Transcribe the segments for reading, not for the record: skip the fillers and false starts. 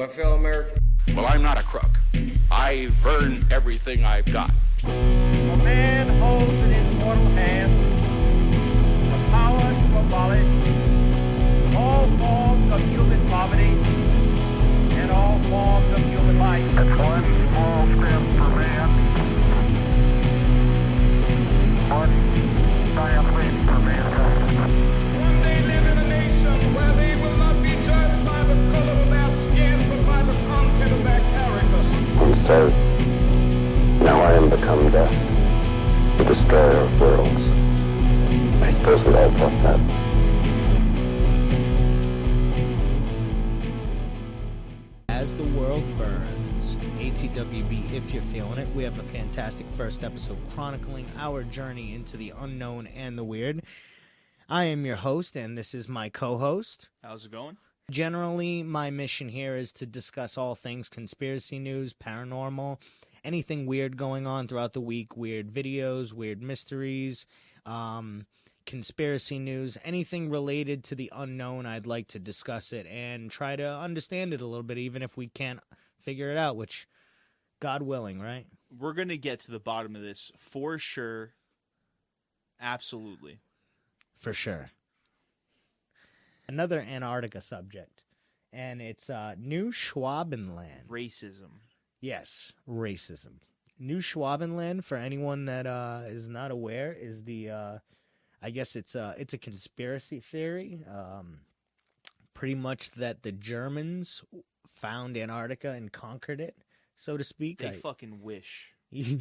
My fellow Americans. Well, I'm not a crook. I've earned everything I've got. A man holds in his mortal hand the power to abolish all forms of human poverty and all forms of human life. It's one small step for man, one giant leap for mankind. One day live in a nation where they will not be judged by the color of their skin, but by the content of their character. He says, "Now I am become death, the destroyer of worlds." I suppose we all thought that. As the World Burns, ATWB, if you're feeling it, we have a fantastic first episode chronicling our journey into the unknown and the weird. I am your host, and this is my co-host. How's it going? Generally, my mission here is to discuss all things conspiracy news, paranormal, anything weird going on throughout the week, weird videos, weird mysteries, conspiracy news, anything related to the unknown. I'd like to discuss it and try to understand it a little bit, even if we can't figure it out, which, God willing, right? We're going to get to the bottom of this for sure. Absolutely. For sure. Another Antarctica subject, and it's Neushwabenland. Racism. Yes, racism. Neushwabenland, for anyone that is not aware, is the I guess it's a conspiracy theory. Pretty much that the Germans found Antarctica and conquered it, so to speak. They fucking wish. They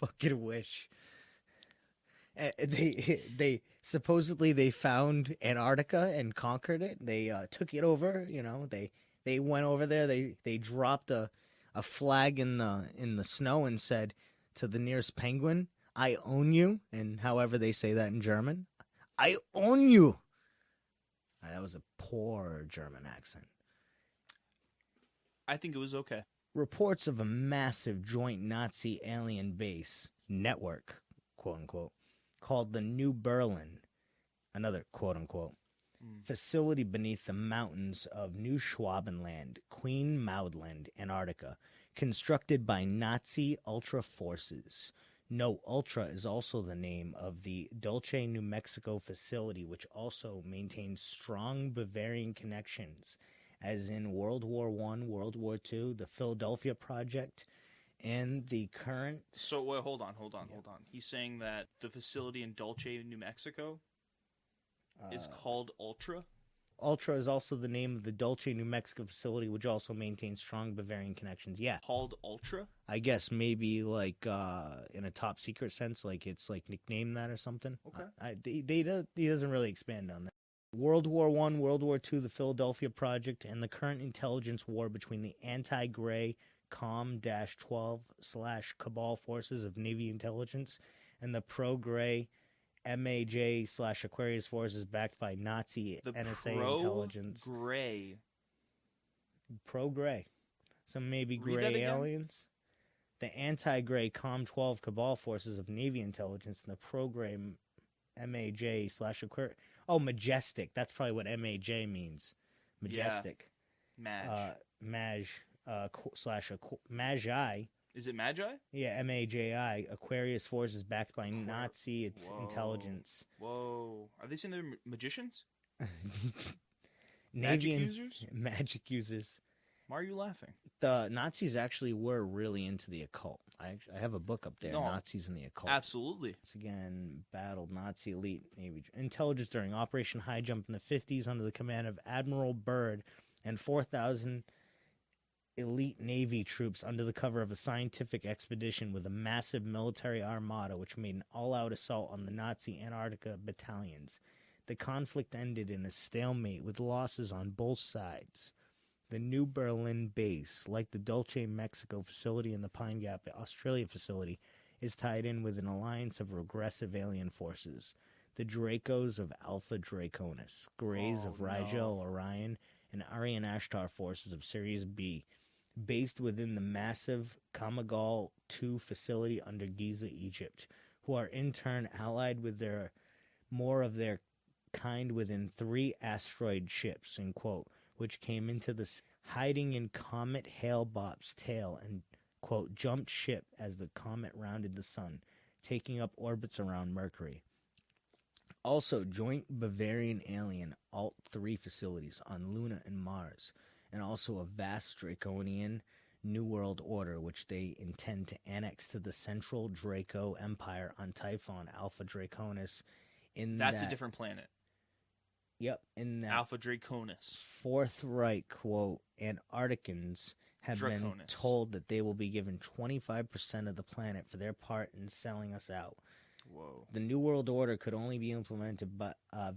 fucking wish. They supposedly they found Antarctica and conquered it. They took it over. You know, they went over there. They dropped a flag in the snow and said to the nearest penguin, "I own you." And however they say that in German, "I own you." That was a poor German accent. I think it was okay. Reports of a massive joint Nazi alien base network, quote unquote, called the New Berlin, another quote-unquote, facility beneath the mountains of Neuschwabenland, Queen Maudland, Antarctica, constructed by Nazi ultra forces. No, Ultra is also the name of the Dulce, New Mexico facility, which also maintains strong Bavarian connections, as in World War I, World War II, the Philadelphia Project, and the current... So, wait, hold on. He's saying that the facility in Dulce, New Mexico is called Ultra? Ultra is also the name of the Dulce, New Mexico facility, which also maintains strong Bavarian connections. Yeah. Called Ultra? I guess maybe like in a top secret sense, like it's like nicknamed that or something. Okay. He doesn't really expand on that. World War I, World War II, the Philadelphia Project, and the current intelligence war between the anti-gray COM-12/Cabal forces of Navy intelligence and the pro-gray MAJ/Aquarius forces backed by Nazi NSA intelligence. Pro-gray. So maybe gray aliens. The anti-gray COM-12 Cabal forces of Navy intelligence and the pro-gray MAJ/Aquarius. Oh, majestic. That's probably what MAJ means. Majestic. Yeah. Magi. Magi. Is it Magi? Yeah, MAJI. Aquarius forces backed by Nazi intelligence. Whoa. Are they saying they're magicians? Navy Magic users? Magic users. Why are you laughing? The Nazis actually were really into the occult. I have a book up there, Nazis and the Occult. Absolutely. It's again, battled Nazi elite Navy intelligence during Operation High Jump in the 50s under the command of Admiral Byrd and 4,000 elite Navy troops under the cover of a scientific expedition with a massive military armada which made an all-out assault on the Nazi Antarctica battalions. The conflict ended in a stalemate with losses on both sides. The New Berlin base, like the Dulce, Mexico facility and the Pine Gap, Australia facility, is tied in with an alliance of regressive alien forces. The Dracos of Alpha Draconis, Greys of Rigel Orion, and Aryan Ashtar forces of Sirius B, based within the massive Kamagal II facility under Giza, Egypt, who are in turn allied with more of their kind within 3 asteroid ships, in quote, which came into the hiding in Comet Hale-Bopp's tail and, quote, jumped ship as the comet rounded the sun, taking up orbits around Mercury. Also, joint Bavarian alien Alt-3 facilities on Luna and Mars, and also a vast Draconian New World Order, which they intend to annex to the Central Draco Empire on Typhon Alpha Draconis. That's a different planet. Yep, in that Alpha Draconis. Fourth Reich, quote, Antarcticans have been told that they will be given 25% of the planet for their part in selling us out. Whoa. The New World Order could only be implemented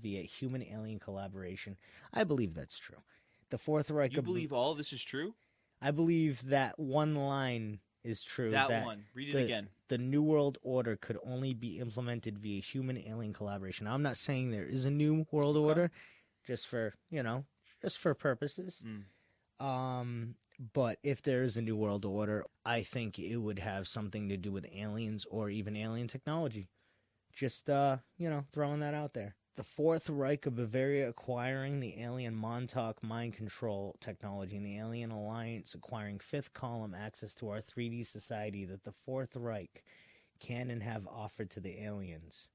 via human-alien collaboration. I believe that's true. The Fourth Reich... You believe all of this is true? I believe that one line is true. That one. Read it again. The New World Order could only be implemented via human-alien collaboration. Now, I'm not saying there is a New World Order, just for purposes. But if there is a New World Order, I think it would have something to do with aliens or even alien technology. Just, throwing that out there. The Fourth Reich of Bavaria acquiring the alien Montauk mind control technology, and the Alien Alliance acquiring Fifth Column access to our 3D society that the Fourth Reich can and have offered to the aliens.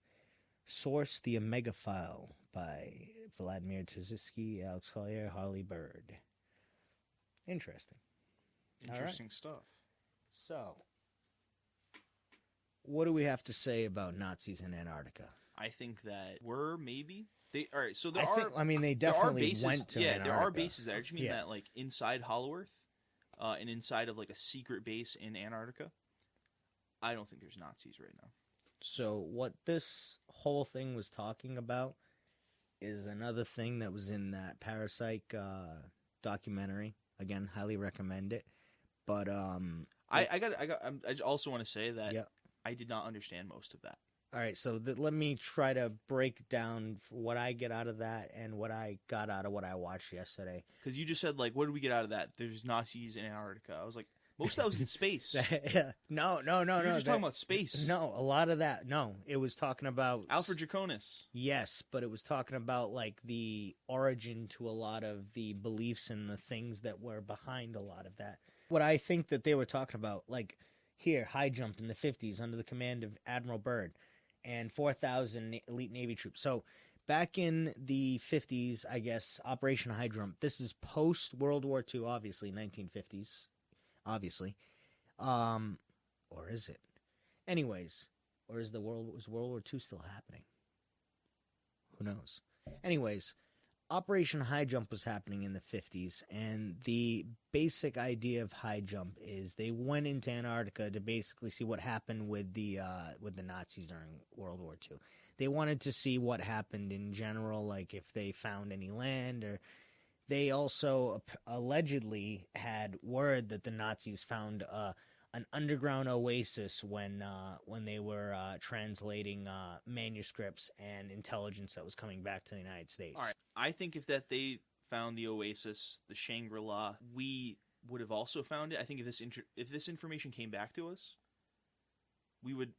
Source: The Omega File by Vladimir Tuzisky, Alex Collier, Harley Bird. Interesting Stuff. So, what do we have to say about Nazis in Antarctica? I think that maybe they. All right, so they definitely went to Antarctica. There are bases there. I just mean that, like, inside Hollow Earth, and inside of like a secret base in Antarctica. I don't think there's Nazis right now. So what this whole thing was talking about is another thing that was in that Parasite documentary. Again, highly recommend it. But I also want to say that I did not understand most of that. All right, so let me try to break down what I get out of that and what I got out of what I watched yesterday. Because you just said, like, what did we get out of that? There's Nazis in Antarctica. I was like, most of that was in space. No. You're just talking about space. No, a lot of that. No, it was talking about Alpha Draconis. Yes, but it was talking about, like, the origin to a lot of the beliefs and the things that were behind a lot of that. What I think that they were talking about, like, here, high jump in the 50s under the command of Admiral Byrd and 4,000 elite Navy troops. So back in the 50s, I guess, Operation High Jump. This is post-World War II, obviously, 1950s, obviously. Or is it? Anyways, or was World War II still happening? Who knows? Anyways, Operation High Jump was happening in the 50s, and the basic idea of high jump is they went into Antarctica to basically see what happened with the Nazis during World War II. They wanted to see what happened in general, like if they found any land, or they also allegedly had word that the Nazis found an underground oasis when they were translating manuscripts and intelligence that was coming back to the United States. All right, I think if they found the oasis, the Shangri-La, we would have also found it. I think if this information came back to us, we would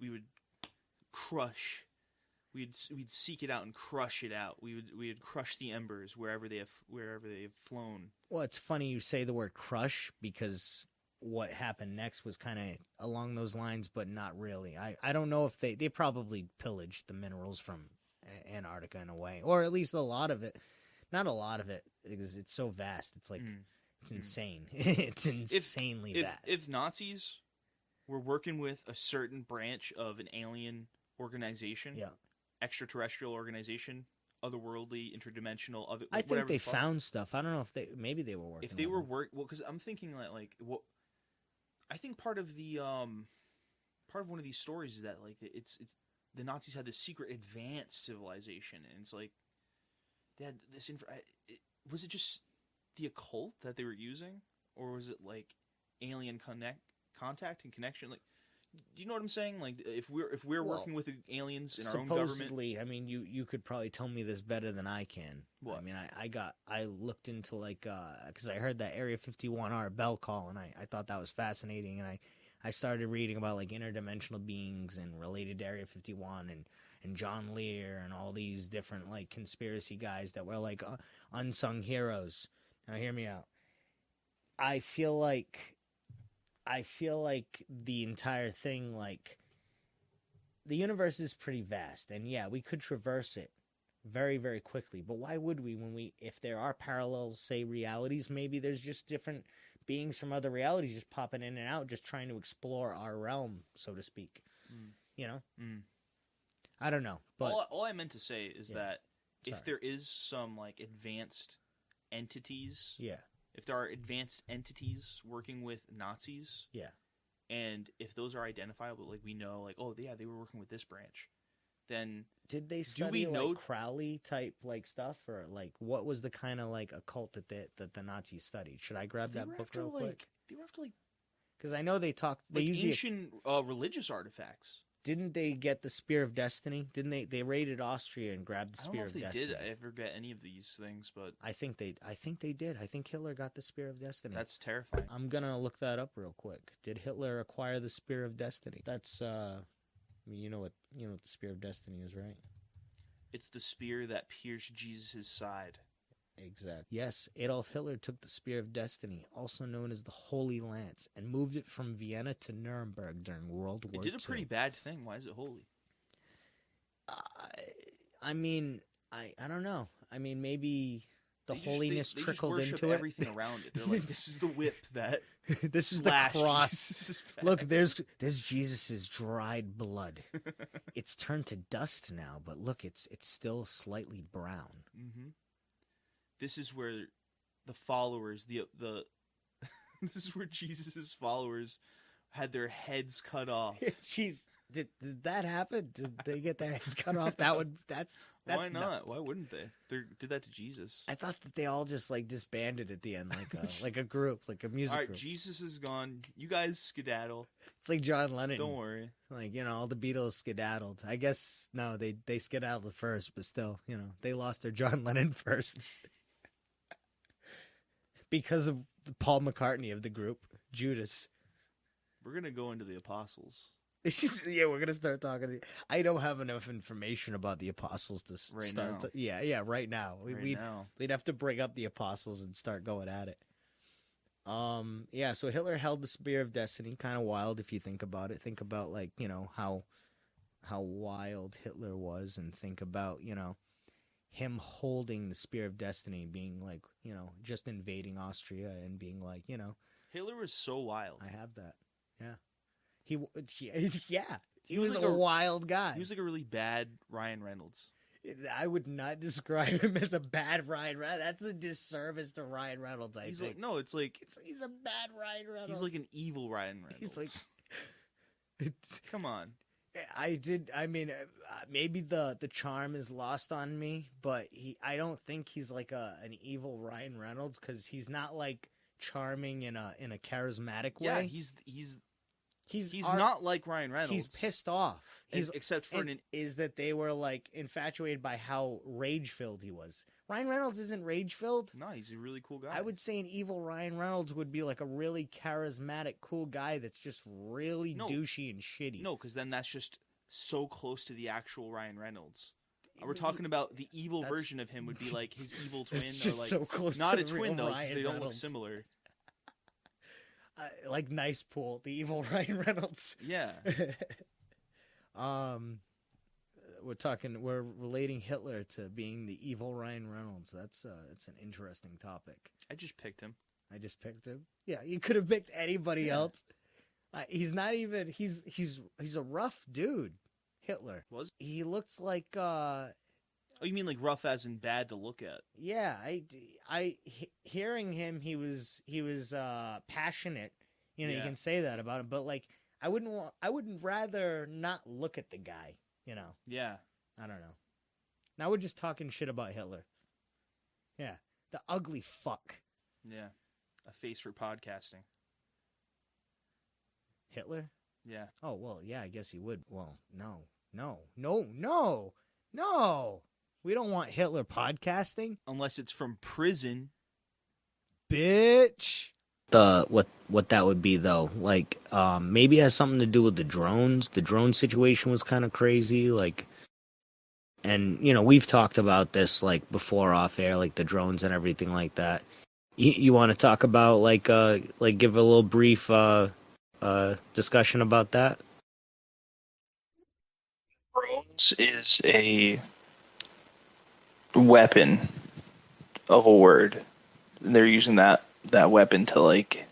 crush. We'd seek it out and crush it out. We would crush the embers wherever they have flown. Well, it's funny you say the word crush, because what happened next was kind of along those lines, but not really. I don't know if they probably pillaged the minerals from Antarctica in a way, or at least a lot of it. Not a lot of it, because it's so vast. It's like it's insane. It's insanely vast. If Nazis were working with a certain branch of an alien organization, extraterrestrial organization, otherworldly, interdimensional, I think they found stuff. I don't know if maybe they were working. If they were because I'm thinking like what. I think part of one of these stories is that, like, it's the Nazis had this secret advanced civilization, and it's like they had this was it just the occult that they were using, or was it like alien contact and connection? Like, do you know what I'm saying? Like, if we're working with aliens in our own government, supposedly, I mean, you could probably tell me this better than I can. What? I mean, I looked into, like, because I heard that Area 51R bell call, and I thought that was fascinating, and I started reading about, like, interdimensional beings and related to Area 51 and John Lear and all these different, like, conspiracy guys that were, like, unsung heroes. Now, hear me out. I feel like the entire thing, like, the universe is pretty vast, and yeah, we could traverse it very, very quickly. But why would we if there are parallel, say, realities? Maybe there's just different beings from other realities just popping in and out, just trying to explore our realm, so to speak. You know? I don't know, but all I meant to say is that Sorry. if there is some like advanced entities, yeah, if there are advanced entities working with Nazis, yeah. and if those are identifiable, like we know, like, oh yeah, they were working with this branch, then Did they study we know- like Crowley type like stuff, or like what was the kind of like occult that the Nazis studied? Should I grab they that were book after real quick? they were after like Because I know they talked. They used ancient religious artifacts. Didn't they get the Spear of Destiny? Didn't they? They raided Austria and grabbed the I don't Spear know of if they Destiny. did ever get any of these things, but I think they did. I think Hitler got the Spear of Destiny. that's terrifying. I'm gonna look that up real quick. Did Hitler acquire the Spear of Destiny? That's I mean, you know what the Spear of Destiny is, right? It's the spear that pierced Jesus' side. Exactly. Yes, Adolf Hitler took the Spear of Destiny, also known as the Holy Lance, and moved it from Vienna to Nuremberg during World War II. It did a pretty bad thing. Why is it holy? I mean, I don't know. I mean, maybe the They holiness just trickled worship into it. everything around it. They're like, this is the whip that This is the slashed cross. Jesus' back. Look, there's Jesus's dried blood. It's turned to dust now, but look, it's still slightly brown. Mm-hmm. This is where the followers, the this is where Jesus' followers had their heads cut off. Jeez, did that happen? Did they get their heads cut off? That's Why not? nuts. Why wouldn't they? They did that to Jesus. I thought that they all just like disbanded at the end, like a group, like a music All right, group. Jesus is gone. You guys skedaddle. It's like John Lennon. Don't worry. Like, all the Beatles skedaddled. I guess no, they skedaddled first, but still, they lost their John Lennon first. Because of Paul McCartney of the group, Judas. We're gonna go into the apostles Yeah, we're gonna start talking. I don't have enough information about the apostles to Right start. now. Yeah, right now. now. We'd have to bring up the apostles and start going at it. Yeah. So Hitler held the Spear of Destiny. Kind of wild if you think about it. Think about how wild Hitler was, and think about him holding the Spear of Destiny, being like just invading Austria and being like Hitler was so wild. I have that. Yeah. He was like a a- wild guy. He was like a really bad Ryan Reynolds. I would not describe him as a bad Ryan Reynolds. That's a disservice to Ryan Reynolds, I He's think. like, no, it's like He's a bad Ryan Reynolds. he's like an evil Ryan Reynolds. He's like... Come on. Maybe the charm is lost on me, but I don't think he's like an evil Ryan Reynolds, because he's not like charming in a charismatic way. Yeah, he's not like Ryan Reynolds. He's pissed off. Except for is that they were like infatuated by how rage filled he was. Ryan Reynolds isn't rage filled. No, he's a really cool guy. I would say an evil Ryan Reynolds would be like a really charismatic, cool guy that's just really douchey and shitty. No, because then that's just so close to the actual Ryan Reynolds. We're talking about the evil version of him would be like his evil twin, It's just or like so close not to a the twin real though, 'cause Ryan they don't look Reynolds. similar. Like Nice Pool, the evil Ryan Reynolds. Yeah. We're relating Hitler to being the evil Ryan Reynolds. It's an interesting topic. I just picked him. I just picked him. Yeah, you could have picked anybody else. He's not even. He's a rough dude. Hitler he looks like. Oh, you mean like rough as in bad to look at? Yeah, hearing him, he was passionate. You Yeah. can say that about him, but like I wouldn't rather not look at the guy. Yeah. I don't know. Now we're just talking shit about Hitler. Yeah, the ugly fuck. Yeah. A face for podcasting. Hitler? Yeah. Oh, well, yeah, I guess he would. Well, no. We don't want Hitler podcasting. Unless it's from prison. Bitch. What that would be though, like maybe it has something to do with the drones. The drone situation was kind of crazy, like, and we've talked about this like before off air, like the drones and everything like that. You want to talk about like give a little brief discussion about that? Drones is a weapon of a word. They're using that weapon to like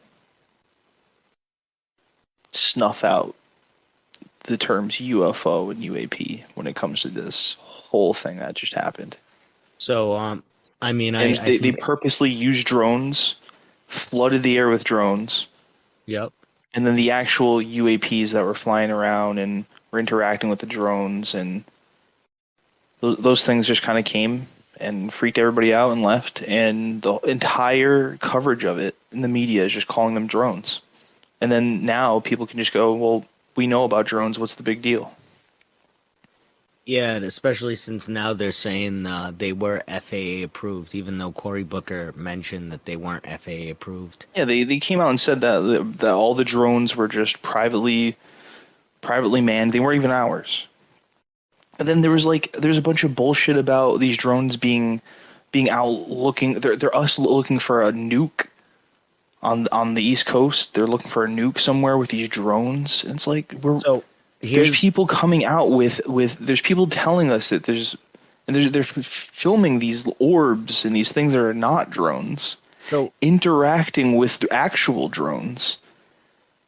snuff out the terms UFO and UAP when it comes to this whole thing that just happened. So I mean, And I they think, purposely used drones, flooded the air with drones, yep. and then the actual UAPs that were flying around and were interacting with the drones, and those things just kind of came and freaked everybody out and left, and the entire coverage of it in the media is just calling them drones. And then now people can just go, well, we know about drones, what's the big deal? Yeah, and especially since now they're saying they were FAA approved, even though Cory Booker mentioned that they weren't FAA approved. Yeah, they came out and said that all the drones were just privately manned. They weren't even ours. And then there's a bunch of bullshit about these drones being out looking. They're us looking for a nuke on the East Coast. They're looking for a nuke somewhere with these drones. And it's like there's people coming out with there's people telling us that they're filming these orbs and these things that are not drones, so interacting with actual drones.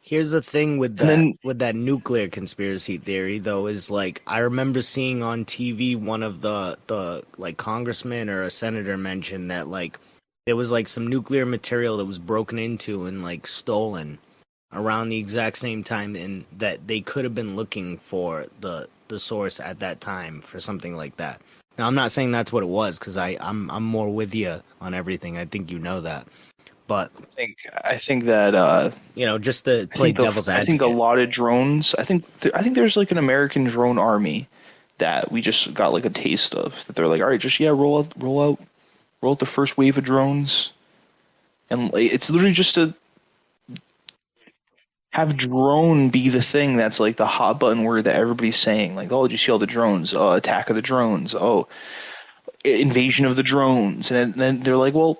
Here's the thing with that nuclear conspiracy theory, though, is like I remember seeing on TV one of the like congressman or a senator mention that like there was like some nuclear material that was broken into and like stolen around the exact same time, and that they could have been looking for the source at that time for something like that. Now, I'm not saying that's what it was, because I'm more with you on everything. I think you know that. But I think that just to play devil's advocate. I think a lot of drones. I think there's like an American drone army that we just got like a taste of. That they're like, all right, just roll out the first wave of drones, and it's literally just to have drone be the thing that's like the hot button word that everybody's saying. Like, oh, did you see all the drones? Oh, attack of the drones. Oh, invasion of the drones. And then they're like, well,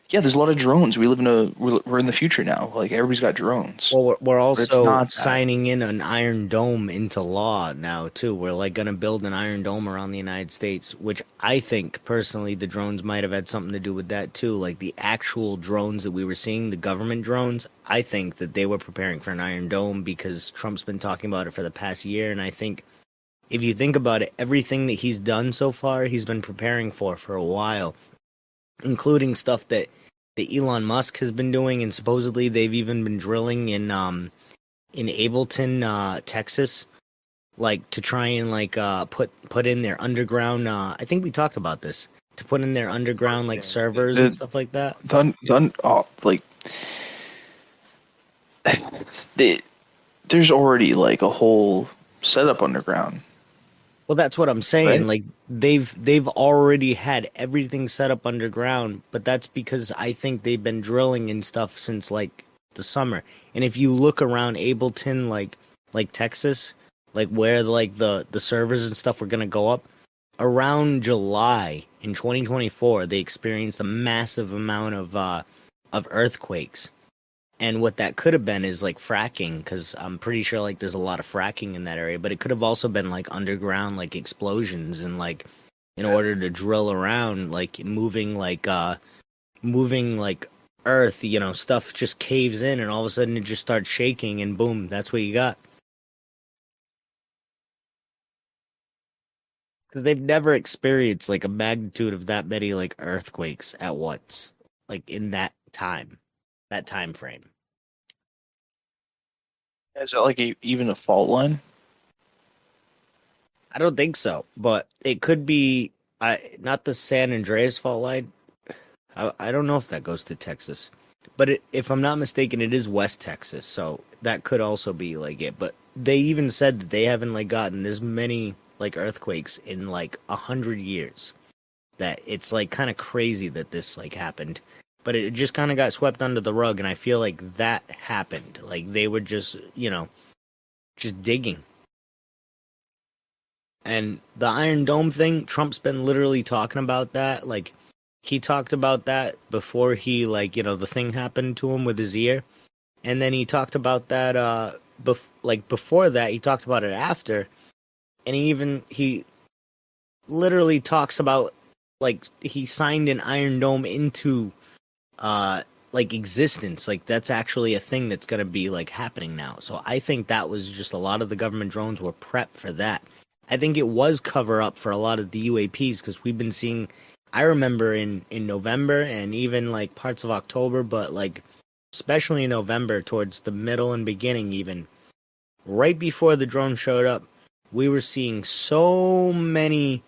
yeah, there's a lot of drones. We're in the future now. Like, everybody's got drones. Well, we're also signing in an Iron Dome into law now too. We're like going to build an Iron Dome around the United States, which I think personally the drones might have had something to do with that too. Like the actual drones that we were seeing, the government drones, I think that they were preparing for an Iron Dome because Trump's been talking about it for the past year. And I think if you think about it, everything that he's done so far, he's been preparing for a while, including stuff that Elon Musk has been doing, and supposedly they've even been drilling in Ableton, Texas, like to try and like put in their underground. I think we talked about this, to put in their underground like servers and stuff like that. There's already like a whole setup underground. Well, that's what I'm saying. Right? Like they've already had everything set up underground, but that's because I think they've been drilling and stuff since like the summer. And if you look around Ableton, like Texas, like where like the servers and stuff were gonna go up, around July in 2024, they experienced a massive amount of earthquakes. And what that could have been is like fracking, because I'm pretty sure like there's a lot of fracking in that area, but it could have also been like underground like explosions and like in order to drill around, like moving like earth, stuff just caves in and all of a sudden it just starts shaking and boom, that's what you got. Because they've never experienced like a magnitude of that many like earthquakes at once, like in that time frame. Is that like even a fault line? I don't think so, but it could be not the San Andreas fault line. I don't know if that goes to Texas, but if I'm not mistaken, it is West Texas, so that could also be like it. But they even said that they haven't like gotten this many like earthquakes in like 100 years. That it's like kind of crazy that this like happened. But it just kind of got swept under the rug, and I feel like that happened. Like, they were just, just digging. And the Iron Dome thing, Trump's been literally talking about that. Like, he talked about that before he, like, the thing happened to him with his ear. And then he talked about that, before that, he talked about it after. And he literally talks about, like, he signed an Iron Dome into, existence. Like, that's actually a thing that's going to be, like, happening now. So I think that was just a lot of the government drones were prepped for that. I think it was cover up for a lot of the UAPs, because we've been seeing, I remember in November and even, like, parts of October, but, like, especially in November, towards the middle and beginning even, right before the drone showed up, we were seeing so many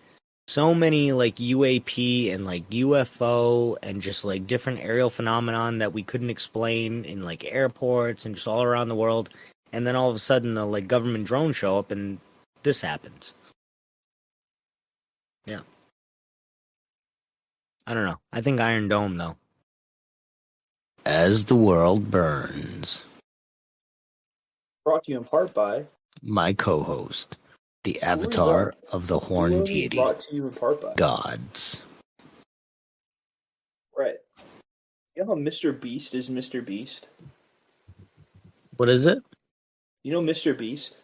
like UAP and like UFO and just like different aerial phenomenon that we couldn't explain in like airports and just all around the world. And then all of a sudden the like government drones show up and this happens. Yeah. I don't know. I think Iron Dome though. As the world burns. Brought to you in part by My co-host, the avatar of the horn deity, brought to you in part by gods. Right. You know how Mr. Beast is Mr. Beast? What is it? You know Mr. Beast?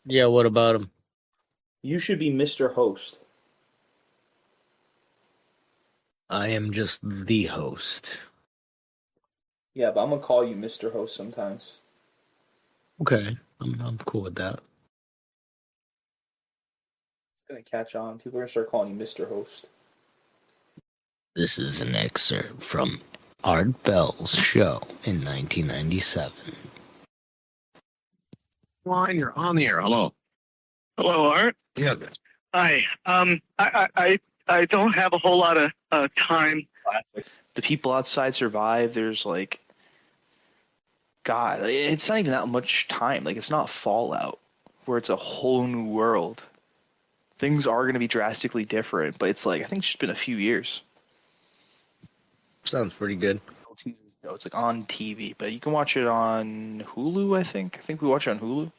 Yeah, what about him? You should be Mr. Host. I am just the host. Yeah, but I'm gonna call you Mr. Host sometimes. Okay, I'm cool with that. It's gonna catch on. People are gonna start calling you Mr. Host. This is an excerpt from Art Bell's show in 1997. Line, you're on the air. Hello. Hello, Art. Yeah. Hi. I don't have a whole lot of time. The people outside survive. There's like, God, it's not even that much time. Like, it's not Fallout where it's a whole new world. Things are going to be drastically different, but it's like, I think it's just been a few years. Sounds pretty good. It's like on TV, but you can watch it on Hulu, I think. I think we watch it on Hulu.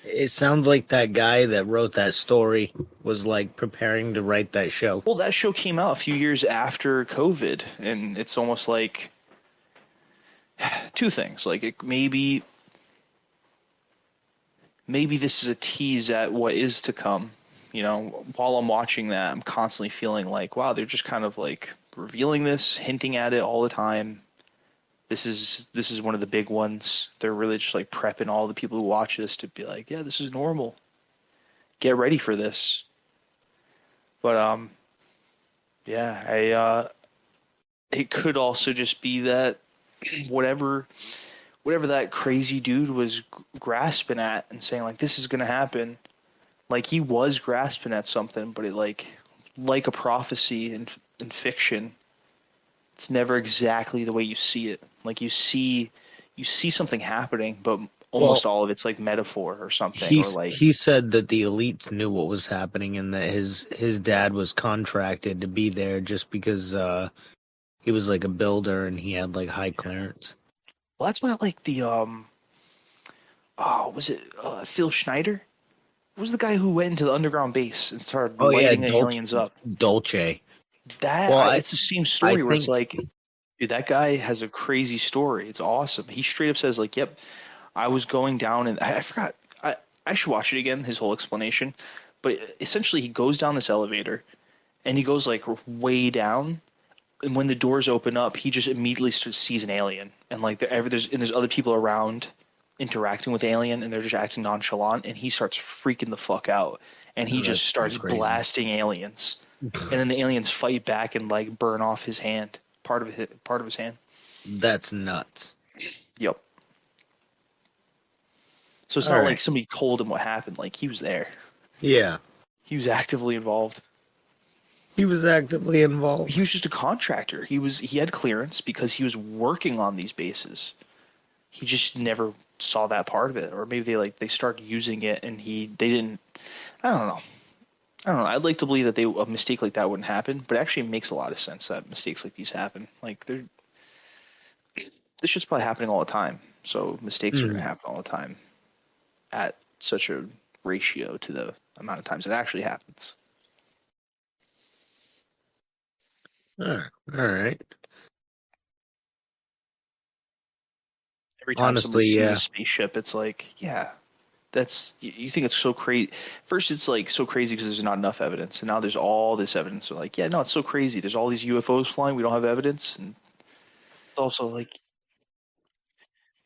It sounds like that guy that wrote that story was like preparing to write that show. Well, that show came out a few years after COVID, and it's almost like two things. Like, it maybe this is a tease at what is to come. You know, while I'm watching that, I'm constantly feeling like, wow, they're just kind of like revealing this, hinting at it all the time. This is one of the big ones. They're really just like prepping all the people who watch this to be like, yeah, this is normal. Get ready for this. But yeah, it could also just be that whatever that crazy dude was grasping at and saying like this is gonna happen, like he was grasping at something, but it like a prophecy in fiction. It's never exactly the way you see it. Like you see something happening, but almost all of it's like metaphor or something. He said that the elites knew what was happening and that his dad was contracted to be there just because he was like a builder and he had like high clearance. Well, that's what I like the was it Phil Schneider? What was the guy who went into the underground base and started lighting the aliens up? Dolce. It's the same story where it's like, dude, that guy has a crazy story. It's awesome. He straight up says like, yep, I was going down and I forgot. I should watch it again, his whole explanation. But essentially he goes down this elevator and he goes like way down. And when the doors open up, he just immediately sees an alien. And like there's other people around interacting with the alien and they're just acting nonchalant. And he starts freaking the fuck out. And he just starts blasting aliens. And then the aliens fight back and like burn off his hand, part of his hand. That's nuts. Yep. So it's not like somebody told him what happened. Like he was there. Yeah. He was actively involved. He was just a contractor. He had clearance because he was working on these bases. He just never saw that part of it, or maybe they started using it and they didn't. I don't know. I'd like to believe that a mistake like that wouldn't happen, but it actually makes a lot of sense that mistakes like these happen. Like this shit's probably happening all the time, so mistakes are going to happen all the time at such a ratio to the amount of times it actually happens. All right. Every time somebody Honestly, sees yeah. a spaceship, it's like, yeah, that's you think it's so crazy. First, it's like so crazy because there's not enough evidence, and now there's all this evidence. So like, yeah, no, it's so crazy. There's all these UFOs flying. We don't have evidence, and it's also like,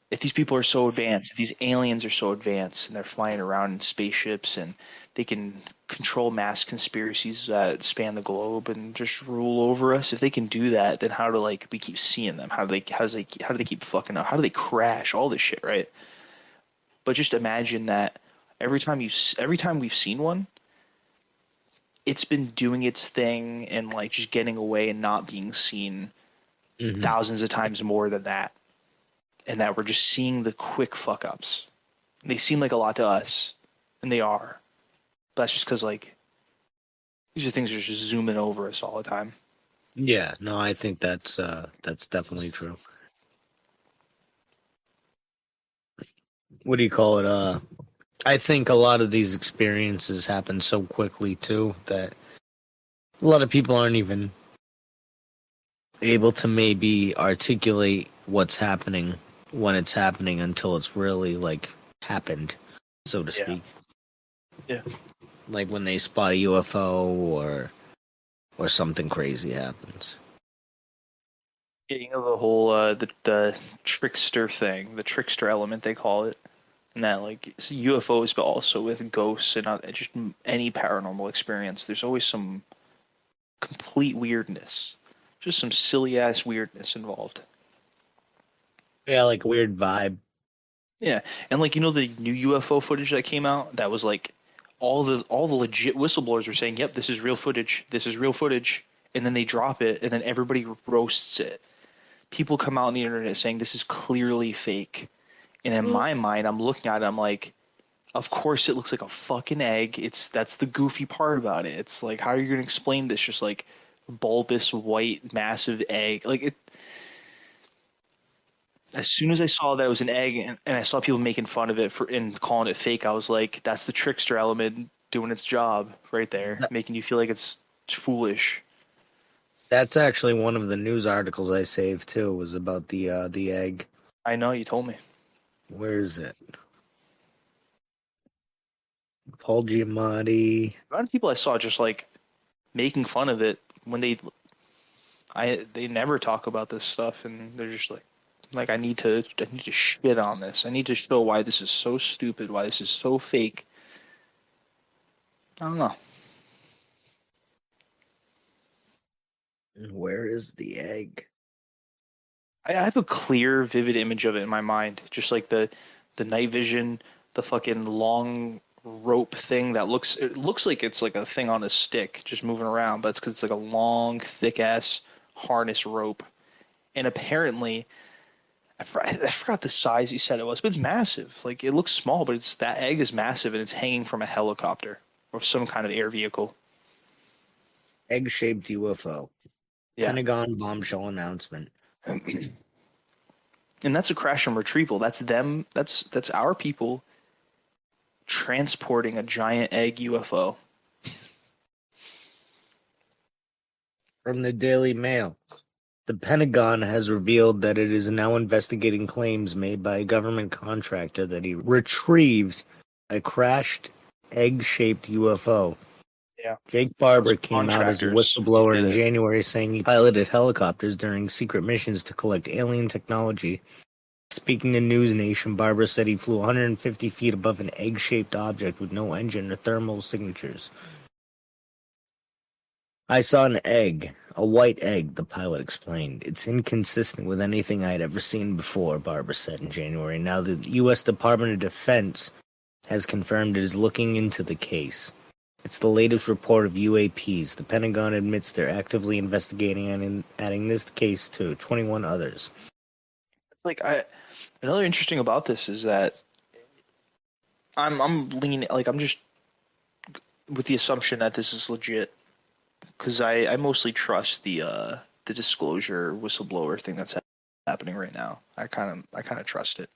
if these people are so advanced, if these aliens are so advanced, and they're flying around in spaceships, and they can control mass conspiracies that span the globe and just rule over us, if they can do that, then how do like we keep seeing them? How do they keep fucking up? How do they crash all this shit, right? But just imagine that every time we've seen one, it's been doing its thing and like just getting away and not being seen thousands of times more than that. And that we're just seeing the quick fuck ups. They seem like a lot to us, and they are. But that's just because like these are things that are just zooming over us all the time. Yeah, no, I think that's definitely true. What do you call it? I think a lot of these experiences happen so quickly too that a lot of people aren't even able to maybe articulate what's happening when it's happening until it's really like happened, so to speak. Yeah. Like when they spot a UFO or something crazy happens. Yeah, you know the whole the trickster thing, the trickster element they call it, and that like it's UFOs, but also with ghosts and just any paranormal experience. There's always some complete weirdness, just some silly ass weirdness involved. Yeah, like a weird vibe. Yeah, and like you know the new UFO footage that came out, that was like all the legit whistleblowers were saying, "Yep, this is real footage. This is real footage," and then they drop it, and then everybody roasts it. People come out on the internet saying this is clearly fake, and in my mind, I'm looking at it, I'm like, of course it looks like a fucking egg. That's the goofy part about it. It's like, how are you gonna explain this? Just like bulbous white massive egg, like it. As soon as I saw that it was an egg, and I saw people making fun of it and calling it fake, I was like, that's the trickster element doing its job right there, making you feel like it's foolish. That's actually one of the news articles I saved too. Was about the egg. I know, you told me. Where is it? Paul Giamatti. A lot of people I saw just like making fun of it when they never talk about this stuff, and they're just like I need to shit on this. I need to show why this is so stupid, why this is so fake. I don't know. Where is the egg? I have a clear, vivid image of it in my mind, just like the night vision, the fucking long rope thing that looks like it's like a thing on a stick just moving around, but it's because it's like a long, thick ass harness rope, and apparently, I forgot the size he said it was, but it's massive. Like it looks small, but that egg is massive, and it's hanging from a helicopter or some kind of air vehicle. Egg-shaped UFO. Yeah. Pentagon bombshell announcement. And that's a crash and retrieval. That's them. That's our people transporting a giant egg UFO. From the Daily Mail. The Pentagon has revealed that it is now investigating claims made by a government contractor that he retrieved a crashed egg-shaped UFO. Yeah. Jake Barber came out as a whistleblower in January saying he piloted helicopters during secret missions to collect alien technology. Speaking to News Nation, Barber said he flew 150 feet above an egg-shaped object with no engine or thermal signatures. I saw an egg, a white egg, the pilot explained. It's inconsistent with anything I'd ever seen before, Barber said in January. Now the U.S. Department of Defense has confirmed it is looking into the case. It's the latest report of UAPs. The Pentagon admits they're actively investigating and adding this case to 21 others. Like another interesting about this is that I'm leaning, like I'm just with the assumption that this is legit, because I mostly trust the disclosure whistleblower thing that's happening right now. I kind of trust it.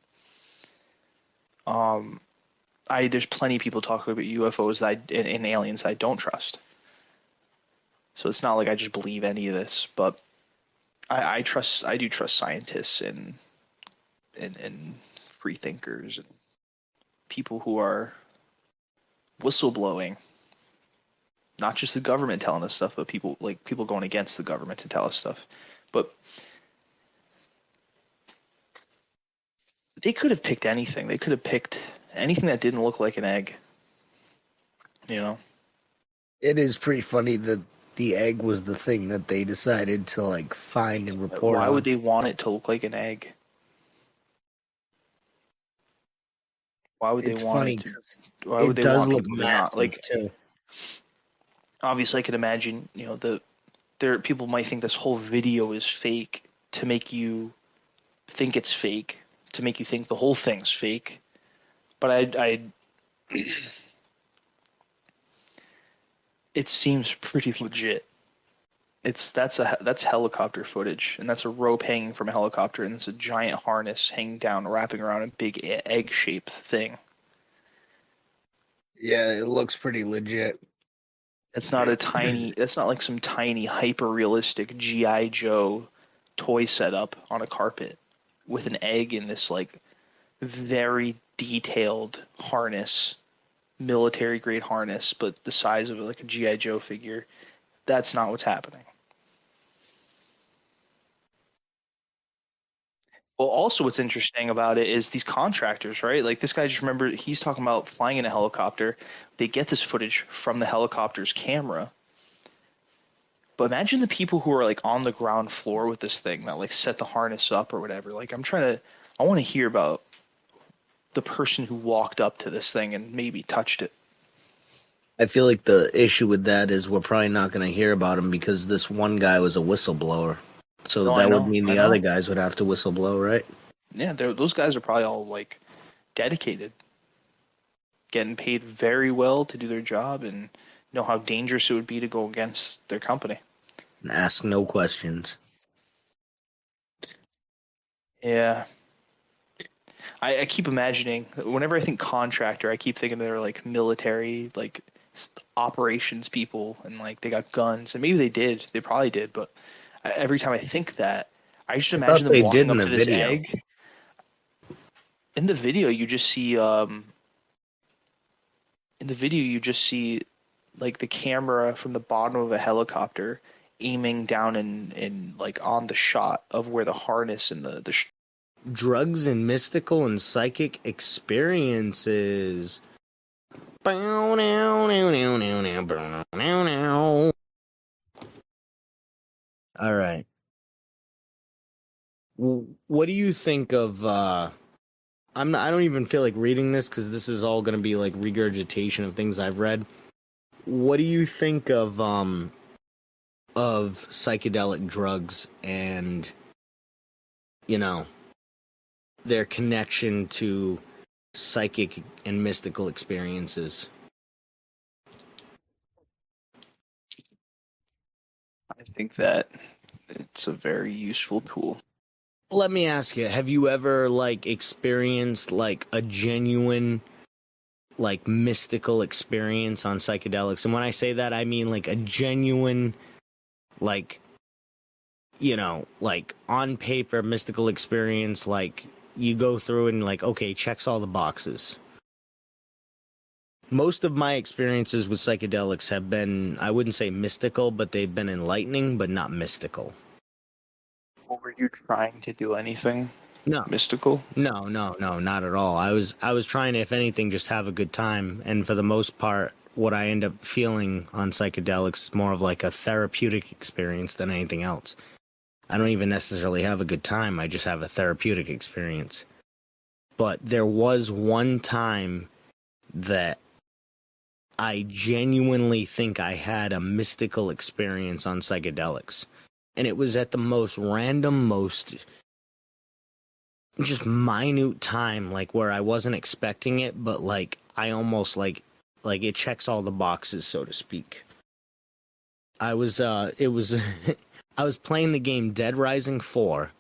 There's plenty of people talking about UFOs and aliens I don't trust. So it's not like I just believe any of this, but I do trust scientists and free thinkers and people who are whistleblowing. Not just the government telling us stuff, but people going against the government to tell us stuff. But they could have picked anything. They could have picked anything that didn't look like an egg. You know? It is pretty funny that the egg was the thing that they decided to like find and report. Why on. would they want it to look like an egg? Why would they want funny it to? Why would it they does want look people massive to not like? too. Obviously, I could imagine. People might think this whole video is fake to make you think it's fake, to make you think the whole thing's fake. But it seems pretty legit. That's helicopter footage, and that's a rope hanging from a helicopter, and it's a giant harness hanging down, wrapping around a big egg-shaped thing. Yeah, it looks pretty legit. It's not that's not like some tiny hyper-realistic G.I. Joe toy setup on a carpet with an egg in this like very detailed harness, military-grade harness, but the size of like a G.I. Joe figure. That's not what's happening. Well, also what's interesting about it is these contractors, right? Like this guy, just remember, he's talking about flying in a helicopter. They get this footage from the helicopter's camera. But imagine the people who are like on the ground floor with this thing that like set the harness up or whatever. Like I want to hear about the person who walked up to this thing and maybe touched it. I feel like the issue with that is we're probably not going to hear about him because this one guy was a whistleblower. So that would mean the other guys would have to whistleblow, right? Yeah, those guys are probably all like dedicated, getting paid very well to do their job, and know how dangerous it would be to go against their company. And ask no questions. Yeah. I keep imagining, whenever I think contractor, I keep thinking they're like military, like operations people, and like they got guns, and maybe they probably did, but every time I think that, I just imagine them walking up to this egg. In the video, you just see like the camera from the bottom of a helicopter aiming down and like on the shot of where the harness and the drugs and mystical and psychic experiences. All right. What do you think of? I don't even feel like reading this because this is all going to be like regurgitation of things I've read. What do you think of psychedelic drugs and their connection to psychic and mystical experiences? I think that it's a very useful tool. Let me ask you, have you ever like experienced like a genuine like mystical experience on psychedelics? And when I say that, I mean like a genuine like like on paper mystical experience, like you go through and like, okay, checks all the boxes. Most of my experiences with psychedelics have been, I wouldn't say mystical, but they've been enlightening, but not mystical. Were you trying to do anything mystical? No, not at all. I was trying to, if anything, just have a good time. And for the most part, what I end up feeling on psychedelics is more of like a therapeutic experience than anything else. I don't even necessarily have a good time. I just have a therapeutic experience. But there was one time that I genuinely think I had a mystical experience on psychedelics. And it was at the most random, most just minute time, like where I wasn't expecting it, but like I almost like it checks all the boxes, so to speak. I was I was playing the game Dead Rising 4,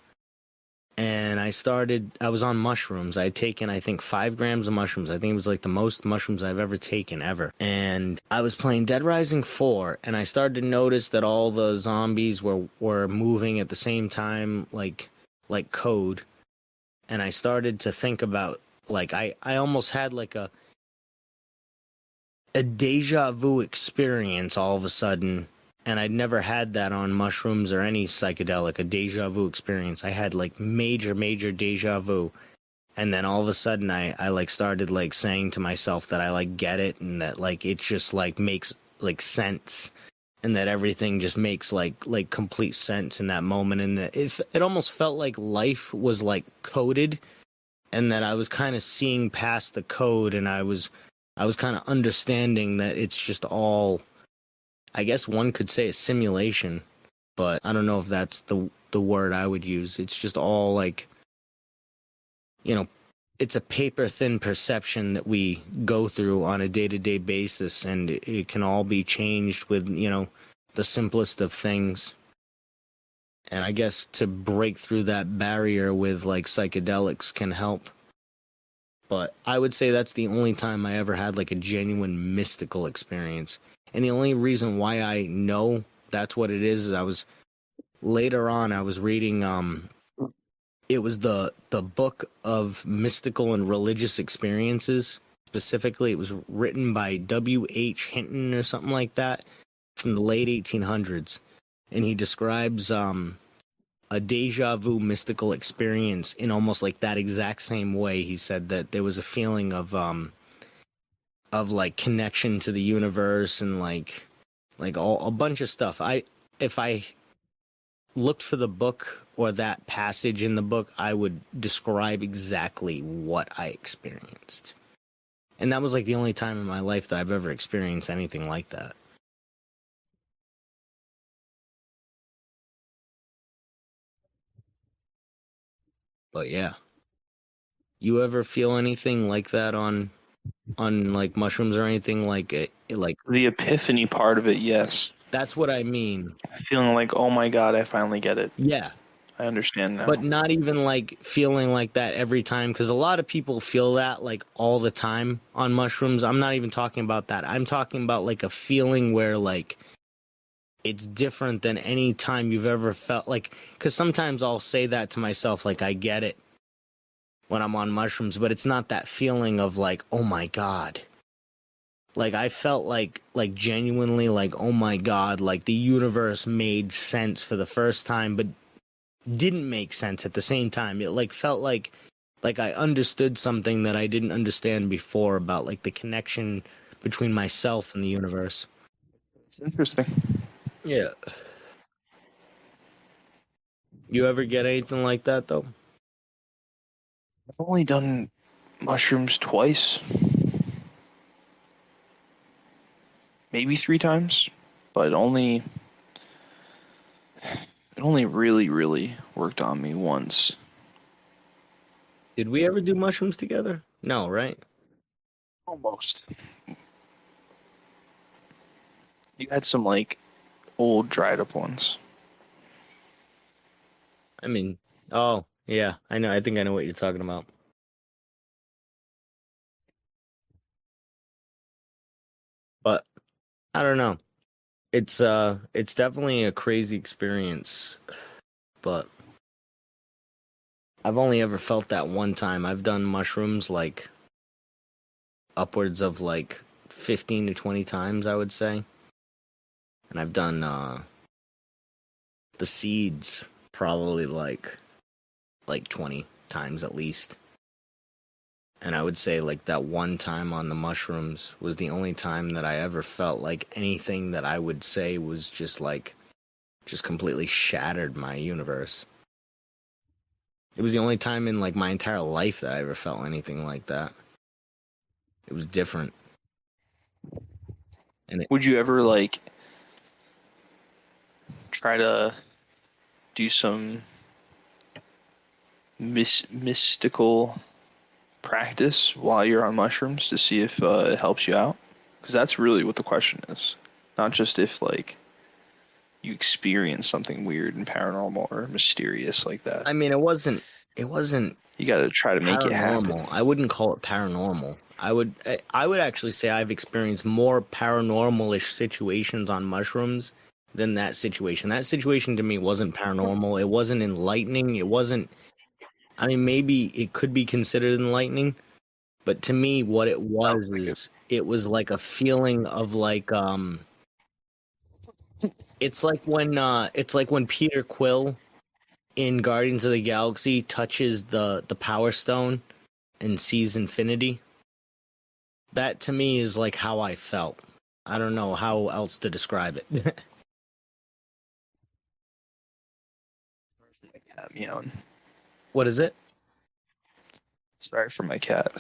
and I was on mushrooms. I had taken, I think, 5 grams of mushrooms. I think it was like the most mushrooms I've ever taken ever. And I was playing Dead Rising 4, and I started to notice that all the zombies were moving at the same time, like code. And I started to think about, like, I almost had like a deja vu experience all of a sudden. And I'd never had that on mushrooms or any psychedelic, a deja vu experience. I had like major deja vu. And then all of a sudden I like started like saying to myself that I like get it, and that like it just like makes like sense, and that everything just makes like complete sense in that moment. And that it almost felt like life was like coded, and that I was kind of seeing past the code, and I was kind of understanding that it's just all, I guess one could say, a simulation, but I don't know if that's the word I would use. It's just all like, you know, it's a paper thin perception that we go through on a day-to-day basis, and it can all be changed with, you know, the simplest of things. And I guess to break through that barrier with like psychedelics can help. But I would say that's the only time I ever had like a genuine mystical experience. And the only reason why I know that's what it is I was later on, I was reading, it was the book of mystical and religious experiences. Specifically, it was written by W.H. Hinton or something like that from the late 1800s. And he describes a deja vu mystical experience in almost like that exact same way. He said that there was a feeling of like connection to the universe and like all a bunch of stuff. If I looked for the book or that passage in the book, I would describe exactly what I experienced. And that was like the only time in my life that I've ever experienced anything like that. But yeah. You ever feel anything like that on like mushrooms or anything like it, like The epiphany part of it, yes. that's what I mean. Feeling like, oh my god, I finally get it. Yeah. I understand now. But not even like feeling like that every time, because a lot of people feel that like all the time on mushrooms. I'm not even talking about that. I'm talking about like a feeling where like it's different than any time you've ever felt, like, because sometimes I'll say that to myself, like I get it when I'm on mushrooms, but it's not that feeling of like, oh my god. Like I felt like genuinely like, oh my god, like the universe made sense for the first time, but didn't make sense at the same time. It like felt like I understood something that I didn't understand before about like the connection between myself and the universe. It's interesting. Yeah. You ever get anything like that though? I've only done mushrooms twice. Maybe 3 times, but it only really worked on me once. Did we ever do mushrooms together? No, right? Almost. You had some like old dried up ones. I mean, oh, yeah, I know. I think I know what you're talking about. But I don't know. It's definitely a crazy experience, but I've only ever felt that one time. I've done mushrooms like upwards of like 15 to 20 times, I would say. And I've done the seeds probably like 20 times at least. And I would say like that one time on the mushrooms was the only time that I ever felt like anything that I would say was just completely shattered my universe. It was the only time in like my entire life that I ever felt anything like that. It was different. And would you ever like try to do some mystical practice while you're on mushrooms to see if it helps you out? Because that's really what the question is. Not just if like you experience something weird and paranormal or mysterious like that. I mean, it wasn't It wasn't You got to try to make it happen. paranormal. I wouldn't call it paranormal. I would actually say I've experienced more paranormal-ish situations on mushrooms than that situation. That situation to me wasn't paranormal. It wasn't enlightening. It wasn't. I mean, maybe it could be considered enlightening, but to me, what it was is it was like a feeling of like it's like when Peter Quill in Guardians of the Galaxy touches the Power Stone and sees infinity. That to me is like how I felt. I don't know how else to describe it. Meowing. What is it? Sorry for my cat.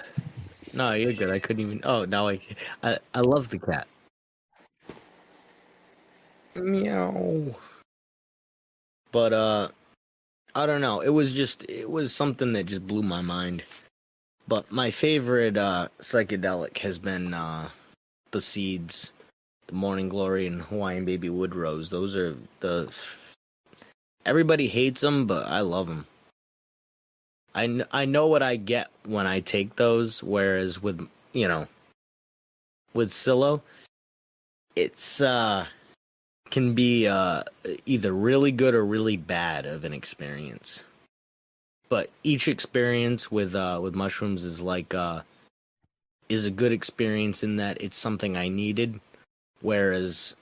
No, you're good. I couldn't even. Oh, now I love the cat. Meow. But I don't know. It was something that just blew my mind. But my favorite psychedelic has been the Seeds, the Morning Glory, and Hawaiian Baby Wood Rose. Those are everybody hates them, but I love them. I know what I get when I take those, whereas with Silo, it's can be either really good or really bad of an experience. But each experience with mushrooms is like is a good experience in that it's something I needed, whereas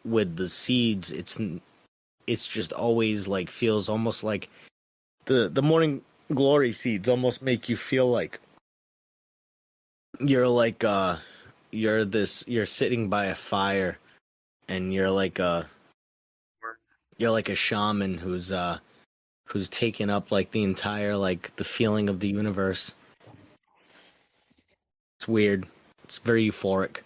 with the Seeds, it's just always like feels almost like the Morning Glory Seeds almost make you feel like you're like you're sitting by a fire and you're like a shaman who's taken up like the entire like the feeling of the universe. It's weird. It's very euphoric.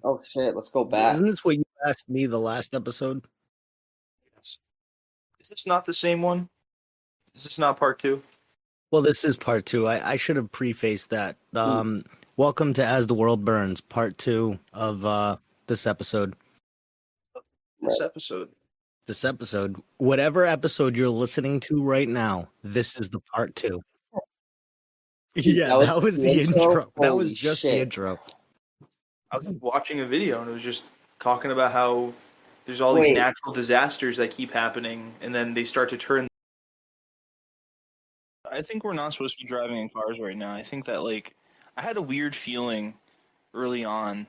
Oh shit, let's go back. Isn't this what you asked me the last episode? Yes. Is this not the same one? Is this not part 2? Well, this is part 2. I should have prefaced that. Welcome to As the World Burns, part 2 of this episode. This episode. Whatever episode you're listening to right now, this is the part 2. Yeah, that was the intro. That was just the intro. I was watching a video and it was just talking about how there's all these natural disasters that keep happening, and then they start to turn. I think we're not supposed to be driving in cars right now. I think that like I had a weird feeling early on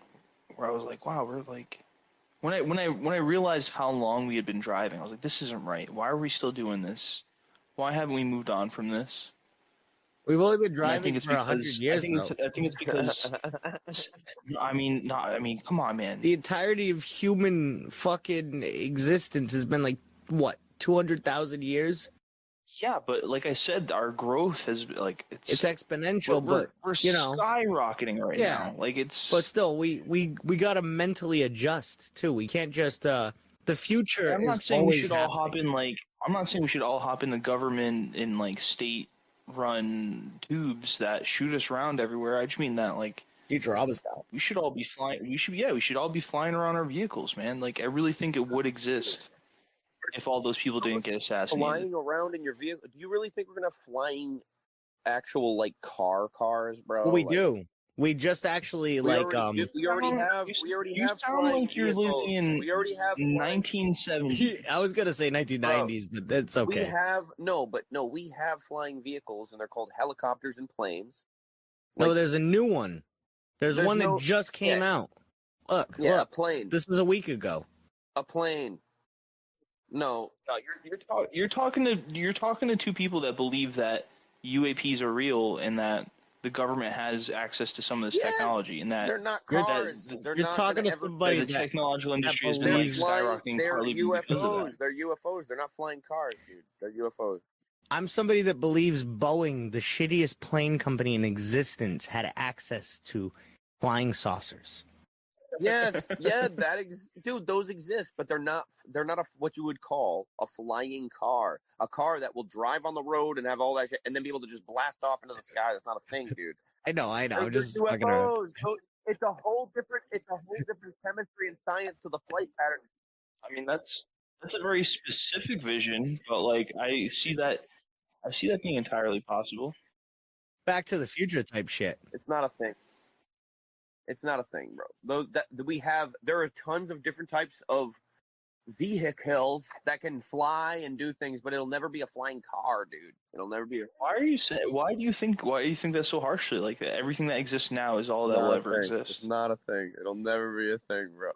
where I was like, wow, we're like when I realized how long we had been driving, I was like, this isn't right. Why are we still doing this? Why haven't we moved on from this? We've only been driving for 100 years. I think it's because. I mean, come on, man. The entirety of human fucking existence has been like what 200,000 years. Yeah, but like I said, our growth has like it's exponential, but we're skyrocketing right now. Like it's. But still, we gotta mentally adjust too. We can't just the future. I'm not saying we should all hop in like. I'm not saying we should all hop in the government in like state-run tubes that shoot us around everywhere. I just mean that like. Futurama style. We should all be flying. We should all be flying around our vehicles, man. Like I really think it would exist. If all those people didn't get assassinated. Flying around in your vehicle? Do you really think we're gonna have flying actual like cars, bro? Well, we do. We just actually we already have flying like you're vehicles. Living in we already have 1970s. I was gonna say 1990s, but that's okay. We have flying vehicles, and they're called helicopters and planes. No, there's a new one. There's one that just came out. Look, a plane. This was a week ago. A plane. No, you're talking to two people that believe that UAPs are real and that the government has access to some of this technology, and that they're not cars. You're talking to somebody that the technological industry has been like skyrocketing. They're UFOs. They're UFOs. They're not flying cars, dude. They're UFOs. I'm somebody that believes Boeing, the shittiest plane company in existence, had access to flying saucers. Yes, dude, those exist, but they're not what you would call a flying car. A car that will drive on the road and have all that shit, and then be able to just blast off into the sky. That's not a thing, dude. I know. They're Just UFOs. It's a whole different chemistry and science to the flight pattern. I mean, that's That's a very specific vision, but like I see that being entirely possible. Back to the Future type shit. It's not a thing. It's not a thing, bro. There are tons of different types of vehicles that can fly and do things, but it'll never be a flying car, dude. It'll never be. Why do you think that so harshly? Like everything that exists now is all that will ever exist. It's not a thing. It'll never be a thing, bro.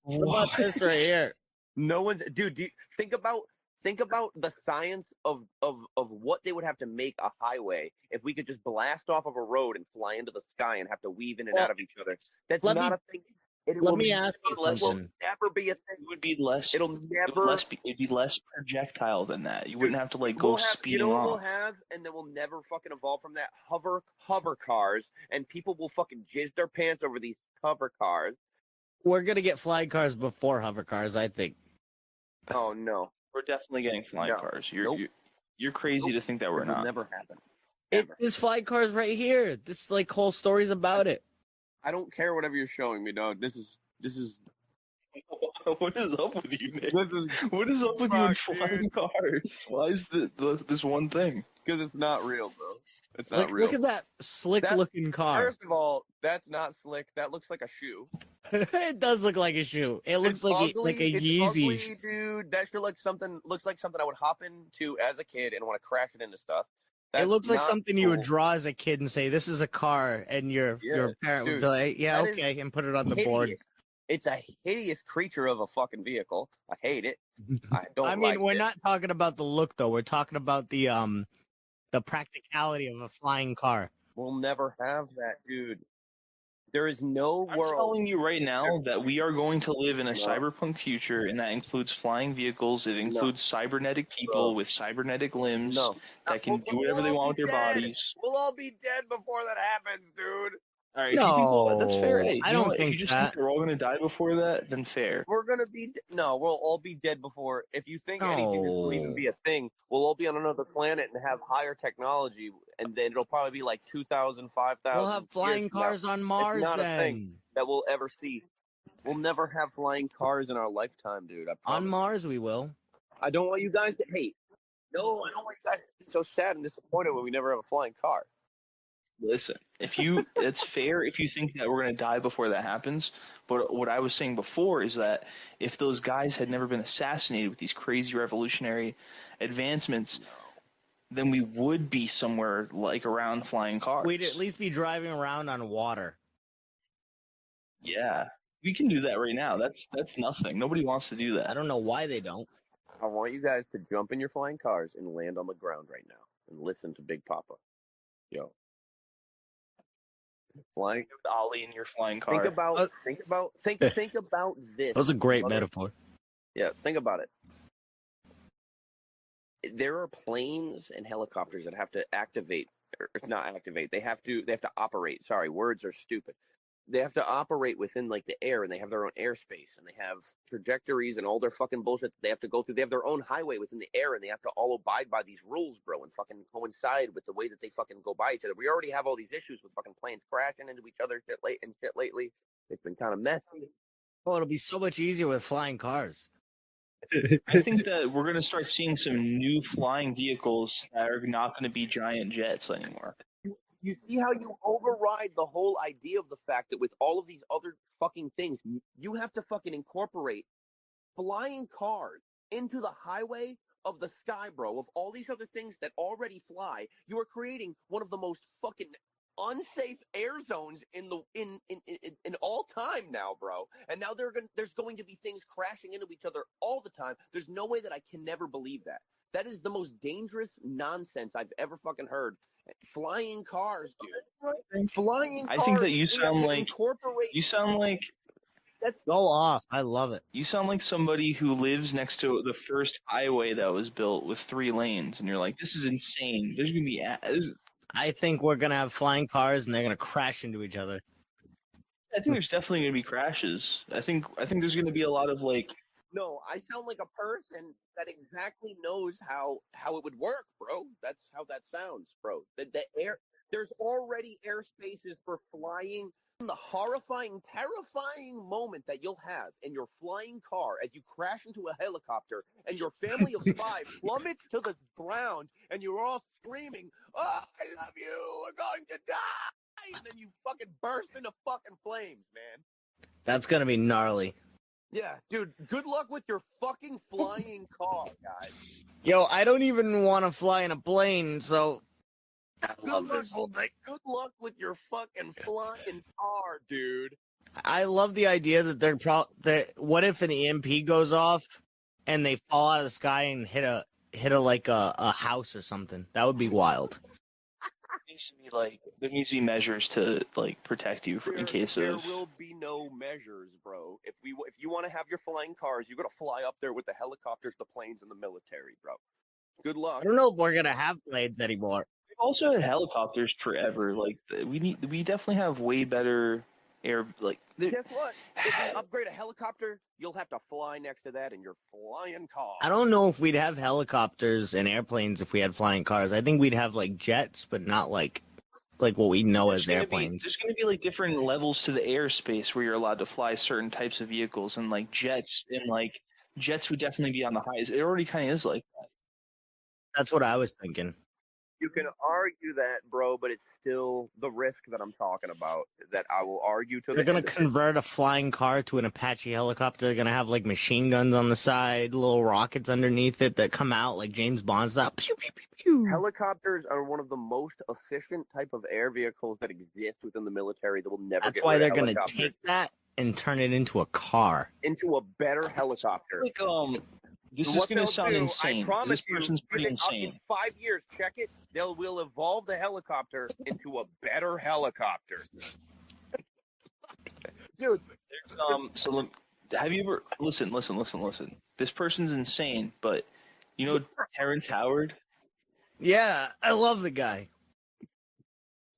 What about this right here? No one's, dude. Think about the science of what they would have to make a highway if we could just blast off of a road and fly into the sky and have to weave in and out of each other. That's not a thing. Let me ask you It will something. never be a thing. It would be less. It'll never. It'd be less projectile than that. You wouldn't have to like go speeding You know what off. we'll have, and then we'll never fucking evolve from that. Hover cars, and people will fucking jizz their pants over these hover cars. We're gonna get flying cars before hover cars, I think. Oh no, We're definitely getting flying cars. You're crazy to think that we're It will not. never happen. There's flying cars right here. This like whole story's about it. I don't care whatever you're showing me, dog. This is. What is up with you, Nick? What is up with you and flying cars? Why is this one thing? Because it's not real, bro. It's not Like, real. look at that slick-looking car. First of all, that's not slick. That looks like a shoe. It does look like a shoe. It looks It's like ugly. a It's Yeezy. ugly, dude. That sure looks like something I would hop into as a kid and want to crash it into stuff. It looks like not something you would cool. draw as a kid and say, "This is a car," and your parent would dude, be like, "Yeah, that is okay," and put it on the board. hideous. It's a hideous creature of a fucking vehicle. I hate it. I don't. I mean, like we're it. not talking about the look though. We're talking about the practicality of a flying car. We'll never have that, dude. There is no I'm world. telling you right now that we are going to live in a cyberpunk future, and that includes flying vehicles. It includes cybernetic people with cybernetic limbs that can do whatever they want with their bodies. We'll all be dead before that happens, dude. All right, if you think that's fair. Hey, I you know don't what? think if you just that. think we're all going to die before that, then fair. We're gonna be no. We'll all be dead before. If you think anything this will even be a thing, we'll all be on another planet and have higher technology, and then it'll probably be like 2,000, 5,000. We'll have flying cars on Mars it's not then. a thing that we'll ever see. We'll never have flying cars in our lifetime, dude. I promise. On Mars, we will. I don't want you guys to hate. No, I don't want you guys to be so sad and disappointed when we never have a flying car. Listen, it's fair if you think that we're going to die before that happens. But what I was saying before is that if those guys had never been assassinated with these crazy revolutionary advancements, then we would be somewhere like around flying cars. We'd at least be driving around on water. Yeah, we can do that right now. That's nothing. Nobody wants to do that. I don't know why they don't. I want you guys to jump in your flying cars and land on the ground right now and listen to Big Papa. Yo. Flying with Ollie in your flying car. think about this. That was a great brother. metaphor. Yeah, think about it. There are planes and helicopters that have to activate, or not activate. They have to operate. Sorry, words are stupid. They have to operate within like the air, and they have their own airspace, and they have trajectories and all their fucking bullshit that they have to go through. They have their own highway within the air, and they have to all abide by these rules, bro, and fucking coincide with the way that they fucking go by each other. We already have all these issues with fucking planes crashing into each other shit lately. It's been kind of messy. Well, it'll be so much easier with flying cars. I think that we're going to start seeing some new flying vehicles that are not going to be giant jets anymore. You see how you override the whole idea of the fact that with all of these other fucking things, you have to fucking incorporate flying cars into the highway of the sky, bro, of all these other things that already fly. You are creating one of the most fucking unsafe air zones in all time now, bro. And now there's going to be things crashing into each other all the time. There's no way that I can never believe that. That is the most dangerous nonsense I've ever fucking heard. Flying cars, dude. Flying cars. I think that you sound like that's go off. I love it. You sound like somebody who lives next to the first highway that was built with 3 lanes, and you're like, this is insane. There's gonna be. I think we're gonna have flying cars, and they're gonna crash into each other. I think there's definitely gonna be crashes. I think there's gonna be a lot of like. No, I sound like a person that exactly knows how it would work, bro. That's how that sounds, bro. The There's already airspaces for flying. The horrifying, terrifying moment that you'll have in your flying car as you crash into a helicopter and your family of 5 plummets to the ground and you're all screaming, "Oh, I love you, we're going to die!" And then you fucking burst into fucking flames, man. That's gonna be gnarly. Yeah, dude, good luck with your fucking flying car, guys. Yo, I don't even want to fly in a plane, so I love luck, this whole thing. Good luck with your fucking flying car, dude. I love the idea that what if an EMP goes off and they fall out of the sky and hit a house or something? That would be wild. There needs to be measures to protect you in case there of. There will be no measures, bro. If you want to have your flying cars, you got to fly up there with the helicopters, the planes, and the military, bro. Good luck. I don't know if we're gonna have planes anymore. We've also had helicopters forever. We definitely have way better air. Guess what? If you upgrade a helicopter, you'll have to fly next to that in your flying car. I don't know if we'd have helicopters and airplanes if we had flying cars. I think we'd have jets, but not like what we know as airplanes. There's going to be different levels to the airspace where you're allowed to fly certain types of vehicles, and jets would definitely be on the highest. It already kind of is like that. That's what I was thinking. You can argue that, bro, but it's still the risk that I'm talking about that I will argue to. They're going to convert a flying car to an Apache helicopter. They're going to have machine guns on the side, little rockets underneath it that come out like James Bond style. Pew, pew, pew, pew. Helicopters are one of the most efficient type of air vehicles that exist within the military that will never That's get why rid they're of going to take that and turn it into a car. Into a better helicopter. This is going to sound insane. I promise this person's pretty insane. In 5 years, check it. We'll evolve the helicopter into a better helicopter. Dude. So have you ever listen? This person's insane, but you know Terrence Howard? Yeah, I love the guy.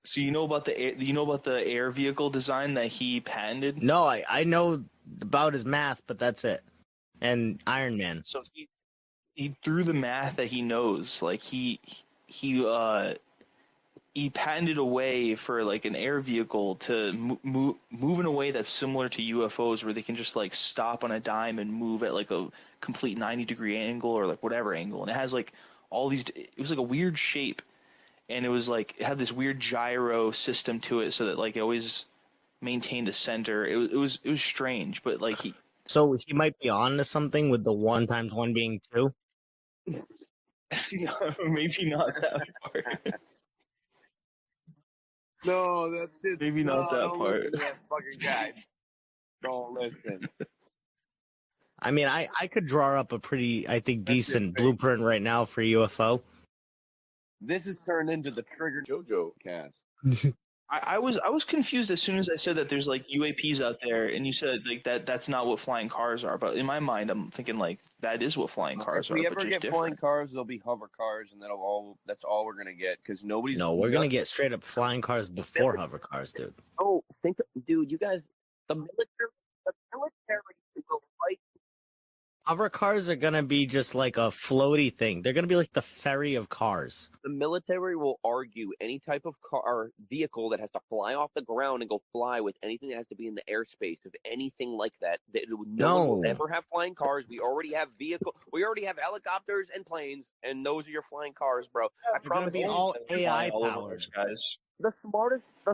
So you know about the air vehicle design that he patented? No, I know about his math, but that's it. And Iron Man. So he through the math that he knows, he patented a way for an air vehicle to move in a way that's similar to UFOs, where they can just stop on a dime and move at a complete 90-degree angle or whatever angle, and it has all these. It was a weird shape, and it had this weird gyro system to it, so that it always maintained a center. It was strange, but he. So he might be on to something with the 1 × 1 being 2? No, maybe not that part. No, that's it. Maybe not that part. Listen to that fucking guy. Don't listen. I mean, I could draw up a pretty, I think, decent blueprint right now for UFO. This has turned into the Trigger JoJo cast. I was confused as soon as I said that there's UAPs out there, and you said that's not what flying cars are. But in my mind, I'm thinking that is what flying cars are. If we but ever just get different. flying cars, they'll be hover cars, and that's all we're gonna get because nobody's. No, we're gonna get straight up flying cars before hover cars, dude. Oh, dude, you guys, the military will fight. Hover cars are gonna be just like a floaty thing. They're gonna be like the ferry of cars. The military will argue any type of car or vehicle that has to fly off the ground and go fly with anything that has to be in the airspace of anything like that. No one will ever have flying cars. We already have We already have helicopters and planes, and those are your flying cars, bro. I promise you, all AI powered, guys. The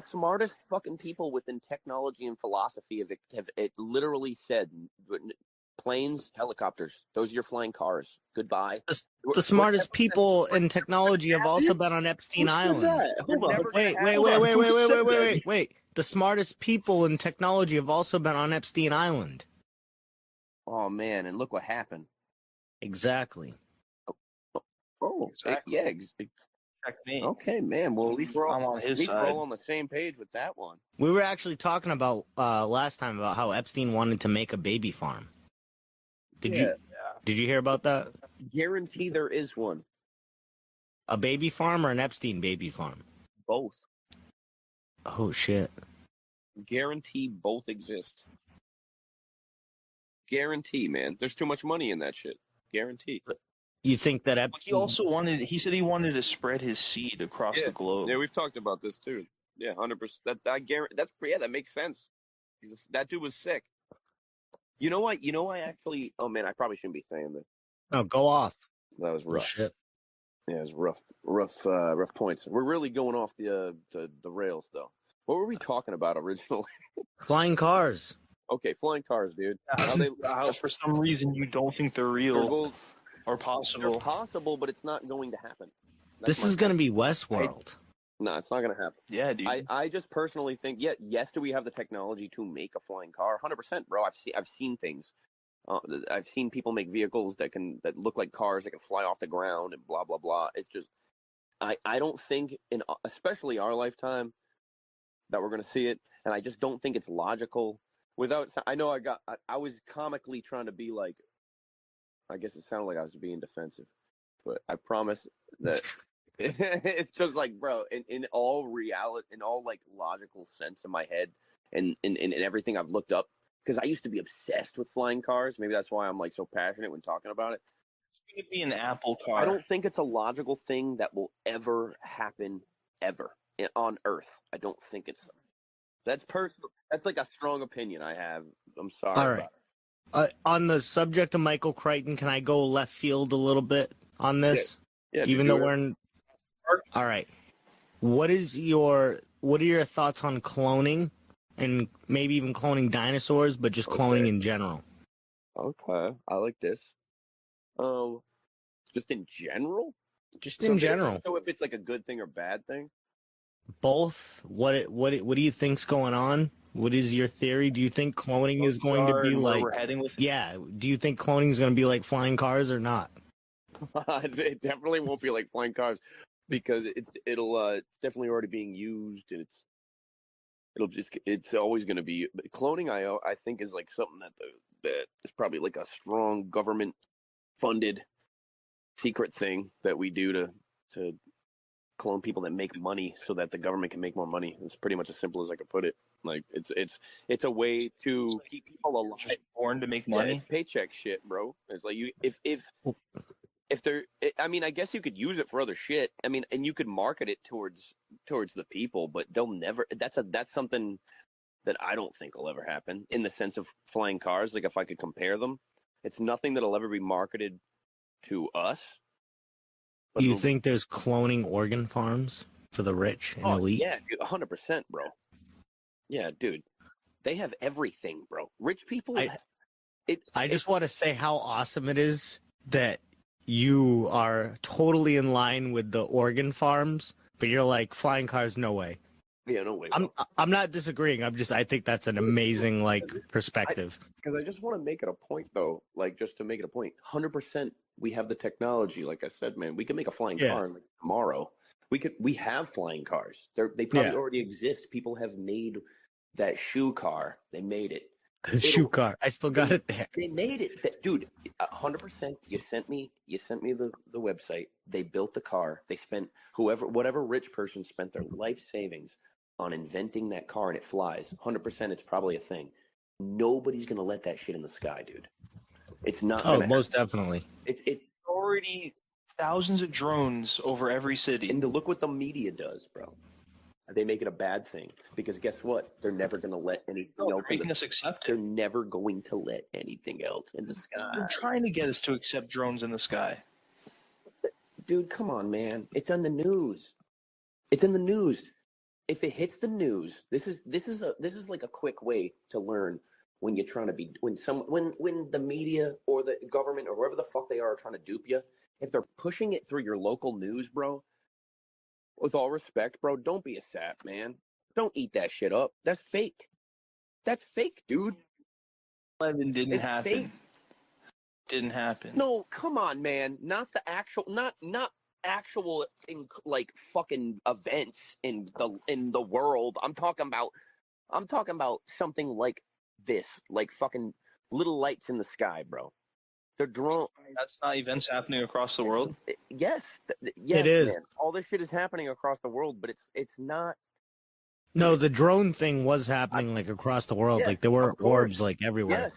smartest fucking people within technology and philosophy have it literally said. Planes, helicopters. Those are your flying cars. Goodbye. The smartest people in technology have also been on Epstein Island. Hold on. Wait. The smartest people in technology have also been on Epstein Island. Oh, man. And look what happened. Exactly. Oh, exactly. Yeah. Checkmate. Okay, man. Well, at least we're all on his side. We're all on the same page with that one. We were actually talking about last time about how Epstein wanted to make a baby farm. Did you hear about that? Guarantee there is one. A baby farm or an Epstein baby farm? Both. Oh shit. Guarantee both exist. Guarantee, man. There's too much money in that shit. Guarantee. You think that But he also wanted. He said he wanted to spread his seed across the globe. Yeah, we've talked about this too. Yeah, 100%. I guarantee. That makes sense. That dude was sick. You know what? Actually. Oh man, I probably shouldn't be saying this. No, go off. That was rough. Shit. Yeah, it was rough points. We're really going off the rails though. What were we talking about originally? Flying cars. Okay, flying cars, dude. How for some reason you don't think they're real or They're possible. possible, but it's not going to happen. This is going to be Westworld. No, it's not going to happen. Yeah, dude. I just personally think, yes, do we have the technology to make a flying car? 100%, bro. I've seen things. I've seen people make vehicles that look like cars that can fly off the ground and blah blah blah. It's just, I don't think especially our lifetime that we're going to see it, and I just don't think it's logical. I was comically trying to be like, I guess it sounded like I was being defensive, but I promise that it's just like, bro, in all reality, in all like logical sense in my head, and in everything I've looked up, because I used to be obsessed with flying cars. Maybe that's why I'm like so passionate when talking about it. It's going to be an Apple car. I don't think it's a logical thing that will ever happen ever on Earth. I don't think it's. That's personal. That's like a strong opinion I have. I'm sorry. All right. On the subject of Michael Crichton, can I go left field a little bit on this? Yeah. Even though we're in. All right. What are your thoughts on cloning, and maybe even cloning dinosaurs, but just cloning in general? Okay, I like this. Just in general. Just in general. So if it's like a good thing or bad thing. Both. What do you think's going on? What is your theory? Do you think cloning is going to be like? We're heading with? Yeah. Do you think cloning is going to be like flying cars or not? It definitely won't be like flying cars, because it's definitely already being used, and it's always going to be cloning. I think is like something that is probably like a strong government funded secret thing that we do to clone people that make money so that the government can make more money. It's pretty much as simple as I could put it. Like it's a way to keep people alive. Just born to make money. Yeah, it's paycheck shit, bro. It's like if they're, I mean, I guess you could use it for other shit. I mean, and you could market it towards the people, but they'll never. That's something that I don't think will ever happen in the sense of flying cars. Like if I could compare them, it's nothing that'll ever be marketed to us. Do you think there's cloning organ farms for the rich and elite? Yeah, 100%, bro. Yeah, dude. They have everything, bro. Rich people. I just want to say how awesome it is that you are totally in line with the organ farms, but you're like, flying cars, no way. Yeah, no way. I'm not disagreeing. I think that's an amazing perspective. Because I just want to make it a point, though. Like, just to make it a point, 100%. We have the technology, like I said, man. We can make a flying car tomorrow. We have flying cars. They probably already exist. People have made that shoe car. They made it. Shoe car. I still got it there. They made it, dude. 100%. You sent me the website. They built the car. They spent whatever rich person spent their life savings on inventing that car, and it flies. 100%. It's probably a thing. Nobody's gonna let that shit in the sky, dude. It's not. Oh, most definitely. It's already thousands of drones over every city. And to look what the media does, bro. They make it a bad thing because guess what? They're never going to let anything else. Making us accept it. They're never going to let anything else in the sky. They're trying to get us to accept drones in the sky. Dude, come on, man. It's on the news. It's in the news. If it hits the news, this is like a quick way to learn when you're trying to be when the media or the government or whoever the fuck they are trying to dupe you. If they're pushing it through your local news, bro. With all respect, bro, don't be a sap, man. Don't eat that shit up. That's fake. That's fake, dude. 11 didn't happen. Fake. Didn't happen. No, come on, man. Not the actual, not actual like fucking events in the world. I'm talking about something like this, like fucking little lights in the sky, bro. They're drone. That's not events happening across the world. Yes, it is. Man. All this shit is happening across the world, but it's not. No, the drone thing was happening like across the world. Yeah, like there were orbs like everywhere. Yes,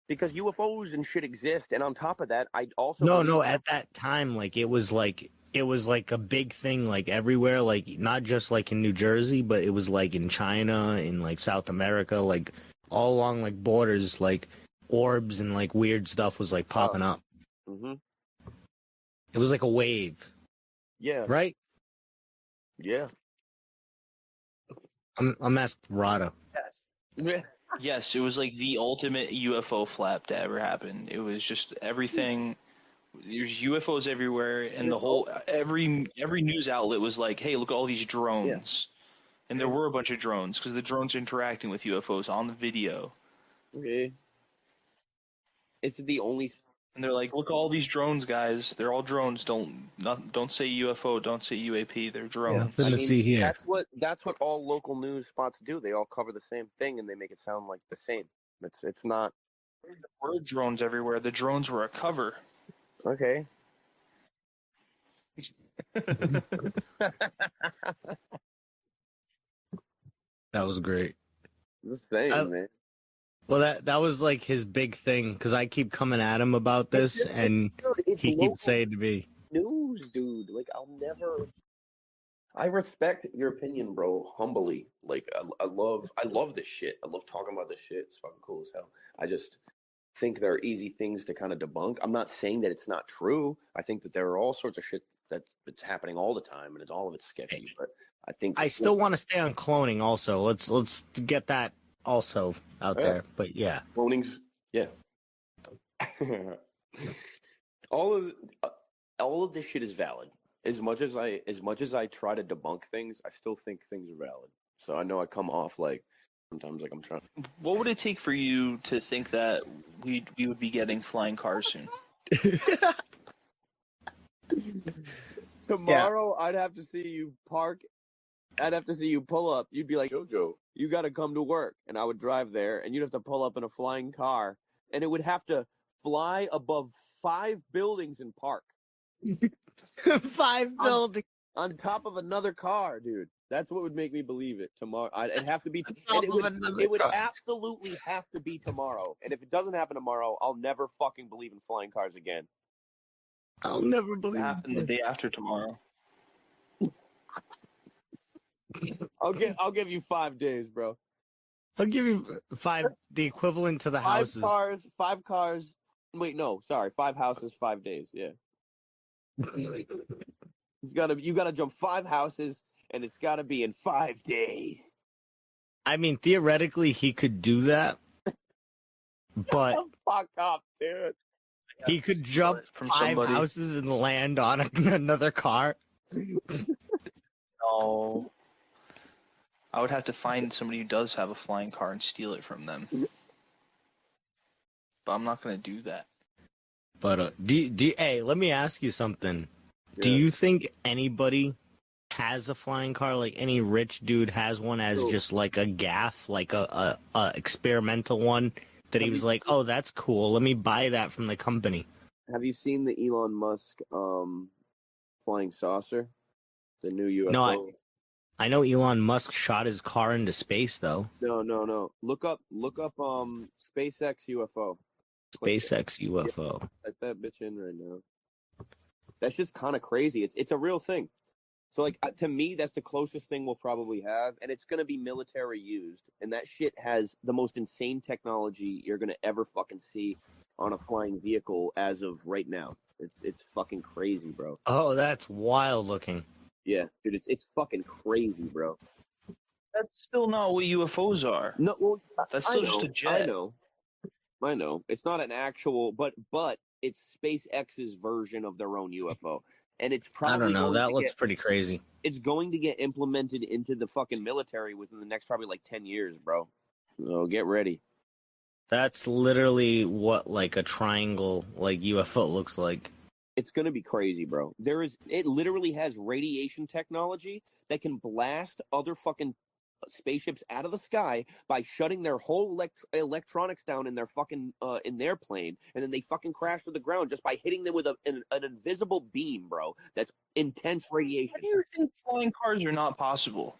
Because UFOs and shit exist, and on top of that, I also No. At that time, it was like a big thing, like everywhere, like not just like in New Jersey, but it was like in China, in like South America, like all along like borders, like orbs and like weird stuff was like popping up. Mm-hmm. It was like a wave. Yeah. Right? Yeah. I'm asking Rada. Yes. Yes, it was like the ultimate UFO flap to ever happen. It was just everything. There's UFOs everywhere, and the whole every news outlet was like, "Hey, look at all these drones," and there were a bunch of drones because the drones are interacting with UFOs on the video. Okay. It's the only. And they're like, "Look at all these drones, guys. They're all drones. Don't say UFO. Don't say UAP. They're drones." Nothing to see here. That's what all local news spots do. They all cover the same thing, and they make it sound like the same. It's not. There were drones everywhere. The drones were a cover. Okay. That was great. The same, man. Well, that was like his big thing, because I keep coming at him about this, and he keeps saying to me, "News, dude. Like, I'll never." I respect your opinion, bro. Humbly, like I love this shit. I love talking about this shit. It's fucking cool as hell. I just think there are easy things to kind of debunk. I'm not saying that it's not true. I think that there are all sorts of shit that's happening all the time, and it's all of it's sketchy. But I think I still want to stay on cloning. Also, let's get that also out there. But yeah, cloning's all of this shit is valid. As much as I try to debunk things, I still think things are valid. So I know I come off like sometimes like I'm trying. What would it take for you to think that we would be getting flying cars soon? Tomorrow, I'd have to see you park. I'd have to see you pull up. You'd be like, "Jojo, you got to come to work," and I would drive there, and you'd have to pull up in a flying car, and it would have to fly above 5 buildings and park. 5 buildings on top of another car, dude. That's what would make me believe it tomorrow. It'd have to be. It would absolutely have to be tomorrow. And if it doesn't happen tomorrow, I'll never fucking believe in flying cars again. I'll never believe it. Happen the day after tomorrow. I'll give you 5 days, bro. I'll give you 5, the equivalent to the houses. 5 cars. Wait, no, sorry. 5 houses, 5 days. Yeah. You gotta jump 5 houses, and it's gotta be in 5 days. I mean, theoretically, he could do that, but fuck up, dude. He could jump from 5 houses and land on another car. No, I would have to find somebody who does have a flying car and steal it from them. But I'm not gonna do that. But hey, let me ask you something. Yeah. Do you think anybody has a flying car? Like any rich dude has one as just like a gaff, like a experimental one that he was like, "Oh, that's cool. Let me buy that from the company." Have you seen the Elon Musk flying saucer? The new UFO. No, I know Elon Musk shot his car into space though. No. Look up SpaceX UFO. SpaceX UFO. Type that bitch in right now. That's just kind of crazy. It's a real thing. So like to me, that's the closest thing we'll probably have, and it's gonna be military used. And that shit has the most insane technology you're gonna ever fucking see on a flying vehicle as of right now. It's fucking crazy, bro. Oh, that's wild looking. Yeah, dude, it's fucking crazy, bro. That's still not what UFOs are. No, well, that's still just a jet. I know. It's not an actual, but it's SpaceX's version of their own UFO. And it's probably. I don't know. That looks pretty crazy. It's going to get implemented into the fucking military within the next probably like 10 years, bro. So get ready. That's literally what like a triangle like UFO looks like. It's going to be crazy, bro. It literally has radiation technology that can blast other fucking spaceships out of the sky by shutting their whole electronics down in their fucking in their plane, and then they fucking crash to the ground just by hitting them with an invisible beam, bro. That's intense radiation. How do you think flying cars are not possible?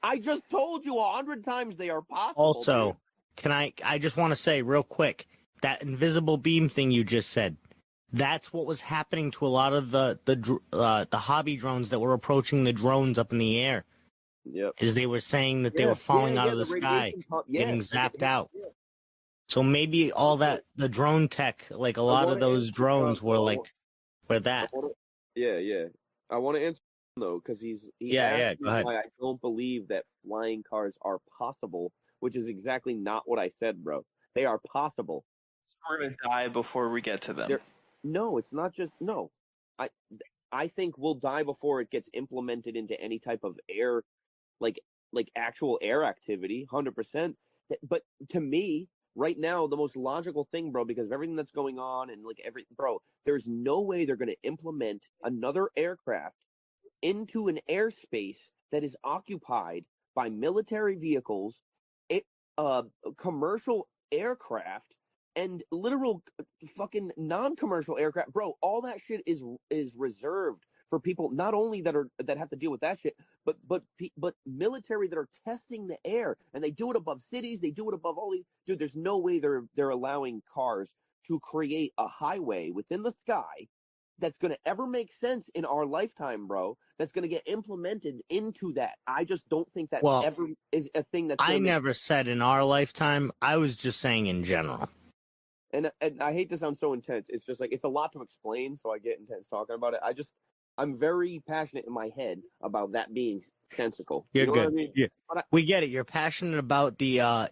I just told you 100 times they are possible. Also, dude. I just want to say real quick, that invisible beam thing you just said, that's what was happening to a lot of the hobby drones that were approaching the drones up in the air. Yep. Is they were saying that they were falling out of the sky, getting zapped out. So maybe all that, the drone tech, like a lot of those drones were that. Yeah. I want to answer him, though, because he asked me why I don't believe that flying cars are possible, which is exactly not what I said, bro. They are possible. We're going to die before we get to them. No, it's not just, no. I think we'll die before it gets implemented into any type of air, like actual air activity, 100%. But to me, right now, the most logical thing, bro, because of everything that's going on and there's no way they're going to implement another aircraft into an airspace that is occupied by military vehicles, commercial aircraft, and literal fucking non-commercial aircraft. Bro, all that shit is reserved for people not only that have to deal with that shit, but military that are testing the air, and they do it above cities, they do it above all these. Dude, there's no way they're allowing cars to create a highway within the sky that's going to ever make sense in our lifetime, bro. That's going to get implemented into that. I just don't think that ever is a thing that's. I never said in our lifetime. I was just saying in general. And I hate to sound so intense. It's just like, it's a lot to explain, so I get intense talking about it. I'm very passionate in my head about that being sensical. You're know good. What I mean? Yeah. We get it. You're passionate about the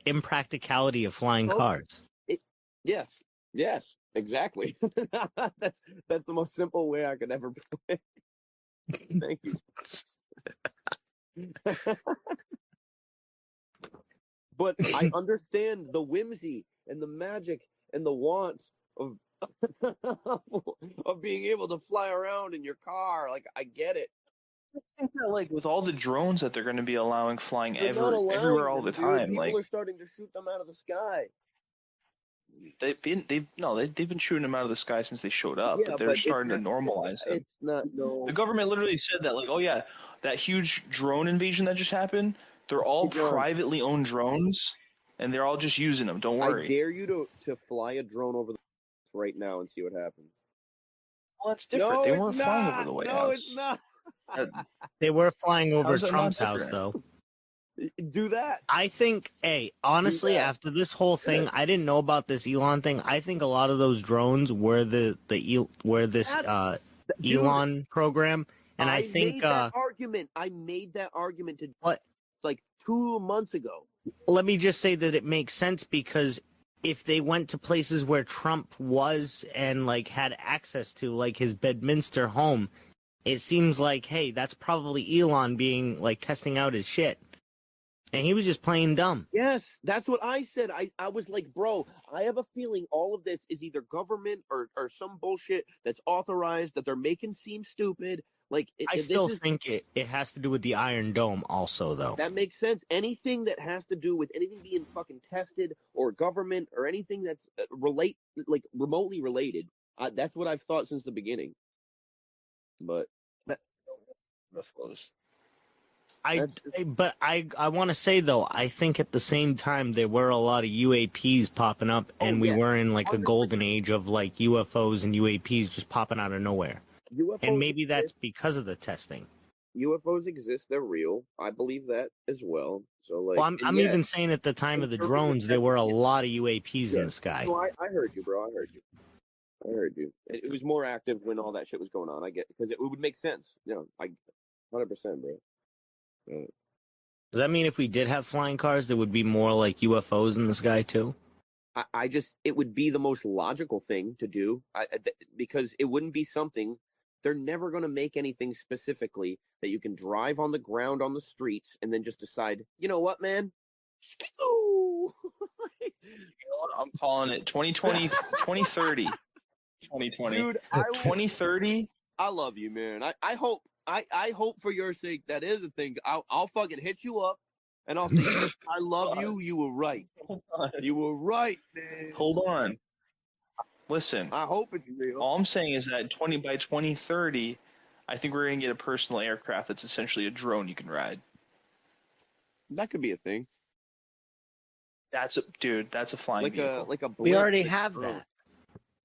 impracticality of flying cars. Yes, exactly. That's the most simple way I could ever put it. Thank you. But I understand the whimsy and the magic and the want of of being able to fly around in your car. Like, I get it. I think that, like, with all the drones that they're going to be allowing flying everywhere all the time, people are starting to shoot them out of the sky. They've been shooting them out of the sky since they showed up, but they're starting to normalize them. It's not The government literally said that, like, oh yeah, that huge drone invasion that just happened, they're all privately owned drones, and they're all just using them. Don't worry. I dare you to fly a drone over the right now and see what happens. Well, that's different. No, they weren't flying over the White House. No, it's not. They were flying over Trump's house, though. Do that. I think, honestly, after this whole thing, I didn't know about this Elon thing. I think a lot of those drones were this Elon program, and I think I made that argument to like 2 months ago. Let me just say that it makes sense, because if they went to places where Trump was and like had access to, like his Bedminster home, it seems like, hey, that's probably Elon being like testing out his shit. And he was just playing dumb. Yes, that's what I said. I was like, bro, I have a feeling all of this is either government or some bullshit that's authorized that they're making seem stupid. Like, I still think it has to do with the Iron Dome also, though. That makes sense. Anything that has to do with anything being fucking tested or government or anything that's remotely related, that's what I've thought since the beginning. But that's close. I want to say, though, I think at the same time there were a lot of UAPs popping up, and we were in like 100%. A golden age of like UFOs and UAPs just popping out of nowhere. And maybe that's because of the testing. UFOs exist; they're real. I believe that as well. So, like, well, I'm even saying at the time of the drones, there were a lot of UAPs in the sky. No, I heard you, bro. I heard you. It was more active when all that shit was going on. I get, because it would make sense. 100%, bro. Does that mean if we did have flying cars, there would be more like UFOs in the sky too? It would be the most logical thing to do, because it wouldn't be something. They're never going to make anything specifically that you can drive on the ground on the streets and then just decide, you know what, man? I'm calling it 2020, 2030. 2020. Dude, 2030. I love you, man. I hope for your sake that is a thing. I'll fucking hit you up and I'll say, I love you. You were right. You were right, man. Hold on. Listen. I hope it's real. All I'm saying is that by 2030, I think we're going to get a personal aircraft that's essentially a drone you can ride. That could be a thing. That's a flying vehicle. like a We blimp already that's have drone. that.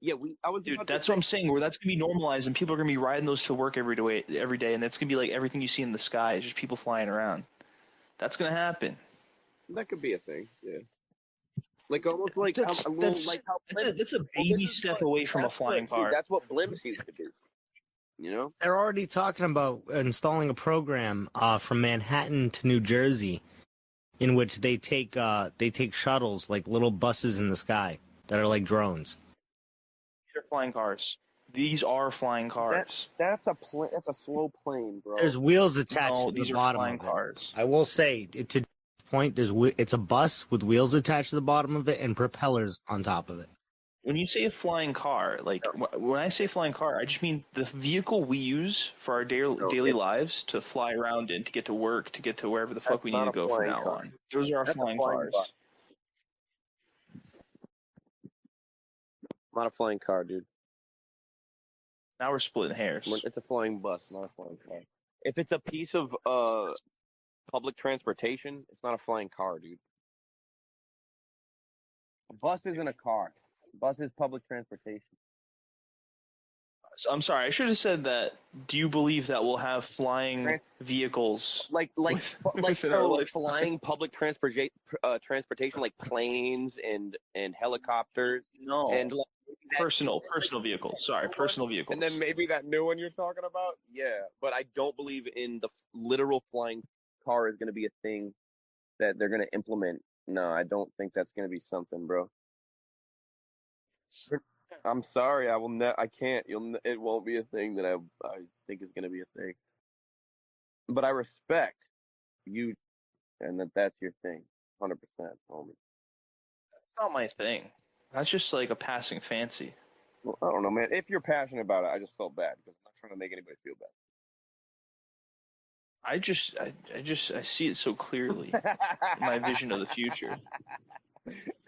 Yeah, I was Dude, about to that's say, what I'm saying. Where that's gonna be normalized, and people are gonna be riding those to work every day, and that's gonna be like everything you see in the sky is just people flying around. That's gonna happen. that could be a thing. Yeah, like almost like how That's blimps. a Well, baby step away from a flying car. That's what blimps used to be. You know, They're already talking about installing a program from Manhattan to New Jersey, in which they take shuttles, like little buses in the sky that are like drones. These are flying cars. These are flying cars. that's a slow plane, bro. There's wheels attached No, to these the are bottom flying of it. cars. I will say, to point, it's a bus with wheels attached to the bottom of it and propellers on top of it. When you say a flying car, like when I say flying car, I just mean the vehicle we use for our daily lives to fly around in, to get to work, to get to wherever the fuck we need to go from now on. Those are our flying cars. Bus. Not a flying car, dude. Now we're splitting hairs. It's a flying bus, not a flying car. If it's a piece of public transportation, it's not a flying car, dude. A bus isn't a car. A bus is public transportation. I'm sorry, I should have said that. Do you believe that we'll have flying vehicles? Like within our life? flying public transportation, like planes and helicopters. No. And like personal vehicles. Sorry, personal vehicles. And then maybe that new one you're talking about. Yeah, but I don't believe in the literal flying car is going to be a thing that they're going to implement. No, I don't think that's going to be something, bro. I'm sorry, I can't. It won't be a thing that I think is going to be a thing. But I respect you, and that's your thing, 100%, homie. That's not my thing. That's just like a passing fancy. Well, I don't know, man. If you're passionate about it, I just felt bad because I'm not trying to make anybody feel bad. I see it so clearly. My vision of the future.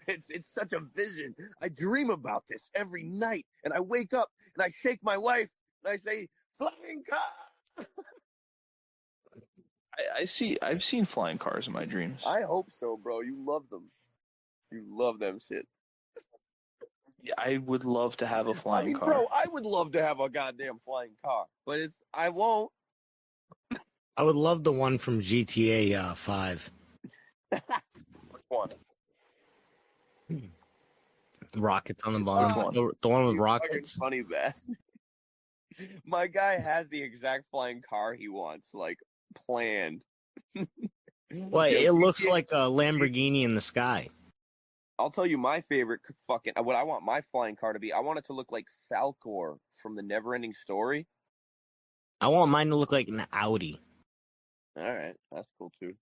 It's such a vision. I dream about this every night, and I wake up and I shake my wife and I say, "Flying car." I've seen flying cars in my dreams. I hope so, bro. You love them. You love them shit. Yeah, I would love to have a flying car. Bro, I would love to have a goddamn flying car, but I won't. I would love the one from GTA 5. Which one? Rockets on the bottom. The one with rockets. Funny, man. My guy has the exact flying car he wants, like, planned. Well, it looks like a Lamborghini in the sky. I'll tell you my favorite what I want my flying car to be. I want it to look like Falcor from the Neverending Story. I want mine to look like an Audi. All right, that's cool too.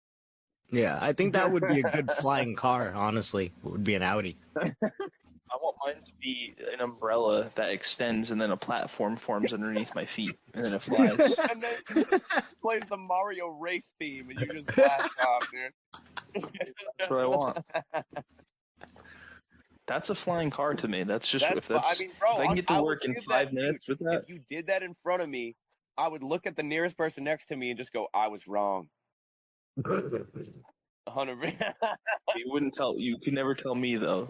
Yeah, I think that would be a good flying car, honestly. It would be an Audi. I want mine to be an umbrella that extends and then a platform forms underneath my feet and then it flies. And then it plays the Mario race theme and you just blast off, dude. That's what I want. That's a flying car to me. That's just if bro, I can get to work in 5 minutes with that. If you did that in front of me, I would look at the nearest person next to me and just go, "I was wrong." 100%. You could never tell me though.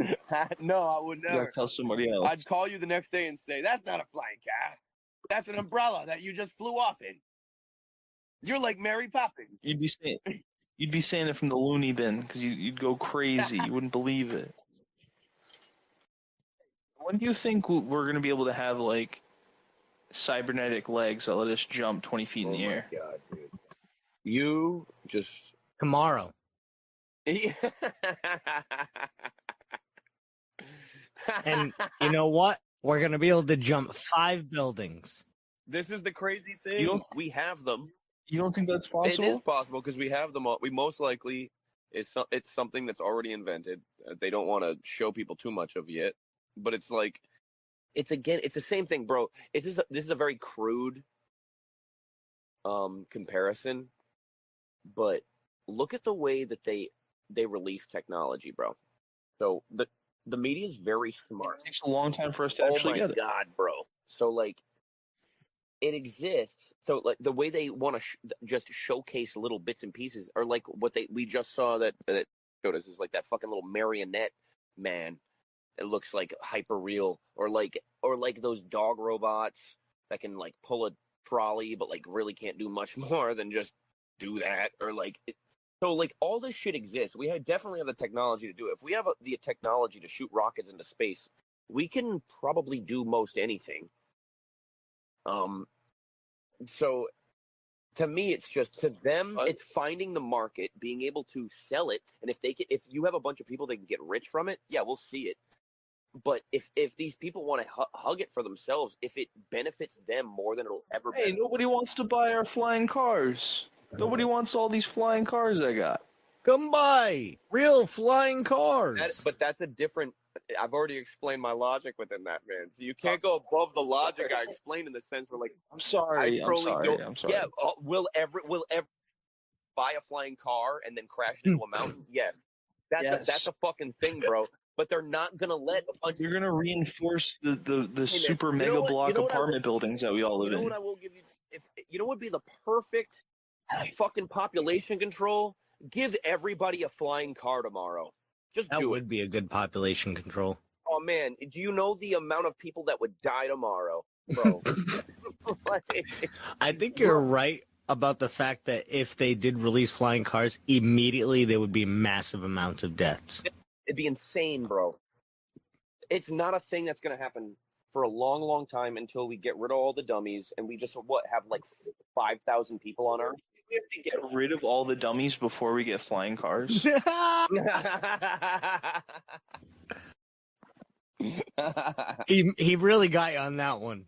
No, I would never. You gotta tell somebody else. I'd call you the next day and say, "That's not a flying car. That's an umbrella that you just flew off in. You're like Mary Poppins." You'd be saying it from the loony bin because you'd go crazy. You wouldn't believe it. When do you think we're gonna be able to have like cybernetic legs that let us jump 20 feet in the air? Oh my god, dude! You just tomorrow. And you know what? We're going to be able to jump 5 buildings. This is the crazy thing. We have them. You don't think that's possible? It is possible because we have them all. We most likely, it's something that's already invented. They don't want to show people too much of yet. But it's like, it's the same thing, bro. This is a very crude comparison. But look at the way that they release technology, bro. So the media is very smart. It takes a long time for us to actually get it. Oh my god, bro. So like, it exists. So like the way they want to just showcase little bits and pieces, or like what we just saw that showed us is like that fucking little marionette man. It looks like hyper real, or like those dog robots that can like pull a trolley, but like really can't do much more than just do that, or like. So like all this shit exists. We definitely have the technology to do it. If we have the technology to shoot rockets into space, we can probably do most anything. So to me, it's just to them, it's finding the market, being able to sell it, and if you have a bunch of people that can get rich from it, yeah, we'll see it. But if these people want to hug it for themselves, if it benefits them more than it'll ever. Hey, nobody wants to buy our flying cars. Nobody wants all these flying cars I got. Come by real flying cars. But that's a different. I've already explained my logic within that, man. So you can't go above the logic I explained in the sense where, like, I'm sorry. I'm sorry. Yeah, will ever buy a flying car and then crash into a mountain? Yeah, that's a fucking thing, bro. But they're not gonna let a bunch. You're gonna reinforce the super mega block apartment buildings that we all live in. You know what I will give you? You know what would be the perfect fucking population control? Give everybody a flying car tomorrow. Just that do would be a good population control. Oh man, do you know the amount of people that would die tomorrow, bro? I think you're right about the fact that if they did release flying cars, immediately there would be massive amounts of deaths. It'd be insane, bro. It's not a thing that's going to happen for a long, long time until we get rid of all the dummies and we just, have like 5,000 people on Earth? We have to get rid of all the dummies before we get flying cars. He really got you on that one.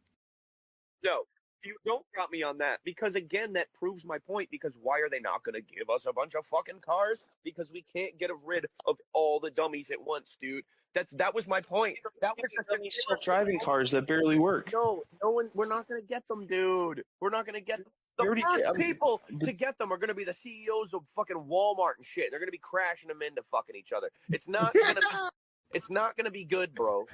No, you don't got me on that, because again, that proves my point. Because why are they not going to give us a bunch of fucking cars? Because we can't get rid of all the dummies at once, dude. That was my point. That was the self-driving cars that barely work. No one. We're not going to get them, dude. We're not going to get them. The first people to get them are going to be the CEOs of fucking Walmart and shit. They're going to be crashing them into fucking each other. It's not going to be. It's not going to be good, bro.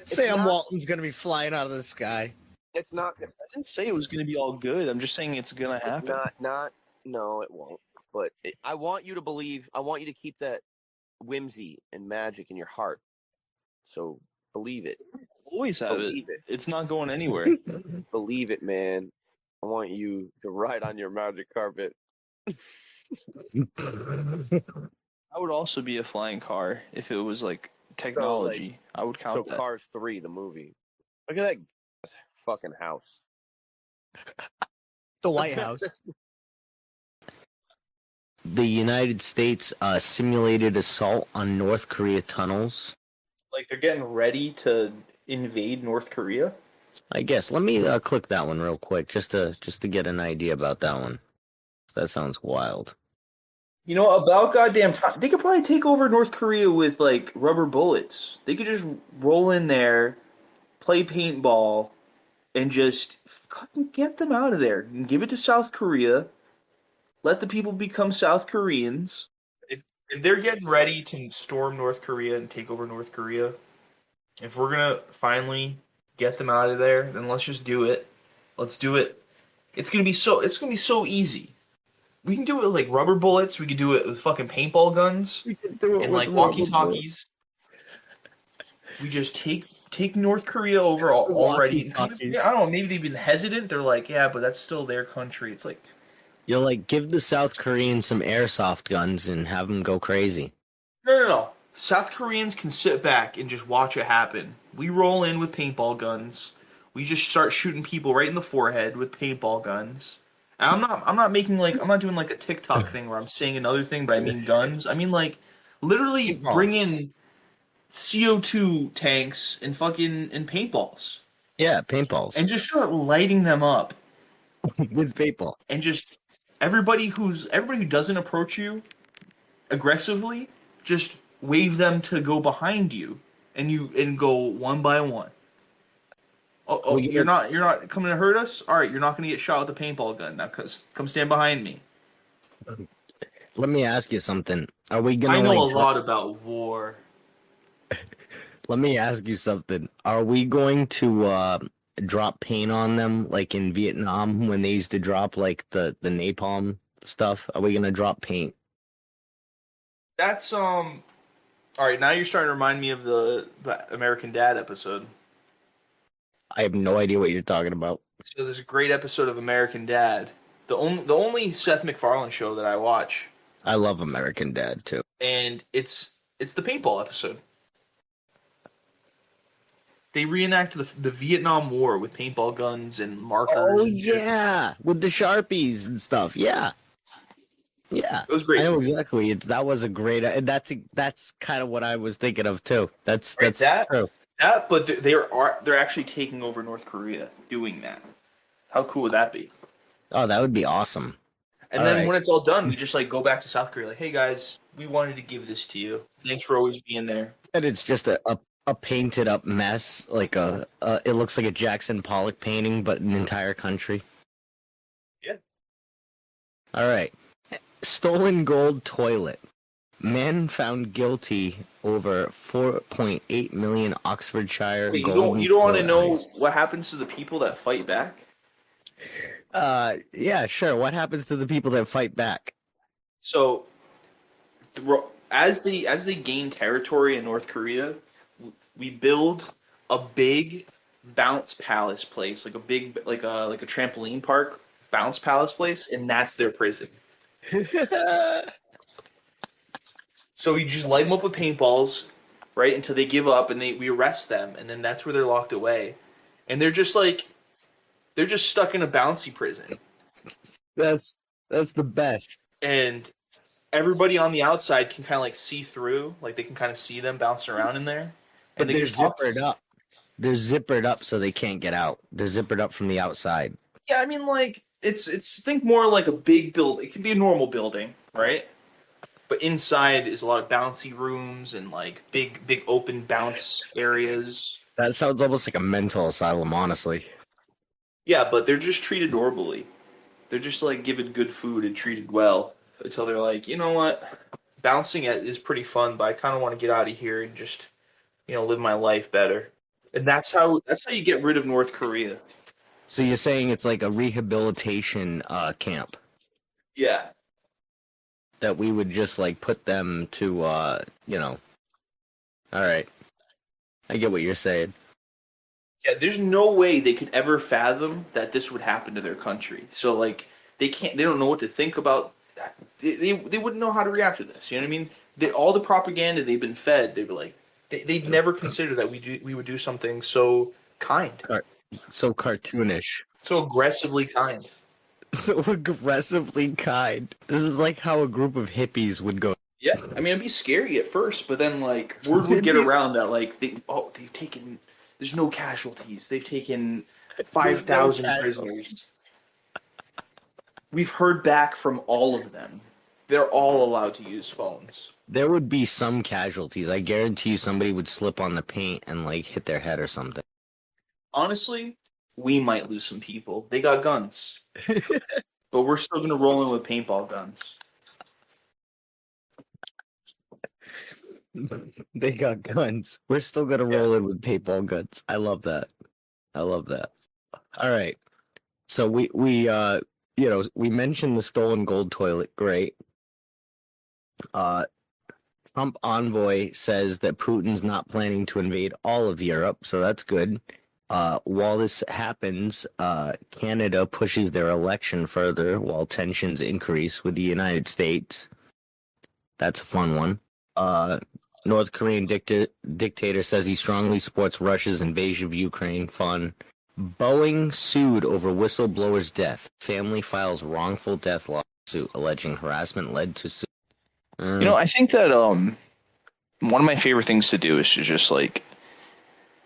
Sam Walton's going to be flying out of the sky. It's not. I didn't say it was going to be all good. I'm just saying it's going to happen. No, it won't. But I want you to believe. I want you to keep that whimsy and magic in your heart. So believe it. Always have it. It's not going anywhere. Believe it, man. I want you to ride on your magic carpet. I would also be a flying car if it was like technology. I would count that. Cars 3, the movie. Look at that fucking house. The White House. The United States simulated assault on North Korea tunnels. Like they're getting ready to invade North Korea? I guess. Let me click that one real quick just to get an idea about that one. That sounds wild. You know, about goddamn time. They could probably take over North Korea with, like, rubber bullets. They could just roll in there, play paintball, and just fucking get them out of there. And give it to South Korea. Let the people become South Koreans. If they're getting ready to storm North Korea and take over North Korea, if we're going to finally get them out of there, then let's just do it. Let's do it. It's going to be so easy. We can do it with, like, rubber bullets. We can do it with fucking paintball guns. We can do it and, with like, walkie-talkies. We just take North Korea over already. I don't know, maybe they've been hesitant. They're like, yeah, but that's still their country. It's like... You'll, like, give the South Koreans some airsoft guns and have them go crazy. No. South Koreans can sit back and just watch it happen. We roll in with paintball guns. We just start shooting people right in the forehead with paintball guns. And I'm not doing like a TikTok thing where I'm saying another thing, but I mean guns. I mean, like, literally bring in CO2 tanks and paintballs. Yeah, paintballs. And just start lighting them up with paintball. And just everybody who doesn't approach you aggressively, just wave them to go behind you and go one by one. Oh, you're not coming to hurt us? All right, you're not going to get shot with a paintball gun. Now, come stand behind me. Let me ask you something. Are we going to? I know a lot about war. Let me ask you something. Are we going to drop paint on them like in Vietnam when they used to drop like the napalm stuff? Are we going to drop paint? That's All right, now you're starting to remind me of the American Dad episode. I have no idea what you're talking about. So there's a great episode of American Dad, the only Seth MacFarlane show that I watch, I love American Dad too. and it's the paintball episode. They reenact the Vietnam War with paintball guns and markers. Oh and shit. yeah, with the Sharpies and stuff. Yeah, yeah. It was great. I know exactly. That was a great. That's kind of what I was thinking of too. That's true. That, but they're actually taking over North Korea doing that. How cool would that be? Oh, that would be awesome. And then when it's all done, we just like go back to South Korea, like, hey guys, we wanted to give this to you. Thanks for always being there. And it's just a painted up mess, like it looks like a Jackson Pollock painting, but an entire country. Yeah. All right. Stolen gold toilet. Man found guilty over 4.8 million Oxfordshire Wait, gold. you don't want to know what happens to the people that fight back? Yeah, sure. What happens to the people that fight back? So, as they gain territory in North Korea, we build a big bounce palace place, like a big like a trampoline park bounce palace place, and that's their prison. So we just light them up with paintballs, right, until they give up, and we arrest them, and then that's where they're locked away, and they're just stuck in a bouncy prison. That's the best. And everybody on the outside can kind of like see through, like they can kind of see them bouncing around in there. But they're zippered up. They're zippered up so they can't get out. They're zippered up from the outside. Yeah, I mean, like it's think more like a big building. It can be a normal building, right? But inside is a lot of bouncy rooms and like big open bounce areas. That sounds almost like a mental asylum, honestly. Yeah, but they're just treated normally. They're just like given good food and treated well until they're like, you know what, bouncing is pretty fun, but I kind of want to get out of here and just, live my life better. And that's how you get rid of North Korea. So you're saying it's like a rehabilitation camp? Yeah. That we would just like put them to, All right. I get what you're saying. Yeah, there's no way they could ever fathom that this would happen to their country. So like they don't know what to think about. They wouldn't know how to react to this. You know what I mean? All the propaganda they've been fed, they'd be like, they'd never consider that we would do something so kind, so cartoonish, so aggressively kind. So aggressively kind. This is like how a group of hippies would go. Yeah, I mean, it'd be scary at first, but then like word would get around that like they've taken. There's no casualties. They've taken 5,000 prisoners. We've heard back from all of them. They're all allowed to use phones. There would be some casualties. I guarantee you somebody would slip on the paint and like hit their head or something. Honestly, we might lose some people. They got guns. But we're still going to roll in with paintball guns. They got guns. We're still going to roll in with paintball guns. I love that. All right. So we mentioned the stolen gold toilet. Great. Trump envoy says that Putin's not planning to invade all of Europe, so that's good. While this happens, Canada pushes their election further while tensions increase with the United States. That's a fun one. North Korean dictator says he strongly supports Russia's invasion of Ukraine. Fun. Boeing sued over whistleblower's death. Family files wrongful death lawsuit alleging harassment led to suit. I think that one of my favorite things to do is to just like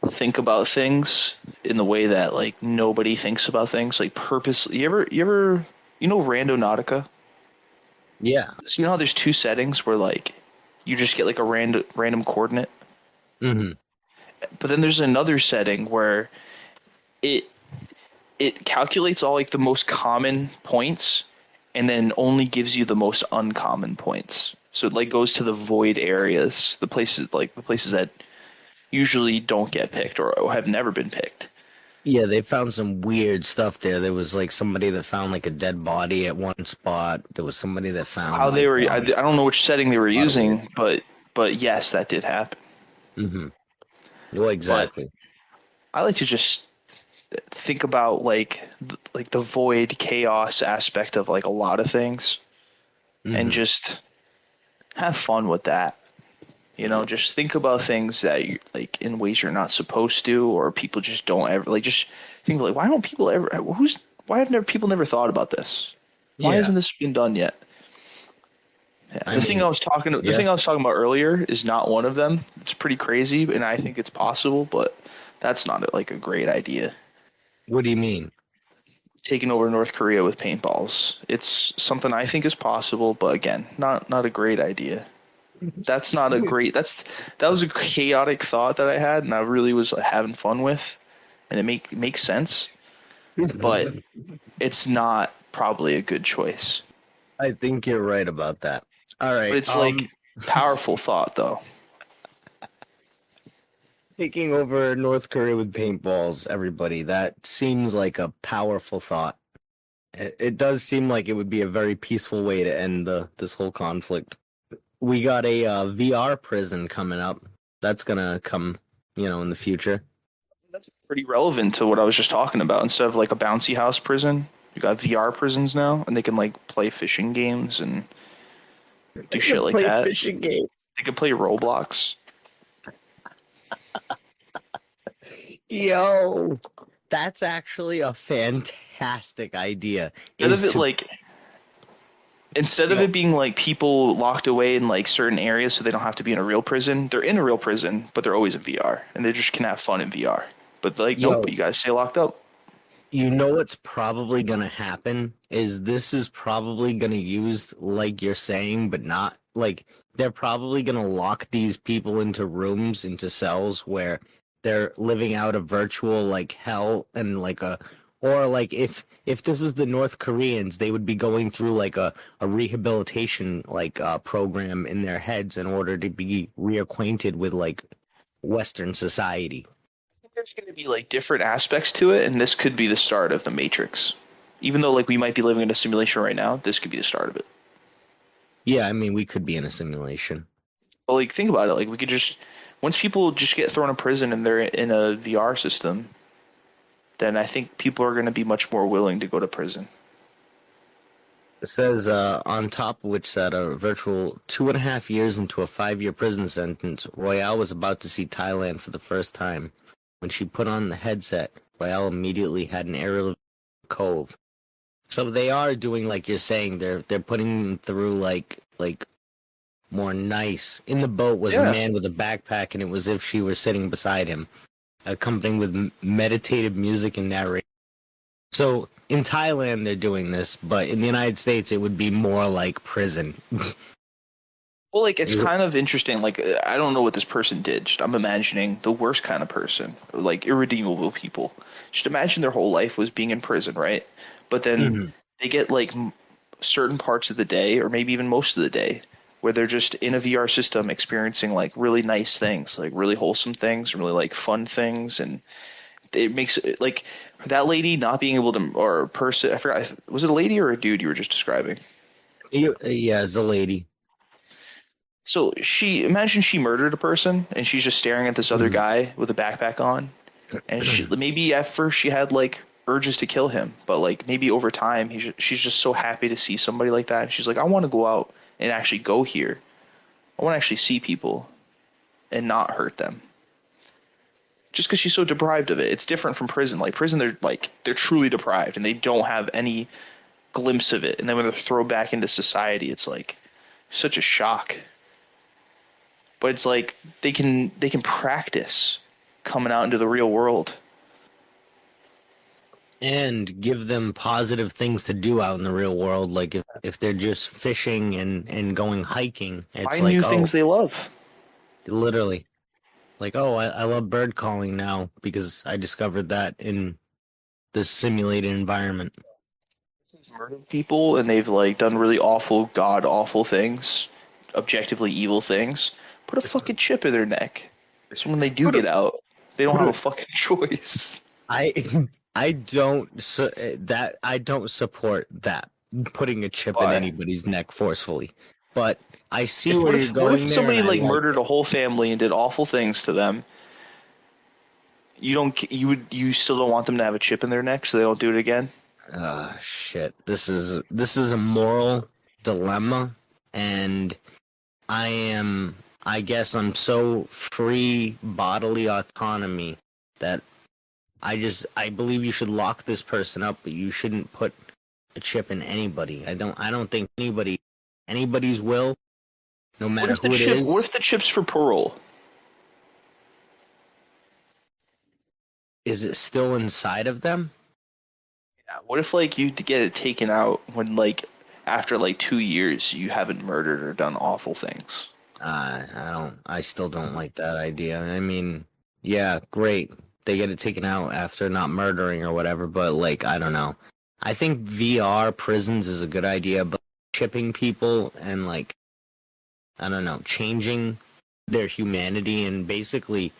think about things in the way that like nobody thinks about things, like purposely. You ever Randonautica? Yeah. So you know how there's two settings where like you just get like a random coordinate? Mm-hmm. But then there's another setting where it calculates all like the most common points and then only gives you the most uncommon points. So it like goes to the void areas, the places that usually don't get picked or have never been picked. Yeah, they found some weird stuff there. There was like somebody that found like a dead body at one spot. There was somebody that found How they like, were, I don't know which setting they were lot of weird- using, but yes, that did happen. Well, exactly. I like to just think about like the void chaos aspect of like a lot of things, and just have fun with that. You know, just think about things that you, like in ways you're not supposed to, or people just don't ever like. Just think like, why don't people ever? Why have people never thought about this? Why hasn't this been done yet? Yeah. The thing I was talking about earlier is not one of them. It's pretty crazy, and I think it's possible, but that's not like a great idea. What do you mean? Taking over North Korea with paintballs. It's something I think is possible, but again, not a great idea. That's not a great. That was a chaotic thought that I had, and I really was having fun with, and it makes sense, but it's not probably a good choice. I think you're right about that. All right, but it's like powerful thought though. Taking over North Korea with paintballs, everybody. That seems like a powerful thought. It does seem like it would be a very peaceful way to end this whole conflict. We got a VR prison coming up. That's gonna come, in the future. That's pretty relevant to what I was just talking about. Instead of like a bouncy house prison, you got VR prisons now, and they can like play fishing games and do shit like that. Fishing games. They can play Roblox. Yo, that's actually a fantastic idea. Instead of it being like people locked away in like certain areas so they don't have to be in a real prison, they're in a real prison, but they're always in VR, and they just can have fun in VR. But like, nope, you guys stay locked up. You know what's probably gonna happen is this is probably gonna use like you're saying, but not like they're probably gonna lock these people into rooms, into cells where they're living out a virtual like hell and like or like if this was the North Koreans, they would be going through like a rehabilitation like program in their heads in order to be reacquainted with like Western society. I think there's going to be like different aspects to it, and this could be the start of the Matrix. Even though like we might be living in a simulation right now, this could be the start of it. Yeah, I mean we could be in a simulation. But like think about it, like we could just once people just get thrown in prison and they're in a VR system, then I think people are going to be much more willing to go to prison. It says on top of which said a virtual 2.5 years into a 5-year prison sentence, Royale was about to see Thailand for the first time. When she put on the headset, Royale immediately had an aerial cove. So they are doing like you're saying. They're putting them through like more nice. In the boat was a man with a backpack, and it was as if she were sitting beside him, accompanied with meditative music and narration. So in Thailand they're doing this, but in the United States it would be more like prison. Well, like it's kind of interesting. Like I don't know what this person did. Just, I'm imagining the worst kind of person, like irredeemable people. Just imagine their whole life was being in prison, right? But then they get like certain parts of the day, or maybe even most of the day, where they're just in a VR system experiencing like really nice things, like really wholesome things, really like fun things, and it makes it like that lady not being able to, or a person, I forgot, was it a lady or a dude you were just describing? Yeah, it's a lady. So imagine she murdered a person and she's just staring at this other guy with a backpack on, and maybe at first she had like urges to kill him, but like maybe over time she's just so happy to see somebody like that. She's like, I want to go out and actually go here. I want to actually see people and not hurt them. Just because she's so deprived of it. It's different from prison. Like prison, they're truly deprived and they don't have any glimpse of it. And then when they're thrown back into society, it's like such a shock. But it's like they can practice coming out into the real world. And give them positive things to do out in the real world. Like if they're just fishing and going hiking, it's find like new things they love. Literally. Like, I love bird calling now because I discovered that in this simulated environment. Murdered people and they've like done really awful, god awful things, objectively evil things. Put a fucking chip in their neck. So when they do get out, they don't have a fucking choice. I I don't that I don't support that, putting a chip in Why? anybody's neck forcefully. But I see If where what you're if what going if there, and somebody I like like murdered it. a whole family and did awful things to them? You still don't want them to have a chip in their neck so they don't do it again? Shit. This is a moral dilemma, and I guess I'm so free bodily autonomy that I believe you should lock this person up, but you shouldn't put a chip in anybody. I don't think anybody's will, no What matter if the who it chip? What is, if the chip's for parole? is it still inside of them? Yeah. What if like you get it taken out when like after like 2 years you haven't murdered or done awful things? I still don't like that idea. I mean, yeah, great. They get it taken out after not murdering or whatever, but like, I don't know. I think VR prisons is a good idea, but chipping people and like, I don't know, changing their humanity and basically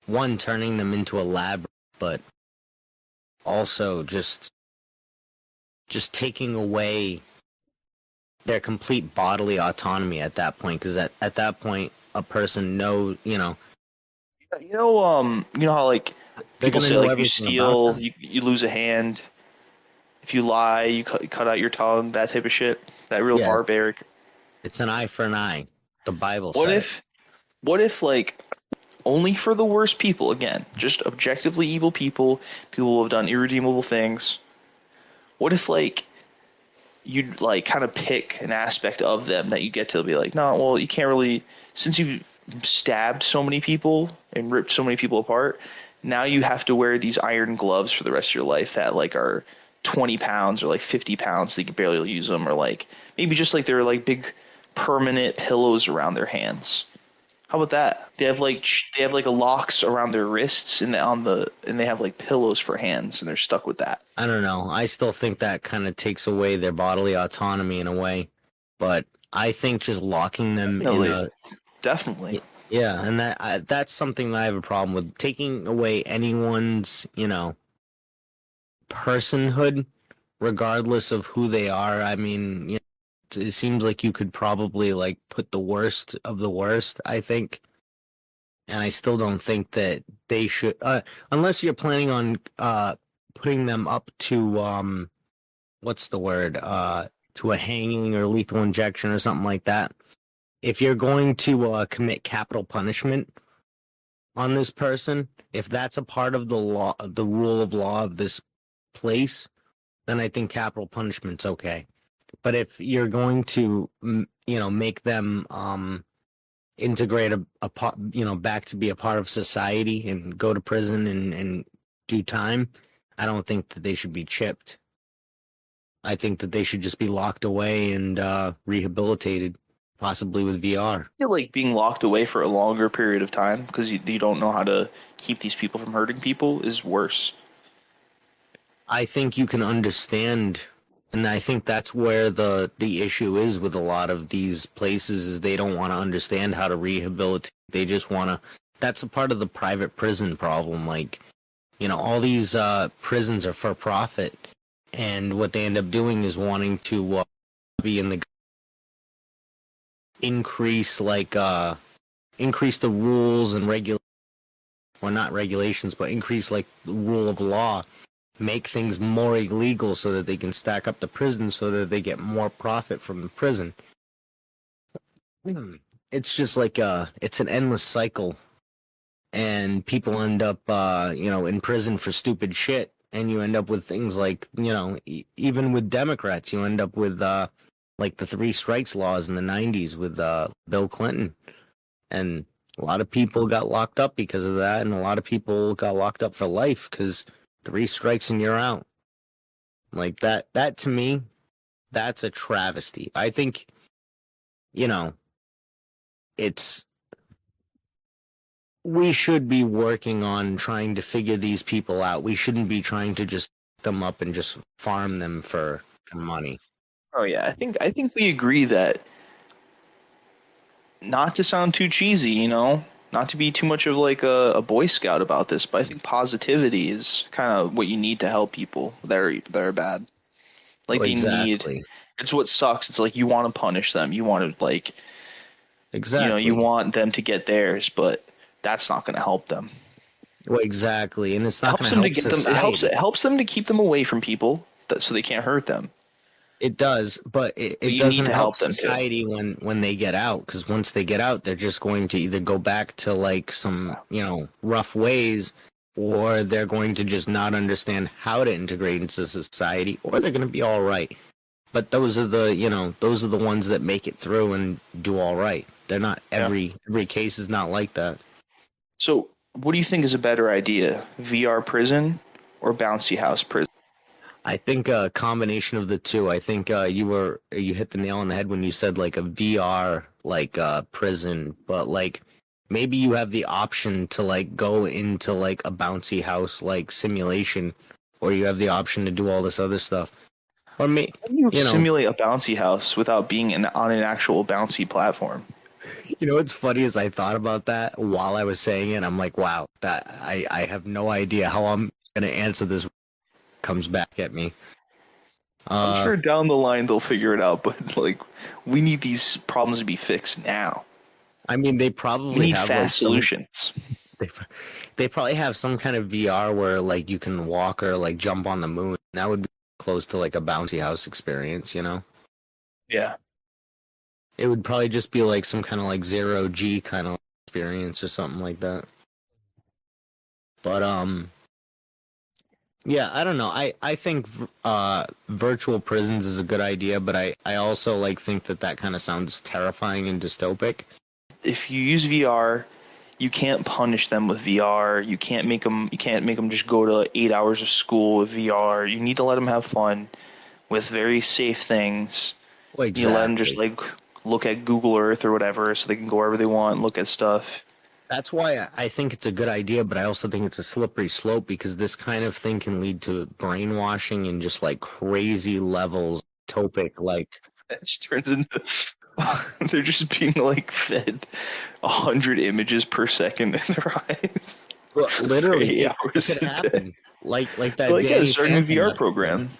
one turning them into a lab, but also just taking away their complete bodily autonomy at that point, because at that point a person knows, You know how like they're people gonna say know like if you everything about steal, them. you lose a hand. If you lie, you cut out your tongue. That type of shit. That real Yeah, barbaric. it's an eye for an eye. The Bible What said it. if what if like only for the worst people again, just objectively evil people who have done irredeemable things. What if like you'd like kind of pick an aspect of them that you get to be like, no, well, you can't really, since you've stabbed so many people and ripped so many people apart, now you have to wear these iron gloves for the rest of your life that like are 20 pounds or like 50 pounds, so you can barely use them, or like maybe just like they're like big permanent pillows around their hands. How about that? They have like a locks around their wrists and and they have like pillows for hands and they're stuck with that. I don't know. I still think that kind of takes away their bodily autonomy in a way, but I think just locking them in Definitely, a definitely. yeah, and that's something that I have a problem with, taking away anyone's personhood, regardless of who they are. I mean, it seems like you could probably like put the worst of the worst, I think. And I still don't think that they should, unless you're planning on putting them up to what's the word, to a hanging or lethal injection or something like that. If you're going to commit capital punishment on this person, if that's a part of the law, the rule of law of this place, then I think capital punishment's okay. But if you're going to, make them integrate back to be a part of society and go to prison and do time, I don't think that they should be chipped. I think that they should just be locked away and rehabilitated, possibly with VR. I feel like being locked away for a longer period of time because you don't know how to keep these people from hurting people is worse. I think you can understand, and I think that's where the issue is with a lot of these places, is they don't want to understand how to rehabilitate. They just want to. That's a part of the private prison problem. Like, all these prisons are for profit, and what they end up doing is wanting to be in the increase the rules and not regulations, but increase like the rule of law, make things more illegal so that they can stack up the prison so that they get more profit from the prison. It's just like it's an endless cycle, and people end up in prison for stupid shit, and you end up with things like even with Democrats, you end up with like the three strikes laws in the 90s with Bill Clinton, and a lot of people got locked up because of that, and a lot of people got locked up for life because 3 strikes and you're out. Like that to me, that's a travesty. I think, we should be working on trying to figure these people out. We shouldn't be trying to just them up and just farm them for money. Oh yeah, I think we agree that, not to sound too cheesy, Not to be too much of like a Boy Scout about this, but I think positivity is kind of what you need to help people that are bad. Like they need. Exactly. It's what sucks. It's like you want to punish them. You want to like. Exactly. You want them to get theirs, but that's not going to help them. Well, exactly, and it's not It helps going them to to help get them. society. It helps them to keep them away from people, so they can't hurt them. It does, but But it you doesn't need to help help them, too. society when they get out, because once they get out, they're just going to either go back to like some rough ways, or they're going to just not understand how to integrate into society, or they're going to be all right. But those are the ones that make it through and do all right. They're not every case is not like that. So, what do you think is a better idea, VR prison or bouncy house prison? I think a combination of the two. I think you hit the nail on the head when you said like a VR prison, but like maybe you have the option to like go into like a bouncy house like simulation, or you have the option to do all this other stuff. Or How do you simulate a bouncy house without being on an actual bouncy platform? You know what's funny is I thought about that while I was saying it. I'm like, wow, that I have no idea how I'm gonna answer this. Comes back at me. I'm sure down the line they'll figure it out, but like we need these problems to be fixed now. I mean, they probably We need have fast solutions. They probably have some kind of VR where like you can walk or like jump on the moon. That would be close to like a bouncy house experience, Yeah. It would probably just be like some kind of like 0G kind of experience or something like that. But yeah, I don't know. I think virtual prisons is a good idea, but I also like think that kind of sounds terrifying and dystopic. If you use VR, you can't punish them with VR. You can't make them just go to 8 hours of school with VR. You need to let them have fun with very safe things. Well, exactly. You let them just like look at Google Earth or whatever, so they can go wherever they want, look at stuff. That's why I think it's a good idea, but I also think it's a slippery slope because this kind of thing can lead to brainwashing and just like crazy levels. Topic, like it just turns into they're just being like fed 100 images per second in their eyes. Well, literally, it could happen. Like that. Like Danny starting a Phantom VR program.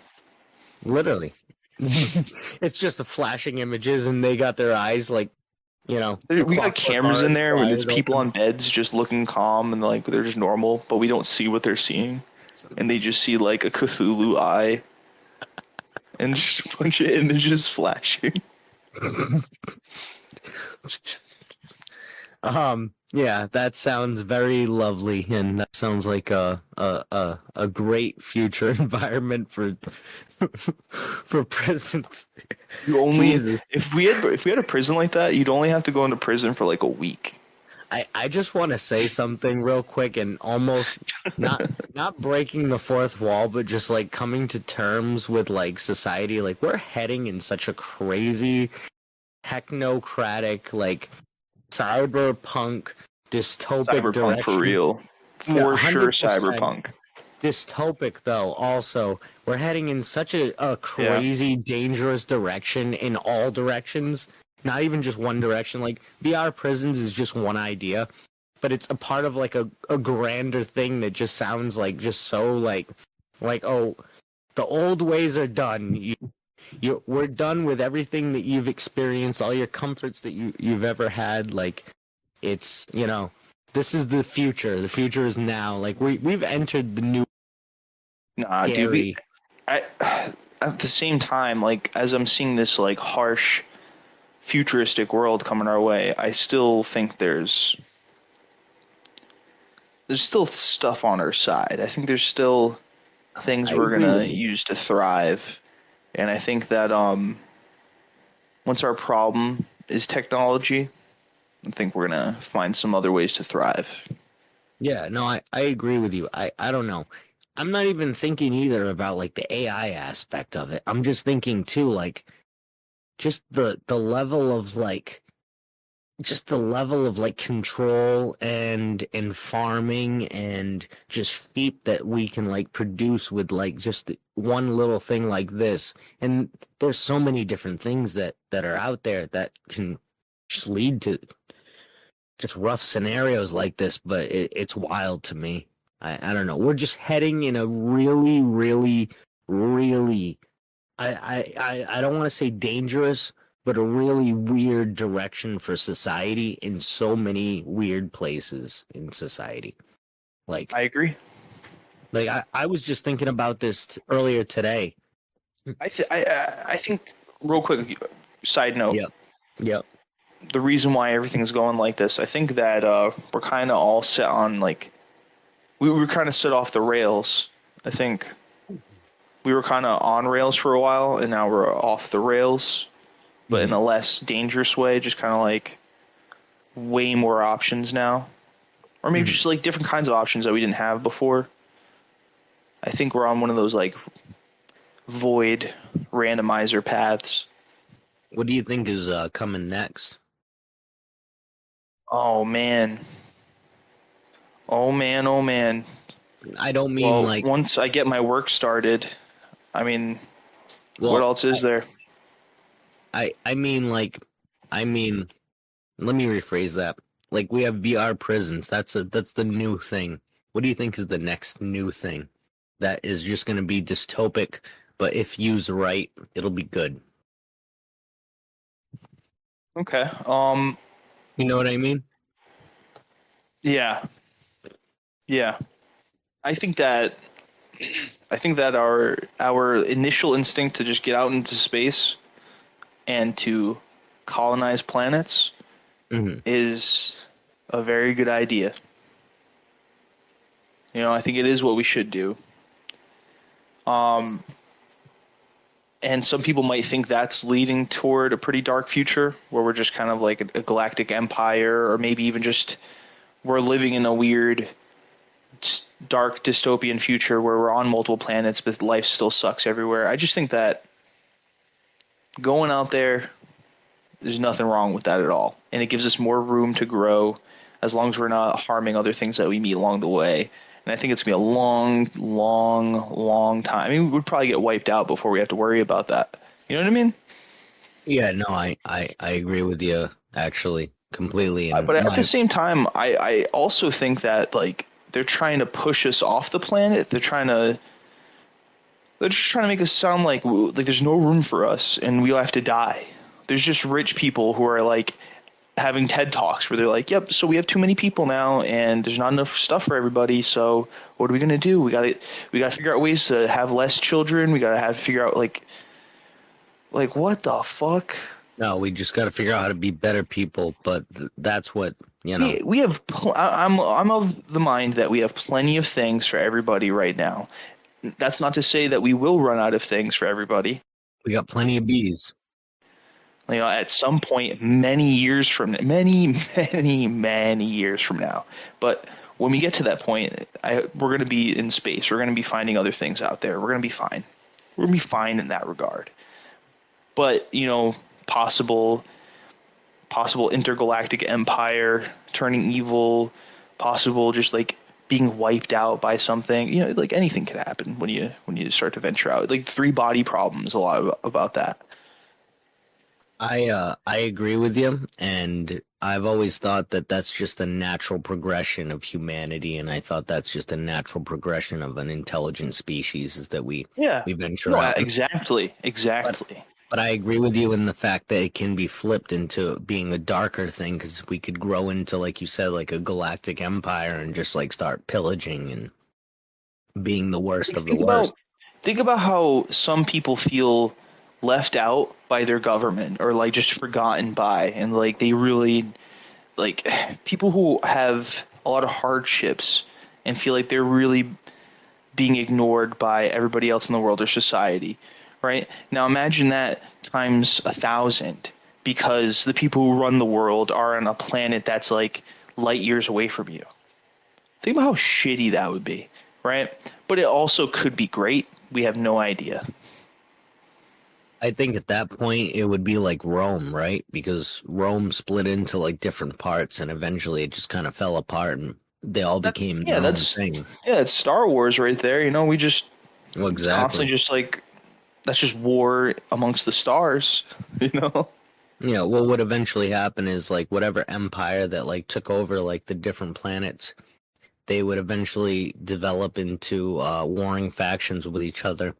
Literally, it's just the flashing images, and they got their eyes like. We got cameras in there when it's people on beds just looking calm and like they're just normal, but we don't see what they're seeing, and they just see like a Cthulhu eye and just a bunch of images flashing. Yeah, that sounds very lovely, and that sounds like a great future environment for prisons. You only Jesus. if we had a prison like that, you'd only have to go into prison for like a week. I just want to say something real quick and almost not breaking the fourth wall, but just like coming to terms with like society. Like we're heading in such a crazy technocratic, like cyberpunk dystopic direction. For real. For sure, cyberpunk. Dystopic though, also we're heading in such a crazy dangerous direction in all directions, not even just one direction. Like VR prisons is just one idea, but it's a part of like a grander thing that just sounds like just so like oh, the old ways are done. We're done with everything that you've experienced, all your comforts that you've ever had. Like it's this is the future. The future is now. Like we've entered the new. Nah, dude. At the same time, like as I'm seeing this like harsh, futuristic world coming our way, I still think there's still stuff on our side. I think there's still things we're gonna use to thrive, and I think that once our problem is technology, I think we're gonna find some other ways to thrive. Yeah, no, I agree with you. I don't know. I'm not even thinking either about like the AI aspect of it. I'm just thinking too, like just the level of like control and farming and just sheep that we can like produce with like just one little thing like this. And there's so many different things that are out there that can just lead to just rough scenarios like this, but it's wild to me. I don't know. We're just heading in a really, really, really, I don't want to say dangerous, but a really weird direction for society in so many weird places in society. Like, I agree. Like I was just thinking about this earlier today. I think real quick side note. Yep. The reason why everything's going like this, I think that we're kind of all set on like we were kind of set off the rails. I think we were kind of on rails for a while, and now we're off the rails, but in a less dangerous way. Just kind of like way more options now, or maybe just like different kinds of options that we didn't have before. I think we're on one of those like void randomizer paths. What do you think is coming next? Oh man. I don't mean like once I get my work started. I mean, what else is there? I mean let me rephrase that. Like we have VR prisons. That's the new thing. What do you think is the next new thing that is just going to be dystopic, but if used right, it'll be good? Okay. You know what I mean? Yeah. I think that our initial instinct to just get out into space and to colonize planets is a very good idea. You know, I think it is what we should do. And some people might think that's leading toward a pretty dark future where we're just kind of like a galactic empire, or maybe even just we're living in a weird, dark dystopian future where we're on multiple planets, but life still sucks everywhere. I just think that going out there's nothing wrong with that at all. And it gives us more room to grow as long as we're not harming other things that we meet along the way. And I think it's going to be a long, long, long time. I mean, we'd probably get wiped out before we have to worry about that. You know what I mean? Yeah, no, I agree with you, actually, completely. But at the same time, I also think that, like, they're trying to push us off the planet. They're just trying to make us sound like there's no room for us and we'll have to die. There's just rich people who are, like, having TED Talks where they're like, yep, so we have too many people now and there's not enough stuff for everybody, so what are we going to do? We got to figure out ways to have less children. We got to figure out like what the fuck? No, we just got to figure out how to be better people, but that's what, you know. We have I'm of the mind that we have plenty of things for everybody right now. That's not to say that we will run out of things for everybody. We got plenty of bees. You know, at some point, many years from now, but when we get to that point, we're going to be in space. We're going to be finding other things out there. We're going to be fine. We're going to be fine in that regard. But, you know, possible intergalactic empire turning evil, possible just like being wiped out by something. You know, like anything could happen when you start to venture out. Like 3-body problems, a lot about that. I agree with you, and I've always thought that that's just a natural progression of humanity, and I thought that's just a natural progression of an intelligent species is that we venture out. Exactly. But I agree with you in the fact that it can be flipped into being a darker thing, because we could grow into, like you said, like a galactic empire and just like start pillaging and being the worst of the worst. Think about how some people feel left out by their government or like just forgotten by, and like they really like people who have a lot of hardships and feel like they're really being ignored by everybody else in the world or society, right? Now imagine that times 1,000, because the people who run the world are on a planet that's like light years away from you. Think about how shitty that would be, right? But it also could be great. We have no idea. I think at that point it would be like Rome, right? Because Rome split into like different parts, and eventually it just kind of fell apart, and they all became their own things. Yeah, it's Star Wars right there. You know, we just exactly constantly just like that's just war amongst the stars. You know. What would eventually happen is like whatever empire that like took over like the different planets, they would eventually develop into warring factions with each other.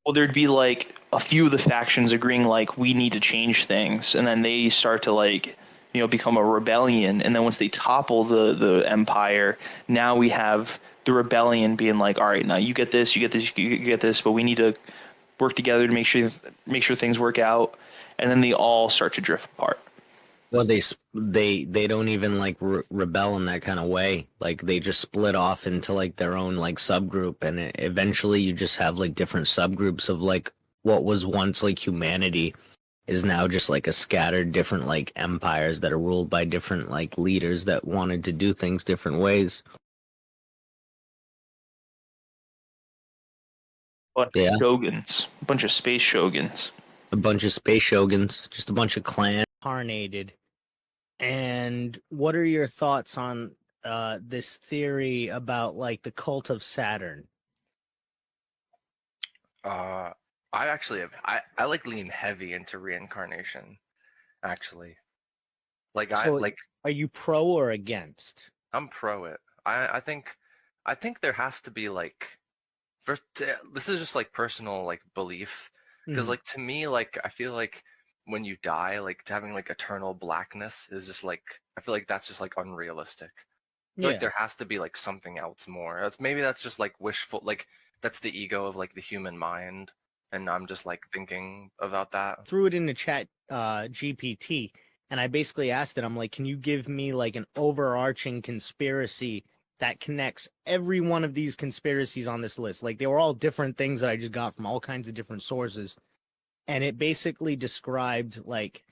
Well, there'd be like a few of the factions agreeing like we need to change things, and then they start to like become a rebellion, and then once they topple the empire, now we have the rebellion being like, all right, now you get this, you get this, you get this, but we need to work together to make sure things work out, and then they all start to drift apart. Well, they don't even like rebel in that kind of way. Like they just split off into like their own like subgroup, and eventually you just have like different subgroups of like what was once like humanity is now just like a scattered different like empires that are ruled by different like leaders that wanted to do things different ways. Yeah. Shoguns, a bunch of space shoguns. A bunch of space shoguns, just a bunch of clans. Incarnated. And what are your thoughts on this theory about like the cult of Saturn? I actually have, I like lean heavy into reincarnation, actually. Like So, are you pro or against? I'm pro it. I think there has to be like, first, this is just like personal like belief, because like to me, like I feel like when you die, like having like eternal blackness is just like, I feel like that's just like unrealistic. I feel like there has to be like something else more. That's just like wishful, like that's the ego of like the human mind, and I'm just like thinking about that. Threw it in the chat GPT, and I basically asked it, I'm like, can you give me like an overarching conspiracy that connects every one of these conspiracies on this list? Like they were all different things that I just got from all kinds of different sources. And it basically described like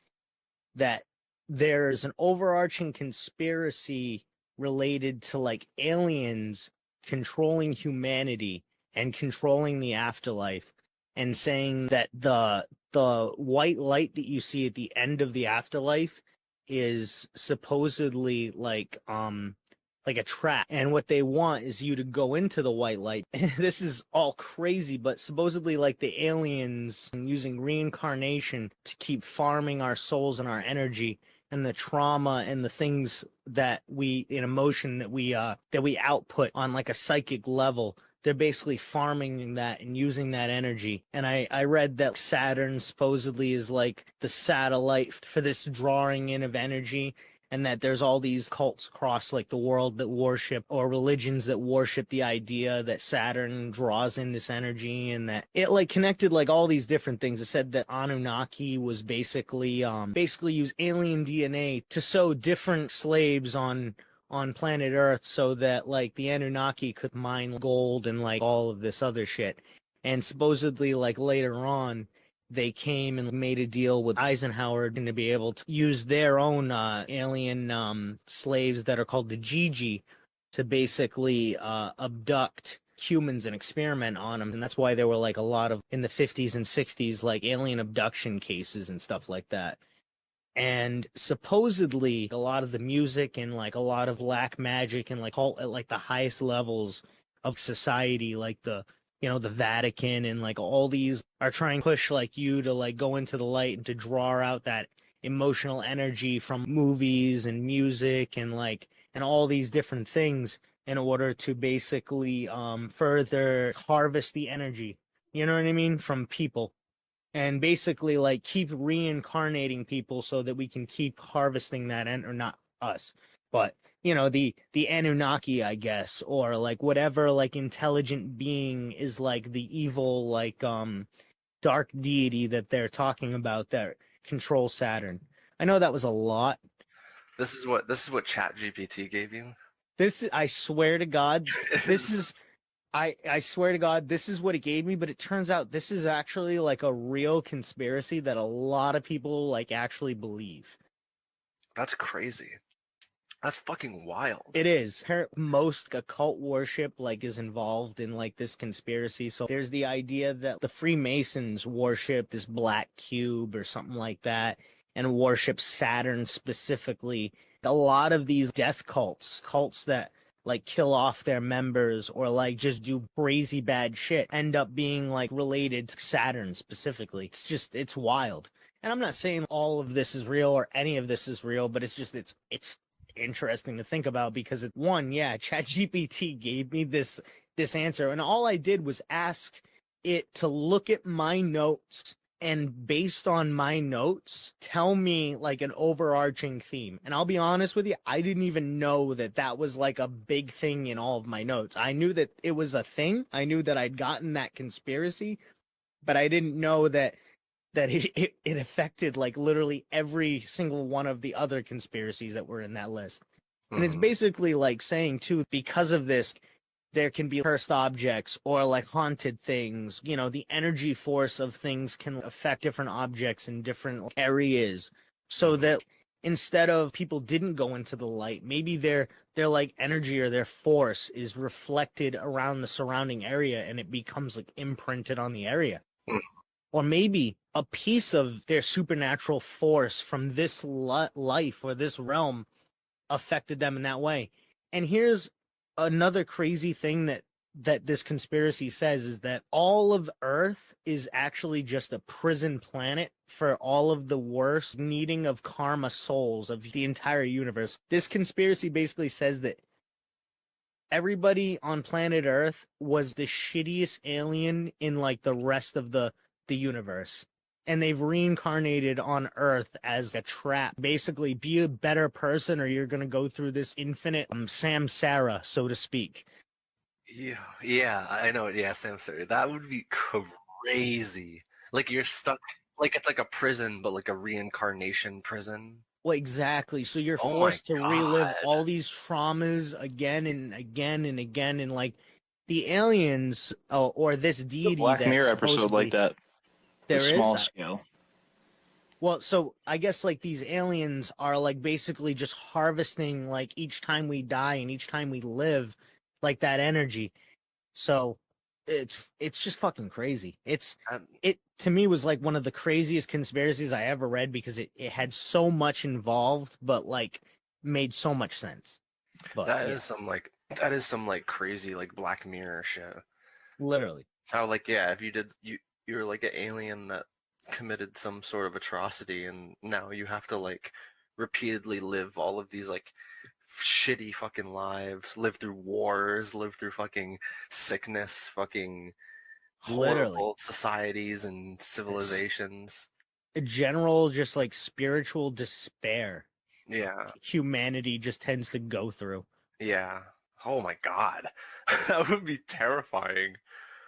that there's an overarching conspiracy related to like aliens controlling humanity and controlling the afterlife, and saying that the white light that you see at the end of the afterlife is supposedly like a trap, and what they want is you to go into the white light. This is all crazy, but supposedly like the aliens using reincarnation to keep farming our souls and our energy and the trauma and the things that we in emotion that we output on like a psychic level. They're basically farming that and using that energy. And I read that Saturn supposedly is like the satellite for this drawing in of energy, and that there's all these cults across like the world that worship, or religions that worship the idea that Saturn draws in this energy, and that it like connected like all these different things. It said that Anunnaki was basically use alien DNA to sew different slaves on planet Earth so that like the Anunnaki could mine gold and like all of this other shit. And supposedly like later on, they came and made a deal with Eisenhower to be able to use their own alien slaves that are called the Gigi to basically abduct humans and experiment on them. And that's why there were like a lot of, in the 50s and 60s, like alien abduction cases and stuff like that. And supposedly a lot of the music and like a lot of black magic and like cult at like the highest levels of society, like the Vatican and like all these are trying to push like you to like go into the light and to draw out that emotional energy from movies and music and all these different things in order to basically further harvest the energy, you know what I mean, from people, and basically like keep reincarnating people so that we can keep harvesting that, or not us, but the Anunnaki, I guess, or like whatever like intelligent being is like the evil like dark deity that they're talking about that controls Saturn. I know that was a lot. This is what ChatGPT gave you. I swear to God, I swear to God, this is what it gave me, but it turns out this is actually like a real conspiracy that a lot of people like actually believe. That's crazy. That's fucking wild. It is. Most occult worship like is involved in like this conspiracy. So there's the idea that the Freemasons worship this black cube or something like that, and worship Saturn specifically. A lot of these death cults that like kill off their members or like just do crazy bad shit, end up being like related to Saturn specifically. It's wild. and I'm not saying all of this is real or any of this is real, but it's interesting to think about because it's one, yeah, ChatGPT gave me this answer, and all I did was ask it to look at my notes and based on my notes, tell me like an overarching theme. And I'll be honest with you, I didn't even know that was like a big thing in all of my notes. I knew that it was a thing. I knew that I'd gotten that conspiracy, but I didn't know that it affected like literally every single one of the other conspiracies that were in that list. And it's basically like saying too, because of this, there can be cursed objects or like haunted things. You know, the energy force of things can affect different objects in different areas. So that instead of people didn't go into the light, maybe their like energy or their force is reflected around the surrounding area and it becomes like imprinted on the area. Or maybe a piece of their supernatural force from this life or this realm affected them in that way. And here's another crazy thing that this conspiracy says is that all of Earth is actually just a prison planet for all of the worst needing of karma souls of the entire universe. This conspiracy basically says that everybody on planet Earth was the shittiest alien in like the rest of the universe. And they've reincarnated on Earth as a trap. Basically, be a better person or you're going to go through this infinite samsara, so to speak. Yeah, I know. Yeah, samsara. That would be crazy. Like you're stuck, like it's like a prison, but like a reincarnation prison. Well, exactly. So you're forced to relive all these traumas again and again and again. And like the aliens or this deity. The Black Mirror episode like that. There is small scale. Well, so I guess like these aliens are like basically just harvesting like each time we die and each time we live, like that energy. So it's just fucking crazy. It to me was like one of the craziest conspiracies I ever read because it had so much involved, but like made so much sense. But, that is some like crazy like Black Mirror shit. Literally. How like if you're like an alien that committed some sort of atrocity and now you have to like repeatedly live all of these like shitty fucking lives, live through wars, live through fucking sickness, fucking horrible societies and civilizations. A general just like spiritual despair. Yeah. Humanity just tends to go through. Yeah. Oh my god. That would be terrifying.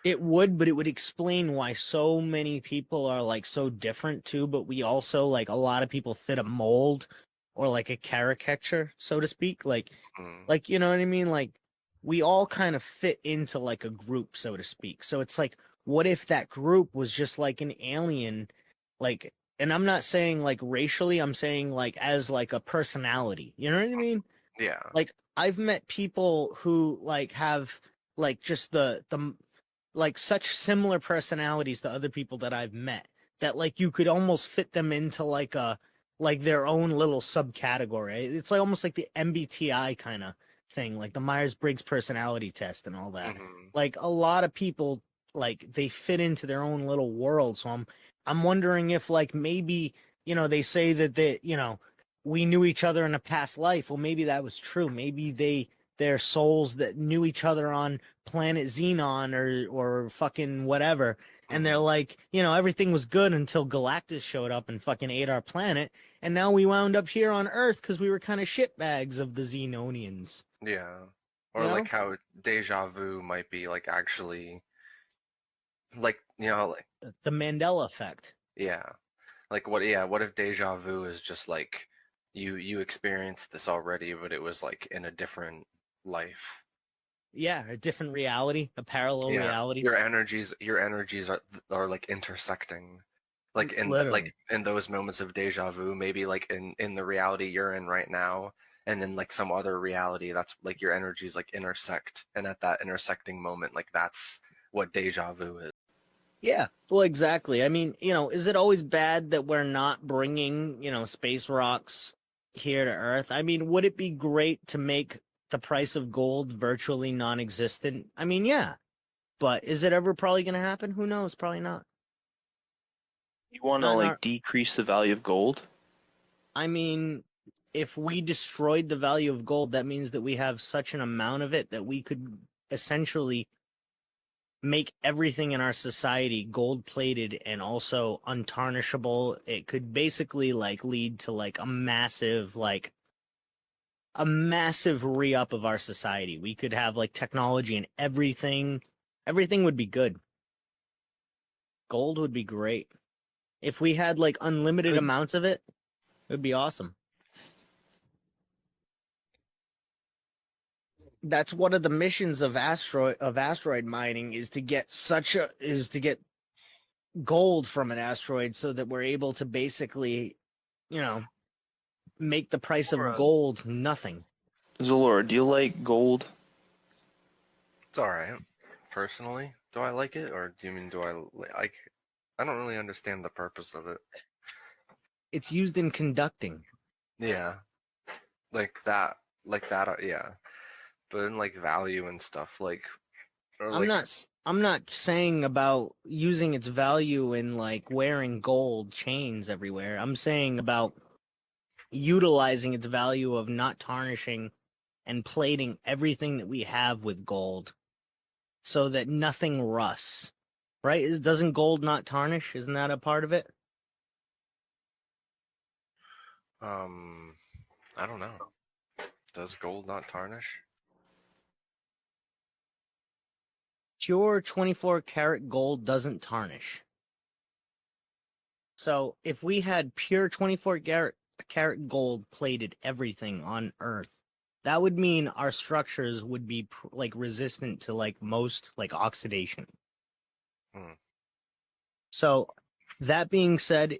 It would, but it would explain why so many people are like so different too, but we also like a lot of people fit a mold or like a caricature, so to speak. Like you know what I mean? Like we all kind of fit into like a group, so to speak. So it's like, what if that group was just like an alien, like, and I'm not saying like racially, I'm saying like as like a personality, you know what I mean? Yeah. Like I've met people who like have like just the like such similar personalities to other people that I've met that like you could almost fit them into like their own little subcategory. It's like almost like the MBTI kind of thing, like the Myers-Briggs personality test and all that. Like a lot of people like they fit into their own little world. So I'm wondering if like maybe, you know, they say that we knew each other in a past life. Well, maybe that was true. Maybe they're souls that knew each other on planet Xenon or fucking whatever. And they're like, you know, everything was good until Galactus showed up and fucking ate our planet. And now we wound up here on Earth because we were kind of shitbags of the Xenonians. Yeah. Or like how deja vu might be like actually like, you know, like the Mandela effect. Yeah. Like what if deja vu is just like you experienced this already, but it was like in a different life. Yeah, a different reality, a parallel reality. Your energies are like intersecting. Like in those moments of deja vu, maybe like in the reality you're in right now, and then like some other reality that's like your energies like intersect, and at that intersecting moment, like that's what deja vu is. Yeah, well, exactly. I mean, you know, is it always bad that we're not bringing, you know, space rocks here to Earth? I mean, would it be great to make the price of gold virtually non-existent? I mean, yeah, but is it ever probably going to happen? Who knows? Probably not. You want to Not in like our- decrease the value of gold? I mean, if we destroyed the value of gold, that means that we have such an amount of it that we could essentially make everything in our society gold plated and also untarnishable. It could basically like lead to like a massive re-up of our society. We could have like technology and everything. Everything would be good. Gold would be great. If we had like unlimited amounts of it, it would be awesome. That's one of the missions of asteroid mining is to get gold from an asteroid so that we're able to basically, make the price of gold nothing. Zalora, do you like gold? It's all right. Personally, do I like it, or do you mean do I like? I don't really understand the purpose of it. It's used in conducting. Yeah, like that, yeah. But in like value and stuff, like, or I'm not saying about using its value in like wearing gold chains everywhere. I'm saying about utilizing its value of not tarnishing and plating everything that we have with gold so that nothing rusts. Right? Doesn't gold not tarnish? Isn't that a part of it? I don't know. Does gold not tarnish? Pure 24 karat gold doesn't tarnish. So if we had pure 24 karat gold plated everything on Earth, that would mean our structures would be like resistant to like most like oxidation. So that being said,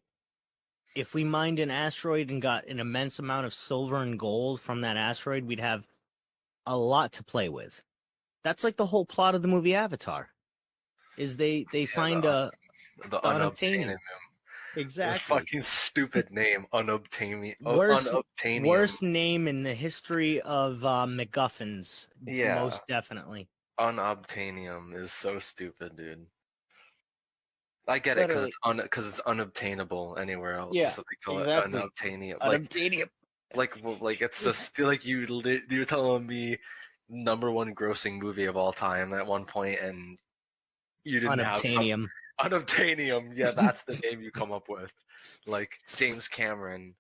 if we mined an asteroid and got an immense amount of silver and gold from that asteroid, we'd have a lot to play with. That's like the whole plot of the movie Avatar. Is they find the unobtainium. Exactly. The fucking stupid name, unobtainium. Worst name in the history of MacGuffins. Yeah. Most definitely. Unobtainium is so stupid, dude. I get it because it's unobtainable anywhere else. Yeah, So they call exactly. it unobtainium. Unobtainium. Like it's just like you're telling me #1 grossing movie of all time at one point, and you didn't have Unobtainium. Unobtainium. Yeah, that's the name you come up with. Like James Cameron.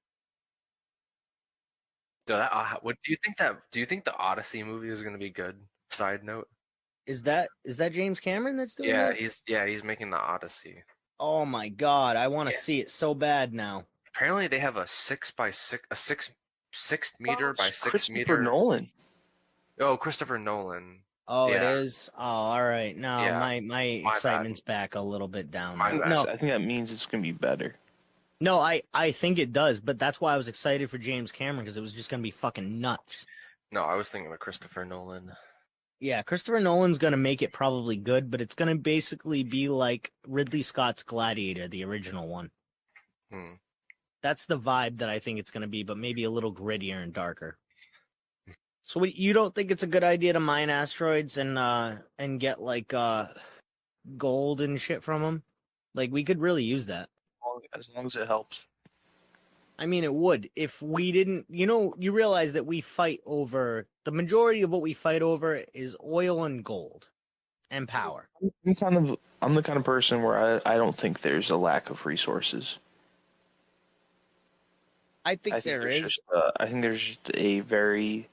What do you think Do you think the Odyssey movie is going to be good? Side note. Is that James Cameron that's doing that? He's making the Odyssey. Oh my god, I want to see it so bad now. Apparently, they have a 6 meter by 6 meter. Christopher Nolan. Oh, Christopher Nolan. Oh, Yeah. it is. Oh, all right. No, Yeah. my excitement's back a little bit down. No, I think that means it's gonna be better. no, I think it does, but that's why I was excited for James Cameron because it was just gonna be fucking nuts. No, I was thinking of Christopher Nolan. Yeah, Christopher Nolan's gonna make it probably good, but it's gonna basically be like Ridley Scott's Gladiator, the original one. That's the vibe that I think it's gonna be, but maybe a little grittier and darker. So you don't think it's a good idea to mine asteroids and get like gold and shit from them? Like we could really use that. As long as it helps. I mean, it would if we didn't. You realize that we fight over the majority of what we fight over is oil and gold, and power. I'm the kind of person where I don't think there's a lack of resources. I think there is. I think there's just a very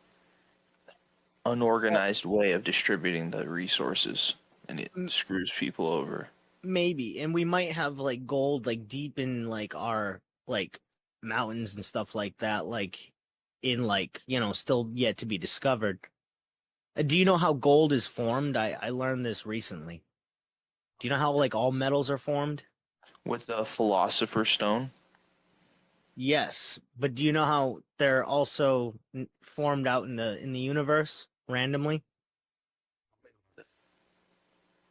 unorganized way of distributing the resources, and it screws people over. Maybe, and we might have like gold like deep in like our like mountains and stuff like that, like in like still yet to be discovered. Do you know how gold is formed? I learned this recently. Do you know how like all metals are formed? With the Philosopher's Stone? Yes, but do you know how they're also formed out in the universe randomly?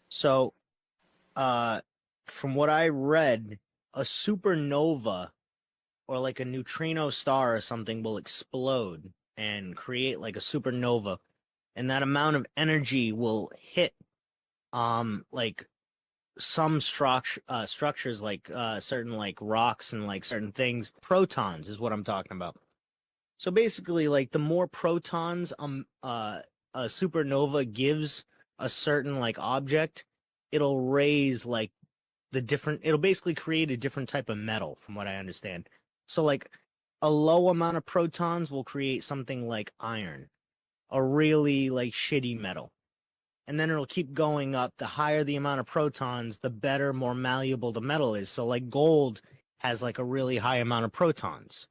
So, from what I read, a supernova or like a neutrino star or something will explode and create like a supernova, and that amount of energy will hit like some structures like certain like rocks and like certain things, protons is what I'm talking about. So basically, like the more protons a supernova gives a certain like object, it'll raise like it'll basically create a different type of metal, from what I understand. So like a low amount of protons will create something like iron, a really like shitty metal. And then it'll keep going up. The higher the amount of protons, the better, more malleable the metal is. So like gold has like a really high amount of protons.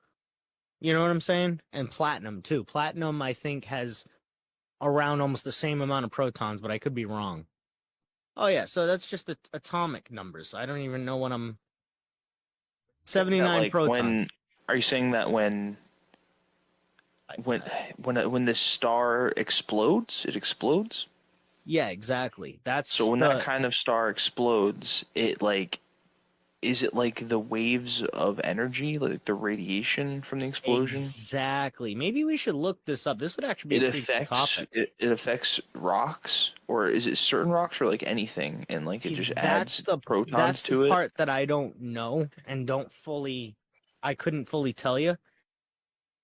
You know what I'm saying? And platinum too. Platinum, I think, has around almost the same amount of protons, but I could be wrong. Oh yeah, so that's just the atomic numbers. I don't even know what I'm. 79 like protons. Are you saying that when this star explodes, it explodes? Yeah, exactly. That's so when that kind of star explodes, it like, is it like the waves of energy, like the radiation from the explosion? Exactly. Maybe we should look this up. This would actually be a pretty cool topic. It affects rocks, or is it certain rocks, or like anything, and like it just adds protons that's to the it? part that I don't know and I couldn't fully tell you.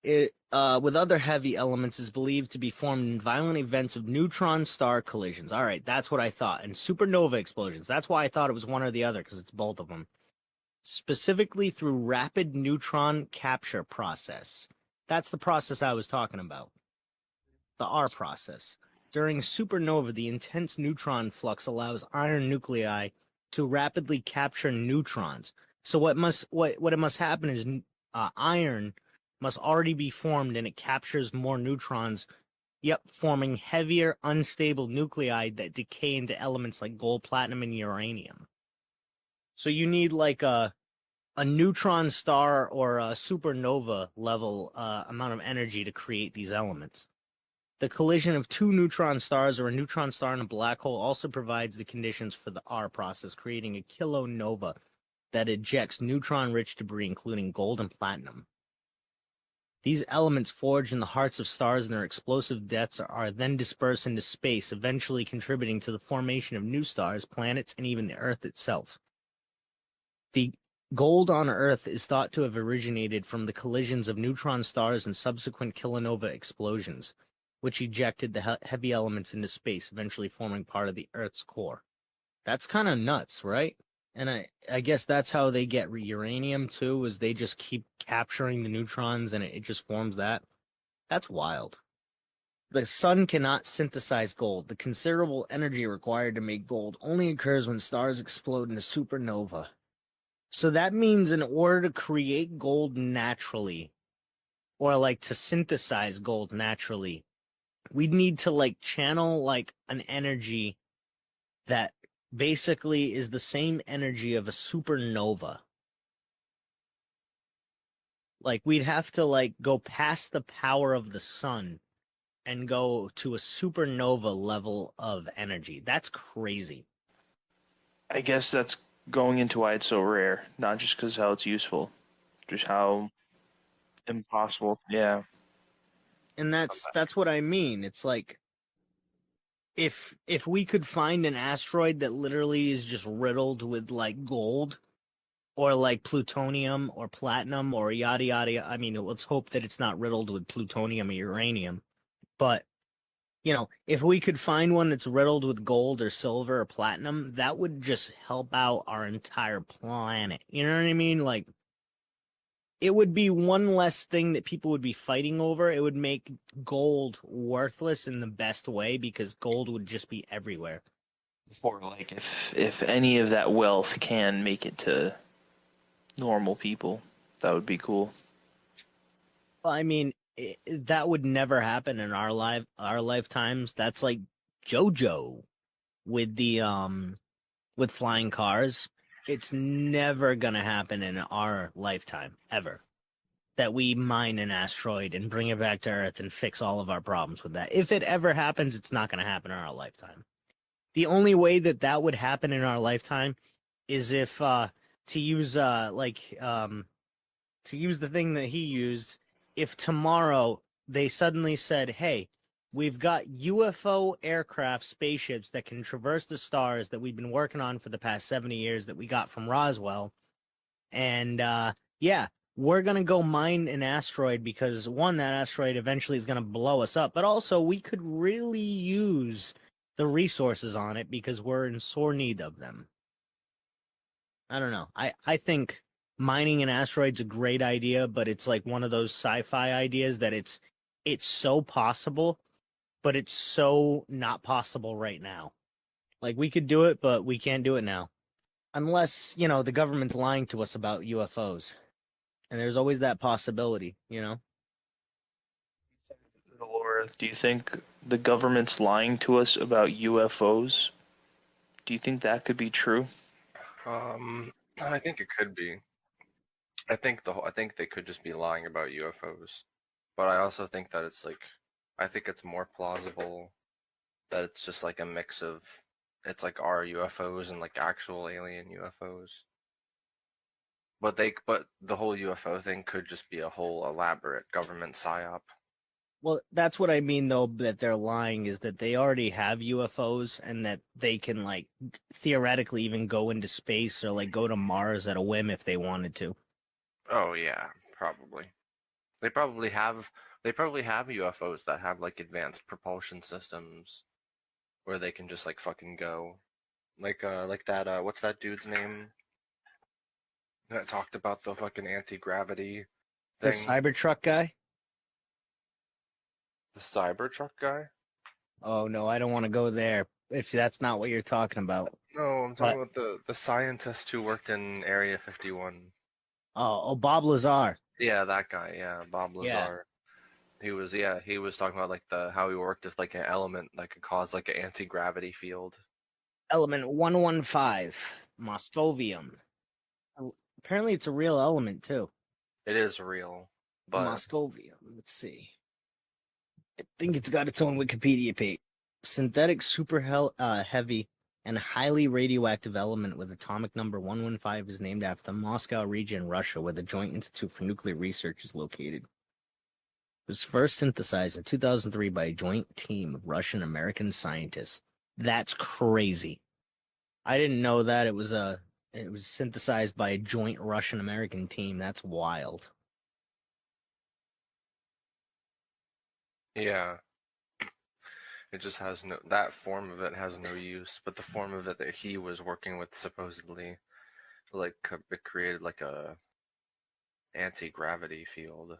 It with other heavy elements is believed to be formed in violent events of neutron star collisions. All right, that's what I thought. And supernova explosions. That's why I thought it was one or the other, because it's both of them. Specifically through rapid neutron capture process. That's the process I was talking about. The R process. During supernova, the intense neutron flux allows iron nuclei to rapidly capture neutrons. So what it must happen is iron must already be formed, and it captures more neutrons, forming heavier, unstable nuclei that decay into elements like gold, platinum, and uranium. So you need like a neutron star or a supernova level amount of energy to create these elements. The collision of two neutron stars or a neutron star and a black hole also provides the conditions for the R process, creating a kilonova that ejects neutron-rich debris, including gold and platinum. These elements forged in the hearts of stars and their explosive deaths are then dispersed into space, eventually contributing to the formation of new stars, planets, and even the Earth itself. The gold on Earth is thought to have originated from the collisions of neutron stars and subsequent kilonova explosions, which ejected the heavy elements into space, eventually forming part of the Earth's core. That's kind of nuts, right? And I guess that's how they get uranium, too, is they just keep capturing the neutrons and it just forms that. That's wild. The sun cannot synthesize gold. The considerable energy required to make gold only occurs when stars explode in a supernova. So that means in order to create gold naturally, or like to synthesize gold naturally, we'd need to like channel like an energy that basically is the same energy of a supernova. Like we'd have to like go past the power of the sun and go to a supernova level of energy. That's crazy. I guess that's going into why it's so rare, not just because how it's useful, just how impossible. Yeah. And that's what I mean. It's like if we could find an asteroid that literally is just riddled with like gold or like plutonium or platinum or yada yada. I mean, let's hope that it's not riddled with plutonium or uranium. But you know, if we could find one that's riddled with gold or silver or platinum, that would just help out our entire planet. You know what I mean? Like, it would be one less thing that people would be fighting over. It would make gold worthless in the best way because gold would just be everywhere. Or like if any of that wealth can make it to normal people, that would be cool. Well, I mean, that would never happen in our lifetimes. That's like JoJo with the with flying cars. It's never gonna happen in our lifetime ever that we mine an asteroid and bring it back to Earth and fix all of our problems with that. If it ever happens, it's not gonna happen in our lifetime. The only way that would happen in our lifetime is if to use the thing that he used. If tomorrow they suddenly said, hey, We've got UFO aircraft spaceships that can traverse the stars that we've been working on for the past 70 years that we got from Roswell. And yeah, we're going to go mine an asteroid because, one, that asteroid eventually is going to blow us up. But also, we could really use the resources on it because we're in sore need of them. I don't know. I think mining an asteroid's a great idea, but it's like one of those sci-fi ideas that it's so possible, but it's so not possible right now. Like, we could do it, but we can't do it now. Unless, the government's lying to us about UFOs. And there's always that possibility, Laura, do you think the government's lying to us about UFOs? Do you think that could be true? I think it could be. I think they could just be lying about UFOs. But I also think that I think it's more plausible that it's just like a mix of, it's like our UFOs and like actual alien UFOs. But the whole UFO thing could just be a whole elaborate government psyop. Well, that's what I mean, though, that they're lying, is that they already have UFOs and that they can, like, theoretically even go into space or, like, go to Mars at a whim if they wanted to. Oh, yeah, probably. They probably have UFOs that have, like, advanced propulsion systems where they can just, like, fucking go. Like that, what's that dude's name that talked about the fucking anti-gravity thing? The Cybertruck guy? The Cybertruck guy? Oh, no, I don't want to go there if that's not what you're talking about. No, I'm talking about the scientist who worked in Area 51. Oh, Bob Lazar. Yeah, that guy, yeah, Bob Lazar. Yeah. He was talking about like how he worked with like an element that could cause like an anti-gravity field. Element 115, Moscovium. Apparently it's a real element too. It is real, but Moscovium, let's see. I think it's got its own Wikipedia page. Synthetic super heavy and highly radioactive element with atomic number 115 is named after the Moscow region in Russia, where the Joint Institute for Nuclear Research is located. It was first synthesized in 2003 by a joint team of Russian American scientists. That's crazy. I didn't know that it was synthesized by a joint Russian American team. That's wild. yeah. It just has that form of it has no use, but the form of it that he was working with supposedly, like, it created like a anti-gravity field.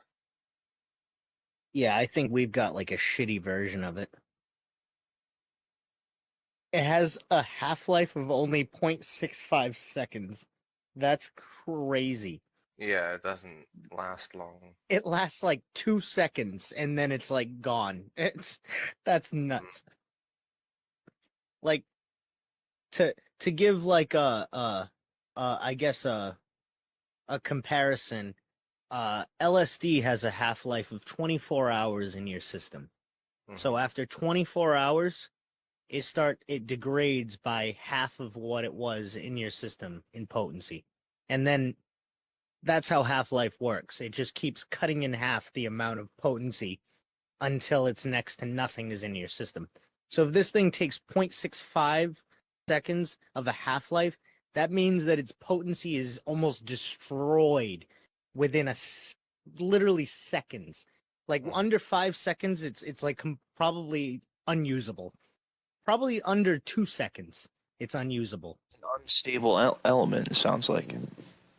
Yeah, I think we've got like a shitty version of it. It has a half-life of only 0.65 seconds. That's crazy. Yeah, it doesn't last long. It lasts like 2 seconds and then it's like gone. That's nuts. Like, to give like I guess a comparison, LSD has a half-life of 24 hours in your system. Mm-hmm. So after 24 hours, it degrades by half of what it was in your system in potency. And then that's how half-life works. It just keeps cutting in half the amount of potency until it's next to nothing is in your system. So if this thing takes 0.65 seconds of a half-life, that means that its potency is almost destroyed within literally seconds. Like under 5 seconds, it's like probably unusable. Probably under 2 seconds, it's unusable. It's an unstable element, it sounds like.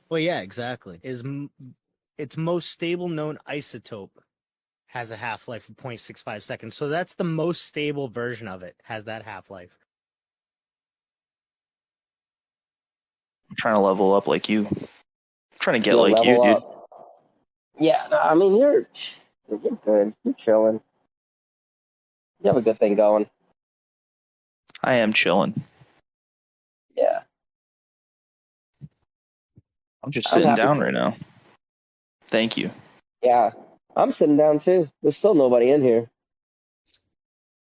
Well, yeah, exactly. Its most stable known isotope has a half-life of 0.65 seconds. So that's the most stable version of it, has that half-life. I'm trying to level up like you. I'm trying to get like you, dude. Yeah, no, I mean, you're good. You're chilling. You have a good thing going. I am chilling. Yeah. I'm just sitting down right now. Thank you. Yeah, I'm sitting down too. There's still nobody in here.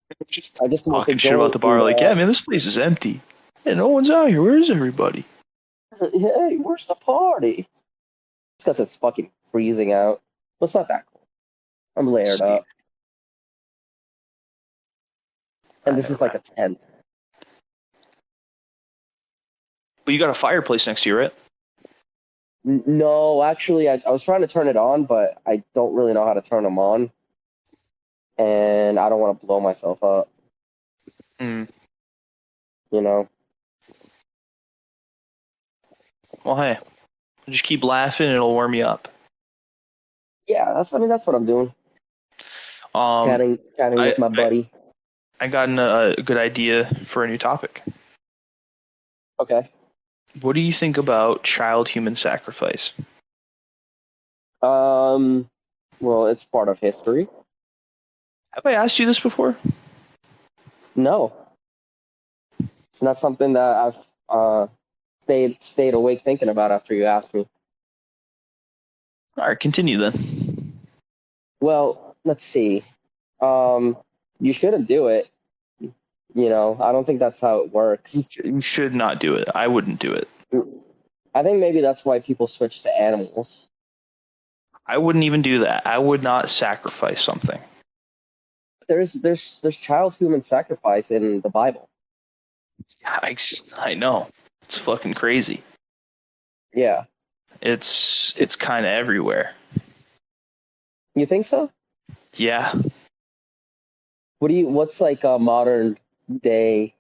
I just talking shit about the bar. Like, yeah, man, this place is empty. Yeah, no one's out here. Where is everybody? Hey, where's the party? It's because it's fucking freezing out. But it's not that cold. I'm layered up. and this is like a tent. But you got a fireplace next to you, right? No, actually, I was trying to turn it on, but I don't really know how to turn them on, and I don't want to blow myself up. Mm. You know. Well, hey, just keep laughing and it'll warm you up. Yeah, that's what I'm doing. Chatting with my buddy. I got a good idea for a new topic. Okay. What do you think about child human sacrifice? Well, it's part of history. Have I asked you this before? No. It's not something that I've stayed awake thinking about after you asked me. All right, continue then. Well, let's see. You shouldn't do it. You know, I don't think that's how it works. You should not do it. I wouldn't do it. I think maybe that's why people switch to animals. I wouldn't even do that. I would not sacrifice something. There's child human sacrifice in the Bible. I know. It's fucking crazy. Yeah. It's kind of everywhere. You think so? Yeah. What's like a modern day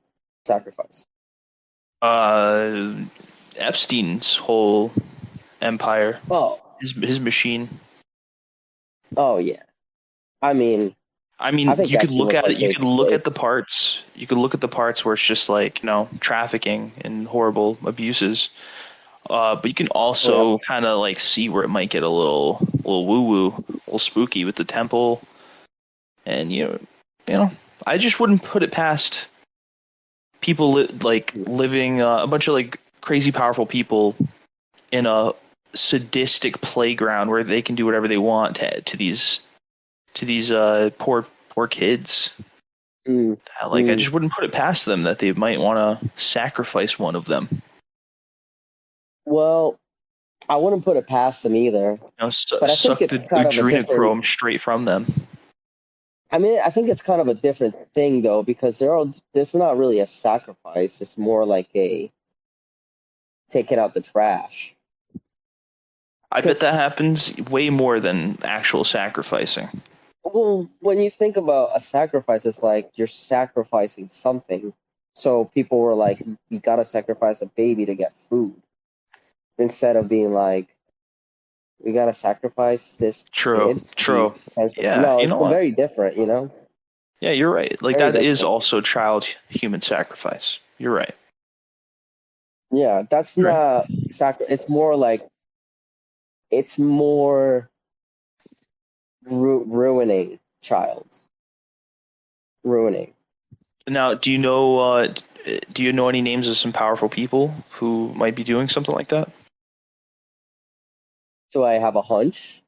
sacrifice? Epstein's whole empire. Oh. His machine. Oh yeah. I mean, you could look at it. You could look at the parts. You could look at the parts where it's just like, trafficking and horrible abuses. But you can also kind of like see where it might get a little woo woo, a little spooky with the temple, and I just wouldn't put it past people living a bunch of like crazy powerful people in a sadistic playground where they can do whatever they want to these poor kids. I just wouldn't put it past them that they might want to sacrifice one of them. Well, I wouldn't put it past them either. But suck the adrenochrome straight from them. I mean, I think it's kind of a different thing though, because there's not really a sacrifice. It's more like a taking out the trash. I bet that happens way more than actual sacrificing. Well, when you think about a sacrifice, it's like you're sacrificing something. So people were like, you gotta sacrifice a baby to get food. Instead of being like, we gotta sacrifice this kid. True. Yeah, no, it's very different, Yeah, you're right. Like, very that different. Is also child human sacrifice. You're right. Yeah, that's not it's more like, it's more ruining child. Ruining. Now, do you know any names of some powerful people who might be doing something like that? Do I have a hunch?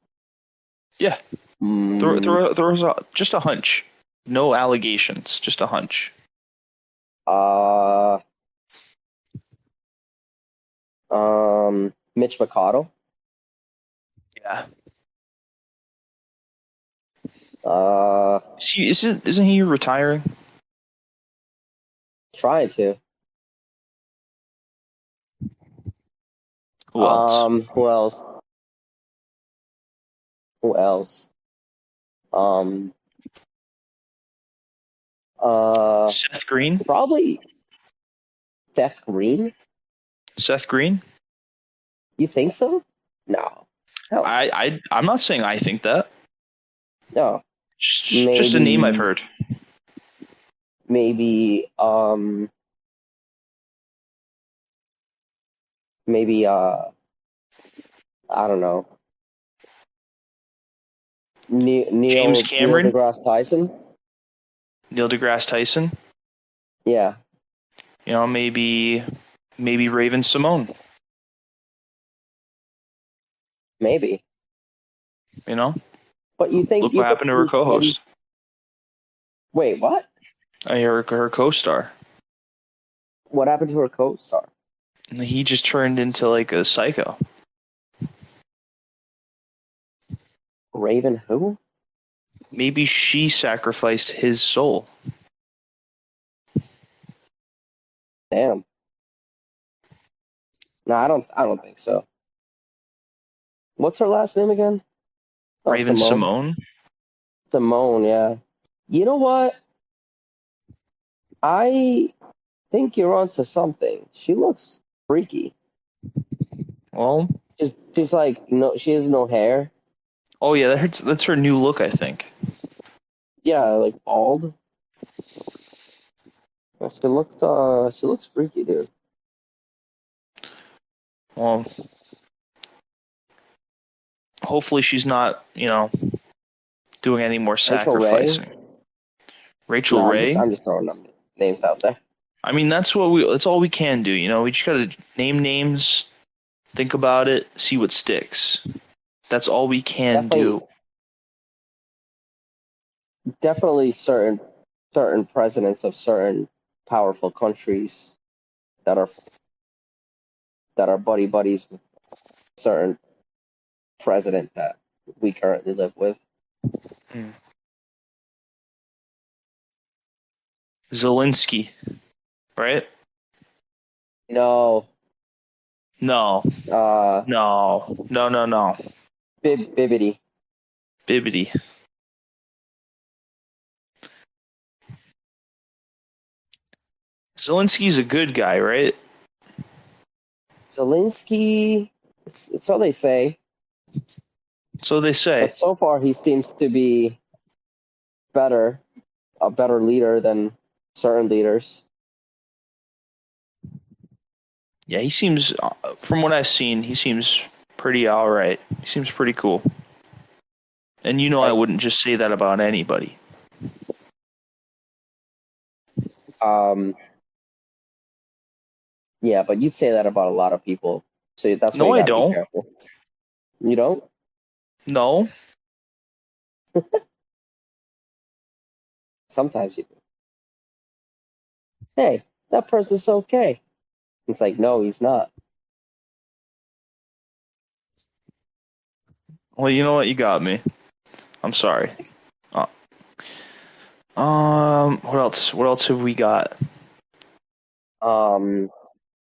Yeah. Throw just a hunch. No allegations, just a hunch. Mitch McConnell. Yeah. Isn't he retiring? Trying to. Who else? Who else? Who else? Seth Green? Probably Seth Green? Seth Green? You think so? No. I'm not saying I think that. No. Just a name I've heard. Maybe I don't know. James Cameron? Neil deGrasse Tyson? Neil deGrasse Tyson? Yeah. Maybe Raven Simone. Maybe. But you think... Look what happened to her co-host. Wait, what? Her co-star. What happened to her co-star? He just turned into like a psycho. Raven who? Maybe she sacrificed his soul. Damn. No, I don't think so. What's her last name again? Oh, Raven Simone. Simone, yeah. You know what? I think you're onto something. She looks freaky. Well, she's like she has no hair. Oh yeah, that's her new look, I think. Yeah, like bald. She looks freaky, dude. Well, hopefully she's not, doing any more sacrificing. Rachel Ray? I'm just throwing them names out there. I mean, that's all we can do, We just gotta name names, think about it, see what sticks. That's all we can do. Definitely certain presidents of certain powerful countries that are buddies with certain president that we currently live with. Zelensky, right? No. No. No. Bibbidi. Zelensky's a good guy, right? Zelensky, it's so they say. So they say. But so far, he seems to be a better leader than certain leaders. Yeah, he seems, from what I've seen, he seems pretty all right. He seems pretty cool. And I wouldn't just say that about anybody. Yeah, but you'd say that about a lot of people. So that's why no, you I don't. Be careful. You don't? No. Sometimes you do. Hey, that person's okay. It's like, no, he's not. Well, you know what? You got me. I'm sorry. What else? What else have we got?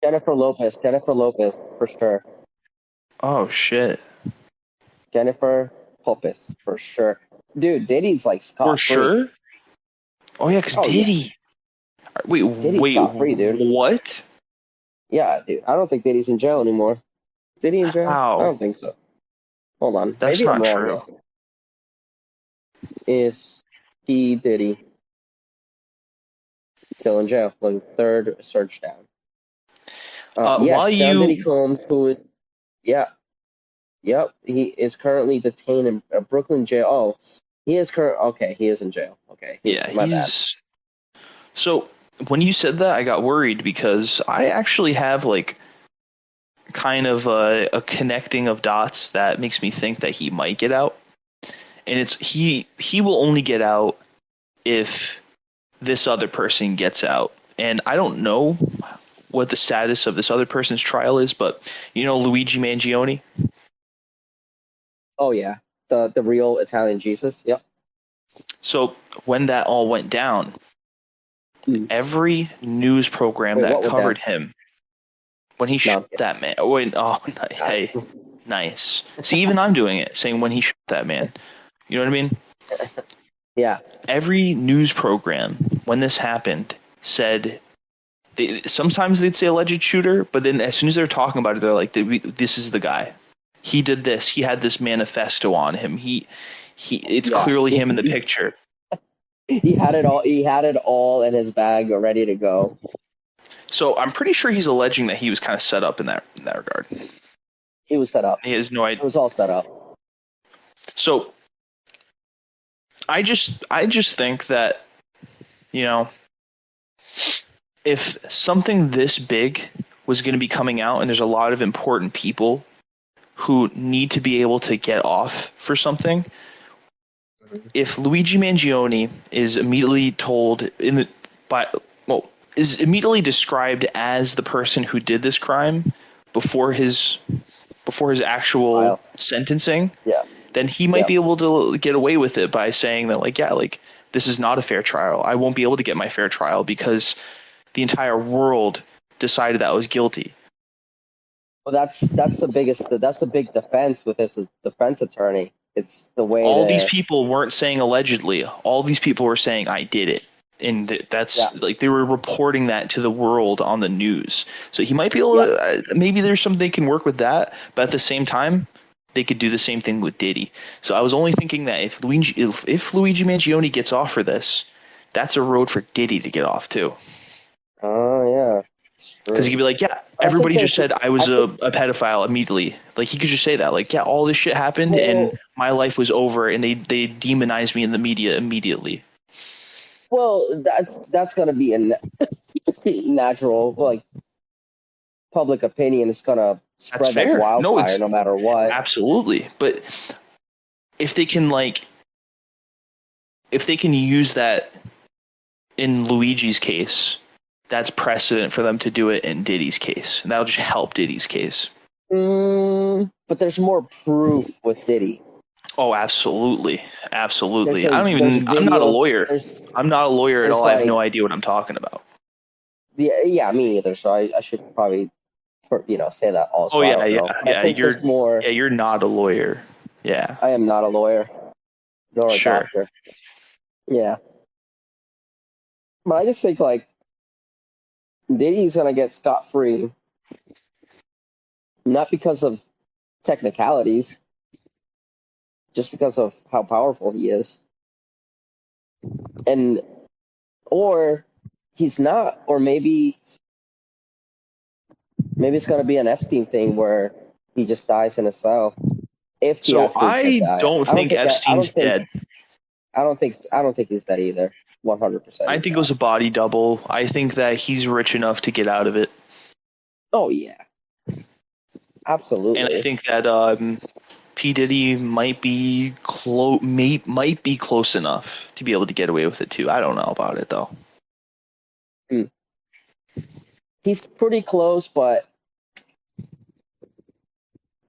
Jennifer Lopez, for sure. Oh shit. Jennifer Lopez, for sure. Dude, Diddy's like scot-free. For sure? Oh yeah, because Diddy. Yeah. Wait, scot-free, dude. What? Yeah, dude. I don't think Diddy's in jail anymore. Is Diddy in jail? How? I don't think so. Hold on. That's Maybe not I'm true. Wrong. Is he Diddy still in jail? Like third search down. Yes, Diddy Combs, who is, yep, he is currently detained in a Brooklyn jail. Oh, he is he is in jail. Okay, bad. So when you said that, I got worried because I actually have kind of a connecting of dots that makes me think that he might get out, and it's he will only get out if this other person gets out, and I don't know what the status of this other person's trial is, but Luigi Mangione? Oh yeah, the real Italian Jesus. Yep. So when that all went down, every news program that covered him, when he shot that man. Hey, nice. See, even I'm doing it, saying when he shot that man. You know what I mean? Yeah. Every news program when this happened said. Sometimes they'd say alleged shooter, but then as soon as they're talking about it, they're like, "This is the guy. He did this. He had this manifesto on him. It's clearly him in the picture." He had it all. He had it all in his bag, ready to go. So I'm pretty sure he's alleging that he was kind of set up in that regard. He was set up. He has no idea. It was all set up. So I just think that if something this big was going to be coming out and there's a lot of important people who need to be able to get off for something, if Luigi Mangione is immediately told is immediately described as the person who did this crime before his actual sentencing, then he might be able to get away with it by saying that this is not a fair trial. I won't be able to get my fair trial because the entire world decided that was guilty. Well, that's the big defense with his defense attorney. It's the way All these people weren't saying allegedly. All these people were saying I did it, and like they were reporting that to the world on the news. So he might be able to. Maybe there's something they can work with that, but at the same time, they could do the same thing with Diddy. So I was only thinking that if Luigi Mangione gets off for this, that's a road for Diddy to get off too. Oh yeah. Because he could be like, yeah, everybody just said I was a pedophile immediately. Like, he could just say that. Like, yeah, all this shit happened and my life was over, and they demonized me in the media immediately. Well, that's going to be a natural, like, public opinion is going to spread like wildfire no matter what. Absolutely. But if they can use that in Luigi's case, that's precedent for them to do it in Diddy's case. And that'll just help Diddy's case. But there's more proof with Diddy. Oh, absolutely. Absolutely. I'm not a lawyer. I'm not a lawyer at all. I have no idea what I'm talking about. Yeah, me either. So I should probably, say that also. Oh, yeah. You're not a lawyer. Yeah. I am not a lawyer. Nor a doctor. Yeah. But I just think, like, Diddy's going to get scot-free, not because of technicalities, just because of how powerful he is. Or he's not, or maybe it's going to be an Epstein thing where he just dies in a cell. So I don't think Epstein's dead. I don't think he's dead either. 100%. I think it was a body double. I think that he's rich enough to get out of it. Oh yeah, absolutely. And I think that P. Diddy might be close enough to be able to get away with it too. I don't know about it though. He's pretty close, but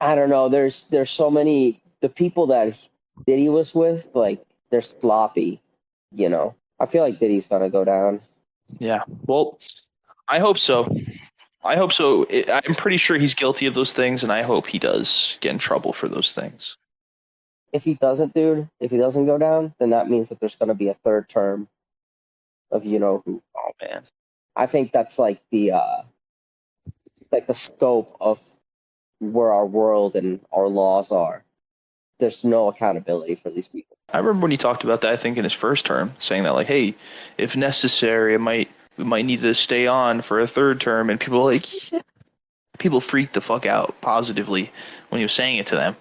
I don't know. There's so many. The people that Diddy was with, like, they're sloppy, I feel like Diddy's gonna go down. Yeah. Well, I hope so. I'm pretty sure he's guilty of those things, and I hope he does get in trouble for those things. If he doesn't go down, then that means that there's gonna be a third term of who. Oh man. I think that's like the scope of where our world and our laws are. There's no accountability for these people. I remember when he talked about that, I think, in his first term, saying that, like, hey, if necessary, we might need to stay on for a third term, and people people freaked the fuck out positively when he was saying it to them.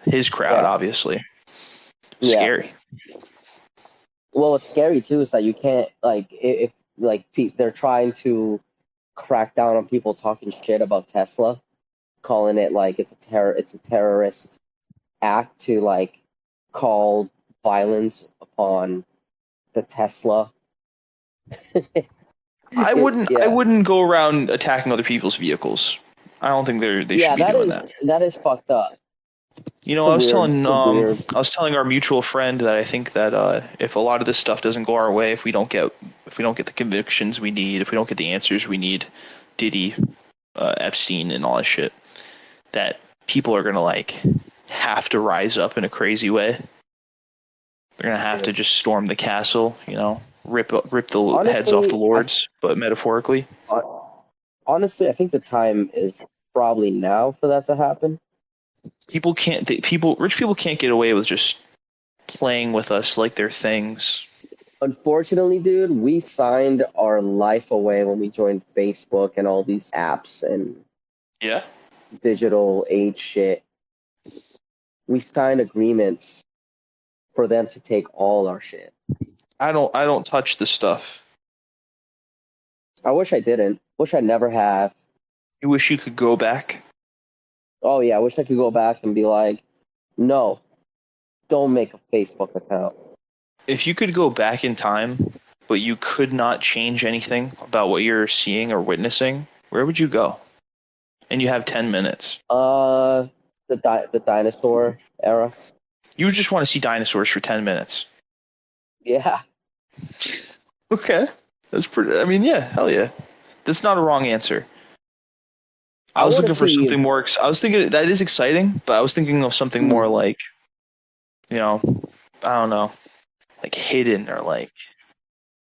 His crowd, obviously. Scary. Well, what's scary too is that you can't, like, if they're trying to crack down on people talking shit about Tesla, calling it like it's a terrorist act to, like, call violence upon the Tesla. I wouldn't go around attacking other people's vehicles. I don't think they should be doing that. That is fucked up. I was telling our mutual friend that I think that if a lot of this stuff doesn't go our way, if we don't get the convictions we need, if we don't get the answers we need, Diddy, Epstein, and all that shit, that people are gonna, like, have to rise up in a crazy way. They're gonna have to just storm the castle, rip the heads off the lords, but metaphorically. Honestly, I think the time is probably now for that to happen. Rich people can't get away with just playing with us like they're things. Unfortunately, dude, we signed our life away when we joined Facebook and all these apps and digital age shit. We signed agreements for them to take all our shit. I don't touch the stuff. I wish I didn't. Wish I never have. You wish you could go back? Oh yeah, I wish I could go back and be like, no, don't make a Facebook account. If you could go back in time, but you could not change anything about what you're seeing or witnessing, where would you go? And you have 10 minutes. The dinosaur era. You just want to see dinosaurs for 10 minutes. Yeah. Okay. That's pretty. I mean, yeah, hell yeah. That's not a wrong answer. I I was wanna looking for see- something more. I was thinking that is exciting, but I was thinking of something more like, I don't know, like hidden or like.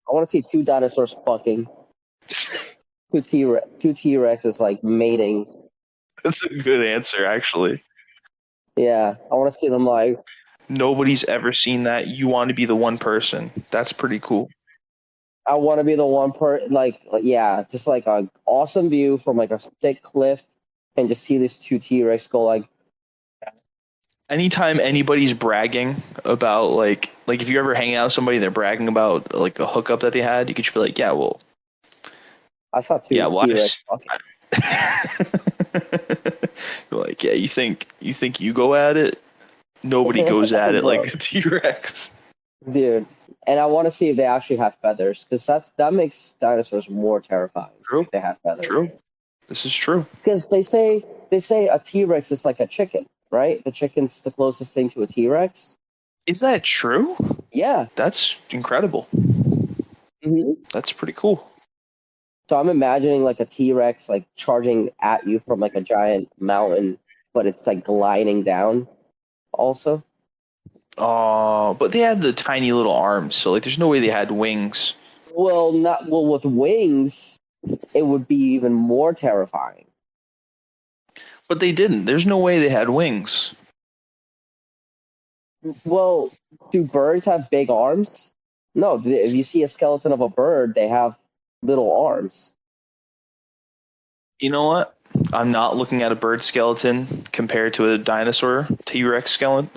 I want to see two dinosaurs fucking. Two T-Rexes like mating. That's a good answer, actually. Yeah, I want to see them like. Nobody's ever seen that. You want to be the one person. That's pretty cool. I want to be the one just like a awesome view from like a thick cliff, and just see these two T-Rex go like. Anytime anybody's bragging about like if you ever hang out with somebody and they're bragging about like a hookup that they had, you could just be like, yeah, well, I saw two T-Rex fucking. You're like, yeah, you think you go at it? Nobody goes at it like a T-Rex. Dude, and I want to see if they actually have feathers, because that makes dinosaurs more terrifying. True. If they have feathers. True. This is true. Because they say a T-Rex is like a chicken, right? The chicken's the closest thing to a T-Rex. Is that true? Yeah. That's incredible. Mm-hmm. That's pretty cool. So I'm imagining like a T-Rex like charging at you from like a giant mountain, but it's like gliding down also. Oh, but they had the tiny little arms, so like there's no way they had wings. Well, with wings, it would be even more terrifying. But they didn't. There's no way they had wings. Well, do birds have big arms? No, if you see a skeleton of a bird, they have little arms. You know what? I'm not looking at a bird skeleton compared to a dinosaur T-Rex skeleton.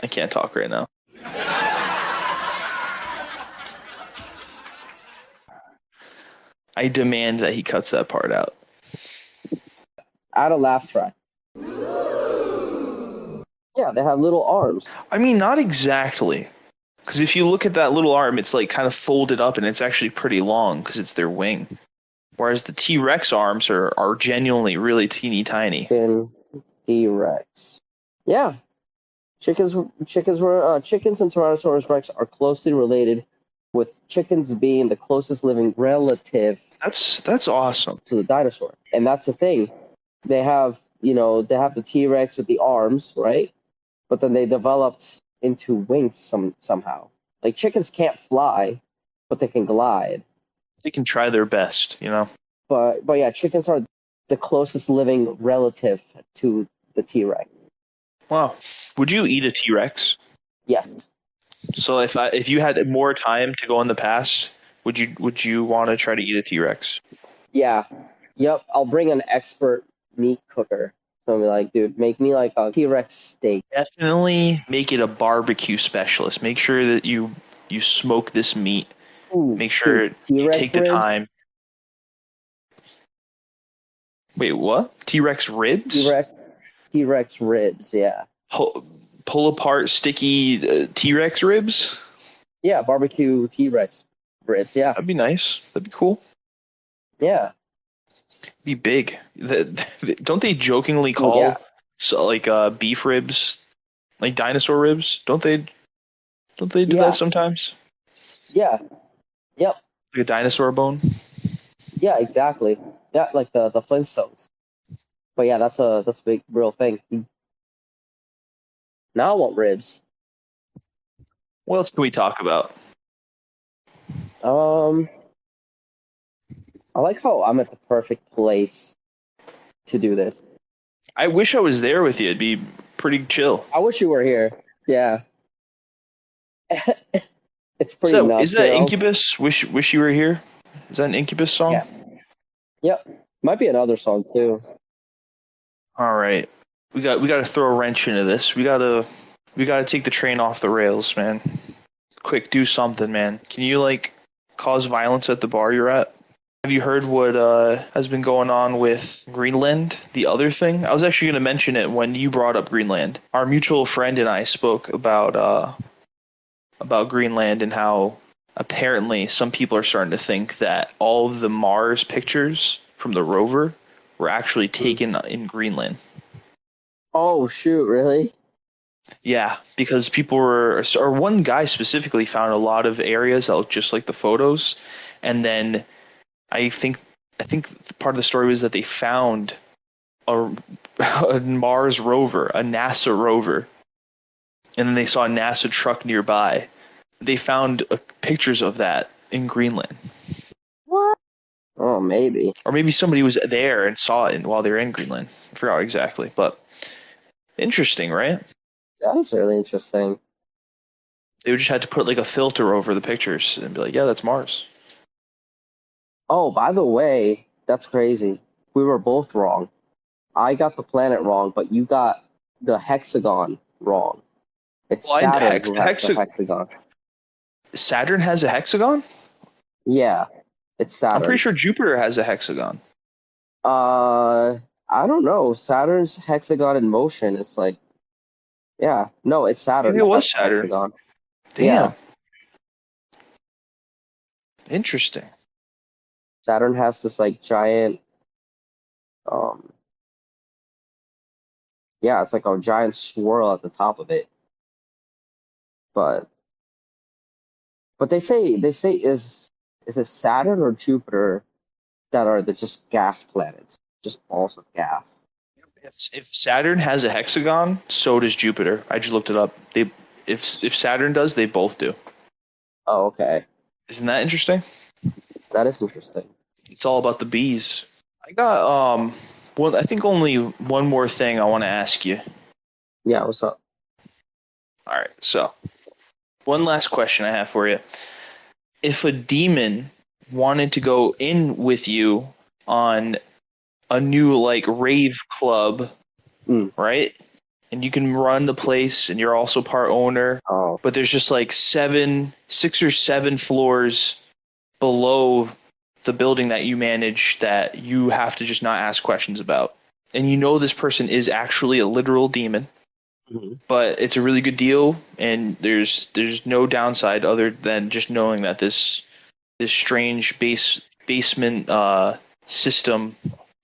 I can't talk right now. I demand that he cuts that part out. Add a laugh track. Yeah, they have little arms. I mean, not exactly. Because if you look at that little arm, it's like kind of folded up and it's actually pretty long because it's their wing. Whereas the T-Rex arms are genuinely really teeny tiny. T-Rex. Yeah. Chickens and Tyrannosaurus Rex are closely related, with chickens being the closest living relative. That's awesome. To the dinosaur. And that's the thing. They have the T-Rex with the arms, right? But then they developed into wings somehow. Like chickens can't fly, but they can glide. They can try their best, But yeah, chickens are the closest living relative to the T-Rex. Wow. Would you eat a T-Rex? Yes. So if you had more time to go in the past, would you want to try to eat a T-Rex? Yeah. Yep. I'll bring an expert meat cooker. So I'll be like, dude, make me like a T-Rex steak. Definitely make it a barbecue specialist. Make sure that you smoke this meat. Ooh, make sure you take the time. Wait, what? T-Rex ribs? T-Rex ribs, yeah. Pull apart sticky T-Rex ribs? Yeah, barbecue T-Rex ribs, yeah. That'd be nice. That'd be cool. Yeah. Be big. Don't they jokingly call beef ribs like dinosaur ribs? Don't they do that sometimes? Yeah. Yep. Like a dinosaur bone? Yeah, exactly. Yeah, like the Flintstones. But yeah, that's a big real thing. Now I want ribs. What else can we talk about? I like how I'm at the perfect place to do this. I wish I was there with you. It'd be pretty chill. I wish you were here. Yeah. It's pretty nuts. Is that Incubus? Wish you were here? Is that an Incubus song? Yeah. Yep. Might be another song too. All right. We got to throw a wrench into this. We got to take the train off the rails, man. Quick, do something, man. Can you cause violence at the bar you're at? Have you heard what has been going on with Greenland, the other thing? I was actually going to mention it when you brought up Greenland. Our mutual friend and I spoke about Greenland and how apparently some people are starting to think that all of the Mars pictures from the rover were actually taken in Greenland. Oh, shoot, really? Yeah, because people or one guy specifically found a lot of areas that looked just like the photos, And then I think part of the story was that they found a Mars rover, a NASA rover, and then they saw a NASA truck nearby. They found pictures of that in Greenland. What? Oh, maybe. Or maybe somebody was there and saw it while they were in Greenland. I forgot exactly, but interesting, right? That is really interesting. They just had to put like a filter over the pictures and be like, yeah, that's Mars. Oh, by the way, that's crazy. We were both wrong. I got the planet wrong, but you got the hexagon wrong. It's Well, Saturn who has the hexagon. Saturn has a hexagon? Yeah, it's Saturn. I'm pretty sure Jupiter has a hexagon. I don't know. Saturn's hexagon in motion is like, yeah, no, it's Saturn. Maybe it was Saturn. Hexagon. Damn. Yeah. Interesting. Saturn has this like giant, yeah, it's like a giant swirl at the top of it. But they say is it Saturn or Jupiter that are the just gas planets, just balls of gas? If Saturn has a hexagon, so does Jupiter. I just looked it up. If Saturn does, they both do. Oh, okay. Isn't that interesting? That is interesting. It's all about the bees. I got I think only one more thing I want to ask you. Yeah, what's up? All right, so one last question I have for you. If a demon wanted to go in with you on a new like rave club, right? And you can run the place and you're also part owner, but there's just like 6 or 7 floors below the building that you manage that you have to just not ask questions about. And you know this person is actually a literal demon, but it's a really good deal, and there's no downside other than just knowing that this strange basement system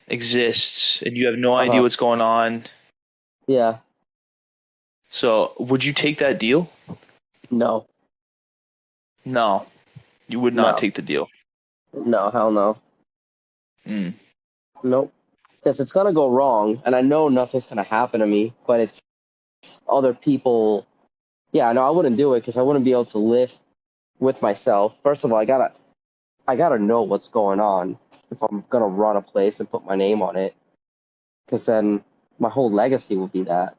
exists, and you have no idea what's going on. Yeah. So, would you take that deal? No. No. You would not take the deal. No, hell no. Nope. Because it's gonna go wrong, and I know nothing's gonna happen to me, but it's other people. Yeah, no, I wouldn't do it because I wouldn't be able to live with myself. First of all, I gotta know what's going on if I'm gonna run a place and put my name on it, because then my whole legacy will be that.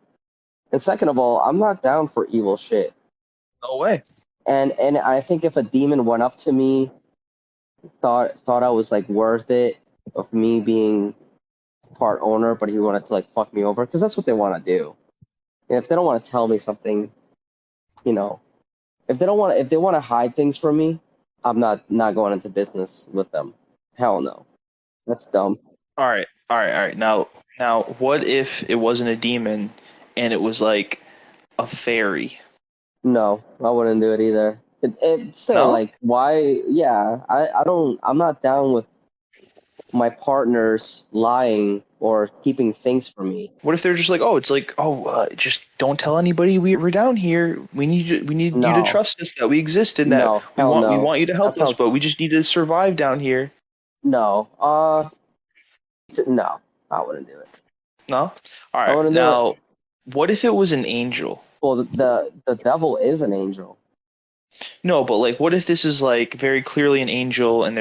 And second of all, I'm not down for evil shit. No way. And I think if a demon went up to me, thought I was like worth it of me being part owner, but he wanted to like fuck me over, because that's what they want to do. And if they don't want to tell me something, you know, if they want to hide things from me, I'm not going into business with them. Hell no. That's dumb. All right. Now, what if it wasn't a demon and it was like a fairy? No, I wouldn't do it either. It's still like, why? Yeah, I'm not down with my partners lying or keeping things from me. What if they're just like, just don't tell anybody we're down here. We need you to trust us that we exist and that we want you to help us, but we just need to survive down here. No, no, I wouldn't do it. No? All right. Now, what if it was an angel? Well, the devil is an angel. No, but like, what if this is like very clearly an angel, and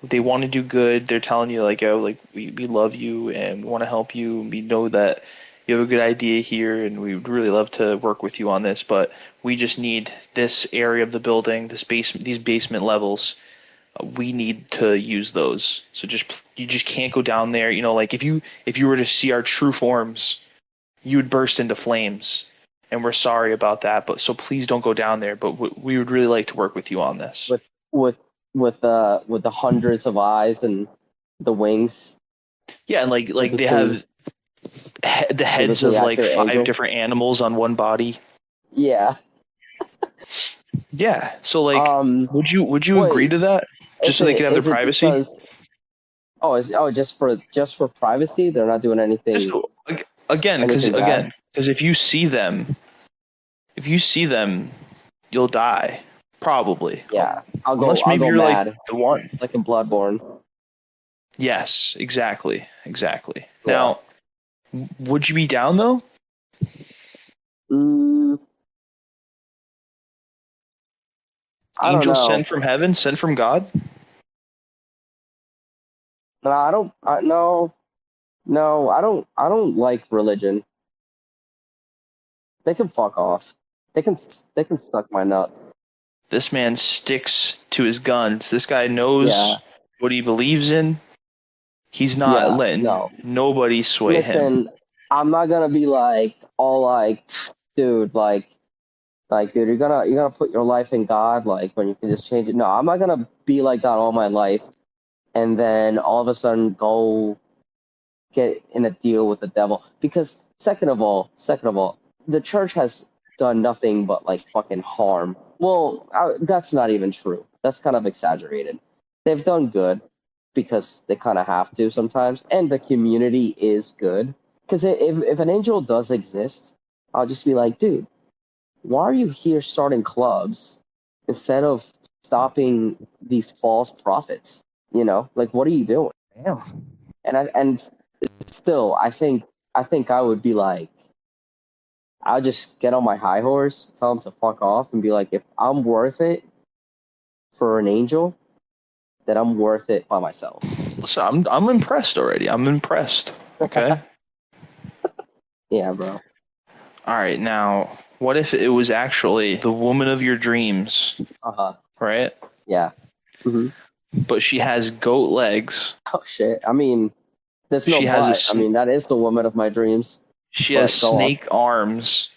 they want to do good. They're telling you like, oh, like we love you and we want to help you. And we know that you have a good idea here, and we would really love to work with you on this. But we just need this area of the building, these basement levels. We need to use those. So you just can't go down there. You know, like if you were to see our true forms, you would burst into flames. And we're sorry about that, but so please don't go down there. But we would really like to work with you on this. With the hundreds of eyes and the wings. Yeah, and like they have the heads of like 5 different animals on one body. Yeah. Yeah. So like, would you agree to that? Just so they can have their privacy. Just for privacy, they're not doing anything. Because if you see them, you'll die. Probably. Yeah, I'll go. Unless I'll maybe go you're mad, like the one. like in Bloodborne. Yes, exactly. Yeah. Now, would you be down though? I don't Angels know. sent from heaven, sent from God? No, I don't. No, I don't. I don't like religion. They can fuck off. They can suck my nut. This man sticks to his guns. This guy knows what he believes in. He's not letting nobody sway him. Listen, I'm not gonna be like all like, dude, dude, you're gonna put your life in God, like when you can just change it. No, I'm not gonna be like that all my life, and then all of a sudden go get in a deal with the devil. Because second of all, the church has done nothing but like fucking harm. Well, that's not even true. That's kind of exaggerated. They've done good because they kind of have to sometimes, and the community is good. Because if an angel does exist, I'll just be like, dude, why are you here starting clubs instead of stopping these false prophets? You know, like what are you doing? Damn. And still, I think I would be like, I'll just get on my high horse, tell them to fuck off, and be like, if I'm worth it for an angel, then I'm worth it by myself. Listen, I'm impressed already. I'm impressed. Okay. Yeah, bro. All right, now, what if it was actually the woman of your dreams? Right? Yeah. Mm-hmm. But she has goat legs. Oh shit! I mean, there's no She but. has I mean, that is the woman of my dreams. She has snake arms.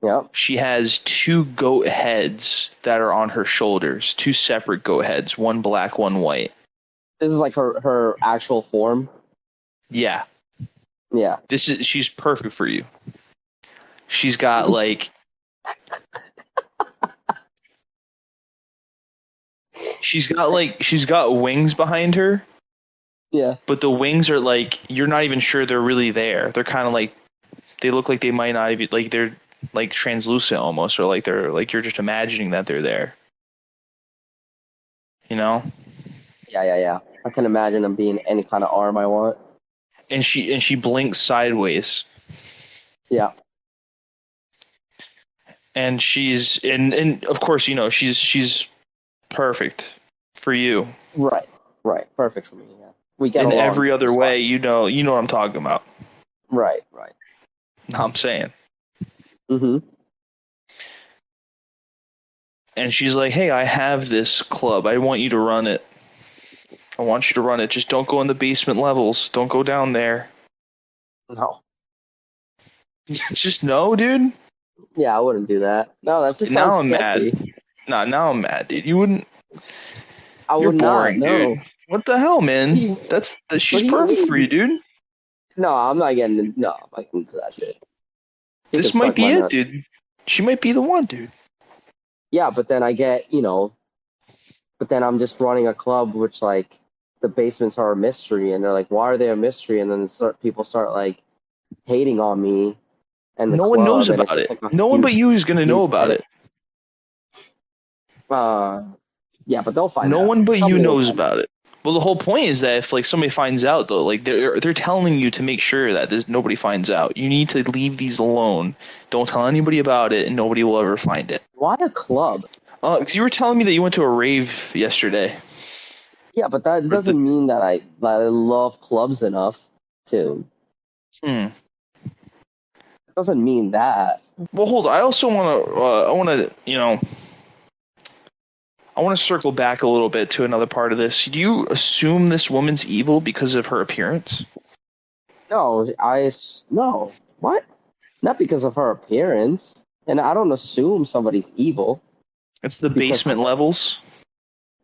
Yep. She has 2 goat heads that are on her shoulders. 2 separate goat heads, one black, one white. This is like her actual form. Yeah. Yeah. She's perfect for you. She's got like she's got wings behind her. Yeah. But the wings are like you're not even sure they're really there. They're kind of like they look like they might not even like they're like translucent almost, or like they're like you're just imagining that they're there. You know? Yeah. I can imagine them being any kind of arm I want. And she blinks sideways. Yeah. And she's and of course, you know, she's perfect for you. Right. Perfect for me, yeah. We get in along. every other way, you know what I'm talking about. Right. I'm saying. Mm-hmm. And she's like, hey, I have this club. I want you to run it. I want you to run it. Just don't go in the basement levels. Don't go down there. No. Just no, dude? Yeah, I wouldn't do that. No, that's just now I'm sketchy. mad. Now I'm mad, dude. You wouldn't. You're boring, not, no. dude. What the hell, man? She's perfect for you, dude. No, I'm not getting into that shit. This might be it, dude. She might be the one, dude. Yeah, but then I get, but then I'm just running a club which, like, the basements are a mystery, and they're like, why are they a mystery? And then people start, like, hating on me. And no one knows about it. No one but you is going to know about it. Yeah, but they'll find out. No one but you knows about it. Well, the whole point is that if like somebody finds out, though, like they're telling you to make sure that nobody finds out. You need to leave these alone. Don't tell anybody about it, and nobody will ever find it. Why a club? Because you were telling me that you went to a rave yesterday. Yeah, but that doesn't mean that I love clubs enough to. It doesn't mean that. Well, hold on. I also want to, I want to circle back a little bit to another part of this. Do you assume this woman's evil because of her appearance? No, no. What? Not because of her appearance. And I don't assume somebody's evil. It's the basement levels?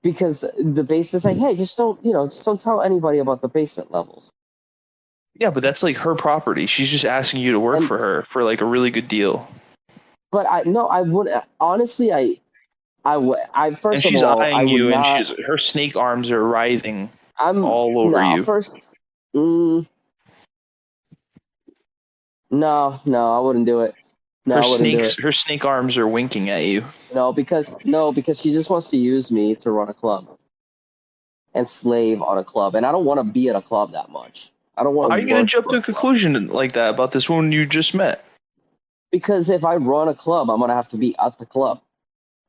Because the basement is like, hey, just don't tell anybody about the basement levels. Yeah, but that's like her property. She's just asking you to work for her for like a really good deal. But I would honestly, first and she's of all, eyeing you, not, and her snake arms are writhing all over you. No, I wouldn't do it. No, I wouldn't do it. Her snake arms are winking at you. No, because she just wants to use me to run a club and slave on a club, and I don't want to be at a club that much. I don't want. How are you going to jump to a conclusion like that about this woman you just met? Because if I run a club, I'm gonna have to be at the club,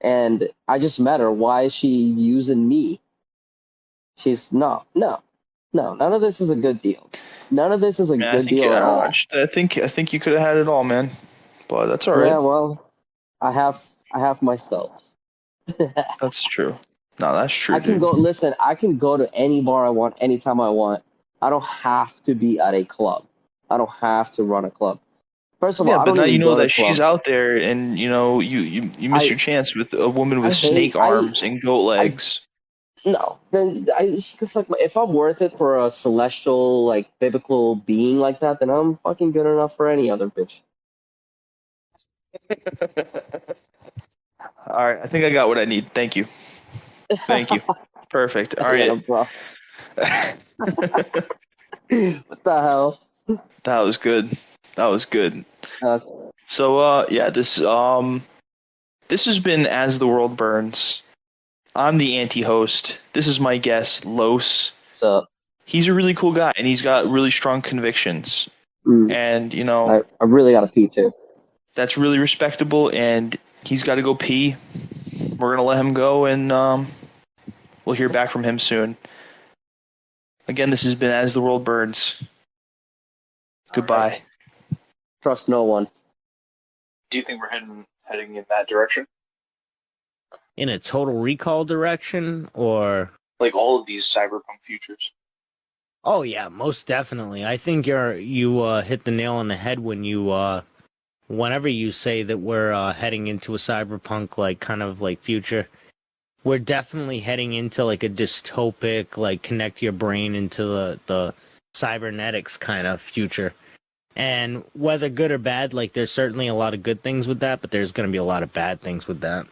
and I just met her. Why is she using me? She's no. None of this is a good deal. None of this is a good deal at all. I think you could have had it all, man. But that's all right. Yeah, well, I have myself. That's true. No, that's true. I can go. Listen, I can go to any bar I want, anytime I want. I don't have to be at a club. I don't have to run a club. First of all, but now you know that she's out there, and you know you miss your chance with a woman with snake arms and goat legs. No, then it's like if I'm worth it for a celestial, like biblical being like that, then I'm fucking good enough for any other bitch. All right, I think I got what I need. Thank you. Perfect. All right. What the hell? That was good. So this has been As the World Burns. I'm the anti-host. This is my guest, Los. What's up? He's a really cool guy, and he's got really strong convictions. And, you know... I really got to pee, too. That's really respectable, and he's got to go pee. We're going to let him go, and we'll hear back from him soon. Again, this has been As the World Burns. Goodbye. Right. Trust no one. Do you think we're heading in that direction? In a Total Recall direction, or like all of these cyberpunk futures? Oh yeah, most definitely. I think you hit the nail on the head when you whenever you say that we're heading into a cyberpunk like kind of like future. We're definitely heading into like a dystopic, like connect your brain into the cybernetics kind of future. And whether good or bad, like there's certainly a lot of good things with that, but there's going to be a lot of bad things with that.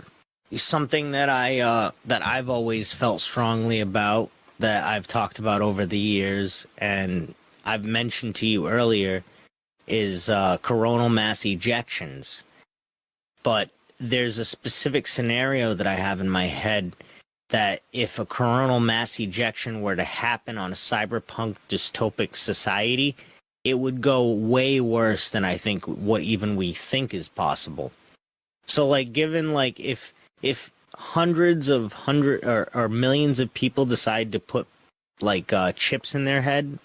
Something that I've always felt strongly about, that I've talked about over the years, and I've mentioned to you earlier, is coronal mass ejections. But there's a specific scenario that I have in my head that if a coronal mass ejection were to happen on a cyberpunk dystopic society, it would go way worse than I think what even we think is possible. So like given like if hundreds or millions of people decide to put like chips in their head,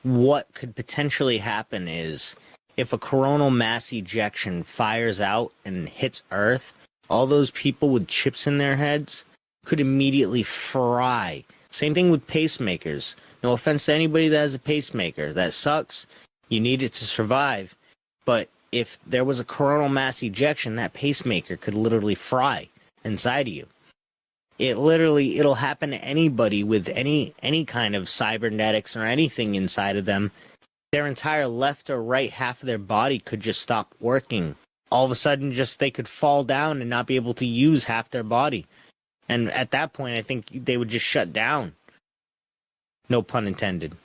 what could potentially happen is if a coronal mass ejection fires out and hits Earth, all those people with chips in their heads could immediately fry. Same thing with pacemakers. No offense to anybody that has a pacemaker. That sucks. You need it to survive. But if there was a coronal mass ejection, that pacemaker could literally fry inside of you. It'll happen to anybody with any kind of cybernetics or anything inside of them. Their entire left or right half of their body could just stop working. All of a sudden, just they could fall down and not be able to use half their body. And at that point, I think they would just shut down. No pun intended.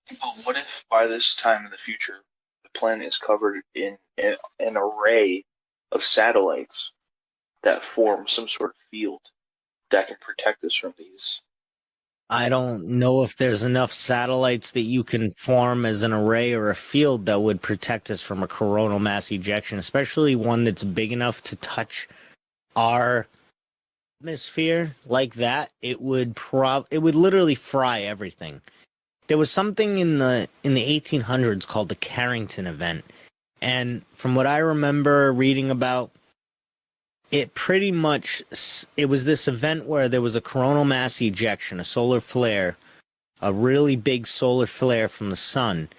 But what if by this time in the future, the planet is covered in an array of satellites that form some sort of field that can protect us from these? I don't know if there's enough satellites that you can form as an array or a field that would protect us from a coronal mass ejection, especially one that's big enough to touch our atmosphere like that. It would literally fry everything. There was something in the 1800s called the Carrington event, and from what I remember reading about, it was this event where there was a coronal mass ejection, a solar flare, a really big solar flare from the sun.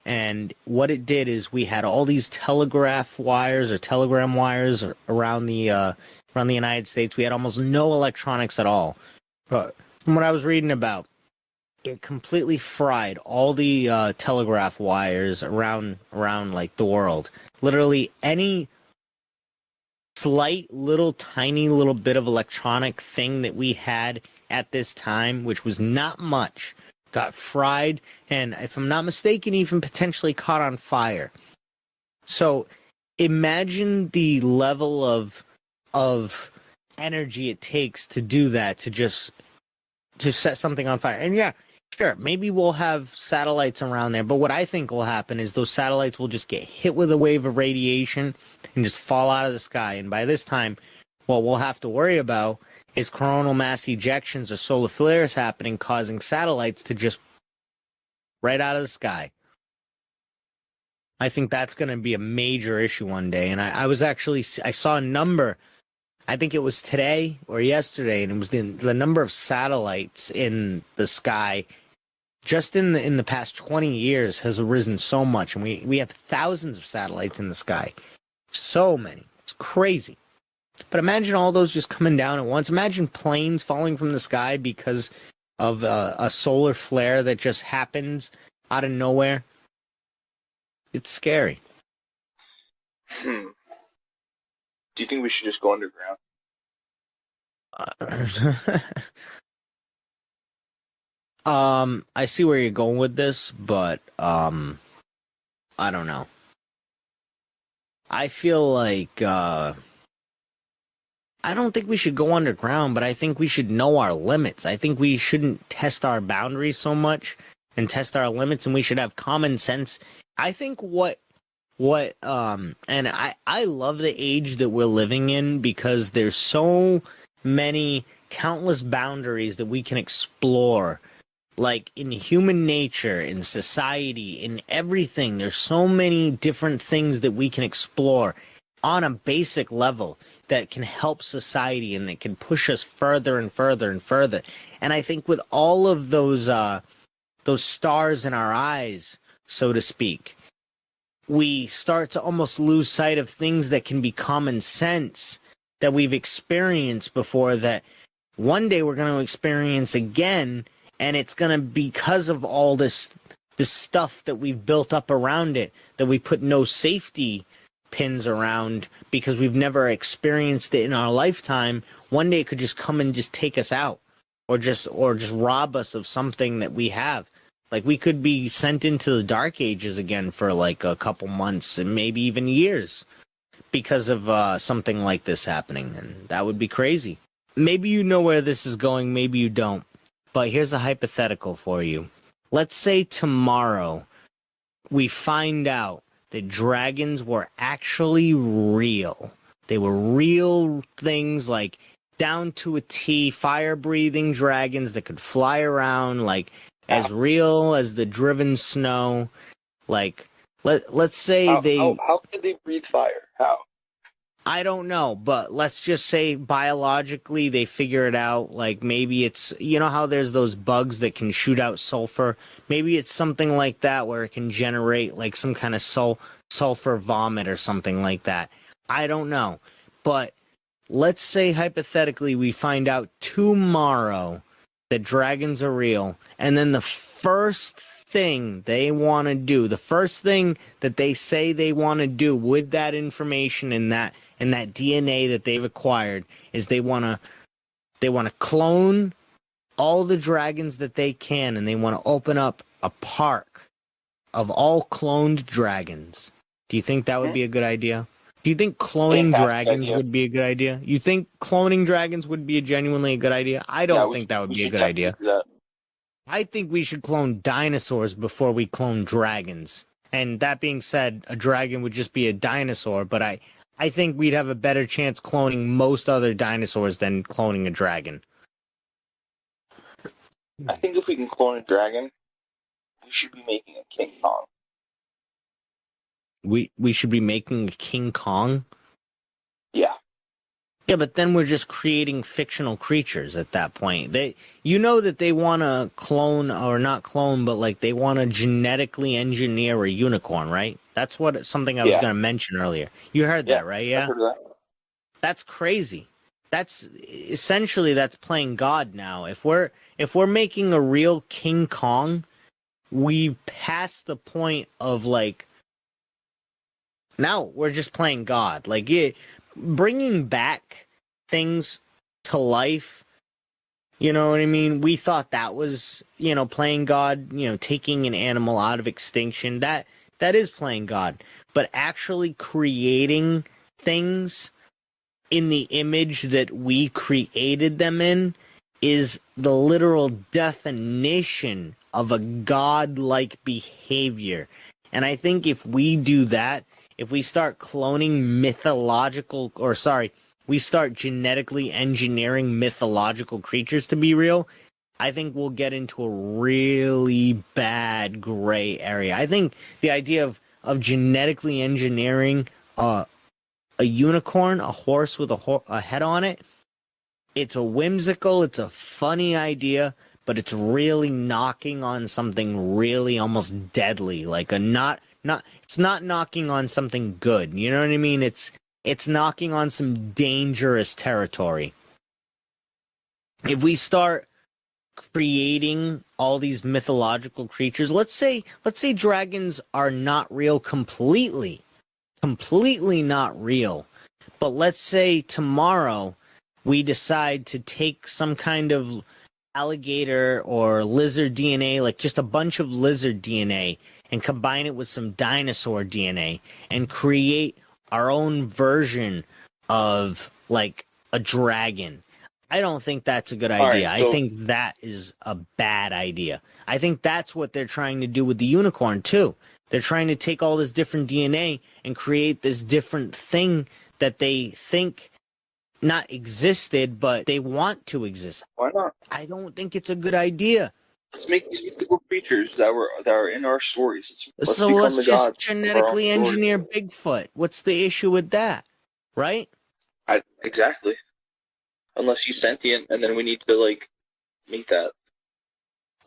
And what it did is we had all these telegram wires around the United States. We had almost no electronics at all. But from what I was reading about, it completely fried all the telegraph wires around like the world. Literally any slight little tiny little bit of electronic thing that we had at this time, which was not much, got fried, and if I'm not mistaken, even potentially caught on fire. So imagine the level of energy it takes to do that, to set something on fire. And yeah, sure, maybe we'll have satellites around there, but what I think will happen is those satellites will just get hit with a wave of radiation and just fall out of the sky. And by this time, what we'll have to worry about is coronal mass ejections or solar flares happening, causing satellites to just right out of the sky. I think that's going to be a major issue one day. And I saw a number, I think it was today or yesterday, and it was the number of satellites in the sky just in the past 20 years has risen so much. And we have thousands of satellites in the sky. So many. It's crazy. But imagine all those just coming down at once. Imagine planes falling from the sky because of a solar flare that just happens out of nowhere. It's scary. Do you think we should just go underground? I see where you're going with this, but I don't know. I feel like I don't think we should go underground, but I think we should know our limits. I think we shouldn't test our boundaries so much and test our limits, and we should have common sense. I think and I love the age that we're living in because there's so many countless boundaries that we can explore. Like in human nature, in society, in everything, there's so many different things that we can explore on a basic level that can help society and that can push us further and further and further. And I think with all of those stars in our eyes, so to speak, we start to almost lose sight of things that can be common sense that we've experienced before, that one day we're going to experience again, and it's going to, because of all this stuff that we've built up around it, that we put no safety pins around because we've never experienced it in our lifetime. One day it could just come and just take us out, or just rob us of something that we have. Like, we could be sent into the dark ages again for like a couple months and maybe even years because of something like this happening, and that would be crazy. Maybe you know where this is going, maybe you don't, but here's a hypothetical for you. Let's say tomorrow we find out that dragons were actually real. They were real things, like down to a T, fire-breathing dragons that could fly around, like as real as the driven snow. Like, let's say How could they breathe fire? How? I don't know, but let's just say biologically they figure it out. Like, maybe it's, you know how there's those bugs that can shoot out sulfur? Maybe it's something like that where it can generate like some kind of sulfur vomit or something like that. I don't know. But let's say hypothetically we find out tomorrow that dragons are real, and then the first thing they want to do, the first thing that they say they want to do with that information and that DNA that they've acquired is they want to clone all the dragons that they can, and they want to open up a park of all cloned dragons. Do you think that would be a good idea? Do you think cloning dragons would be a good idea? You think cloning dragons would be genuinely a good idea? I don't think that would be a good idea. I think we should clone dinosaurs before we clone dragons. And that being said, a dragon would just be a dinosaur, but I think we'd have a better chance cloning most other dinosaurs than cloning a dragon. I think if we can clone a dragon, we should be making a King Kong. We should be making a King Kong? Yeah. Yeah, but then we're just creating fictional creatures at that point. You know that they want to clone, or not clone, but like they want to genetically engineer a unicorn, right? That's something I was going to mention earlier. You heard that, right? Yeah. I heard that. That's crazy. That's essentially playing God now. If we're making a real King Kong, we've passed the point of like, now we're just playing God. Like, bringing back things to life, you know what I mean? We thought that was, playing God, taking an animal out of extinction. That is playing God. but actually creating things in the image that we created them in is the literal definition of a godlike behavior. And I think if we do that, if we start cloning we start genetically engineering mythological creatures to be real, I think we'll get into a really bad gray area. I think the idea of genetically engineering a unicorn, a horse with a head on it, it's a whimsical, it's a funny idea, but it's really knocking on something really almost deadly, like it's not knocking on something good. You know what I mean? It's knocking on some dangerous territory. If we start creating all these mythological creatures, let's say dragons are not real completely not real, but let's say tomorrow we decide to take some kind of alligator or lizard DNA, like just a bunch of lizard DNA, and combine it with some dinosaur DNA and create our own version of like a dragon. I don't think that's a good idea. Right, so, I think that is a bad idea. I think that's what they're trying to do with the unicorn too. They're trying to take all this different DNA and create this different thing that they think not existed, but they want to exist. Why not? I don't think it's a good idea. Let's make these mythical creatures that are in our stories. Let's become the just gods of our genetically own story. engineer Bigfoot. What's the issue with that? Right? Exactly. Unless he's sentient, and then we need to meet that.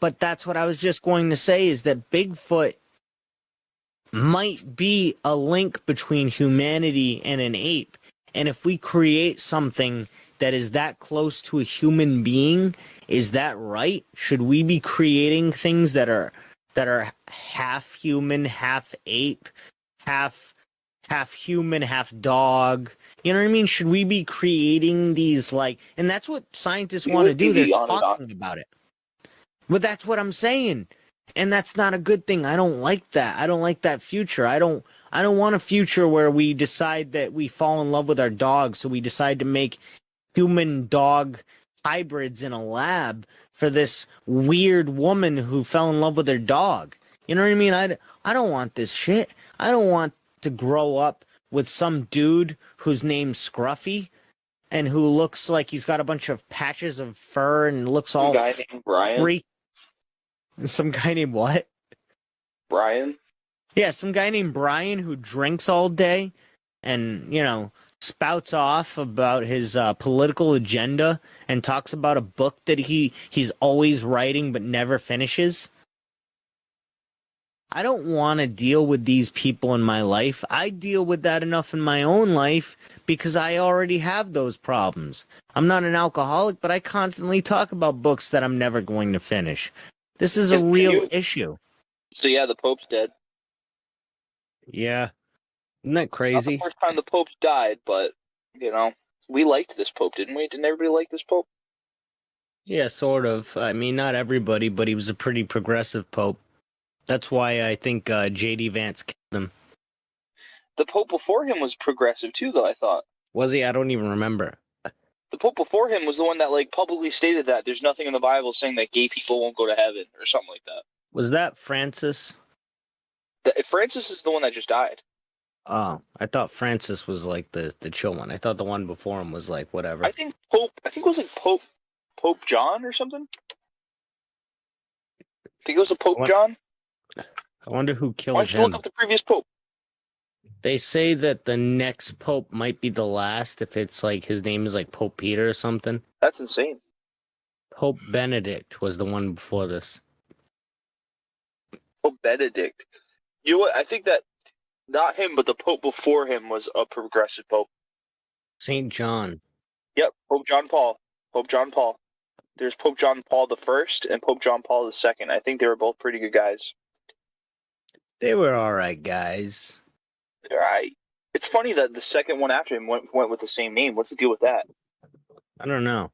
But that's what I was just going to say, is that Bigfoot might be a link between humanity and an ape. And if we create something that is that close to a human being, is that right? Should we be creating things that are half human, half ape, half human, half dog? You know what I mean? Should we be creating these and that's what scientists want to do. They're talking about it. But that's what I'm saying. And that's not a good thing. I don't like that. I don't like that future. I don't want a future where we decide that we fall in love with our dog, so we decide to make human dog hybrids in a lab for this weird woman who fell in love with her dog. You know what I mean? I don't want this shit. I don't want to grow up with some dude whose name's Scruffy and who looks like he's got a bunch of patches of fur and looks all guy named Brian. freak. Some guy named what? Brian? Yeah, some guy named Brian who drinks all day and, spouts off about his political agenda and talks about a book that he's always writing but never finishes. I don't want to deal with these people in my life. I deal with that enough in my own life because I already have those problems. I'm not an alcoholic, but I constantly talk about books that I'm never going to finish. This is a real issue. So yeah, the Pope's dead. Yeah. Isn't that crazy? It's not the first time the Pope's died, but, we liked this Pope, didn't we? Didn't everybody like this Pope? Yeah, sort of. I mean, not everybody, but he was a pretty progressive Pope. That's why I think J.D. Vance killed him. The Pope before him was progressive too, though, I thought. Was he? I don't even remember. The Pope before him was the one that publicly stated that there's nothing in the Bible saying that gay people won't go to heaven or something like that. Was that Francis? Francis is the one that just died. Oh, I thought Francis was the chill one. I thought the one before him was whatever. I think it was Pope John or something. I think it was Pope John. I wonder who killed him. Why don't you look up the previous Pope? They say that the next Pope might be the last if it's his name is Pope Peter or something. That's insane. Pope Benedict was the one before this. Pope Benedict. You know what? I think that not him, but the Pope before him was a progressive Pope. St. John. Yep, Pope John Paul. Pope John Paul. There's Pope John Paul the First and Pope John Paul the Second. I think they were both pretty good guys. They were all right guys. All right. It's funny that the second one after him went with the same name. What's the deal with that? I don't know.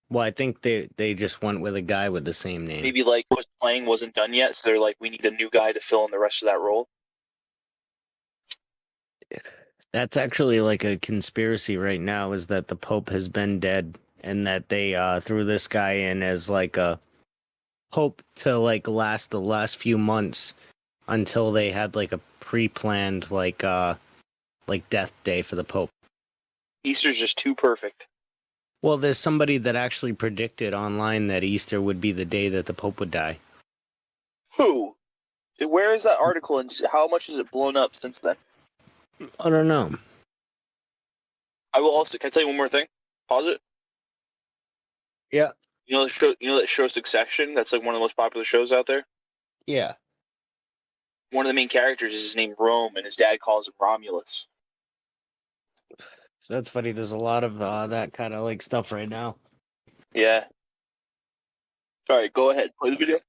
Well, I think they just went with a guy with the same name. Maybe was playing wasn't done yet, so they're we need a new guy to fill in the rest of that role. That's actually like a conspiracy right now, is that the Pope has been dead and that they threw this guy in as like a hope to like last the last few months until they had like a pre-planned like death day for the Pope. Easter's just too perfect. Well, there's somebody that actually predicted online that Easter would be the day that the Pope would die. Who? Where is that article and how much has it blown up since then? I don't know. I will also. Can I tell you one more thing? Pause it. Yeah. You know the show. You know that show Succession? That's like one of the most popular shows out there. Yeah. One of the main characters is named Rome, and his dad calls him Romulus. So that's funny. There's a lot of that kind of like stuff right now. Yeah. All right, go ahead. Play the video.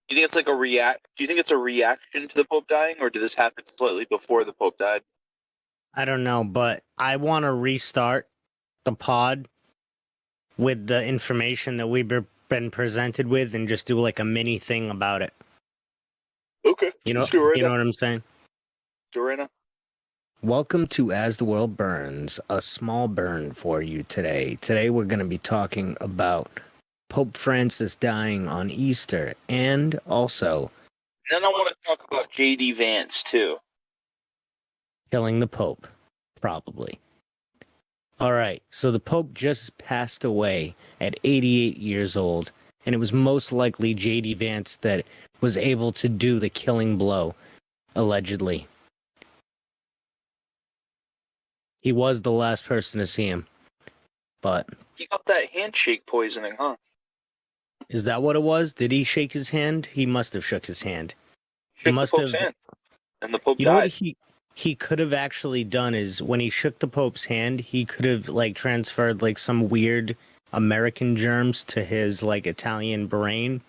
Do you think it's like a react? Do you think it's a reaction to the Pope dying, or did this happen slightly before the Pope died? I don't know, but I want to restart the pod with the information that we've been presented with and just do like a mini thing about it. Okay. You know, let's do it right you now. know what I'm saying? Do it right now. Welcome to As the World Burns, a small burn for you today. Today we're going to be talking about Pope Francis dying on Easter, and also Then I want to talk about J.D. Vance too. killing the Pope, probably. All right, so the Pope just passed away at 88 years old, and it was most likely J.D. Vance that was able to do the killing blow, allegedly. He was the last person to see him, but... He got that handshake poisoning, huh? Is that what it was? Did he shake his hand? He must have shook his hand. Shook the Pope's hand, and the Pope You know died. what he could have actually done is when he shook the Pope's hand, he could have like transferred like some weird American germs to his like Italian brain,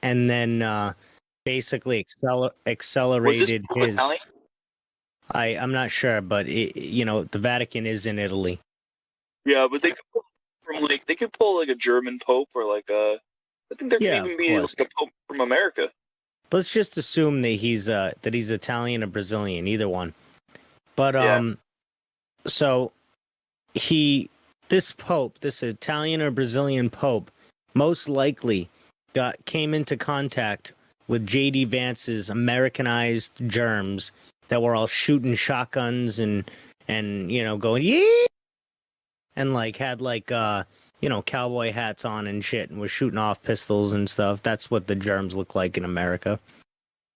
and then basically accelerated Was this his. Italian? I'm not sure, but the Vatican is in Italy. Yeah, but they could pull like a German Pope or like a. I think there Yeah, could even of be course. like a Pope from America. Let's just assume that he's Italian or Brazilian, either one. But Yeah. so this Pope, this Italian or Brazilian Pope, most likely came into contact with J.D. Vance's Americanized germs that were all shooting shotguns and going yeah, and like had like cowboy hats on and shit, and was shooting off pistols and stuff. That's what the germs look like in America,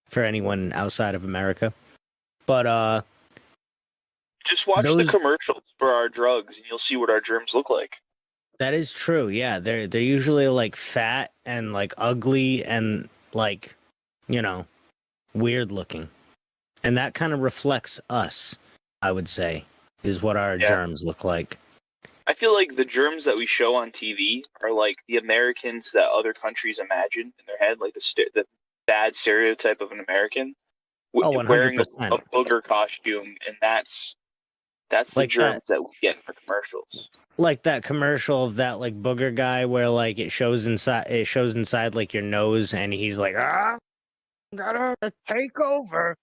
for anyone outside of America. But Just watch the commercials for our drugs, and you'll see what our germs look like. that is true. Yeah, they're usually like fat and like ugly and like weird looking, and that kind of reflects us. I would say is what our germs look like. I feel like the germs that we show on TV are like the Americans that other countries imagine in their head, like the bad stereotype of an American wearing a 100%. booger costume, and that's the Like germs that we get for commercials. Like that commercial of that like booger guy where like it shows inside like your nose, and he's like, gotta take over.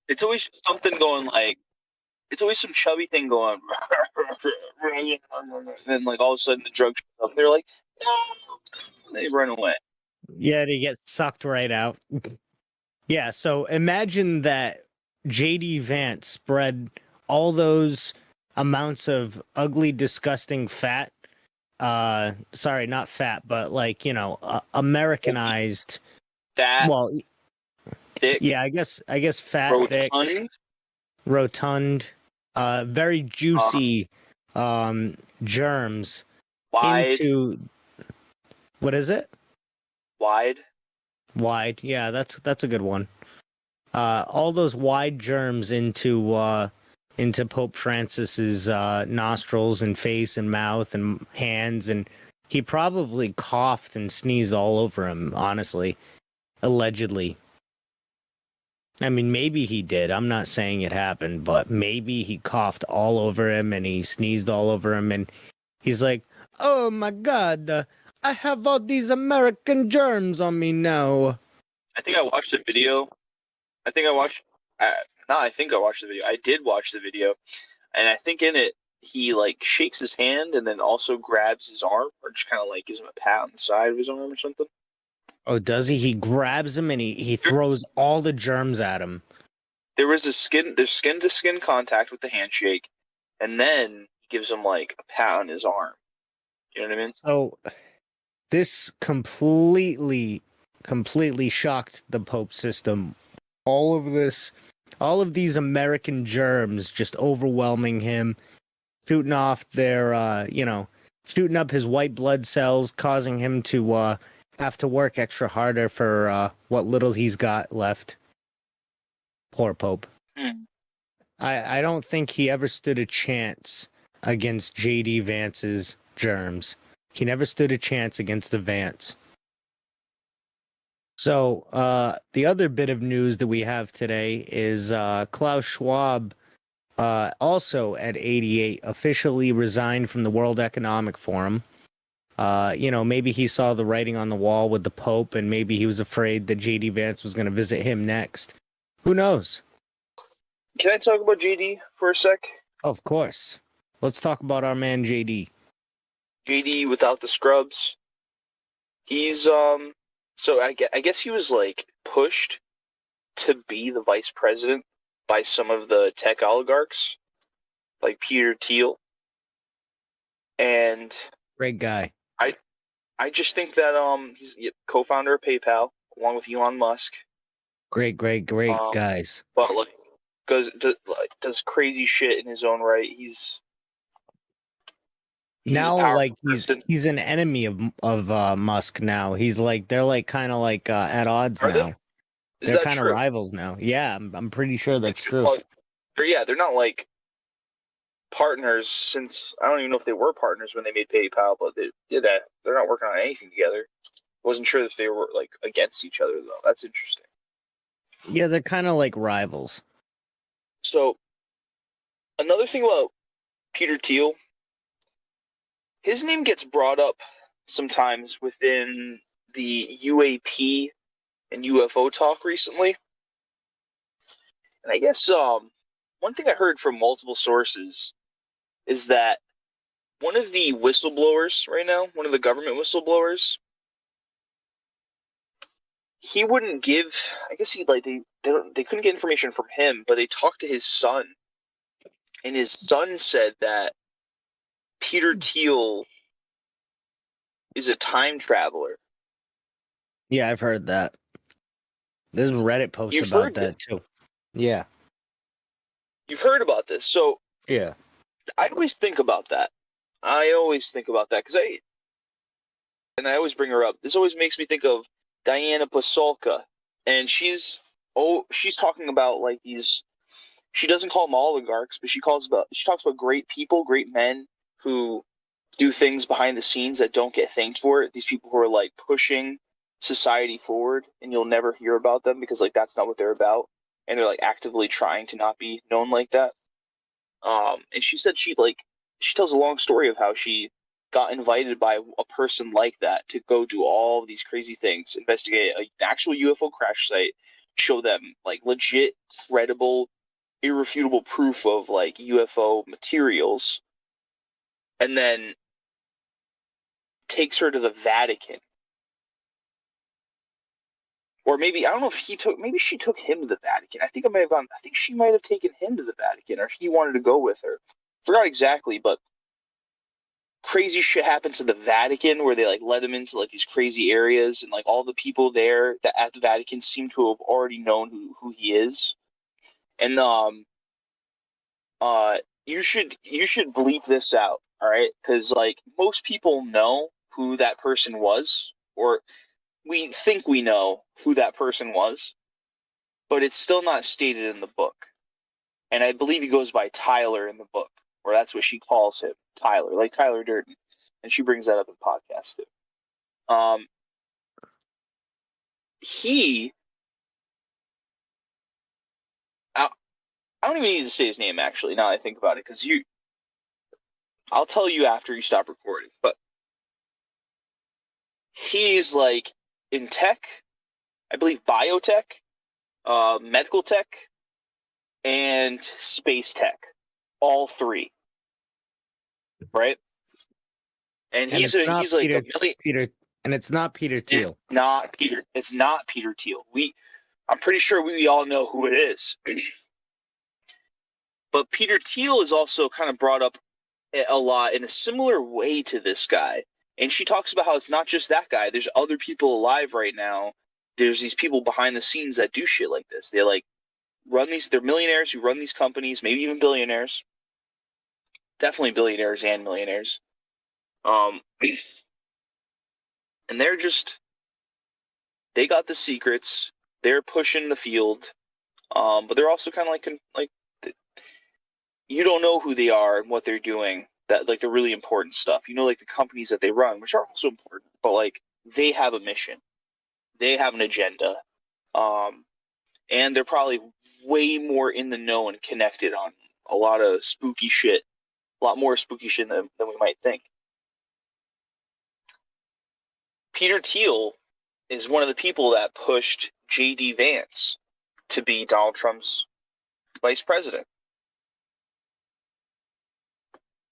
It's always something going like, it's always some chubby thing going, and then like all of a sudden the drug shows up, and they're like, no, they run away. Yeah, they get sucked right out. Yeah, so imagine that J.D. Vance spread all those amounts of ugly, disgusting fat. Sorry, not fat, but like, Americanized. Fat. Well, thick. Yeah, I guess fat, Rotund. thick, rotund, very juicy, germs. Wide. Into, what is it? Wide. Wide. Yeah, that's a good one. All those wide germs into Pope Francis's nostrils and face and mouth and hands, and he probably coughed and sneezed all over him, honestly. Allegedly. I mean, maybe he did. I'm not saying it happened, but maybe he coughed all over him and he sneezed all over him, and he's like, oh my God, I have all these American germs on me now. I think I watched a video I think I watched. No, I think I watched the video. I did watch the video, and I think in it he like shakes his hand and then also grabs his arm, or just kind of like gives him a pat on the side of his arm or something. Oh, does he? He grabs him and he throws all the germs at him. There's skin to skin contact with the handshake, and then he gives him like a pat on his arm. You know what I mean? So this completely shocked the Pope system. All of these American germs just overwhelming him, shooting off their, shooting up his white blood cells, causing him to have to work extra harder for what little he's got left. Poor Pope. I don't think he ever stood a chance against J.D. Vance's germs. He never stood a chance against the Vance. So, the other bit of news that we have today is Klaus Schwab, also at 88, officially resigned from the World Economic Forum. Maybe he saw the writing on the wall with the Pope, and maybe he was afraid that J.D. Vance was going to visit him next. Who knows? Can I talk about JD for a sec? Of course. Let's talk about our man JD. JD without the scrubs. He's so I guess he was like pushed to be the vice president by some of the tech oligarchs, like Peter Thiel. And great guy. I just think that he's co-founder of PayPal along with Elon Musk. Great guys. But like does crazy shit in his own right. He's now like he's an enemy of Musk now. He's like they're like kind of like at odds now. They're kind of rivals now. Yeah, I'm pretty sure that's true. Well, they're not like partners since I don't even know if they were partners when they made PayPal, but they did that. They're not working on anything together. Wasn't sure if they were like against each other though. That's interesting. Yeah, they're kind of like rivals. So another thing about Peter Thiel, his name gets brought up sometimes within the UAP and UFO talk recently. And I guess one thing I heard from multiple sources is that one of the whistleblowers right now, one of the government whistleblowers, he wouldn't give. I guess they couldn't get information from him, but they talked to his son, and his son said that Peter Thiel is a time traveler. Yeah, I've heard that. There's Reddit posts about that too. Yeah. You've heard about this, so yeah. I always think about that. Because I always bring her up. This always makes me think of Diana Pasulka, and she's talking about like these. She doesn't call them oligarchs, but she talks about great people, great men who do things behind the scenes that don't get thanked for it. These people who are like pushing society forward, and you'll never hear about them because like that's not what they're about, and they're like actively trying to not be known like that. And she said she tells a long story of how she got invited by a person like that to go do all of these crazy things, investigate an actual UFO crash site, show them like legit, credible, irrefutable proof of like UFO materials, and then takes her to the Vatican. Or maybe, I don't know if maybe she took him to the Vatican. I think she might have taken him to the Vatican, or he wanted to go with her. Forgot exactly, but crazy shit happens to the Vatican where they like let him into like these crazy areas, and like all the people there that at the Vatican seem to have already known who he is. And you should bleep this out, all right? Because like most people know who that person was, or we think we know who that person was, but it's still not stated in the book. And I believe he goes by Tyler in the book, or that's what she calls him, Tyler, like Tyler Durden. And she brings that up in podcasts too. I don't even need to say his name actually, now that I think about it, because I'll tell you after you stop recording, but he's like in tech, I believe biotech, medical tech, and space tech. All three. Right? And And he's it's not like Peter, a million. Peter, and it's not Peter Thiel. It's not Peter Thiel. I'm pretty sure we all know who it is. But Peter Thiel is also kind of brought up a lot in a similar way to this guy. And she talks about how it's not just that guy. There's other people alive right now. There's these people behind the scenes that do shit like this. They like run these. They're millionaires who run these companies, maybe even billionaires. Definitely billionaires and millionaires. And they're just, they got the secrets. They're pushing the field. But they're also kind of like you don't know who they are and what they're doing. That like the really important stuff. You know, like the companies that they run, which are also important, but like they have a mission. They have an agenda. And they're probably way more in the know and connected on a lot of spooky shit. A lot more spooky shit than we might think. Peter Thiel is one of the people that pushed J.D. Vance to be Donald Trump's vice president.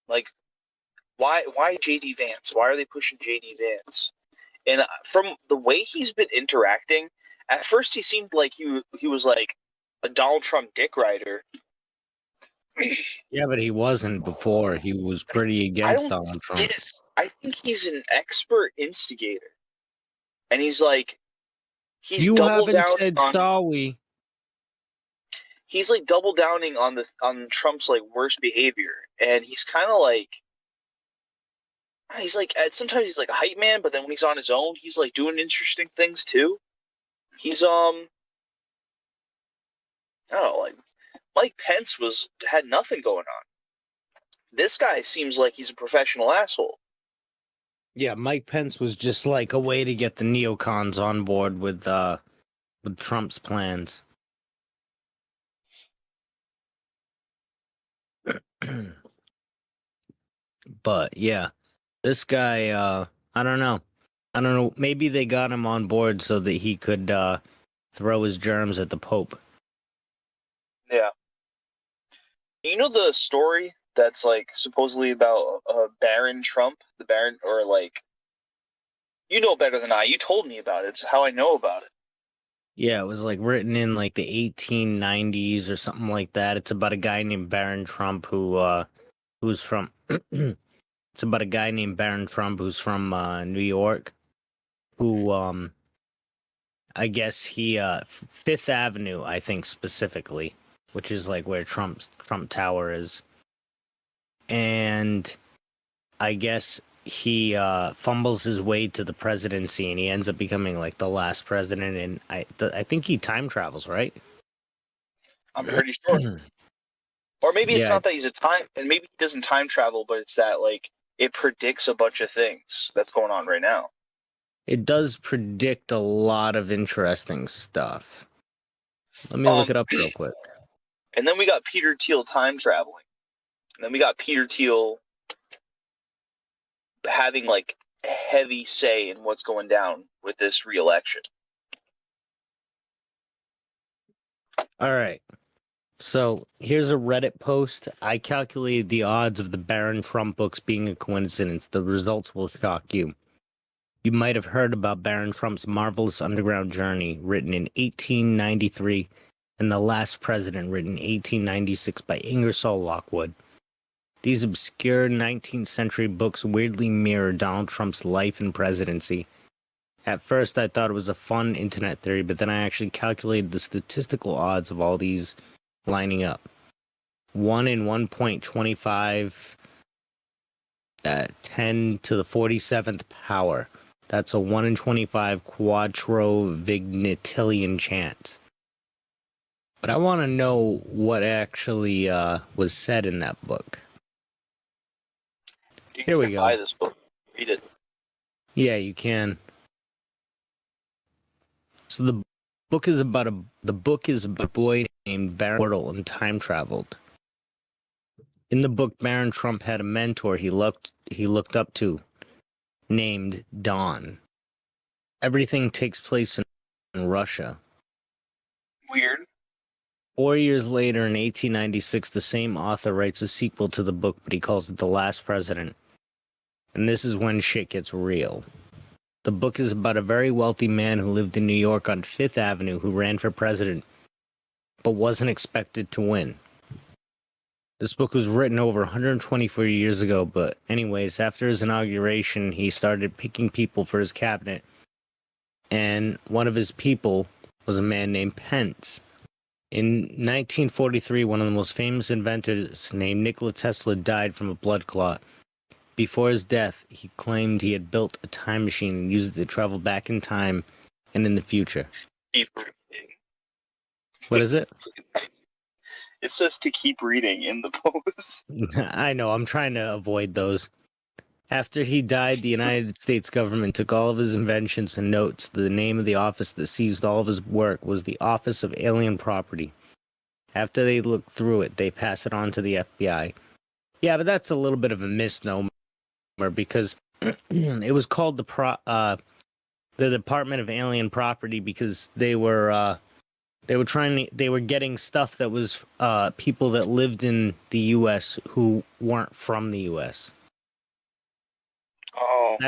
Like, why J.D. Vance? Why are they pushing J.D. Vance? And from the way he's been interacting, at first he seemed like he was like a Donald Trump dick rider. Yeah, but he wasn't before. He was pretty against Donald Trump. I think he's an expert instigator. And he's like, he's you double haven't down said on, sorry. He's like double downing on Trump's like worst behavior. And he's kind of like, he's like, sometimes he's like a hype man, but then when he's on his own, he's like doing interesting things too. He's I don't know, like Mike Pence had nothing going on. This guy seems like he's a professional asshole. Yeah, Mike Pence was just like a way to get the neocons on board with Trump's plans. But yeah, this guy, I don't know. Maybe they got him on board so that he could throw his germs at the Pope. Yeah. You know the story that's like supposedly about Baron Trump, the Baron, or like, you know better than I. You told me about it. It's how I know about it. Yeah, it was like written in like the 1890s or something like that. It's about a guy named Baron Trump who's from. It's about a guy named Baron Trump who's from New York, who I guess he Fifth Avenue, I think specifically, which is like where Trump Tower is, and I guess he fumbles his way to the presidency, and he ends up becoming like the last president. And I think he time travels, right? I'm pretty sure. Or maybe it's not that he's and maybe he doesn't time travel, but it's that like it predicts a bunch of things that's going on right now. It does predict a lot of interesting stuff. Let me look it up real quick. And then we got Peter Thiel time traveling. And then we got Peter Thiel having like a heavy say in what's going down with this re-election. All right. So here's a Reddit post. I calculated the odds of the Baron Trump books being a coincidence. The results will shock you. You might have heard about Baron Trump's marvelous underground journey, written in 1893, and The Last President, written in 1896 by Ingersoll Lockwood. These obscure 19th century books weirdly mirror Donald Trump's life and presidency. At first, I thought it was a fun internet theory, but then I actually calculated the statistical odds of all these lining up. 1 in 1.25 at 10 to the 47th power. That's a 1 in 25 quadrovignillion chance. But I want to know what actually was said in that book. Here we go. Buy this book. Read it. Yeah, you can. So the book is about a boy named Baron Portal and time traveled. In the book, Baron Trump had a mentor he looked up to, named Don. Everything takes place in Russia. weird. 4 years later, in 1896, the same author writes a sequel to the book, but he calls it The Last President. And this is when shit gets real. The book is about a very wealthy man who lived in New York on Fifth Avenue who ran for president, but wasn't expected to win. This book was written over 124 years ago, but anyways, after his inauguration, he started picking people for his cabinet. And one of his people was a man named Pence. In 1943, one of the most famous inventors named Nikola Tesla died from a blood clot. Before his death, he claimed he had built a time machine and used it to travel back in time and in the future. Keep reading. What is it? It says to keep reading in the post. I know, I'm trying to avoid those. After he died, the United States government took all of his inventions and notes. The name of the office that seized all of his work was the Office of Alien Property. After they looked through it, they passed it on to the FBI. Yeah, but that's a little bit of a misnomer because it was called the Department of Alien Property because they were getting stuff that was people that lived in the U.S. who weren't from the U.S. Oh.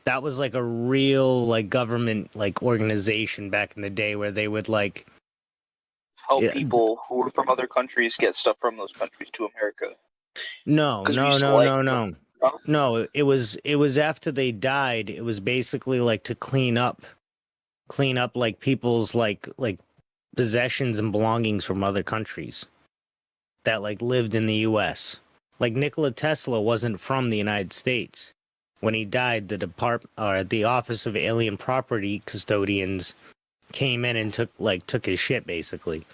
That was like a real like government like organization back in the day where they would like help people who were from other countries get stuff from those countries to America. No. It was after they died. It was basically like to clean up like people's like possessions and belongings from other countries that like lived in the U.S. Like Nikola Tesla wasn't from the United States. When he died, the Office of Alien Property custodians came in and took his shit basically.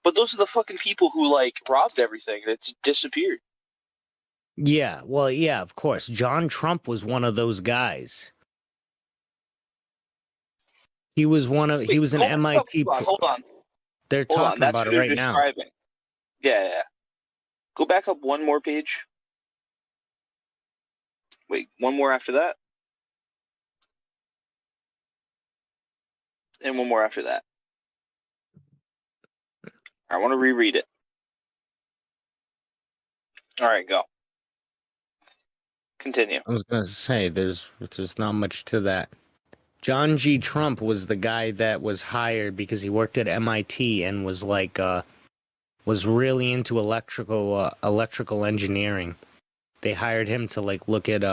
But those are the fucking people who like robbed everything and it's disappeared. Yeah, well, yeah, of course. John Trump was one of those guys. He was an MIT. Hold on. They're talking about it right now. Yeah. Go back up one more page. Wait, one more after that. And one more after that. I want to reread it. All right, go. Continue. I was going to say, there's not much to that. John G. Trump was the guy that was hired because he worked at MIT and was like, was really into electrical engineering. They hired him to like look at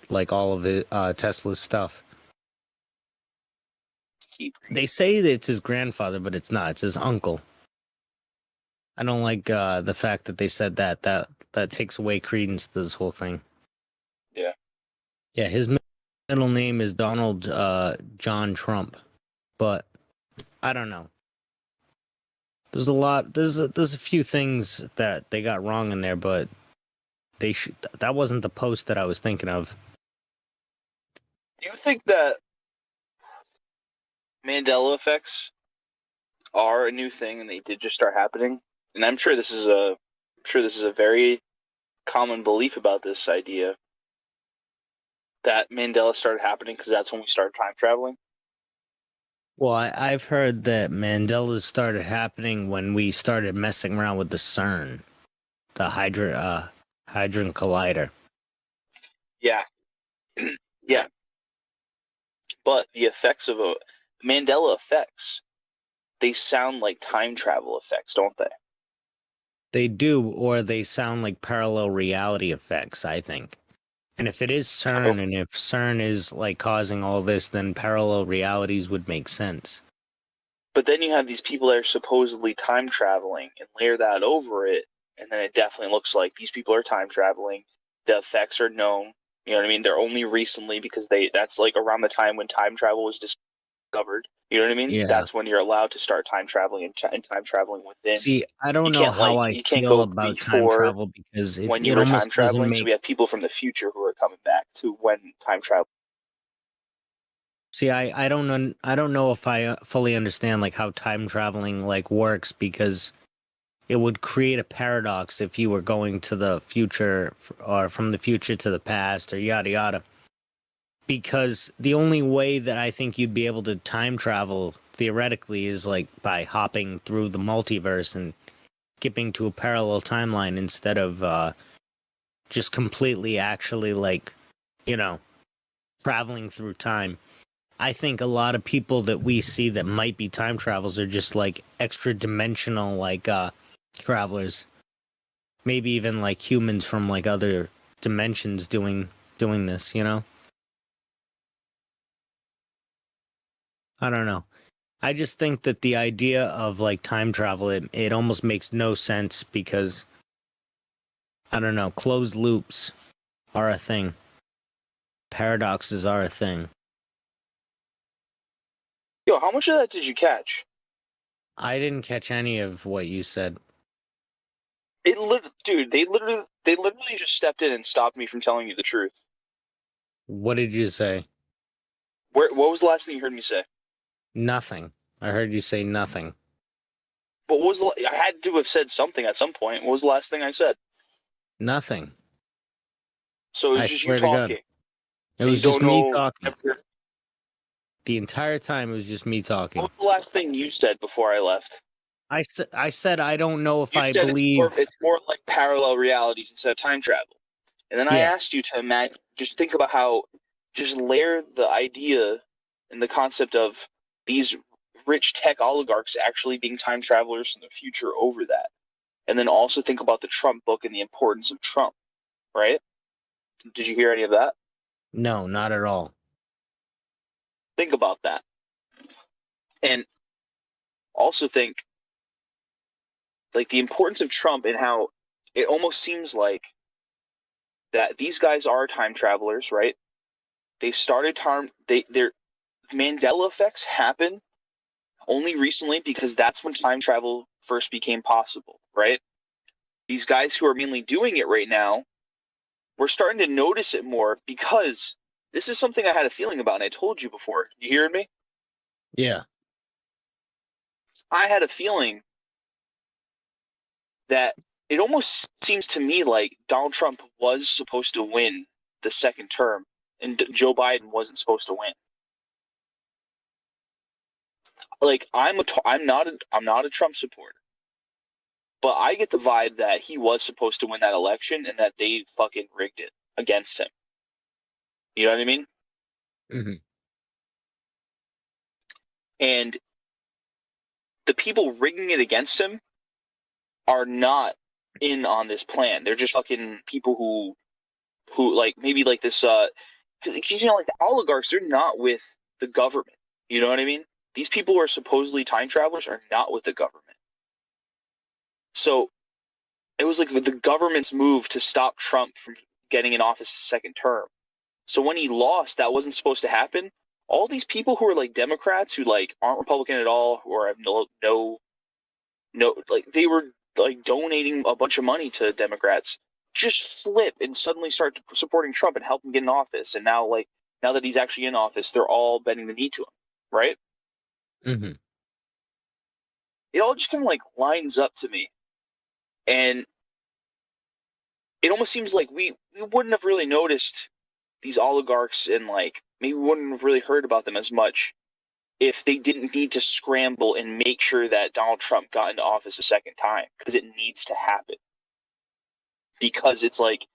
like all of it, Tesla's stuff. They say that it's his grandfather, but it's not. It's his uncle. I don't like the fact that they said that. That takes away credence to this whole thing. Yeah. Yeah, his middle name is Donald John Trump, but I don't know. There's a lot. There's a few things that they got wrong in there, but that wasn't the post that I was thinking of. Do you think that Mandela effects are a new thing and they did just start happening? And I'm sure this is a very common belief about this idea that Mandela started happening because that's when we started time traveling. Well, I've heard that Mandela started happening when we started messing around with the CERN, the Hadron Collider. Yeah. Yeah. But the effects of Mandela effects, they sound like time travel effects, don't they? They do, or they sound like parallel reality effects, I think. And if it is CERN, and if CERN is like causing all this, then parallel realities would make sense. But then you have these people that are supposedly time traveling and layer that over it, and then it definitely looks like these people are time traveling. The effects are known. You know what I mean? They're only recently because that's like around the time when time travel was discovered. You know what I mean? Yeah. That's when you're allowed to start time traveling and time traveling within. See, I don't know how I feel about time travel because when you were time traveling, so we have people from the future who are coming back to when time travel. See, I don't know if I fully understand like how time traveling like works because it would create a paradox if you were going to the future or from the future to the past or yada yada. Because the only way that I think you'd be able to time travel theoretically is like by hopping through the multiverse and skipping to a parallel timeline instead of just completely actually like, you know, traveling through time. I think a lot of people that we see that might be time travelers are just like extra dimensional like travelers. Maybe even like humans from like other dimensions doing this, you know? I don't know. I just think that the idea of like time travel, it almost makes no sense because I don't know, closed loops are a thing. Paradoxes are a thing. Yo, how much of that did you catch? I didn't catch any of what you said. Dude, they literally just stepped in and stopped me from telling you the truth. What did you say? What was the last thing you heard me say? Nothing. I heard you say nothing. But I had to have said something at some point. What was the last thing I said? Nothing. So it was I just you swear to God. talking. It was just me talking. What The entire time it was just me talking. was the last thing you said before I left? I said I don't know if You I said believe. it's more like parallel realities instead of time travel. And then I Yeah. asked you to imagine, just think about how, just layer the idea and the concept of these rich tech oligarchs actually being time travelers in the future over that. And then also think about the Trump book and the importance of Trump, right? Did you hear any of that? No, not at all. Think about that. And also think like the importance of Trump and how it almost seems like that these guys are time travelers, right? They started their Mandela effects happen only recently because that's when time travel first became possible, right? These guys who are mainly doing it right now, we're starting to notice it more because this is something I had a feeling about and I told you before. You hearing me? Yeah. I had a feeling that it almost seems to me like Donald Trump was supposed to win the second term and Joe Biden wasn't supposed to win. Like I'm not a Trump supporter, but I get the vibe that he was supposed to win that election and that they fucking rigged it against him. You know what I mean? Mm-hmm. And the people rigging it against him are not in on this plan. They're just fucking people who like maybe like this because you know like the oligarchs, they're not with the government. You know what I mean? These people who are supposedly time travelers are not with the government. So it was like the government's move to stop Trump from getting in office a second term. So when he lost, that wasn't supposed to happen. All these people who are like Democrats who like aren't Republican at all, or have no like they were like donating a bunch of money to Democrats, just flip and suddenly start supporting Trump and help him get in office. And now that he's actually in office, they're all bending the knee to him, right? Mm-hmm. It all just kind of like lines up to me, and it almost seems like we wouldn't have really noticed these oligarchs and like maybe we wouldn't have really heard about them as much if they didn't need to scramble and make sure that Donald Trump got into office a second time, because it needs to happen. Because it's like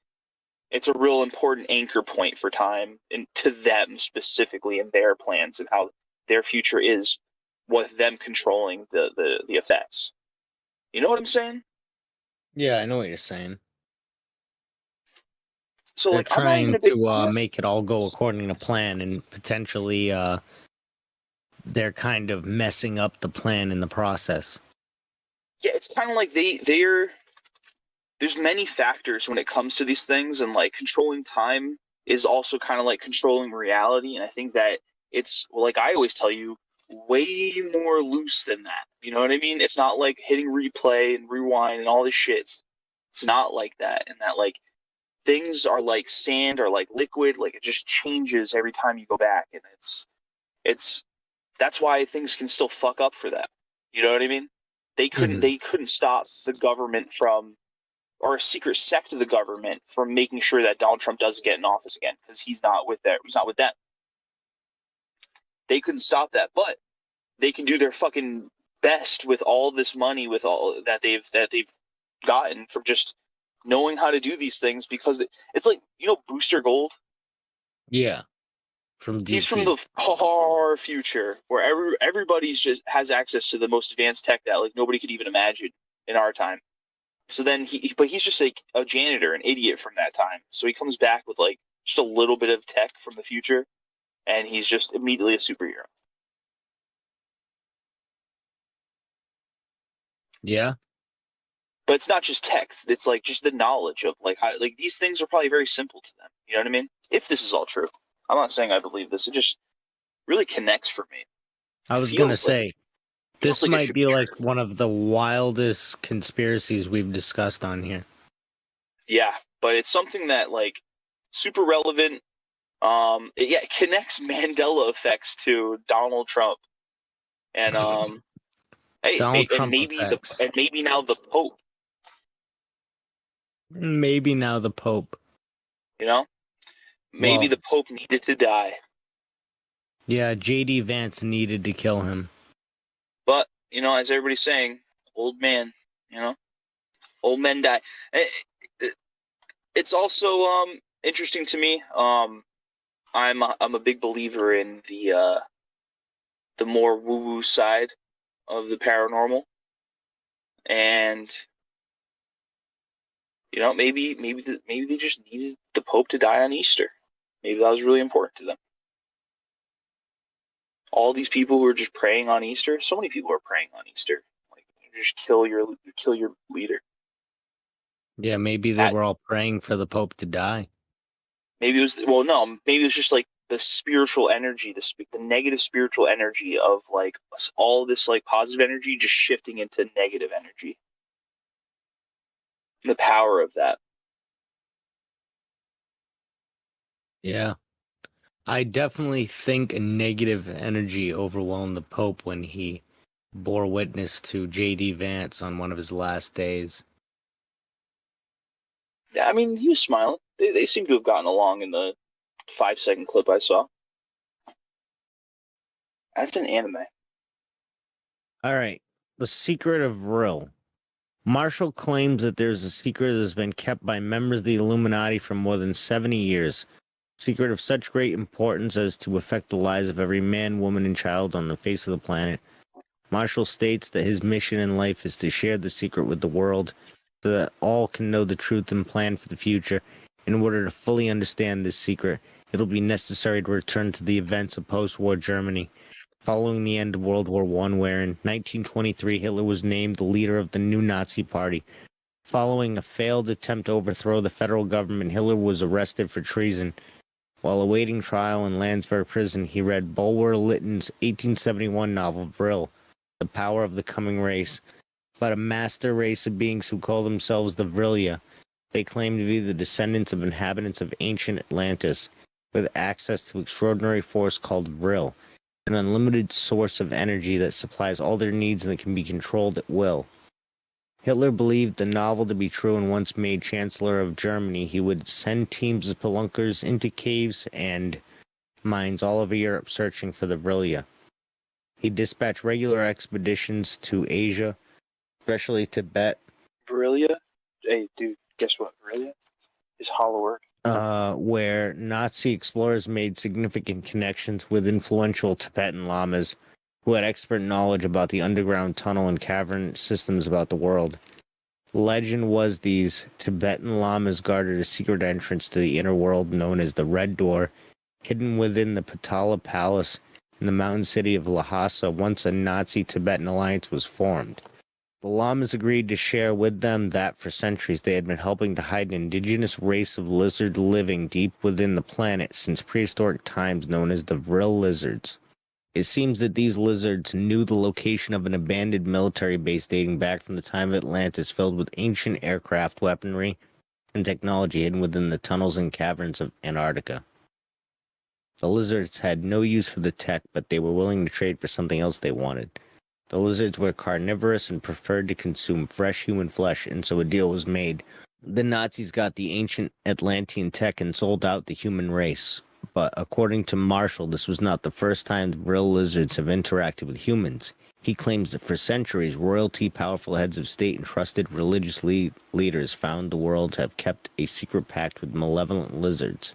it's a real important anchor point for time and to them specifically in their plans and how their future is with them controlling the effects. You know what I'm saying? Yeah, I know what you're saying. So They're like I'm not even trying a big to make it all go according to plan, and potentially they're kind of messing up the plan in the process. Yeah, it's kind of like they're there's many factors when it comes to these things, and like controlling time is also kind of like controlling reality. And I think that it's like I always tell you, way more loose than that. You know what I mean? It's not like hitting replay and rewind and all this shit. It's not like that. And that like things are like sand or like liquid, like it just changes every time you go back. And it's that's why things can still fuck up for them. You know what I mean? They couldn't stop the government from, or a secret sect of the government from making sure that Donald Trump doesn't get in office again, because he's not with them. They couldn't stop that, but they can do their fucking best with all this money, with all that they've gotten from just knowing how to do these things, because it's like, Booster Gold. Yeah, from DC. He's from the far future where everybody's just has access to the most advanced tech that like nobody could even imagine in our time. So then he's just like a janitor, an idiot from that time. So he comes back with like just a little bit of tech from the future, and he's just immediately a superhero. Yeah. But it's not just text. It's like just the knowledge of like how like these things are probably very simple to them. You know what I mean? If this is all true. I'm not saying I believe this. It just really connects for me. I was going to say, this might be like one of the wildest conspiracies we've discussed on here. Yeah, but it's something that like super relevant. It connects Mandela effects to Donald Trump, and hey, and maybe now the Pope. Maybe now the Pope. Maybe the Pope needed to die. Yeah, J.D. Vance needed to kill him. But, as everybody's saying, old man, old men die. It's also interesting to me. I'm a big believer in the more woo-woo side of the paranormal. And maybe they just needed the Pope to die on Easter. Maybe that was really important to them. All these people who are just praying on Easter. So many people are praying on Easter. Like, just kill your leader. Yeah, maybe they were all praying for the Pope to die. Maybe it was maybe it was just like the spiritual energy, the negative spiritual energy of like all this like positive energy just shifting into negative energy. The power of that. Yeah. I definitely think a negative energy overwhelmed the Pope when he bore witness to J.D. Vance on one of his last days. Yeah, I mean, he was smiling. They seem to have gotten along in the 5-second clip I saw. That's an anime. All right. The Secret of Vril. Marshall claims that there's a secret that has been kept by members of the Illuminati for more than 70 years. Secret of such great importance as to affect the lives of every man, woman, and child on the face of the planet. Marshall states that his mission in life is to share the secret with the world so that all can know the truth and plan for the future. In order to fully understand this secret, it'll be necessary to return to the events of post-war Germany, following the end of World War I, where in 1923 Hitler was named the leader of the new Nazi Party. Following a failed attempt to overthrow the federal government, Hitler was arrested for treason. While awaiting trial in Landsberg prison, he read Bulwer Lytton's 1871 novel Vril, The Power of the Coming Race, about a master race of beings who call themselves the Vrilia. They claim to be the descendants of inhabitants of ancient Atlantis, with access to extraordinary force called Vril, an unlimited source of energy that supplies all their needs and that can be controlled at will. Hitler believed the novel to be true, and once made Chancellor of Germany, he would send teams of spelunkers into caves and mines all over Europe searching for the Vrilia. He dispatched regular expeditions to Asia, especially Tibet. Vrilia? Hey, dude, guess what? Vrilia is hollow earth. Where Nazi explorers made significant connections with influential Tibetan lamas who had expert knowledge about the underground tunnel and cavern systems about the world. Legend was these Tibetan lamas guarded a secret entrance to the inner world known as the Red Door, hidden within the Patala Palace in the mountain city of Lhasa once a Nazi-Tibetan alliance was formed. The lamas agreed to share with them that for centuries they had been helping to hide an indigenous race of lizards living deep within the planet since prehistoric times known as the Vril lizards. It seems that these lizards knew the location of an abandoned military base dating back from the time of Atlantis, filled with ancient aircraft weaponry and technology hidden within the tunnels and caverns of Antarctica. The lizards had no use for the tech, but they were willing to trade for something else they wanted. The lizards were carnivorous and preferred to consume fresh human flesh, and so a deal was made. The Nazis got the ancient Atlantean tech and sold out the human race. But according to Marshall, this was not the first time the Vril lizards have interacted with humans. He claims that for centuries, royalty, powerful heads of state, and trusted religious leaders found the world to have kept a secret pact with malevolent lizards.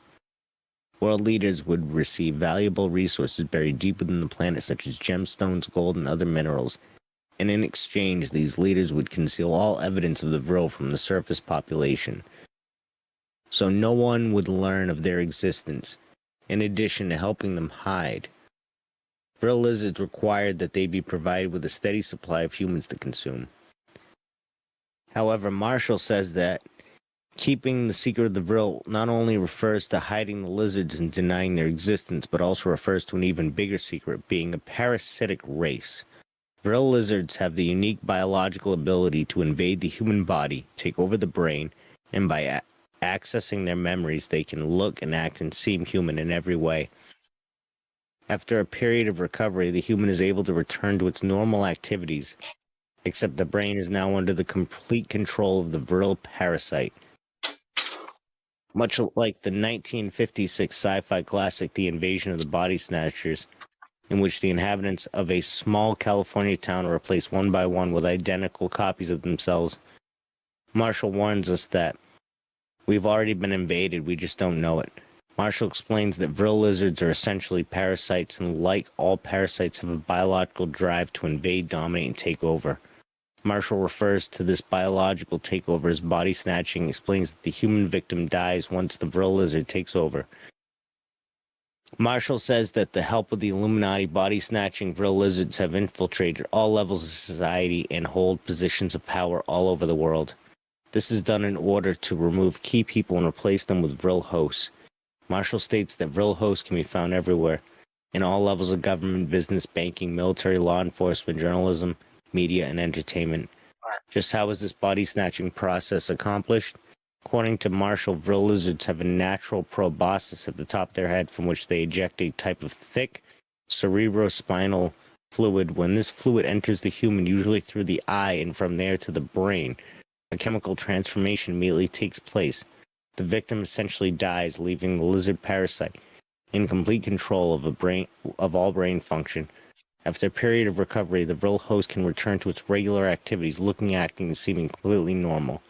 World leaders would receive valuable resources buried deep within the planet, such as gemstones, gold, and other minerals. And in exchange, these leaders would conceal all evidence of the Vril from the surface population, so no one would learn of their existence, in addition to helping them hide. Vril lizards required that they be provided with a steady supply of humans to consume. However, Marshall says that keeping the secret of the Vril not only refers to hiding the lizards and denying their existence, but also refers to an even bigger secret, being a parasitic race. Vril lizards have the unique biological ability to invade the human body, take over the brain, and by accessing their memories, they can look and act and seem human in every way. After a period of recovery, the human is able to return to its normal activities, except the brain is now under the complete control of the Vril parasite. Much like the 1956 sci-fi classic The Invasion of the Body Snatchers, in which the inhabitants of a small California town are replaced one by one with identical copies of themselves, Marshall warns us that we've already been invaded, we just don't know it. Marshall explains that Vril lizards are essentially parasites, and like all parasites have a biological drive to invade, dominate, and take over. Marshall refers to this biological takeover as body snatching, and explains that the human victim dies once the Vril lizard takes over. Marshall says that the help of the Illuminati, body snatching Vril lizards have infiltrated all levels of society and hold positions of power all over the world. This is done in order to remove key people and replace them with Vril hosts. Marshall states that Vril hosts can be found everywhere, in all levels of government, business, banking, military, law enforcement, journalism, media, and entertainment. Just how is this body snatching process accomplished? According to Marshall, Vril lizards have a natural proboscis at the top of their head from which they eject a type of thick cerebrospinal fluid. When this fluid enters the human, usually through the eye and from there to the brain, a chemical transformation immediately takes place. The victim essentially dies, leaving the lizard parasite in complete control of all brain function. After a period of recovery, the Vril host can return to its regular activities, looking, acting, and seeming completely normal.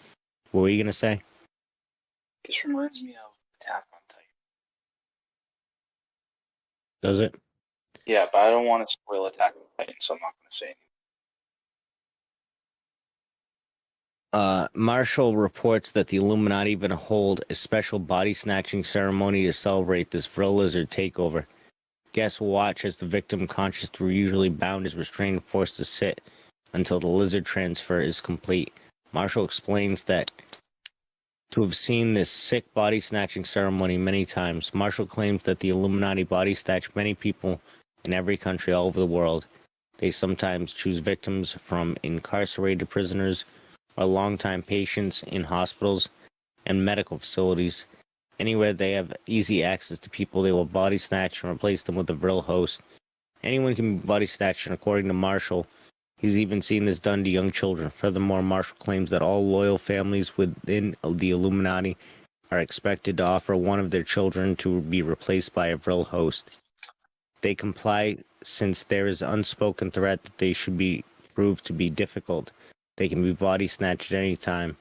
What were you going to say? This reminds me of Attack on Titan. Does it? Yeah, but I don't want to spoil Attack on Titan, so I'm not going to say anything. Marshall reports that the Illuminati even hold a special body snatching ceremony to celebrate this Vril lizard takeover. Guests watch as the victim, conscious through usually bound, is restrained and forced to sit until the lizard transfer is complete. Marshall explains that to have seen this sick body snatching ceremony many times, Marshall claims that the Illuminati body snatch many people in every country all over the world. They sometimes choose victims from incarcerated prisoners or longtime patients in hospitals and medical facilities. Anywhere they have easy access to people, they will body snatch and replace them with a Vril host. Anyone can be body snatched, and according to Marshall, he's even seen this done to young children. Furthermore, Marshall claims that all loyal families within the Illuminati are expected to offer one of their children to be replaced by a Vril host. They comply since there is unspoken threat that they should be proved to be difficult. They can be body snatched at any time.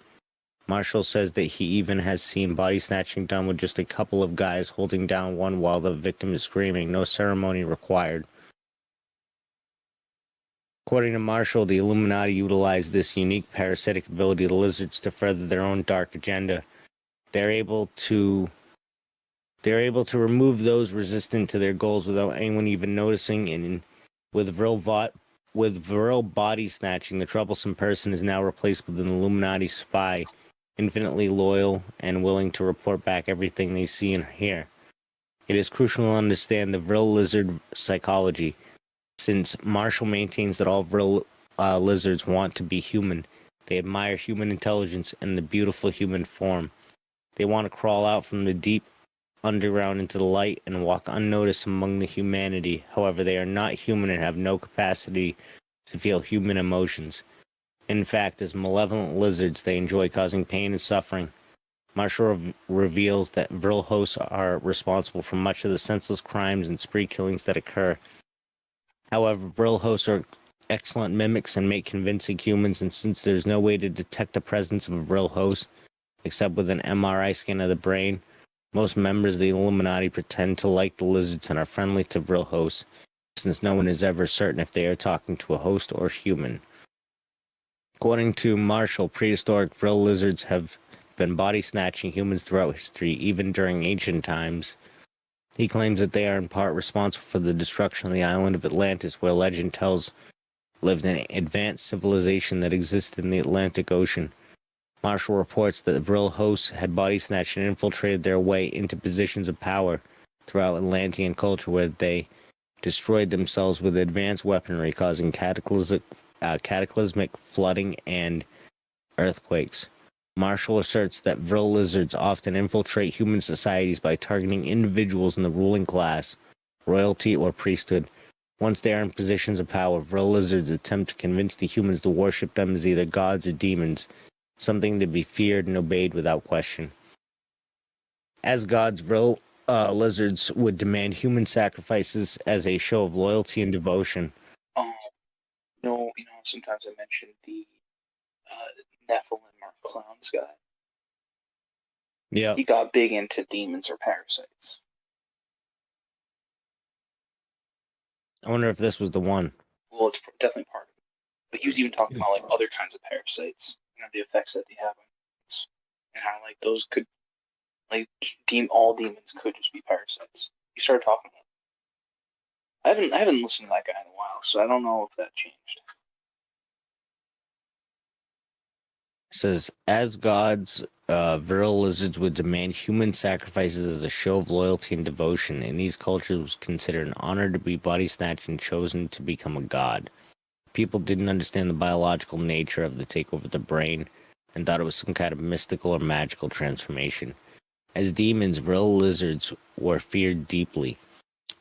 Marshall says that he even has seen body snatching done with just a couple of guys holding down one while the victim is screaming. No ceremony required. According to Marshall, the Illuminati utilize this unique parasitic ability of the lizards to further their own dark agenda. They're able to remove those resistant to their goals without anyone even noticing, and with Vril body snatching, the troublesome person is now replaced with an Illuminati spy, infinitely loyal and willing to report back everything they see and hear. It is crucial to understand the Vril lizard psychology, since Marshall maintains that all Vril lizards want to be human. They admire human intelligence and the beautiful human form. They want to crawl out from the deep underground into the light and walk unnoticed among the humanity. However, they are not human and have no capacity to feel human emotions. In fact, as malevolent lizards, they enjoy causing pain and suffering. Marshall reveals that Vril hosts are responsible for much of the senseless crimes and spree killings that occur. However, Vril hosts are excellent mimics and make convincing humans, and since there's no way to detect the presence of a Vril host except with an MRI scan of the brain, most members of the Illuminati pretend to like the lizards and are friendly to Vril hosts, since no one is ever certain if they are talking to a host or human. According to Marshall, prehistoric Vril lizards have been body-snatching humans throughout history, even during ancient times. He claims that they are in part responsible for the destruction of the island of Atlantis, where legend tells lived an advanced civilization that existed in the Atlantic Ocean. Marshall reports that the Vril hosts had body-snatched and infiltrated their way into positions of power throughout Atlantean culture, where they destroyed themselves with advanced weaponry, causing cataclysmic flooding and earthquakes. Marshall asserts that Vril lizards often infiltrate human societies by targeting individuals in the ruling class, royalty, or priesthood. Once they are in positions of power, Vril lizards attempt to convince the humans to worship them as either gods or demons, something to be feared and obeyed without question. As gods, Vril lizards would demand human sacrifices as a show of loyalty and devotion. Sometimes I mention the Nephilim or clowns guy. Yeah. He got big into demons or parasites. I wonder if this was the one. Well, it's definitely part of it. But he was even talking about like other kinds of parasites, the effects that they have on humans, and how like those could, like, all demons could just be parasites. He started talking about it. I haven't listened to that guy in a while, so I don't know if that changed. It says, as gods, Vril lizards would demand human sacrifices as a show of loyalty and devotion. In these cultures, it was considered an honor to be body snatched and chosen to become a god. People didn't understand the biological nature of the takeover of the brain and thought it was some kind of mystical or magical transformation. As demons, Vril lizards were feared deeply.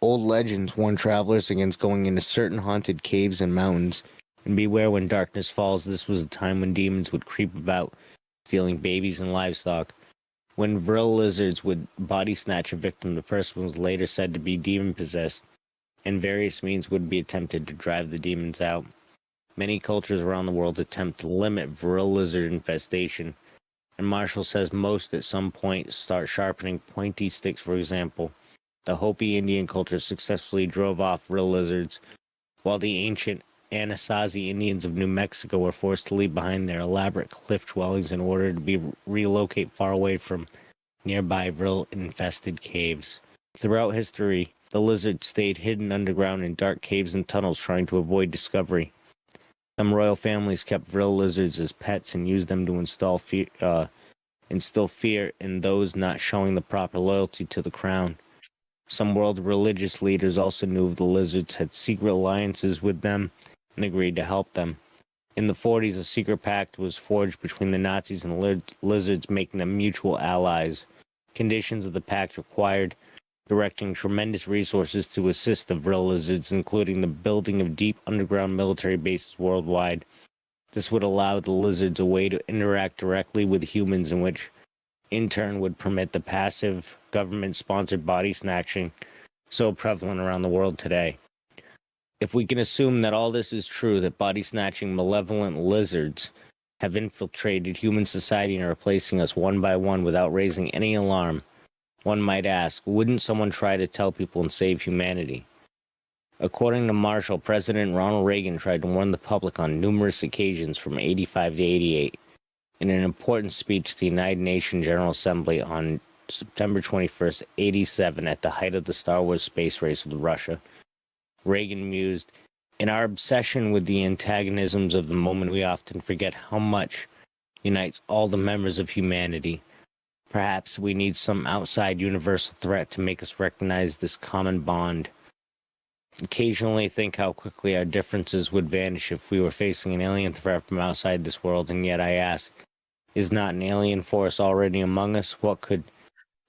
Old legends warn travelers against going into certain haunted caves and mountains. And beware when darkness falls, this was a time when demons would creep about, stealing babies and livestock. When Vril lizards would body snatch a victim, the person was later said to be demon-possessed, and various means would be attempted to drive the demons out. Many cultures around the world attempt to limit Vril lizard infestation, and Marshall says most at some point start sharpening pointy sticks, for example. The Hopi Indian culture successfully drove off Vril lizards, while the ancient Anasazi Indians of New Mexico were forced to leave behind their elaborate cliff dwellings in order to be relocate far away from nearby Vril-infested caves. Throughout history, the lizard stayed hidden underground in dark caves and tunnels, trying to avoid discovery. Some royal families kept Vril lizards as pets and used them to instill fear in those not showing the proper loyalty to the crown. Some world religious leaders also knew of the lizards, had secret alliances with them, and agreed to help them. In the 40s, a secret pact was forged between the Nazis and the lizards, making them mutual allies. Conditions of the pact required directing tremendous resources to assist the Vril lizards, including the building of deep underground military bases worldwide. This would allow the lizards a way to interact directly with humans, in which in turn would permit the passive government-sponsored body snatching so prevalent around the world today. If we can assume that all this is true, that body-snatching malevolent lizards have infiltrated human society and are replacing us one by one without raising any alarm, one might ask, wouldn't someone try to tell people and save humanity? According to Marshall, President Ronald Reagan tried to warn the public on numerous occasions from 85 to 88. In an important speech to the United Nations General Assembly on September 21st, 87, at the height of the Star Wars space race with Russia, Reagan mused, in our obsession with the antagonisms of the moment, we often forget how much unites all the members of humanity. Perhaps we need some outside universal threat to make us recognize this common bond. Occasionally think how quickly our differences would vanish if we were facing an alien threat from outside this world, and yet I ask, is not an alien force already among us? What could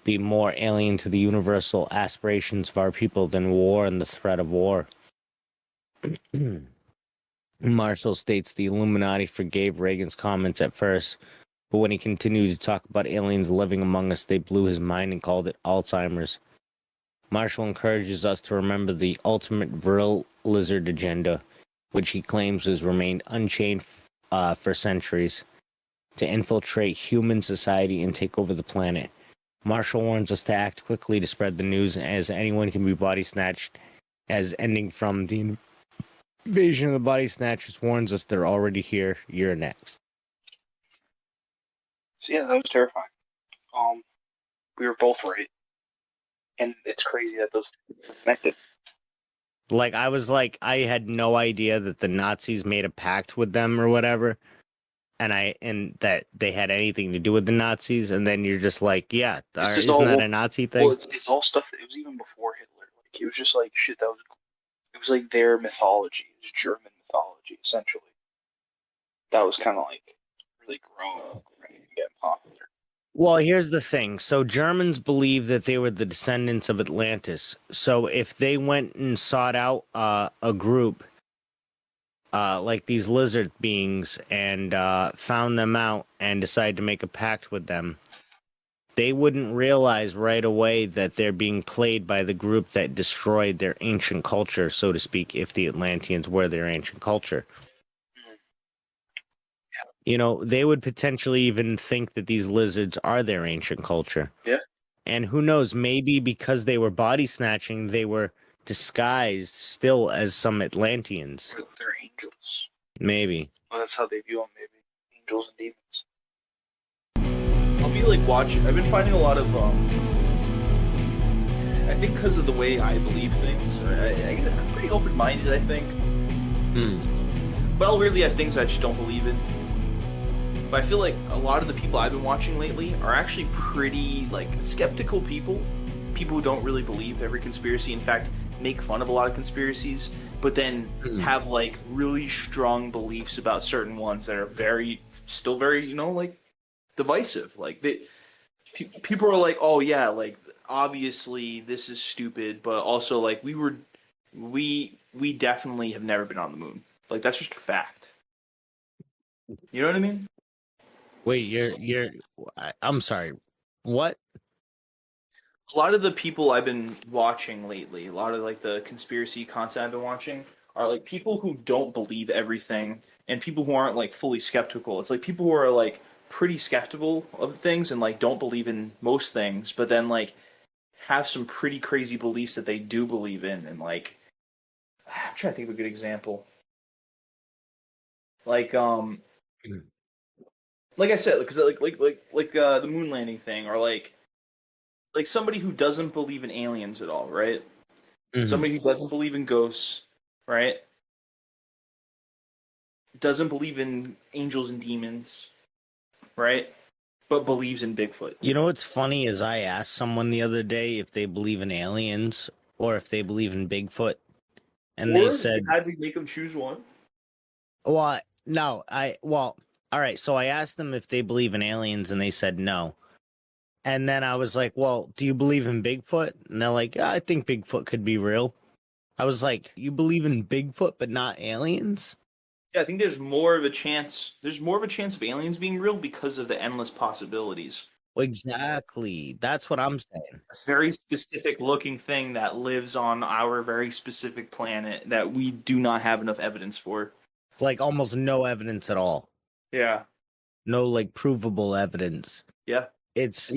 be more alien to the universal aspirations of our people than war and the threat of war? Marshall states the Illuminati forgave Reagan's comments at first, But when he continued to talk about aliens living among us, they blew his mind and called it Alzheimer's. Marshall encourages us to remember the ultimate Vril lizard agenda, which he claims has remained unchanged for centuries, to infiltrate human society and take over the planet. Marshall warns us to act quickly to spread the news, as anyone can be body snatched, as ending from the invasion of the body snatchers warns us they're already here, you're next. So yeah, that was terrifying. We were both right. And it's crazy that those two are connected. Like, I had no idea that the Nazis made a pact with them or whatever, and that they had anything to do with the Nazis, and then you're just like, yeah, isn't that a Nazi thing? Well, it's all stuff that it was even before Hitler. Like, it was just like shit that was. It was like their mythology. It was German mythology, essentially. That was kind of like really growing and getting popular. Well, here's the thing. So Germans believe that they were the descendants of Atlantis. So if they went and sought out a group like these lizard beings and found them out and decided to make a pact with them, they wouldn't realize right away that they're being played by the group that destroyed their ancient culture, so to speak, if the Atlanteans were their ancient culture. You know, they would potentially even think that these lizards are their ancient culture. Yeah. And who knows, maybe because they were body snatching, they were disguised still as some Atlanteans. Or they're angels. Maybe. Well, that's how they view them, maybe. Angels and demons. I'll be like watching. I've been finding a lot of, I think because of the way I believe things, I'm pretty open-minded, I think. But I'll weirdly have things I just don't believe in. But I feel like a lot of the people I've been watching lately are actually pretty, like, skeptical people. People who don't really believe every conspiracy. In fact, make fun of a lot of conspiracies, but then have, like, really strong beliefs about certain ones that are still very, you know, like, divisive. Like, people are like, oh, yeah, like, obviously this is stupid, but also, like, we definitely have never been on the moon. Like, that's just a fact. You know what I mean? Wait, I'm sorry. What? A lot of the people I've been watching lately, a lot of like the conspiracy content I've been watching are like people who don't believe everything and people who aren't like fully skeptical. It's like people who are like pretty skeptical of things and like don't believe in most things, but then like have some pretty crazy beliefs that they do believe in. And like, I'm trying to think of a good example. Like I said, because like the moon landing thing, or like somebody who doesn't believe in aliens at all, right? Somebody who doesn't believe in ghosts, right? Doesn't believe in angels and demons, right? But believes in Bigfoot. You know what's funny is I asked someone the other day if they believe in aliens or if they believe in Bigfoot, and they said, "How did we make them choose one?" Well, no, all right, so I asked them if they believe in aliens, and they said no. And then I was like, well, do you believe in Bigfoot? And they're like, yeah, I think Bigfoot could be real. I was like, you believe in Bigfoot but not aliens? Yeah, I think there's more of a chance of aliens being real because of the endless possibilities. Exactly. That's what I'm saying. A very specific looking thing that lives on our very specific planet that we do not have enough evidence for. Like almost no evidence at all. Yeah. No like provable evidence. Yeah. It's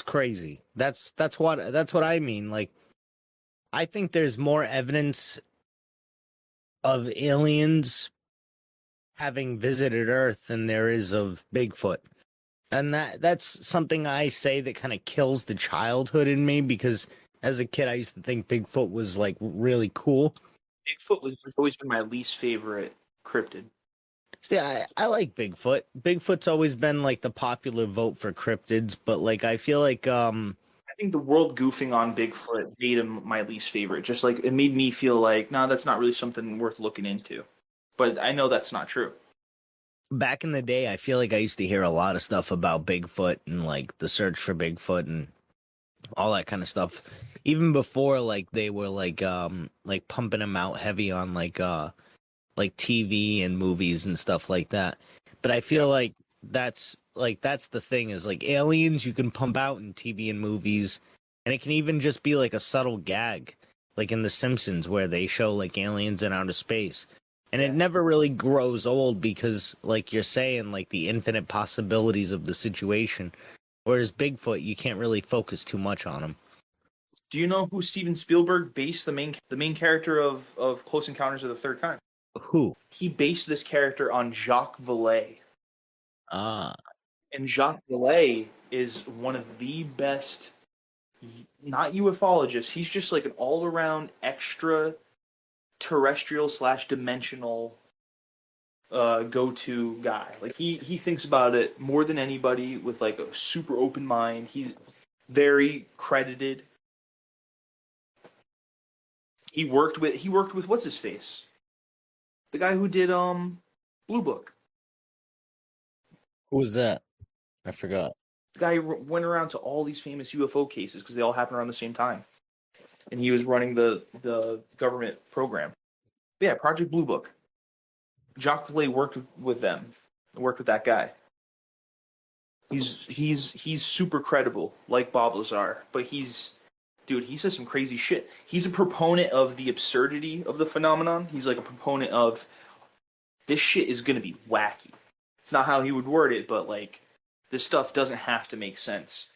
crazy. That's what I mean. Like, I think there's more evidence of aliens having visited Earth than there is of Bigfoot. And that's something I say that kind of kills the childhood in me, because as a kid I used to think Bigfoot was like really cool. Bigfoot has always been my least favorite cryptid. See, I like Bigfoot. Bigfoot's always been like the popular vote for cryptids, but like I feel like I think the world goofing on Bigfoot made him my least favorite. Just like it made me feel like, nah, that's not really something worth looking into. But I know that's not true. Back in the day, I feel like I used to hear a lot of stuff about Bigfoot and like the search for Bigfoot and all that kind of stuff. Even before like they were like pumping him out heavy on like TV and movies and stuff like that. But I feel like that's the thing is like aliens you can pump out in TV and movies, and it can even just be like a subtle gag, like in The Simpsons where they show like aliens in outer space. And it never really grows old because, like you're saying, like the infinite possibilities of the situation. Whereas Bigfoot, you can't really focus too much on him. Do you know who Steven Spielberg based the main character of Close Encounters of the Third Kind? Who? He based this character on Jacques Vallée. Ah. And Jacques Vallée is one of the best, not ufologists. He's just like an all-around extra terrestrial / dimensional go-to guy. Like he thinks about it more than anybody with like a super open mind. He's very credited. He worked with what's his face? The guy who did Blue Book. Who was that? I forgot. The guy who went around to all these famous UFO cases because they all happened around the same time. And he was running the government program. But yeah, Project Blue Book. Jacques Vallée worked with them. Worked with that guy. He's super credible, like Bob Lazar, but he says some crazy shit. He's a proponent of the absurdity of the phenomenon. He's like a proponent of this shit is gonna be wacky. It's not how he would word it, but like this stuff doesn't have to make sense.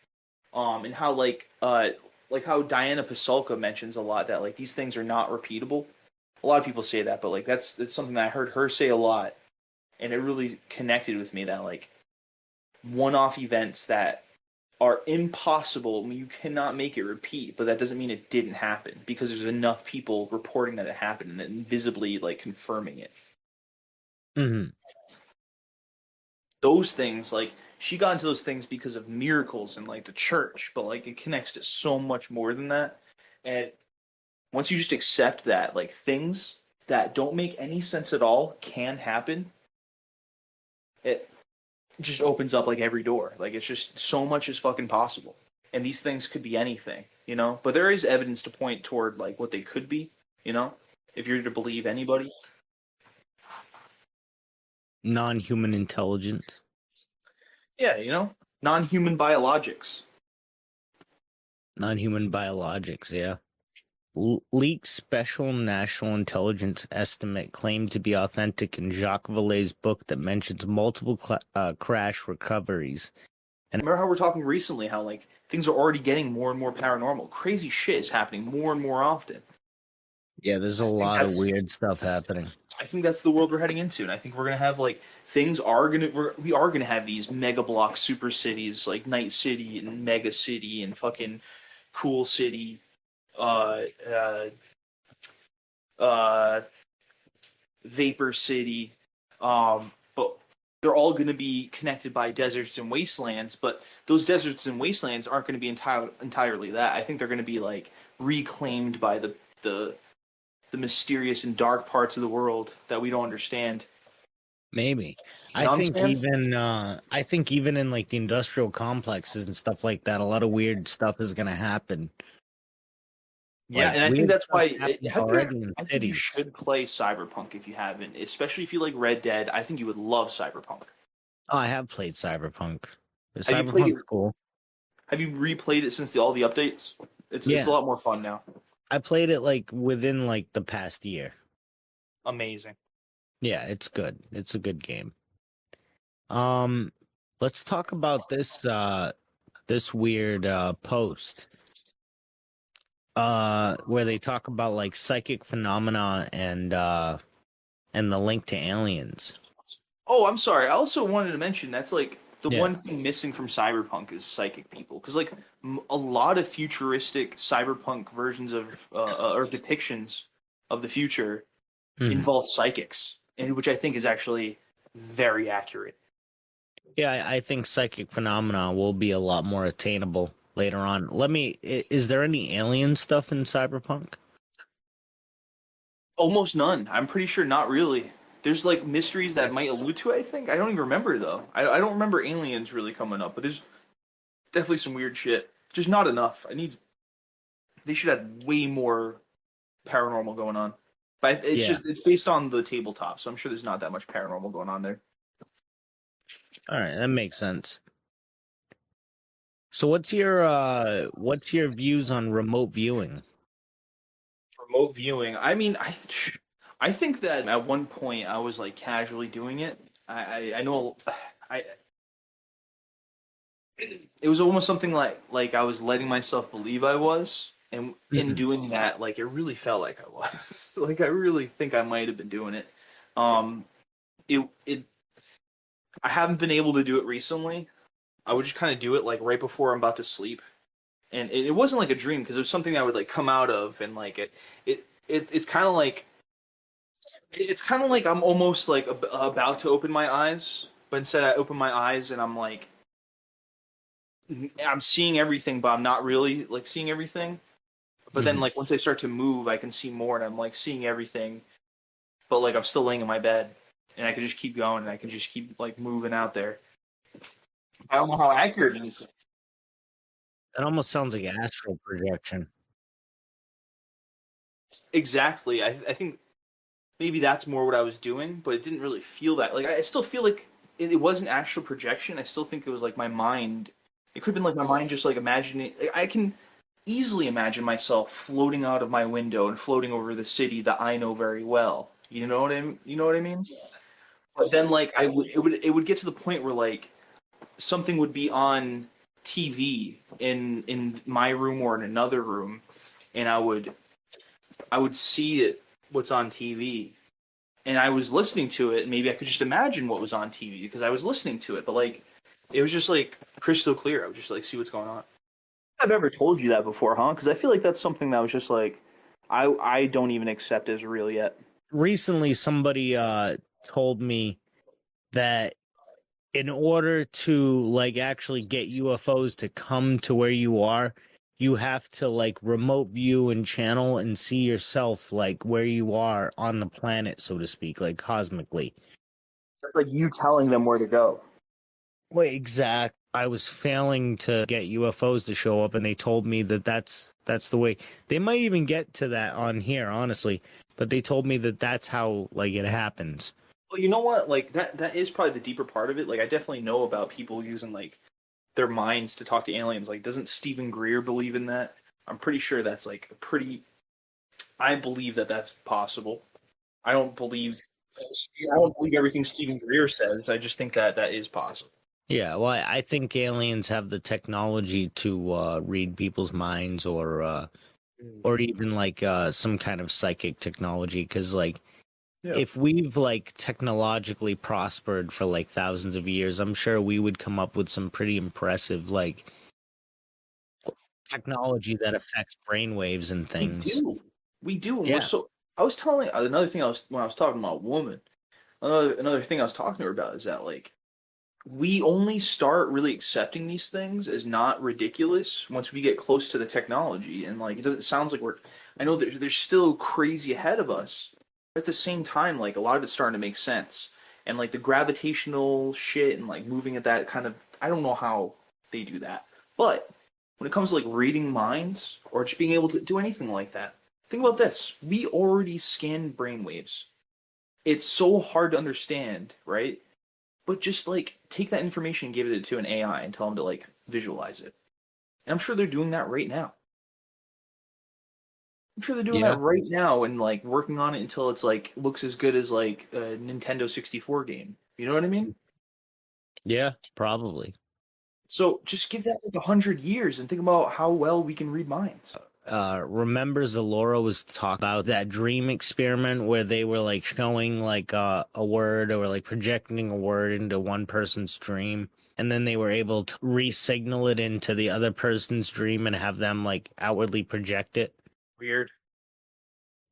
And how like how Diana Pasulka mentions a lot that like these things are not repeatable. A lot of people say that, but like that's something that I heard her say a lot, and it really connected with me that like one-off events that are impossible. I mean, you cannot make it repeat, but that doesn't mean it didn't happen because there's enough people reporting that it happened and then visibly like confirming it. Mm-hmm. Those things, like she got into those things because of miracles and like the church, but like it connects to so much more than that. And once you just accept that, like things that don't make any sense at all can happen, it just opens up like every door. Like it's just so much is fucking possible. And these things could be anything, you know? But there is evidence to point toward like what they could be, you know? If you're to believe anybody. Non-human intelligence. Yeah, you know? Non-human biologics. Non-human biologics, yeah. Leaked special national intelligence estimate claimed to be authentic in Jacques Vallée's book that mentions multiple crash recoveries. And remember how we're talking recently how like things are already getting more and more paranormal. Crazy shit is happening more and more often. Yeah, there's a lot of weird stuff happening. I think that's the world we're heading into, and I think we're gonna have like we are gonna have these mega block super cities like Night City and Mega City and fucking Cool City. Vapor City, but they're all going to be connected by deserts and wastelands, but those deserts and wastelands aren't going to be entirely that. I think they're going to be like reclaimed by the mysterious and dark parts of the world that we don't understand. Maybe. I think even in like the industrial complexes and stuff like that, a lot of weird stuff is going to happen. Yeah, Like, and I think that's why I in think you should play Cyberpunk if you haven't, especially if you like Red Dead. I think you would love Cyberpunk. Oh, I have played Cyberpunk. Cyberpunk's cool. Have you replayed it since all the updates? It's a lot more fun now. I played it like within like the past year. Amazing. Yeah, it's good. It's a good game. Let's talk about this this weird post. Where they talk about like psychic phenomena and the link to aliens. Oh, I'm sorry. I also wanted to mention that's like the one thing missing from Cyberpunk is psychic people, because like a lot of futuristic Cyberpunk versions of or depictions of the future involve psychics, and which I think is actually very accurate. Yeah, I think psychic phenomena will be a lot more attainable later on. Is there any alien stuff in Cyberpunk? Almost none. I'm pretty sure not really. There's like mysteries that might allude to it, I think. I don't even remember though. I don't remember aliens really coming up, but there's definitely some weird shit. Just not enough. They should have way more paranormal going on. But it's based on the tabletop, so I'm sure there's not that much paranormal going on there. All right, that makes sense. So what's your views on remote viewing? Remote viewing. I mean, I think that at one point I was like casually doing it. I know I it was almost something like I was letting myself believe I was, and in doing that, like it really felt like I was. Like I really think I might have been doing it. Um, it I haven't been able to do it recently. I would just kind of do it like right before I'm about to sleep, and it wasn't like a dream because it was something I would like come out of, and like it's kind of like I'm almost like about to open my eyes, but instead I open my eyes and I'm like I'm seeing everything, but I'm not really like seeing everything. But then like once I start to move, I can see more, and I'm like seeing everything, but like I'm still laying in my bed, and I can just keep going, and I can just keep like moving out there. I don't know how accurate it is. It almost sounds like astral projection. Exactly. I think maybe that's more what I was doing, but it didn't really feel that. Like I still feel like it wasn't actual projection. I still think it was like my mind. It could have been like my mind just like imagining. I can easily imagine myself floating out of my window and floating over the city that I know very well. You know what I mean? You know what I mean? But then like it would get to the point where like something would be on TV in my room or in another room, and I would see it what's on TV, and I was listening to it. And maybe I could just imagine what was on TV because I was listening to it, but like it was just like crystal clear. I would just like see what's going on. I've ever told you that before, huh? Because I feel like that's something that was just like I don't even accept as real yet. Recently, somebody told me that in order to like actually get UFOs to come to where you are, you have to like remote view and channel and see yourself like where you are on the planet, so to speak, like cosmically. That's like you telling them where to go. Well, exact. I was failing to get UFOs to show up, and they told me that that's the way. They might even get to that on here, honestly, but they told me that that's how like it happens. Well, you know what? Like that is probably the deeper part of it. Like I definitely know about people using like their minds to talk to aliens. Like doesn't Stephen Greer believe in that? I'm pretty sure that's like I believe that that's possible. I don't believe everything Stephen Greer says. I just think that that is possible. Yeah, well, I think aliens have the technology to read people's minds, or even like some kind of psychic technology. Because like, if we've like technologically prospered for like thousands of years, I'm sure we would come up with some pretty impressive like technology that affects brainwaves and things. We do. And Yeah. I was telling another thing when I was talking about a woman. Another thing I was talking to her about is that like we only start really accepting these things as not ridiculous once we get close to the technology, and like it sounds like I know there's still crazy ahead of us, but at the same time like a lot of it's starting to make sense, and like the gravitational shit and like moving at that kind of, I don't know how they do that, but when it comes to like reading minds or just being able to do anything like that, think about this: we already scan brainwaves. It's so hard to understand, right? But just like take that information and give it to an AI and tell them to like visualize it. And I'm sure they're doing that right now. I'm sure they're doing that right now and like working on it until it's like looks as good as like a Nintendo 64 game. You know what I mean? Yeah, probably. So just give that like 100 years and think about how well we can read minds. Remember Zalora was talking about that dream experiment where they were like showing like a word or like projecting a word into one person's dream, and then they were able to re-signal it into the other person's dream and have them like outwardly project it. Weird.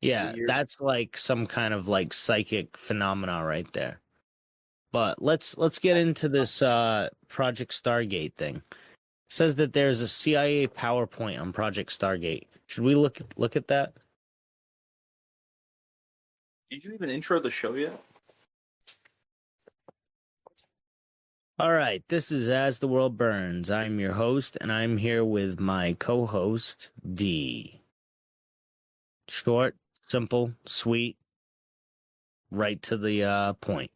Yeah, that's like some kind of like psychic phenomena right there. But let's get into this Project Stargate thing. It says that there's a CIA PowerPoint on Project Stargate. Should we look at that? Did you even intro the show yet? All right, this is As the World Burns. I'm your host, and I'm here with my co-host, D. Short, simple, sweet, right to the point.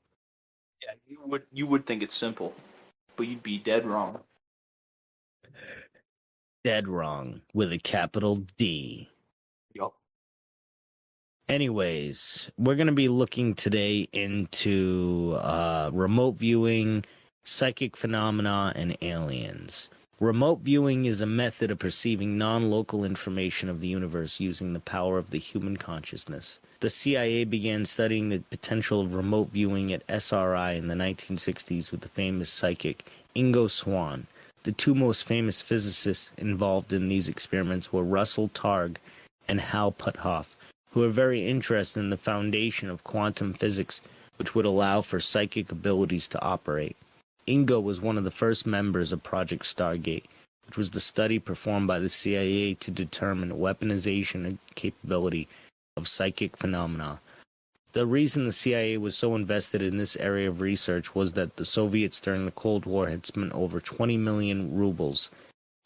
Yeah, you would think it's simple. but you'd be dead wrong. Dead wrong with a capital D. Yup. Anyways, we're going to be looking today into remote viewing, psychic phenomena, and aliens. Remote viewing is a method of perceiving non-local information of the universe using the power of the human consciousness. The CIA began studying the potential of remote viewing at SRI in the 1960s with the famous psychic Ingersoll. The two most famous physicists involved in these experiments were Russell Targ and Hal Puthoff, who were very interested in the foundation of quantum physics, which would allow for psychic abilities to operate. Ingo was one of the first members of Project Stargate, which was the study performed by the CIA to determine weaponization and capability of psychic phenomena. The reason the CIA was so invested in this area of research was that the Soviets during the Cold War had spent over 20 million rubles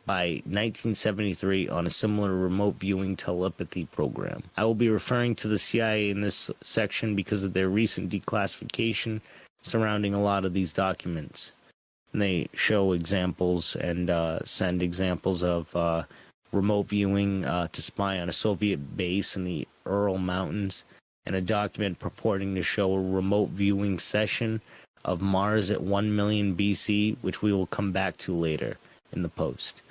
by 1973 on a similar remote viewing telepathy program. I will be referring to the CIA in this section because of their recent declassification surrounding a lot of these documents. And they show examples and send examples of remote viewing to spy on a Soviet base in the Ural Mountains, and a document purporting to show a remote viewing session of Mars at 1 million BC, which we will come back to later in the post.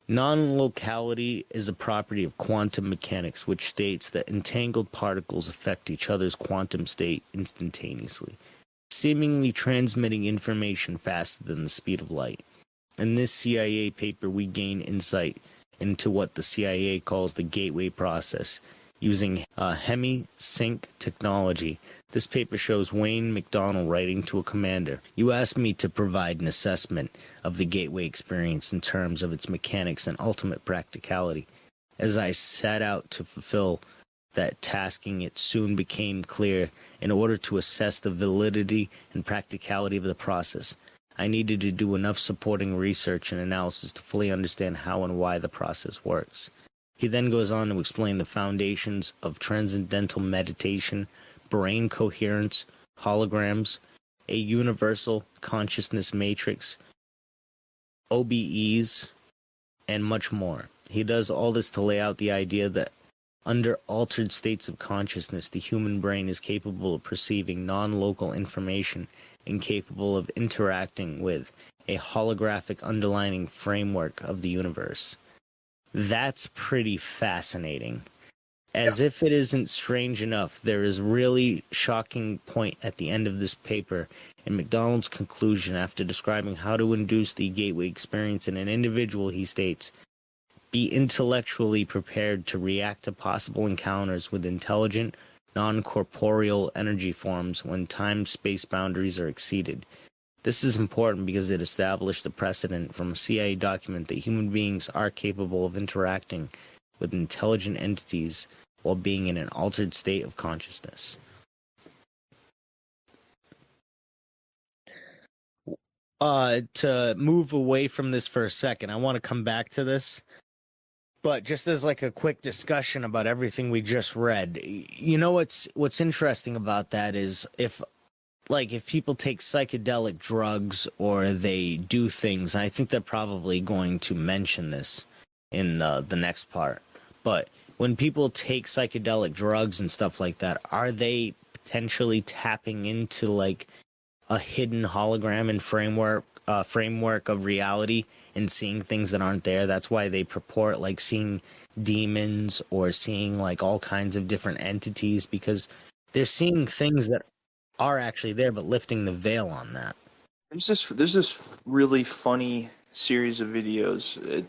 Non-locality is a property of quantum mechanics, which states that entangled particles affect each other's quantum state instantaneously, seemingly transmitting information faster than the speed of light. In this CIA paper, we gain insight into what the CIA calls the gateway process, using hemi-sync technology. This paper shows Wayne McDonald writing to a commander. You asked me to provide an assessment of the gateway experience in terms of its mechanics and ultimate practicality. As I set out to fulfill that tasking, it soon became clear in order to assess the validity and practicality of the process, I needed to do enough supporting research and analysis to fully understand how and why the process works. He then goes on to explain the foundations of transcendental meditation, brain coherence, holograms, a universal consciousness matrix, OBEs, and much more. He does all this to lay out the idea that under altered states of consciousness, the human brain is capable of perceiving non-local information and capable of interacting with a holographic underlying framework of the universe. That's pretty fascinating. As if it isn't strange enough, there is a really shocking point at the end of this paper in McDonald's conclusion after describing how to induce the gateway experience in an individual. He states, be intellectually prepared to react to possible encounters with intelligent, non-corporeal energy forms when time-space boundaries are exceeded. This is important because it established a precedent from a CIA document that human beings are capable of interacting with intelligent entities while being in an altered state of consciousness. To move away from this for a second, I want to come back to this. But just as like a quick discussion about everything we just read, you know what's interesting about that is if people take psychedelic drugs or they do things, I think they're probably going to mention this in the next part. But when people take psychedelic drugs and stuff like that, are they potentially tapping into like a hidden hologram and framework of reality and seeing things that aren't there? That's why they purport like seeing demons or seeing like all kinds of different entities, because they're seeing things that are actually there, but lifting the veil on that. There's this really funny series of videos.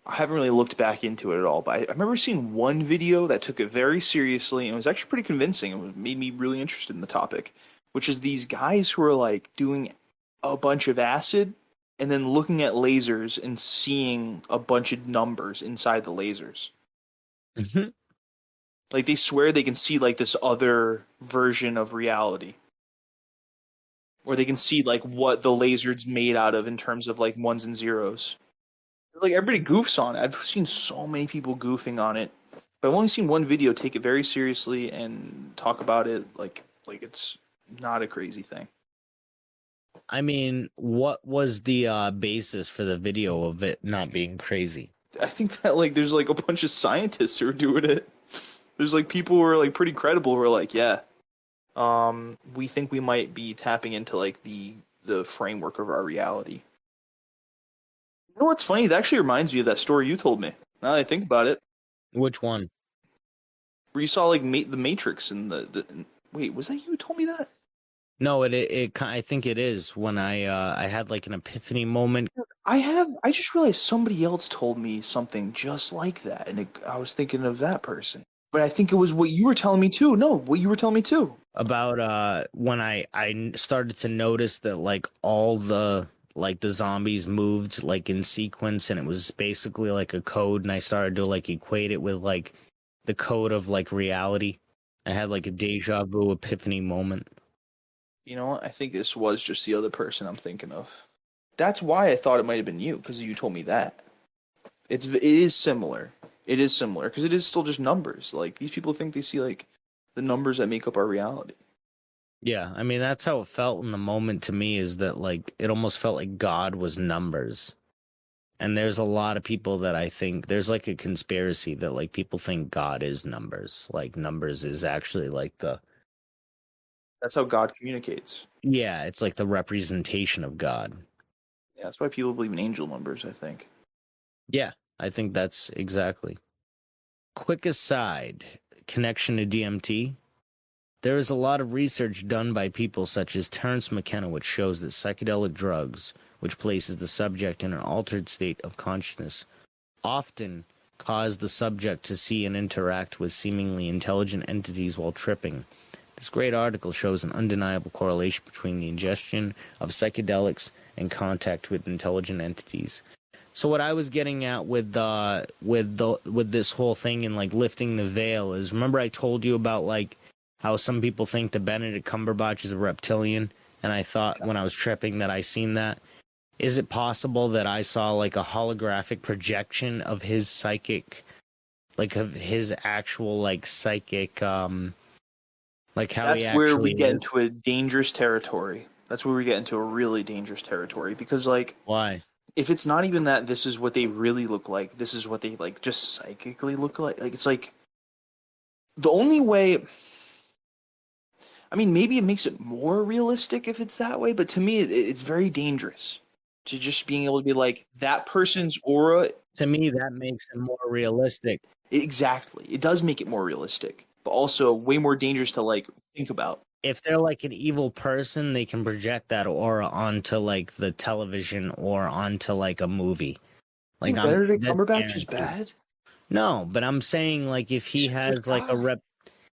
I haven't really looked back into it at all, but I remember seeing one video that took it very seriously, and it was actually pretty convincing. It made me really interested in the topic, which is these guys who are like doing a bunch of acid and then looking at lasers and seeing a bunch of numbers inside the lasers. Mm-hmm. Like they swear they can see like this other version of reality. Or they can see like what the laser's made out of in terms of like ones and zeros. Like everybody goofs on it. I've seen so many people goofing on it. But I've only seen one video take it very seriously and talk about it like it's not a crazy thing. I mean, what was the basis for the video of it not being crazy? I think that like there's like a bunch of scientists who are doing it. There's like people who are like pretty credible who are like, yeah, we think we might be tapping into like the framework of our reality. You know what's funny? That actually reminds me of that story you told me. Now that I think about it. Which one? Where you saw like the Matrix and wait, was that you who told me that? No, I think it is when I had like an epiphany moment. I just realized somebody else told me something just like that, and I was thinking of that person. But I think it was what you were telling me too. No, what you were telling me too. About when I started to notice that like all the zombies moved like in sequence, and it was basically like a code, and I started to like equate it with like the code of like reality. I had like a deja vu epiphany moment. You know what? I think this was just the other person I'm thinking of. That's why I thought it might have been you, because you told me that. It is similar. It is similar, because it is still just numbers. Like, these people think they see, like, the numbers that make up our reality. Yeah, I mean, that's how it felt in the moment to me, is that, like, it almost felt like God was numbers. And there's a lot of people that I think, there's, like, a conspiracy that, like, people think God is numbers. Like, numbers is actually, like, That's how God communicates. Yeah, it's like the representation of God. Yeah, that's why people believe in angel numbers, I think. Yeah, I think that's exactly. Quick aside, connection to DMT. There is a lot of research done by people such as Terence McKenna which shows that psychedelic drugs, which places the subject in an altered state of consciousness, often cause the subject to see and interact with seemingly intelligent entities while tripping. This great article shows an undeniable correlation between the ingestion of psychedelics and contact with intelligent entities. So what I was getting at with this whole thing and like lifting the veil is, remember I told you about like how some people think that Benedict Cumberbatch is a reptilian, and I thought when I was tripping that I seen that. Is it possible that I saw like a holographic projection of his psychic, like of his actual like psychic like how That's he actually where we get is? into a dangerous territory. That's where we get into a really dangerous territory, because like, why? If it's not even that this is what they really look like, this is what they like just psychically look like. Like, it's like the only way. I mean, maybe it makes it more realistic if it's that way, but to me, it's very dangerous to just being able to be like, that person's aura. To me, that makes it more realistic. Exactly. It does make it more realistic, but also way more dangerous to like think about. If they're like an evil person, they can project that aura onto like the television or onto like a movie. Like, Benedict Cumberbatch is bad? No, but I'm saying like if he has like a rep,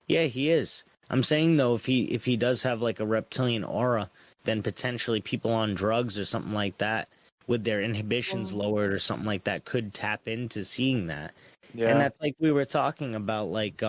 yeah, he is. I'm saying though, if he does have like a reptilian aura, then potentially people on drugs or something like that with their inhibitions lowered or something like that could tap into seeing that. Yeah. And that's like we were talking about, like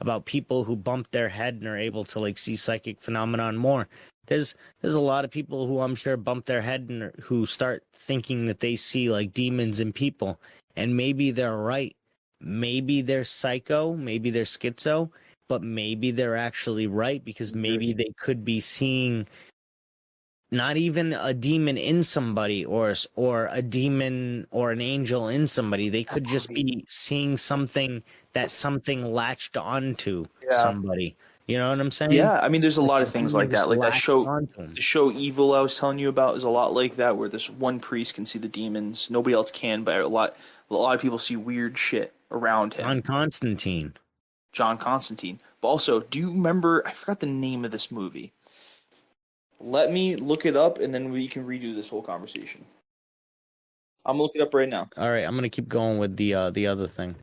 about people who bump their head and are able to like see psychic phenomenon more. There's a lot of people who I'm sure bump their head and who start thinking that they see like demons in people, and maybe they're right. Maybe they're psycho, maybe they're schizo, but maybe they're actually right, because maybe they could be seeing not even a demon in somebody or a demon or an angel in somebody. They could just be seeing something that something latched onto somebody. You know what I'm saying? Yeah, I mean, there's a lot of things like that. Like that show, the show Evil I was telling you about is a lot like that, where this one priest can see the demons, nobody else can, but a lot of people see weird shit around him. John Constantine. But also, do you remember? I forgot the name of this movie. Let me look it up, and then we can redo this whole conversation. I'm gonna look it up right now. All right, I'm gonna keep going with the other thing.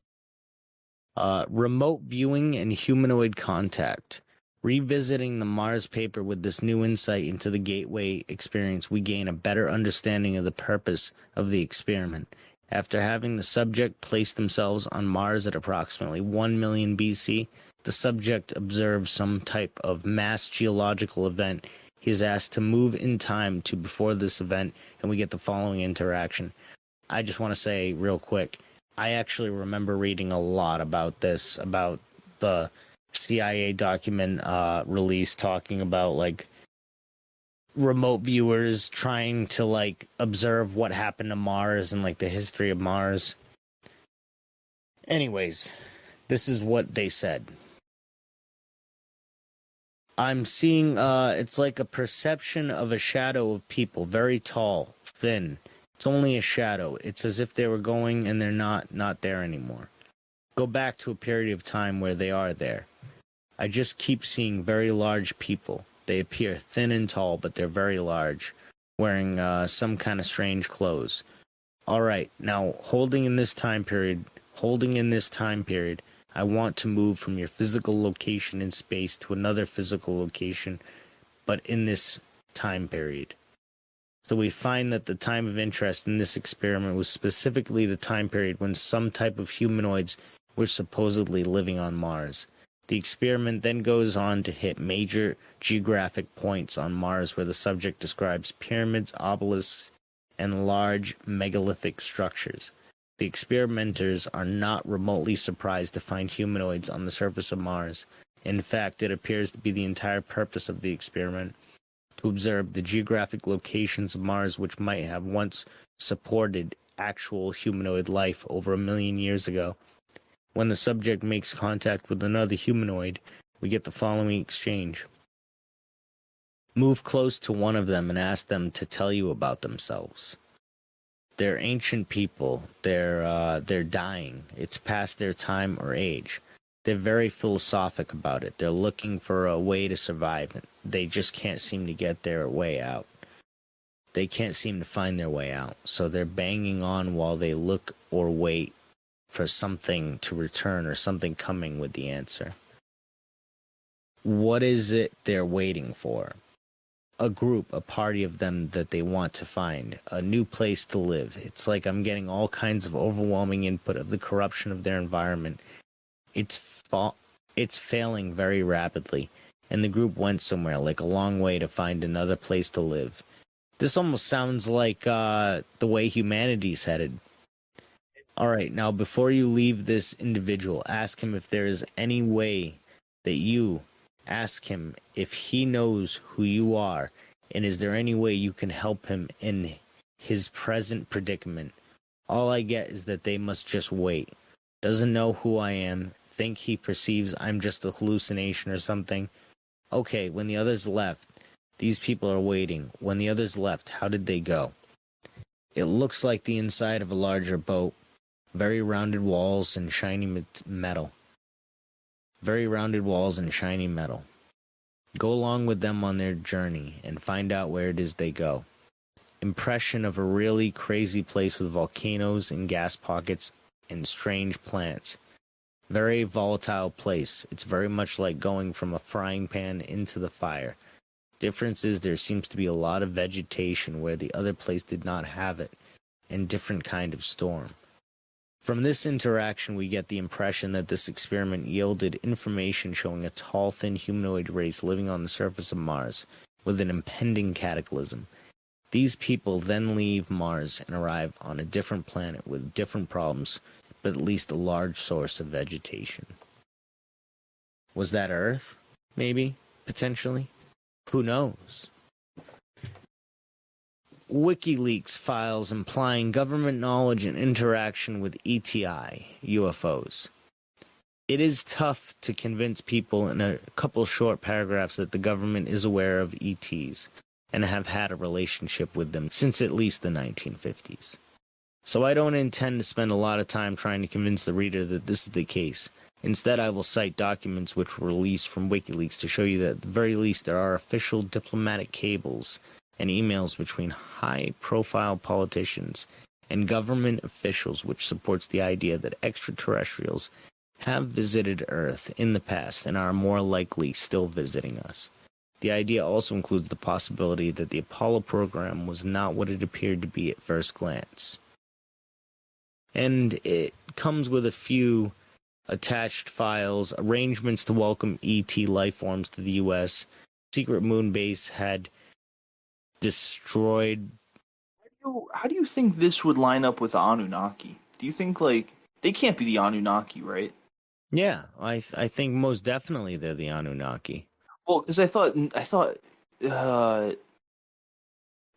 Remote viewing and humanoid contact. Revisiting the Mars paper with this new insight into the gateway experience, we gain a better understanding of the purpose of the experiment. After having the subject place themselves on Mars at approximately 1 million BC, the subject observes some type of mass geological event. He is asked to move in time to before this event, and we get the following interaction. I just want to say real quick, I actually remember reading a lot about this, about the CIA document release talking about like remote viewers trying to like observe what happened to Mars and like the history of Mars. Anyways, this is what they said. I'm seeing, it's like a perception of a shadow of people, very tall, thin. It's only a shadow. It's as if they were going and they're not there anymore. Go back to a period of time where they are there. I just keep seeing very large people. They appear thin and tall, but they're very large, wearing some kind of strange clothes. All right, now holding in this time period, I want to move from your physical location in space to another physical location, but in this time period. So we find that the time of interest in this experiment was specifically the time period when some type of humanoids were supposedly living on Mars. The experiment then goes on to hit major geographic points on Mars where the subject describes pyramids, obelisks, and large megalithic structures. The experimenters are not remotely surprised to find humanoids on the surface of Mars. In fact, it appears to be the entire purpose of the experiment to observe the geographic locations of Mars which might have once supported actual humanoid life over 1 million years ago. When the subject makes contact with another humanoid, we get the following exchange. Move close to one of them and ask them to tell you about themselves. They're ancient people. They're dying. It's past their time or age. They're very philosophic about it. They're looking for a way to survive. They just can't seem to get their way out. They can't seem to find their way out. So they're banging on while they look or wait for something to return or something coming with the answer. What is it they're waiting for? A group, a party of them that they want to find, a new place to live. It's like I'm getting all kinds of overwhelming input of the corruption of their environment. It's failing very rapidly, and the group went somewhere, like a long way to find another place to live. This almost sounds like the way humanity's headed. All right, now before you leave this individual, ask him if there is any way that you ask him if he knows who you are, and is there any way you can help him in his present predicament. All I get is that they must just wait. Doesn't know who I am, think he perceives I'm just a hallucination or something. Okay, when the others left, these people are waiting. When the others left, how did they go? It looks like the inside of a larger boat. Very rounded walls and shiny metal. Very rounded walls and shiny metal. Go along with them on their journey and find out where it is they go. Impression of a really crazy place with volcanoes and gas pockets and strange plants. Very volatile place. It's very much like going from a frying pan into the fire. Difference is there seems to be a lot of vegetation where the other place did not have it, and different kind of storm. From this interaction, we get the impression that this experiment yielded information showing a tall, thin humanoid race living on the surface of Mars, with an impending cataclysm. These people then leave Mars and arrive on a different planet with different problems, but at least a large source of vegetation. Was that Earth? Maybe? Potentially? Who knows? WikiLeaks files implying government knowledge and interaction with ETI, UFOs. It is tough to convince people in a couple short paragraphs that the government is aware of ETs and have had a relationship with them since at least the 1950s. So I don't intend to spend a lot of time trying to convince the reader that this is the case. Instead, I will cite documents which were released from WikiLeaks to show you that at the very least there are official diplomatic cables and emails between high-profile politicians and government officials which supports the idea that extraterrestrials have visited Earth in the past and are more likely still visiting us. The idea also includes the possibility that the Apollo program was not what it appeared to be at first glance. And it comes with a few attached files, arrangements to welcome ET life forms to the U.S. Secret moon base had destroyed. How do you think this would line up with the Anunnaki? Do you think, like, they can't be the Anunnaki, right? Yeah, I think most definitely they're the Anunnaki. Well, because I thought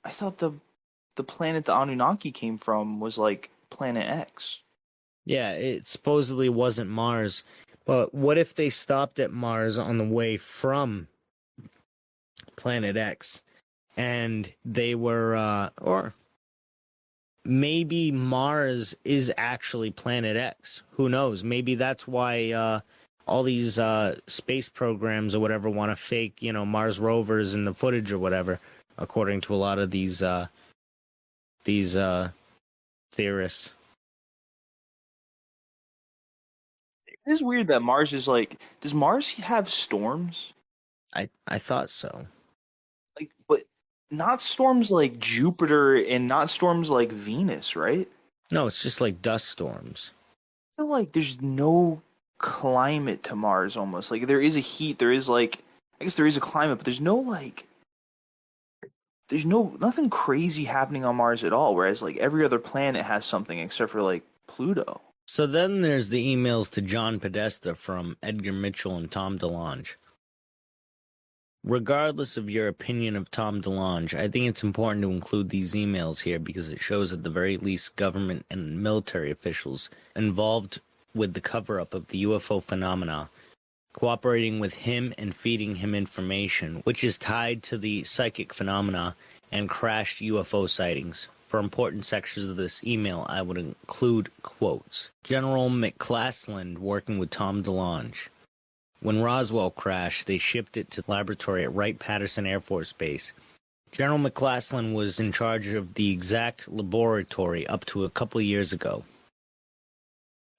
I thought the planet the Anunnaki came from was like Planet X. Yeah, it supposedly wasn't Mars, but what if they stopped at Mars on the way from Planet X, and they were, or maybe Mars is actually Planet X. Who knows? Maybe that's why all these space programs or whatever want to fake, Mars rovers and the footage or whatever, according to a lot of these theorists. It is weird that Mars is like. Does Mars have storms? I thought so. Like, but not storms like Jupiter and not storms like Venus, right? No, it's just like dust storms. I feel like there's no climate to Mars almost. Like there is a heat, there is like I guess there is a climate, but there's nothing crazy happening on Mars at all, whereas like every other planet has something except for like Pluto. So then there's the emails to John Podesta from Edgar Mitchell and Tom DeLonge. Regardless of your opinion of Tom DeLonge, I think it's important to include these emails here because it shows at the very least government and military officials involved with the cover-up of the UFO phenomena, cooperating with him and feeding him information, which is tied to the psychic phenomena and crashed UFO sightings. For important sections of this email, I would include quotes. General McClassland working with Tom DeLonge. When Roswell crashed, they shipped it to the laboratory at Wright-Patterson Air Force Base. General McClassland was in charge of the exact laboratory up to a couple of years ago.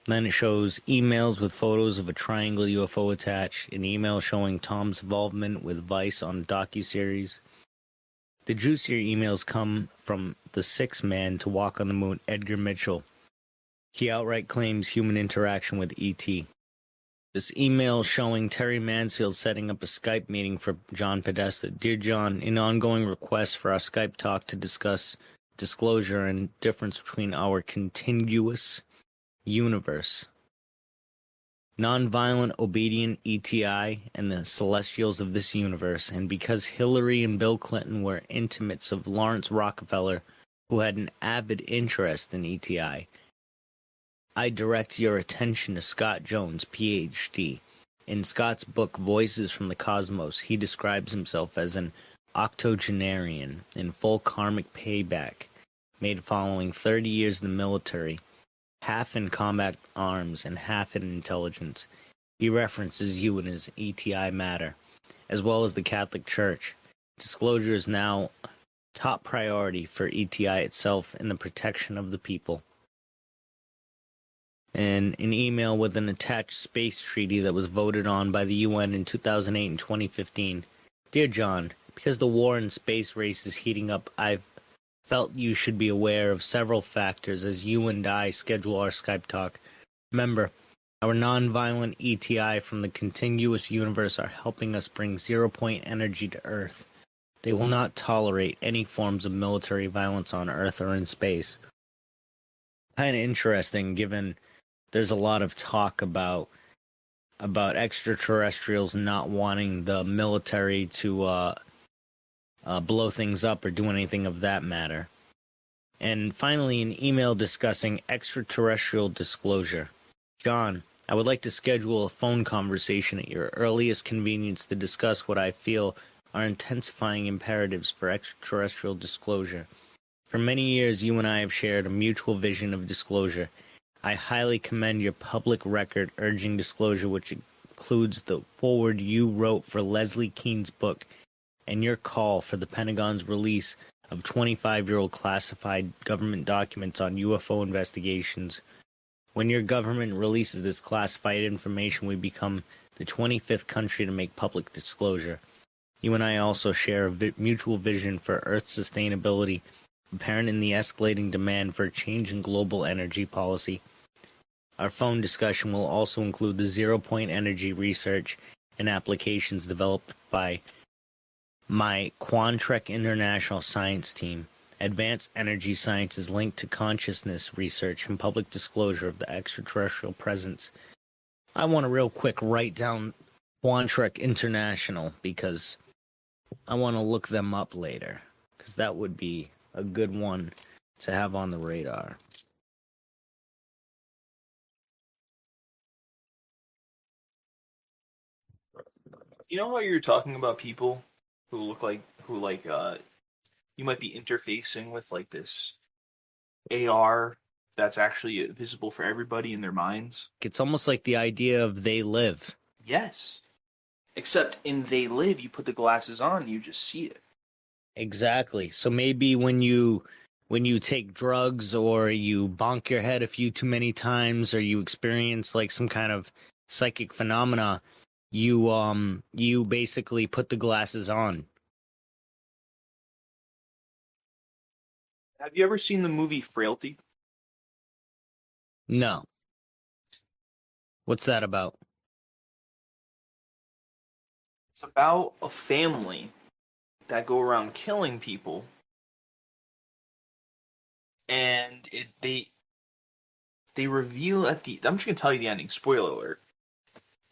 Then it shows emails with photos of a triangle UFO attached, an email showing Tom's involvement with Vice on a docuseries. The juicier emails come from the sixth man to walk on the moon, Edgar Mitchell. He outright claims human interaction with E.T. This email showing Terry Mansfield setting up a Skype meeting for John Podesta. Dear John, an ongoing request for our Skype talk to discuss disclosure and difference between our continuous universe, nonviolent, obedient ETI, and the celestials of this universe, and because Hillary and Bill Clinton were intimates of Lawrence Rockefeller, who had an avid interest in ETI, I direct your attention to Scott Jones, Ph.D. In Scott's book, Voices from the Cosmos, he describes himself as an octogenarian in full karmic payback, made following 30 years in the military, half in combat arms and half in intelligence. He references you in his ETI matter, as well as the Catholic Church. Disclosure is now top priority for ETI itself and the protection of the people. And an email with an attached space treaty that was voted on by the UN in 2008 and 2015. Dear John, because the war in space race is heating up, I've felt you should be aware of several factors as you and I schedule our Skype talk. Remember, our non-violent ETI from the contiguous universe are helping us bring zero-point energy to Earth. They will not tolerate any forms of military violence on Earth or in space. Kind of interesting, given there's a lot of talk about extraterrestrials not wanting the military to blow things up or do anything of that matter. And finally, an email discussing extraterrestrial disclosure. John, I would like to schedule a phone conversation at your earliest convenience to discuss what I feel are intensifying imperatives for extraterrestrial disclosure. For many years, you and I have shared a mutual vision of disclosure. I highly commend your public record urging disclosure, which includes the foreword you wrote for Leslie Kean's book, and your call for the Pentagon's release of 25-year-old classified government documents on UFO investigations. When your government releases this classified information, we become the 25th country to make public disclosure. You and I also share a mutual vision for Earth's sustainability, apparent in the escalating demand for a change in global energy policy. Our phone discussion will also include the zero-point energy research and applications developed by my Quantrek International Science Team. Advanced energy science is linked to consciousness research and public disclosure of the extraterrestrial presence. I want to real quick write down Quantrek International because I want to look them up later. because that would be a good one to have on the radar. You know how you're talking about people who you might be interfacing with like this AR that's actually visible for everybody in their minds? It's almost like the idea of they live. Yes. Except in They Live, you put the glasses on and you just see it. Exactly. So maybe when you take drugs or you bonk your head a few too many times or you experience like some kind of psychic phenomena, you basically put the glasses on. Have you ever seen the movie Frailty? No. What's that about? It's about a family that go around killing people, and they reveal at the. I'm just gonna tell you the ending. Spoiler alert.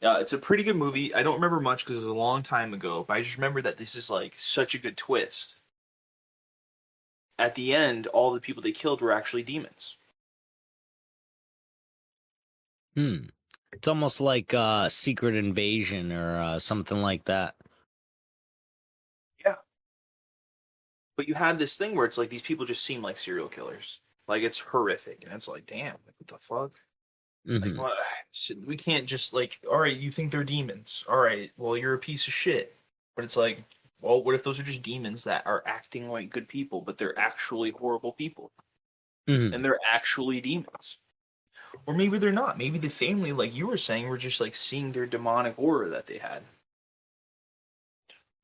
It's a pretty good movie. I don't remember much because it was a long time ago, but I just remember that this is like such a good twist. At the end, all the people they killed were actually demons. It's almost like Secret Invasion or something like that. Yeah. But you have this thing where it's like these people just seem like serial killers. Like it's horrific, and it's like, damn, like, what the fuck? Like, what? We can't just like, all right, you think they're demons. All right, well, you're a piece of shit. But it's like, well, what if those are just demons that are acting like good people, but they're actually horrible people? And they're actually demons. Or maybe they're not. Maybe the family, like you were saying, were just like seeing their demonic aura that they had.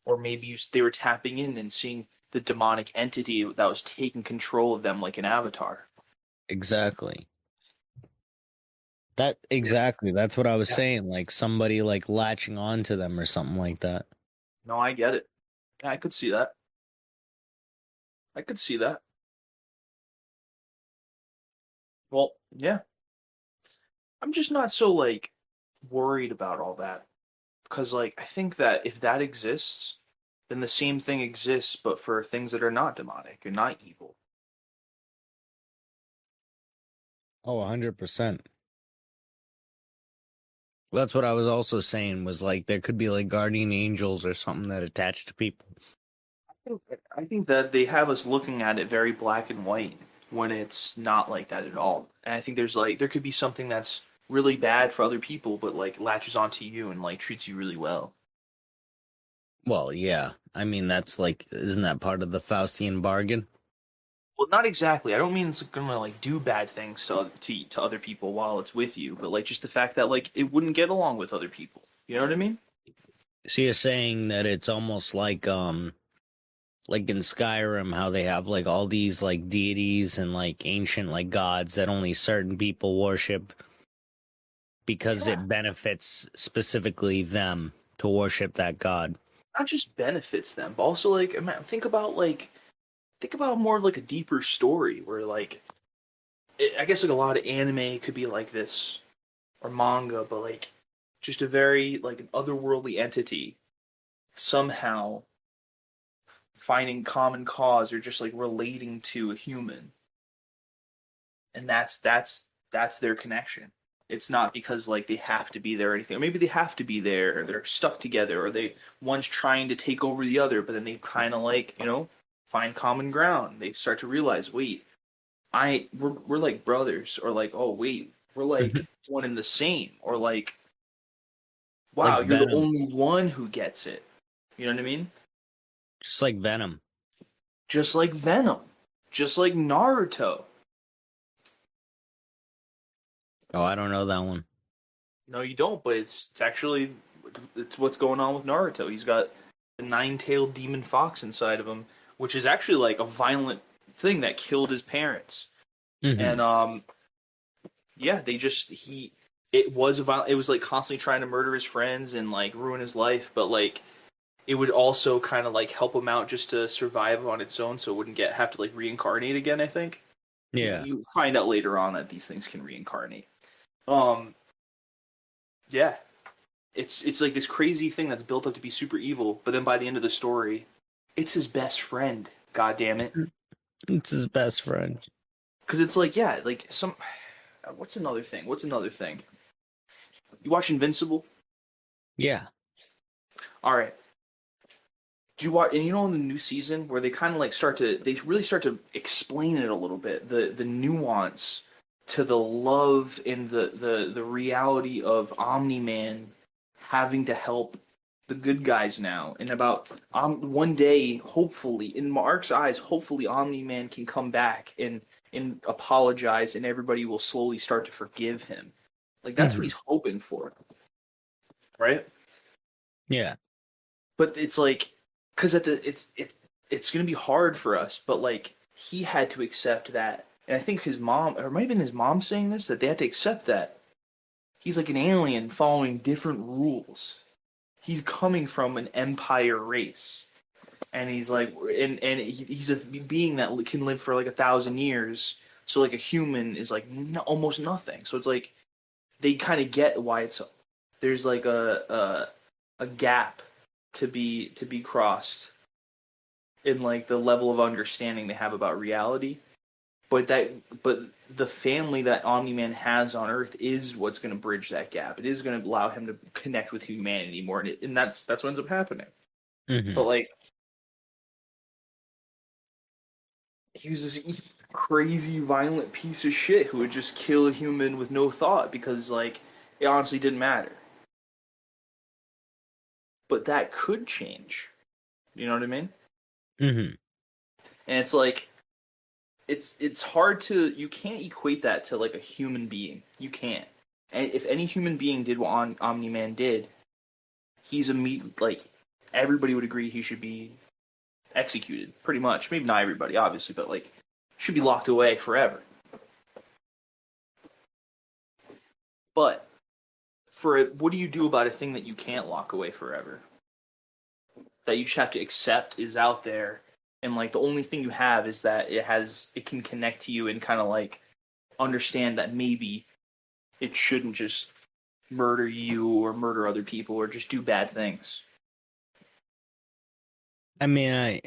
Or maybe they were tapping in and seeing the demonic entity that was taking control of them like an avatar. Exactly. That's what I was saying. Like somebody like latching on to them or something like that. No, I get it. Yeah, I could see that. I could see that. Well, yeah. I'm just not so like worried about all that. Because like I think that if that exists, then the same thing exists but for things that are not demonic and not evil. Oh, 100%. That's what I was also saying was like there could be like guardian angels or something that attach to people. I think that they have us looking at it very black and white when it's not like that at all. And I think there could be something that's really bad for other people but like latches onto you and like treats you really well. Well, yeah. I mean, that's like, isn't that part of the Faustian bargain? Well, not exactly. I don't mean it's gonna like do bad things to other people while it's with you, but like just the fact that like it wouldn't get along with other people. You know what I mean? So you're saying that it's almost like in Skyrim, how they have like all these like deities and like ancient like gods that only certain people worship because it benefits specifically them to worship that god. Not just benefits them, but also like think about more of like a deeper story where like I guess like a lot of anime could be like this or manga, but like just a very like an otherworldly entity somehow finding common cause or just like relating to a human, and that's their connection. It's not because like they have to be there or anything. Or maybe they have to be there, or they're stuck together, or one's trying to take over the other, but then they kind of like, find common ground. They start to realize, wait, we're like brothers, or like, oh wait, we're like one and the same, or like, wow, Like you're the Venom. only one who gets it. You know what I mean? Just like Venom. Just like Venom. Just like Naruto. Oh, I don't know that one. No, you don't, but it's what's going on with Naruto. He's got the nine-tailed demon fox inside of him, which is actually like a violent thing that killed his parents. And yeah, it was like constantly trying to murder his friends and like ruin his life, but like it would also kind of like help him out just to survive on its own, so it wouldn't have to like reincarnate again, I think. Yeah. You find out later on that these things can reincarnate. Yeah. It's like this crazy thing that's built up to be super evil, but then by the end of the story, it's his best friend God damn it. It's his best friend. Because it's like, yeah, like what's another thing? You watch Invincible? Yeah. All right. Do you watch? And you know, in the new season where they kind of like they really start to explain it a little bit, the nuance to the love and the reality of Omni-Man having to help the good guys now, and about one day, hopefully, in Mark's eyes, hopefully Omni-Man can come back and apologize, and everybody will slowly start to forgive him. Like that's what he's hoping for, right? Yeah. But it's like, because it's gonna be hard for us, but like he had to accept that, and I think his mom, or it might have been his mom saying this, that they had to accept that he's like an alien following different rules. He's coming from an empire race, and he's like, he's a being that can live for like 1,000 years. So like a human is like almost nothing. So it's like they kind of get why there's like a gap to be crossed in like the level of understanding they have about reality. But the family that Omni-Man has on Earth is what's going to bridge that gap. It is going to allow him to connect with humanity more, and that's what ends up happening. But like, he was this crazy, violent piece of shit who would just kill a human with no thought because like it honestly didn't matter. But that could change. You know what I mean? Mm-hmm. And it's like, it's hard to, you can't equate that to like a human being. You can't. And if any human being did what Omni-Man did, he's like everybody would agree he should be executed, pretty much. Maybe not everybody, obviously, but like should be locked away forever. But what do you do about a thing that you can't lock away forever? That you just have to accept is out there, and like the only thing you have is that it can connect to you and kind of like understand that maybe it shouldn't just murder you or murder other people or just do bad things. I mean,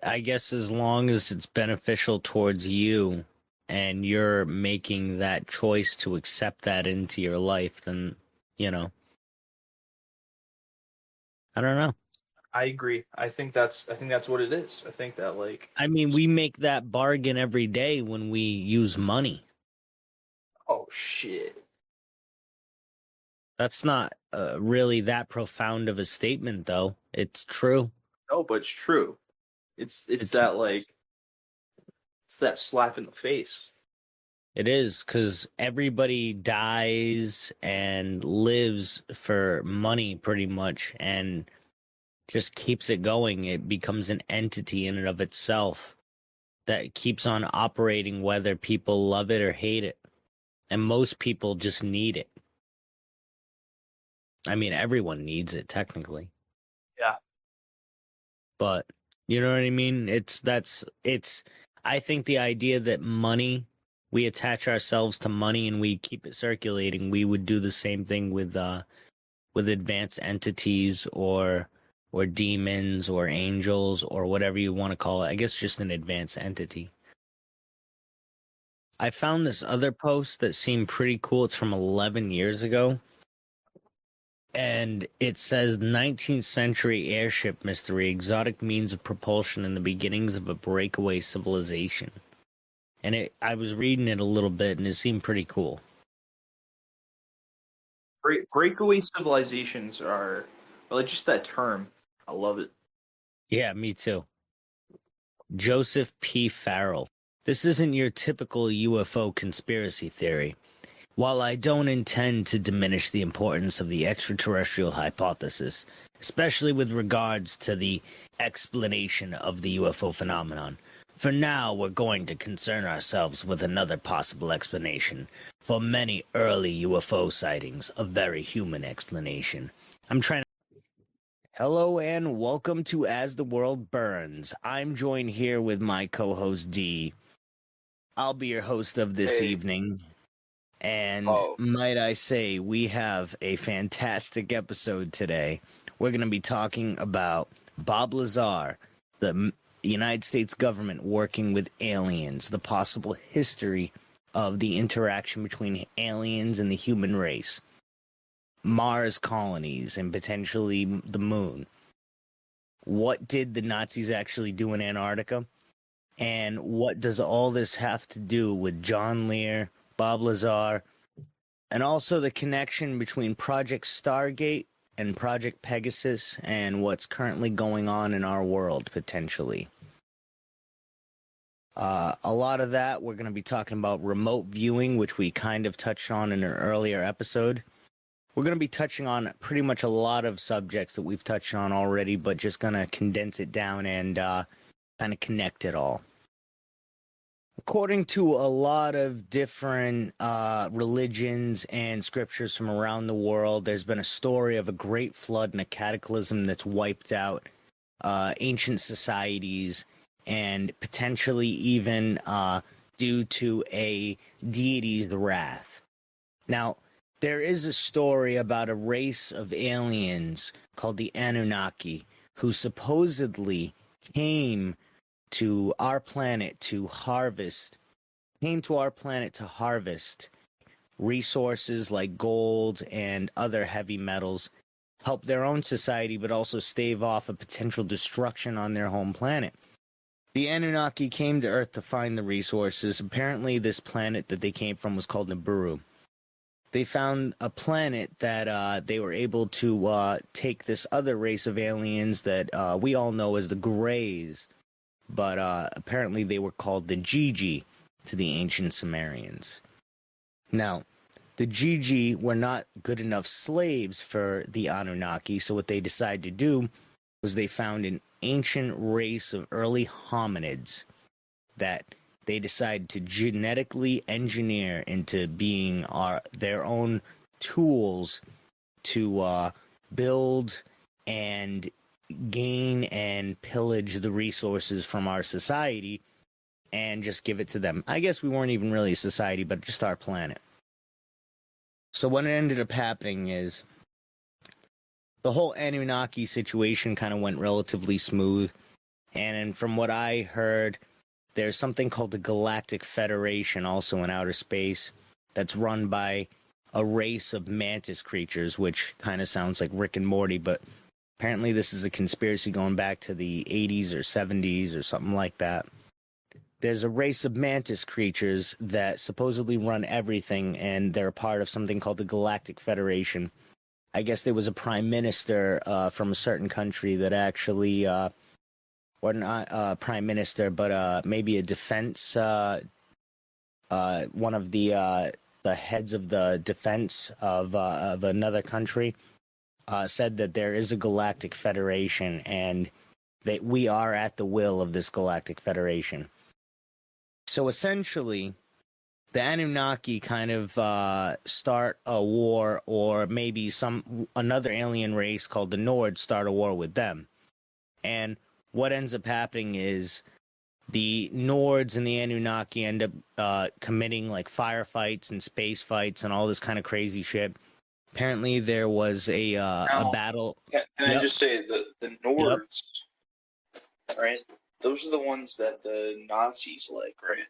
I guess as long as it's beneficial towards you and you're making that choice to accept that into your life, then, you know, I don't know. I agree. I think that's what it is. I think that like, I mean, we make that bargain every day when we use money. Oh shit. That's not really that profound of a statement, though. It's true. No, but it's true. It's that like, it's that slap in the face. It is, because everybody dies and lives for money pretty much and just keeps it going. It becomes an entity in and of itself that keeps on operating whether people love it or hate it. And most people just need it. I mean, everyone needs it, technically. Yeah. But, you know what I mean? I think the idea that money, we attach ourselves to money and we keep it circulating, we would do the same thing with advanced entities or demons or angels or whatever you want to call it. I guess just an advanced entity. I found this other post that seemed pretty cool. It's from 11 years ago. And it says 19th century airship mystery, exotic means of propulsion and the beginnings of a breakaway civilization. And I was reading it a little bit and it seemed pretty cool. Breakaway civilizations are, well, just that term. I love it. Yeah, me too. Joseph P. Farrell. This isn't your typical UFO conspiracy theory. While I don't intend to diminish the importance of the extraterrestrial hypothesis, especially with regards to the explanation of the UFO phenomenon, for now we're going to concern ourselves with another possible explanation. For many early UFO sightings, a very human explanation. Hello and welcome to As the World Burns. I'm joined here with my co-host D. I'll be your host of this evening. And might I say, we have a fantastic episode today. We're going to be talking about Bob Lazar, the the United States government working with aliens, the possible history of the interaction between aliens and the human race, Mars colonies, and potentially the moon. What did the Nazis actually do in Antarctica? And what does all this have to do with John Lear, Bob Lazar, and also the connection between Project Stargate and Project Pegasus and what's currently going on in our world, potentially? A lot of that, we're going to be talking about remote viewing, which we kind of touched on in an earlier episode. We're going to be touching on pretty much a lot of subjects that we've touched on already, but just going to condense it down and kind of connect it all. According to a lot of different religions and scriptures from around the world, there's been a story of a great flood and a cataclysm that's wiped out ancient societies, and potentially even due to a deity's wrath. Now, there is a story about a race of aliens called the Anunnaki who supposedly came to our planet to harvest resources like gold and other heavy metals, help their own society, but also stave off a potential destruction on their home planet. The Anunnaki came to Earth to find the resources. Apparently, this planet that they came from was called Nibiru. They found a planet that they were able to take this other race of aliens that we all know as the Greys, but apparently they were called the Gigi to the ancient Sumerians. Now, the Gigi were not good enough slaves for the Anunnaki, so what they decided to do was they found an ancient race of early hominids that they decided to genetically engineer into being their own tools to build and gain and pillage the resources from our society and just give it to them. I guess we weren't even really a society, but just our planet. So what ended up happening is the whole Anunnaki situation kind of went relatively smooth. And from what I heard, there's something called the Galactic Federation also in outer space that's run by a race of mantis creatures, which kind of sounds like Rick and Morty, but apparently this is a conspiracy going back to the 80s or 70s or something like that. There's a race of mantis creatures that supposedly run everything, and they're a part of something called the Galactic Federation. I guess there was a prime minister from a certain country that actually, or not a prime minister, but maybe a defense, one of the heads of the defense of another country, said that there is a Galactic Federation and that we are at the will of this Galactic Federation. So essentially, the Anunnaki kind of start a war, or maybe another alien race called the Nords start a war with them. And what ends up happening is the Nords and the Anunnaki end up committing like firefights and space fights and all this kind of crazy shit. Apparently, there was a battle. Can I just say the Nords, right? Those are the ones that the Nazis like, right?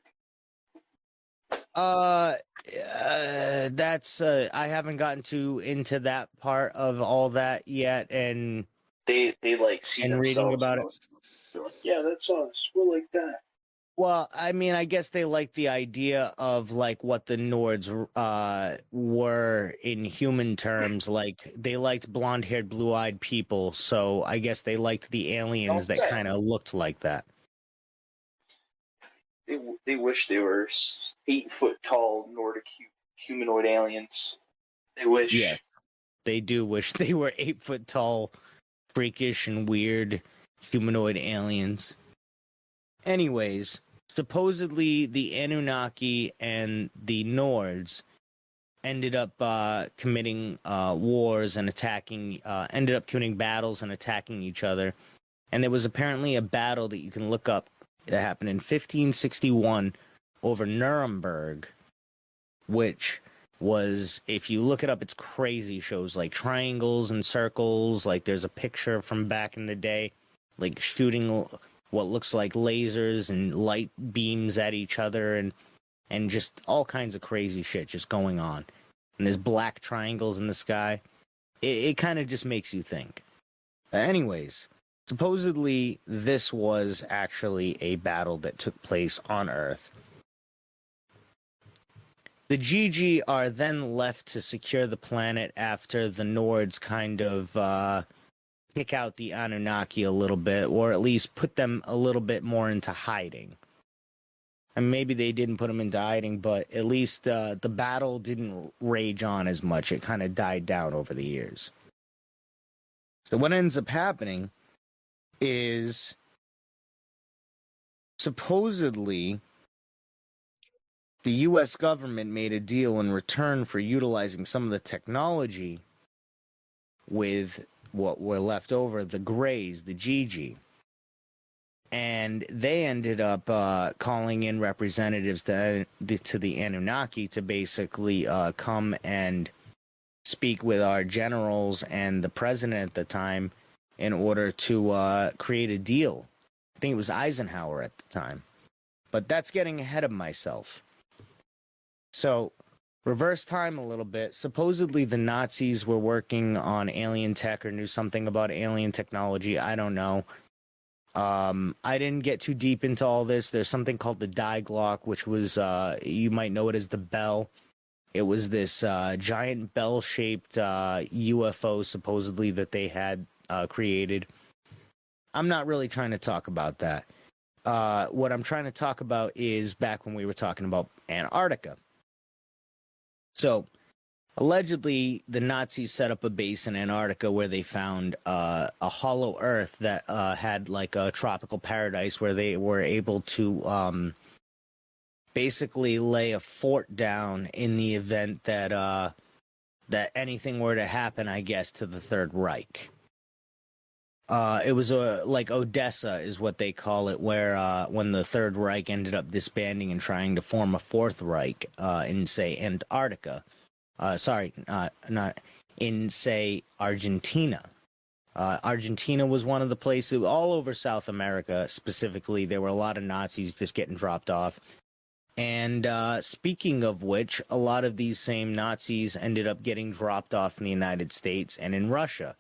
That's I haven't gotten into that part of all that yet, and they like see and themselves reading about it. They're like, yeah, that's us. We're like that. Well, I mean, I guess they like the idea of like what the Nords were in human terms. Like they liked blonde-haired, blue-eyed people, so I guess they liked the aliens that kind of looked like that. They wish they were 8-foot tall Nordic humanoid aliens. They wish. Yes, they do wish they were 8-foot tall, freakish and weird humanoid aliens. Anyways, supposedly the Anunnaki and the Nords ended up committing wars and ended up committing battles and attacking each other. And there was apparently a battle that you can look up that happened in 1561 over Nuremberg, which was, if you look it up, it's crazy. Shows like triangles and circles. Like there's a picture from back in the day, like shooting what looks like lasers and light beams at each other, and just all kinds of crazy shit just going on. And there's black triangles in the sky. It kind of just makes you think. Anyways, supposedly this was actually a battle that took place on Earth. The GG are then left to secure the planet after the Nords kind of kick out the Anunnaki a little bit, or at least put them a little bit more into hiding. And maybe they didn't put them into hiding, but at least the battle didn't rage on as much. It kind of died down over the years. So what ends up happening is supposedly the U.S. government made a deal in return for utilizing some of the technology with what were left over, the Greys, the GG. And they ended up calling in representatives to the Anunnaki to basically come and speak with our generals and the president at the time in order to create a deal. I think it was Eisenhower at the time. But that's getting ahead of myself. So, reverse time a little bit. Supposedly the Nazis were working on alien tech or knew something about alien technology. I don't know. I didn't get too deep into all this. There's something called the Die Glock, which was, you might know it as the Bell. It was this giant bell-shaped UFO, supposedly, that they had created. I'm not really trying to talk about that. What I'm trying to talk about is back when we were talking about Antarctica. So, allegedly, the Nazis set up a base in Antarctica where they found a hollow Earth that had like a tropical paradise where they were able to basically lay a fort down in the event that that anything were to happen, I guess, to the Third Reich. It was like Odessa is what they call it, where when the Third Reich ended up disbanding and trying to form a Fourth Reich in, say, Antarctica. Not in, say, Argentina. Argentina was one of the places, all over South America specifically, there were a lot of Nazis just getting dropped off. And speaking of which, a lot of these same Nazis ended up getting dropped off in the United States and in Russia.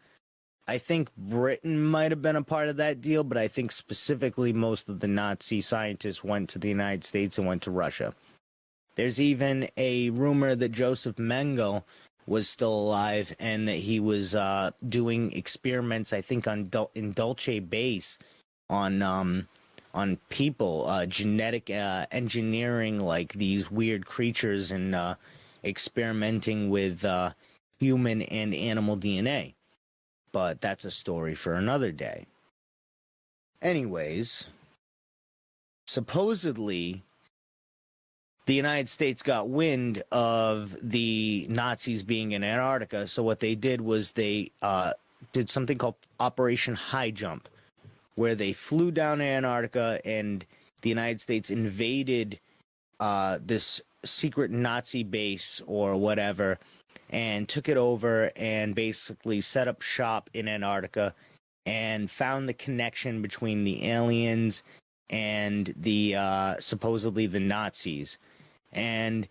I think Britain might have been a part of that deal, but I think specifically most of the Nazi scientists went to the United States and went to Russia. There's even a rumor that Joseph Mengele was still alive and that he was doing experiments, I think, in Dulce Base on people, genetic engineering, like these weird creatures, and experimenting with human and animal DNA. But that's a story for another day. Anyways, supposedly the United States got wind of the Nazis being in Antarctica, so what they did was they did something called Operation High Jump, where they flew down to Antarctica and the United States invaded this secret Nazi base or whatever, and took it over and basically set up shop in Antarctica and found the connection between the aliens and the supposedly the Nazis. And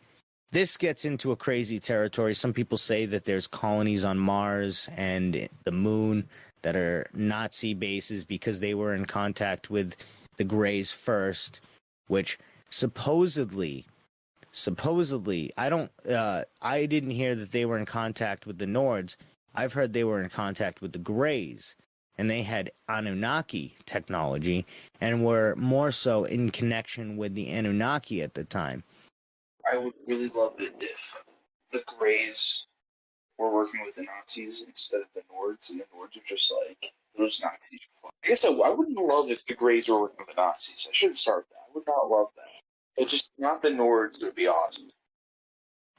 this gets into a crazy territory. Some people say that there's colonies on Mars and the moon that are Nazi bases because they were in contact with the Greys first, which supposedly I didn't hear that they were in contact with the Nords. I've heard they were in contact with the Greys, and they had Anunnaki technology and were more so in connection with the Anunnaki at the time. I would really love it if the Greys were working with the Nazis instead of the Nords, and the Nords are just like, those Nazis are fun. I guess I wouldn't love if the Greys were working with the Nazis. I shouldn't start that. I would not love that. But just not the Nords would be awesome.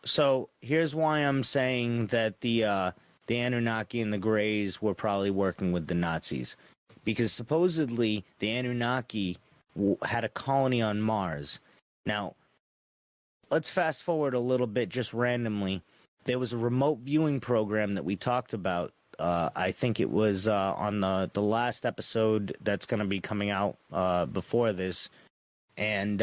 So here's why I'm saying that the Anunnaki and the Greys were probably working with the Nazis. Because supposedly the Anunnaki had a colony on Mars. Now, let's fast forward a little bit just randomly. There was a remote viewing program that we talked about I think it was on the last episode that's going to be coming out before this, and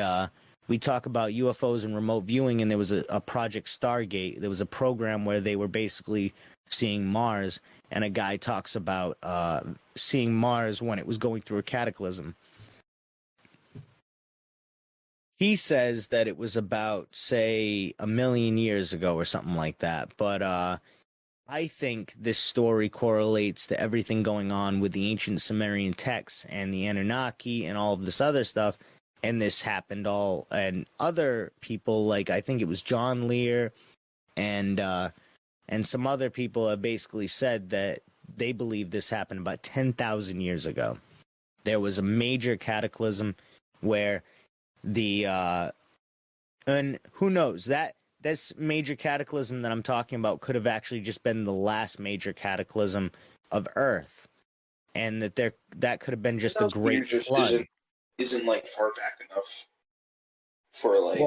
we talk about UFOs and remote viewing, and there was a Project Stargate. There was a program where they were basically seeing Mars, and a guy talks about seeing Mars when it was going through a cataclysm. He says that it was about, say, 1 million years ago or something like that. But I think this story correlates to everything going on with the ancient Sumerian texts and the Anunnaki and all of this other stuff. And this happened all, and other people, like I think it was John Lear and some other people have basically said that they believe this happened about 10,000 years ago. There was a major cataclysm where and who knows, that this major cataclysm that I'm talking about could have actually just been the last major cataclysm of Earth, and that could have been just a great flood. Isn't like far back enough for like.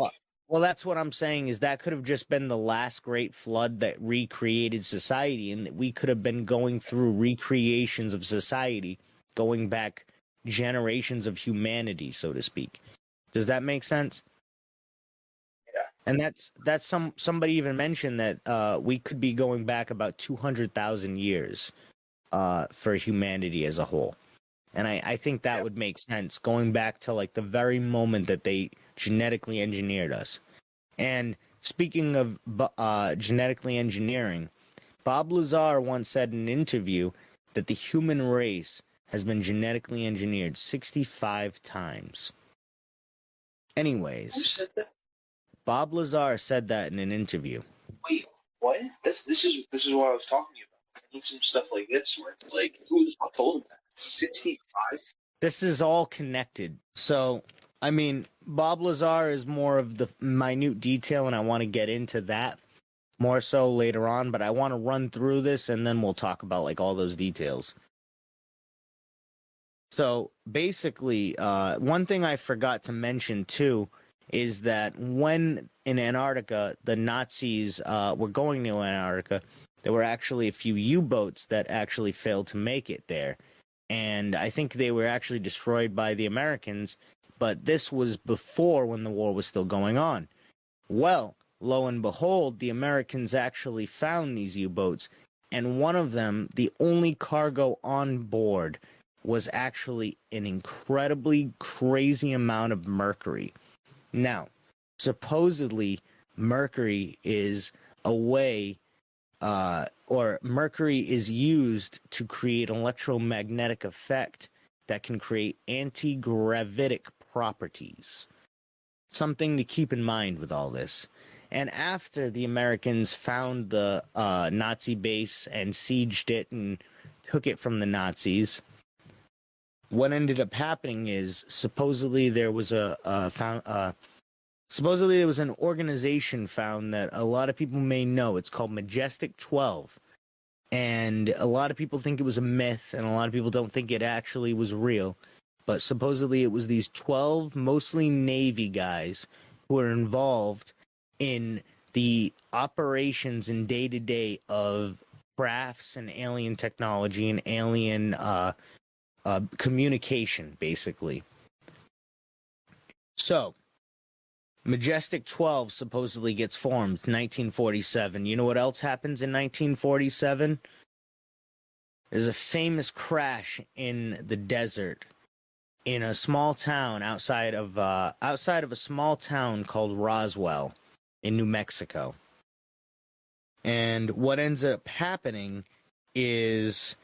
Well, that's what I'm saying, is that could have just been the last great flood that recreated society, and we could have been going through recreations of society, going back generations of humanity, so to speak. Does that make sense? Yeah. And that's somebody even mentioned that we could be going back about 200,000 years for humanity as a whole. And I think that would make sense, going back to like the very moment that they genetically engineered us. And speaking of genetically engineering, Bob Lazar once said in an interview that the human race has been genetically engineered 65 times. Anyways, who said that? Bob Lazar said that in an interview. Wait, what? This is what I was talking about. I need some stuff like this where it's like, who the fuck told him that? 65? This is all connected. So, I mean, Bob Lazar is more of the minute detail, and I want to get into that more so later on, but I want to run through this, and then we'll talk about like all those details. So basically, one thing I forgot to mention too is that when in Antarctica, the Nazis were going to Antarctica, there were actually a few U-boats that actually failed to make it there. And I think they were actually destroyed by the Americans, but this was before, when the war was still going on. Well, lo and behold, the Americans actually found these U-boats, and one of them, the only cargo on board, was actually an incredibly crazy amount of mercury. Now, supposedly, mercury is a way, or mercury is used to create an electromagnetic effect that can create anti-gravitic properties. Something to keep in mind with all this. And after the Americans found the Nazi base and sieged it and took it from the Nazis, what ended up happening is supposedly there was supposedly there was an organization found that a lot of people may know. It's called Majestic 12. And a lot of people think it was a myth, and a lot of people don't think it actually was real. But supposedly it was these 12 mostly Navy guys who were involved in the operations and day-to-day of crafts and alien technology and alien communication, basically. So, Majestic 12 supposedly gets formed 1947. You know what else happens in 1947? There's a famous crash in the desert in a small town outside of a small town called Roswell in New Mexico. And what ends up happening is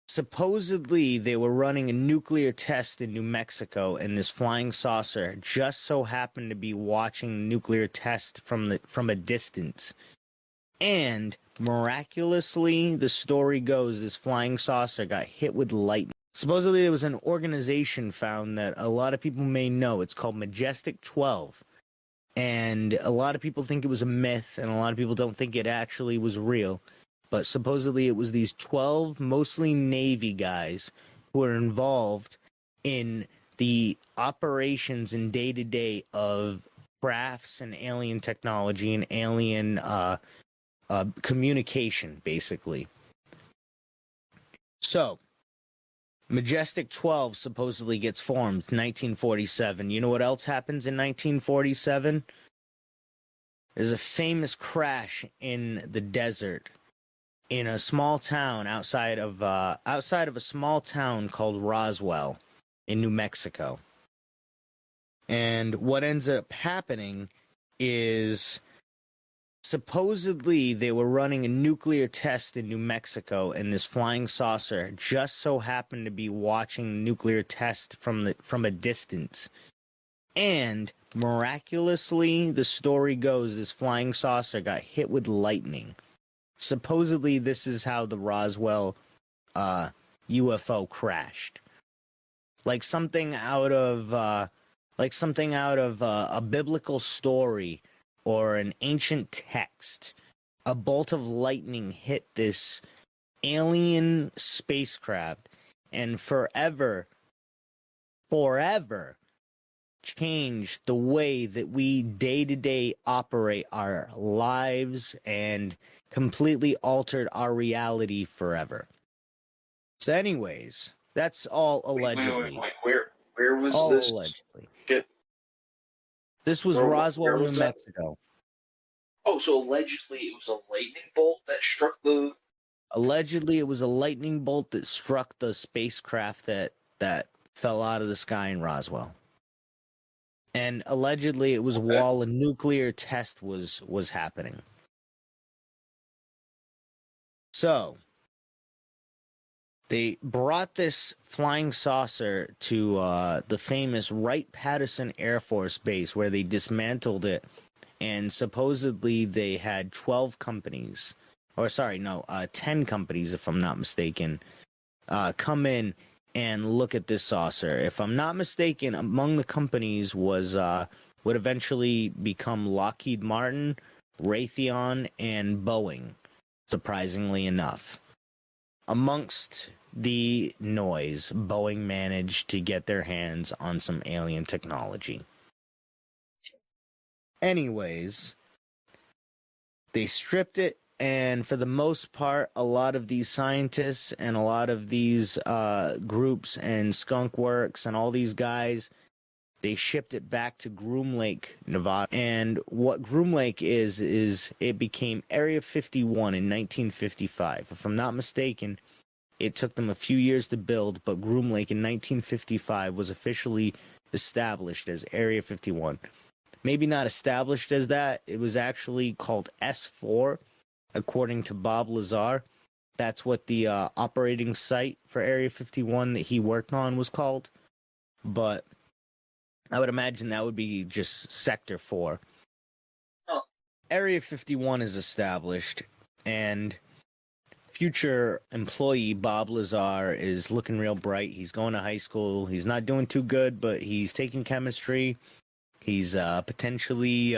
supposedly they were running a nuclear test in New Mexico, and this flying saucer just so happened to be watching the nuclear test from a distance. And miraculously, the story goes, this flying saucer got hit with lightning. Supposedly there was an organization found that a lot of people may know. It's called Majestic 12. And a lot of people think it was a myth, and a lot of people don't think it actually was real. But supposedly it was these 12 mostly Navy guys who were involved in the operations and day-to-day of crafts and alien technology and alien communication, basically. So, Majestic 12 supposedly gets formed 1947. You know what else happens in 1947? There's a famous crash in the desert in a small town outside of a small town called Roswell in New Mexico. And what ends up happening is supposedly they were running a nuclear test in New Mexico, and this flying saucer just so happened to be watching the nuclear test from a distance. And miraculously, the story goes, this flying saucer got hit with lightning. Supposedly, this is how the Roswell UFO crashed. Like something out of a biblical story or an ancient text. A bolt of lightning hit this alien spacecraft and forever changed the way that we day-to-day operate our lives and completely altered our reality forever. So anyways, that's all allegedly. Wait. Where was all this allegedly. ship? This was Where Roswell, was New that? Mexico. Oh, so allegedly it was a lightning bolt that struck the... Allegedly, it was a lightning bolt that struck the spacecraft that fell out of the sky in Roswell. And allegedly, it was while a nuclear test was happening. So, they brought this flying saucer to the famous Wright-Patterson Air Force Base, where they dismantled it, and supposedly they had 12 companies, 10 companies, if I'm not mistaken, come in and look at this saucer. If I'm not mistaken, among the companies was would eventually become Lockheed Martin, Raytheon, and Boeing, surprisingly enough. Amongst the noise, Boeing managed to get their hands on some alien technology. Anyways, they stripped it, and for the most part, a lot of these scientists and a lot of these groups and Skunk Works and all these guys, they shipped it back to Groom Lake, Nevada. And what Groom Lake is it became Area 51 in 1955. If I'm not mistaken, it took them a few years to build, but Groom Lake in 1955 was officially established as Area 51. Maybe not established as that. It was actually called S4, according to Bob Lazar. That's what the operating site for Area 51 that he worked on was called. But I would imagine that would be just Sector 4. Area 51 is established, and future employee Bob Lazar is looking real bright. He's going to high school. He's not doing too good, but he's taking chemistry. He's potentially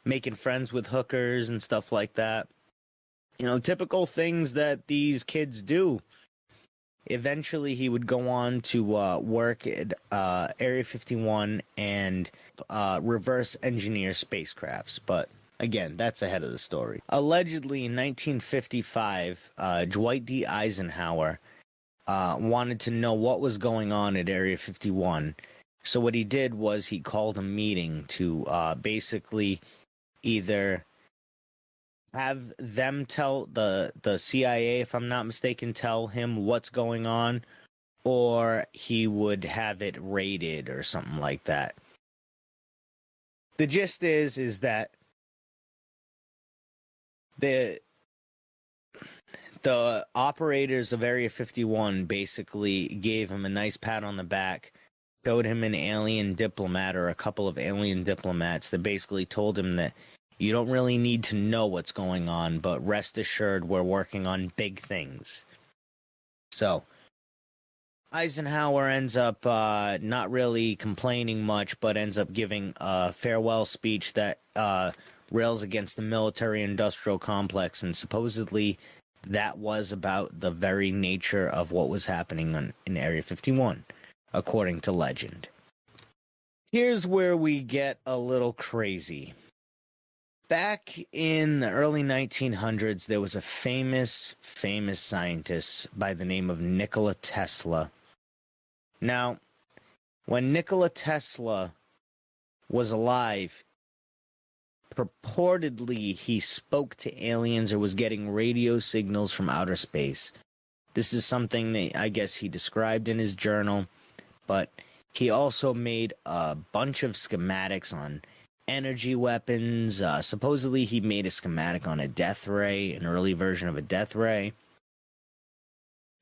making friends with hookers and stuff like that. You know, typical things that these kids do. Eventually, he would go on to work at Area 51 and reverse engineer spacecrafts. But again, that's ahead of the story. Allegedly, in 1955, Dwight D. Eisenhower wanted to know what was going on at Area 51. So what he did was he called a meeting to basically either have them tell the CIA, if I'm not mistaken, tell him what's going on, or he would have it raided or something like that. The gist is that the operators of Area 51 basically gave him a nice pat on the back, showed him an alien diplomat or a couple of alien diplomats that basically told him that you don't really need to know what's going on, but rest assured we're working on big things. So, Eisenhower ends up not really complaining much, but ends up giving a farewell speech that rails against the military-industrial complex, and supposedly that was about the very nature of what was happening in Area 51, according to legend. Here's where we get a little crazy. Back in the early 1900s, there was a famous scientist by the name of Nikola Tesla. Now, when Nikola Tesla was alive, purportedly he spoke to aliens or was getting radio signals from outer space. This is something that I guess he described in his journal, but he also made a bunch of schematics on energy weapons. Supposedly he made a schematic on a death ray, an early version of a death ray.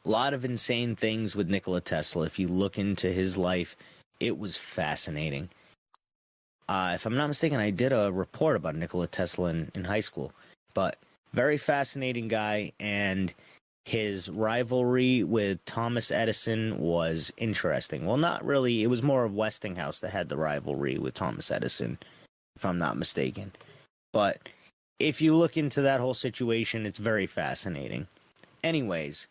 A lot of insane things with Nikola Tesla. If you look into his life, it was fascinating. If I'm not mistaken, I did a report about Nikola Tesla in high school. But very fascinating guy, and his rivalry with Thomas Edison was interesting. Well, not really. It was more of Westinghouse that had the rivalry with Thomas Edison, if I'm not mistaken. But if you look into that whole situation, it's very fascinating. Anyways,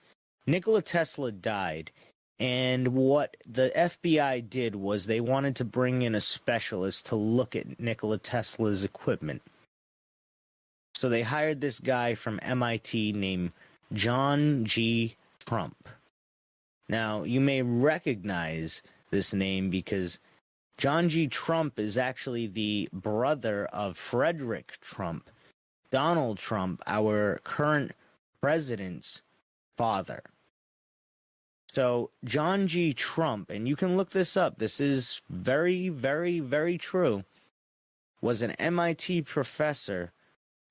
Nikola Tesla died, and what the FBI did was they wanted to bring in a specialist to look at Nikola Tesla's equipment. So they hired this guy from MIT named John G. Trump. Now, you may recognize this name because John G. Trump is actually the brother of Frederick Trump, Donald Trump, our current president's father. So, John G. Trump, and you can look this up, this is very, very, very true, was an MIT professor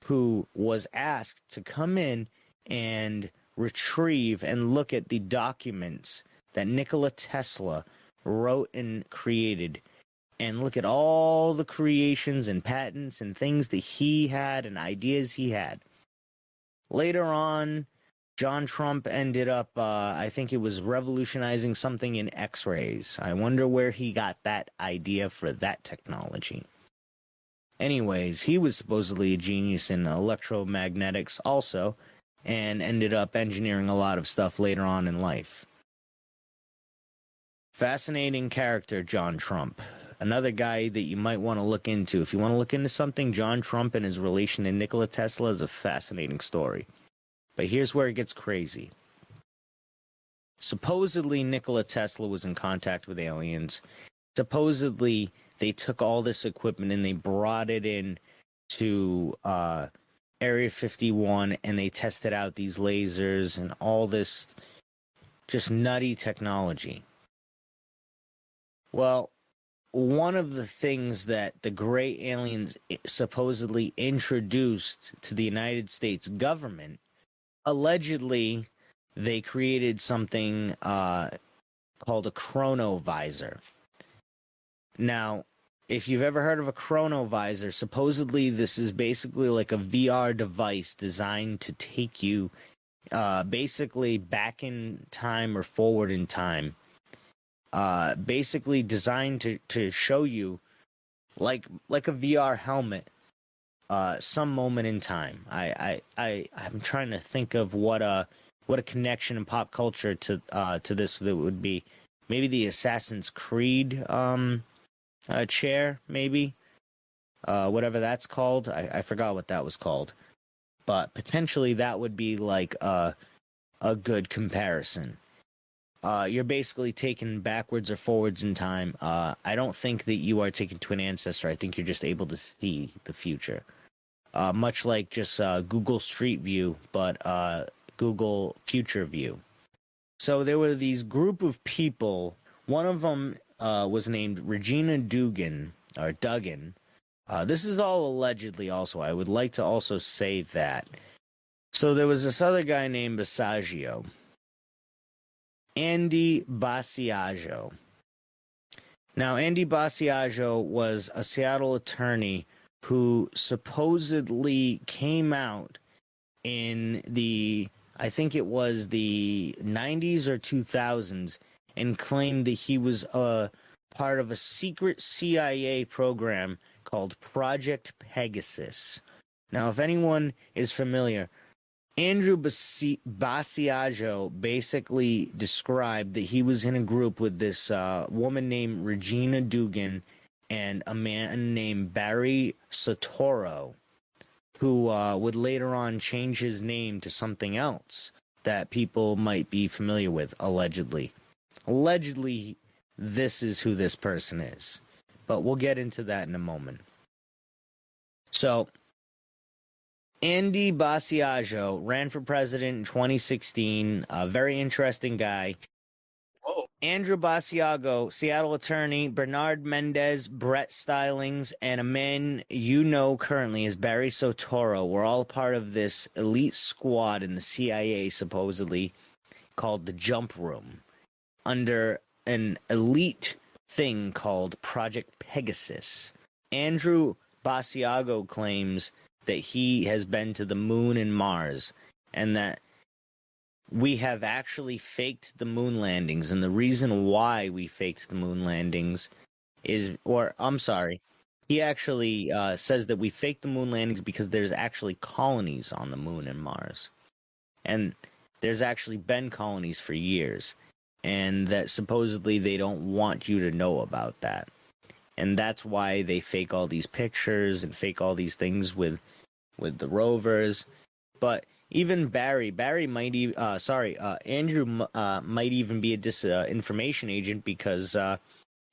who was asked to come in and retrieve and look at the documents that Nikola Tesla wrote and created, and look at all the creations and patents and things that he had and ideas he had. Later on, John Trump ended up, I think it was revolutionizing something in X-rays. I wonder where he got that idea for that technology. Anyways, he was supposedly a genius in electromagnetics also, and ended up engineering a lot of stuff later on in life. Fascinating character, John Trump. Another guy that you might want to look into. If you want to look into something, John Trump and his relation to Nikola Tesla is a fascinating story. But here's where it gets crazy. Supposedly, Nikola Tesla was in contact with aliens. Supposedly, they took all this equipment and they brought it in to Area 51, and they tested out these lasers and all this just nutty technology. Well, one of the things that the gray aliens supposedly introduced to the United States government, allegedly, they created something called a chronovisor. Now, if you've ever heard of a chronovisor, supposedly this is basically like a VR device designed to take you basically back in time or forward in time. Basically designed to show you, like a VR helmet, some moment in time. I'm trying to think of what a connection in pop culture to this that would be. Maybe the Assassin's Creed chair, maybe, whatever that's called. I forgot what that was called, but potentially that would be like a good comparison. You're basically taken backwards or forwards in time. I don't think that you are taken to an ancestor. I think you're just able to see the future. Much like just Google Street View, but Google Future View. So there were these group of people. One of them was named Regina Dugan, or Duggan. This is all allegedly also. I would like to also say that. So there was this other guy named Basiago. Andy Basiago. Now, Andy Basiago was a Seattle attorney who supposedly came out in I think it was the 90s or 2000s, and claimed that he was a part of a secret CIA program called Project Pegasus. Now, if anyone is familiar, Andrew Basiago basically described that he was in a group with this woman named Regina Dugan and a man named Barry Soetoro. who would later on change his name to something else that people might be familiar with, allegedly. Allegedly, this is who this person is. But we'll get into that in a moment. So, Andy Basiago ran for president in 2016. A very interesting guy. Andrew Basiago, Seattle attorney, Bernard Mendez, Brett Stillings, and a man you know currently as Barry Soetoro were all part of this elite squad in the CIA, supposedly, called the Jump Room, under an elite thing called Project Pegasus. Andrew Basiago claims that he has been to the moon and Mars, and that we have actually faked the moon landings, and the reason why we faked the moon landings is, he actually says that we faked the moon landings because there's actually colonies on the moon and Mars. And there's actually been colonies for years, and that supposedly they don't want you to know about that. And that's why they fake all these pictures and fake all these things with the rovers. But even Andrew might even be a disinformation agent, because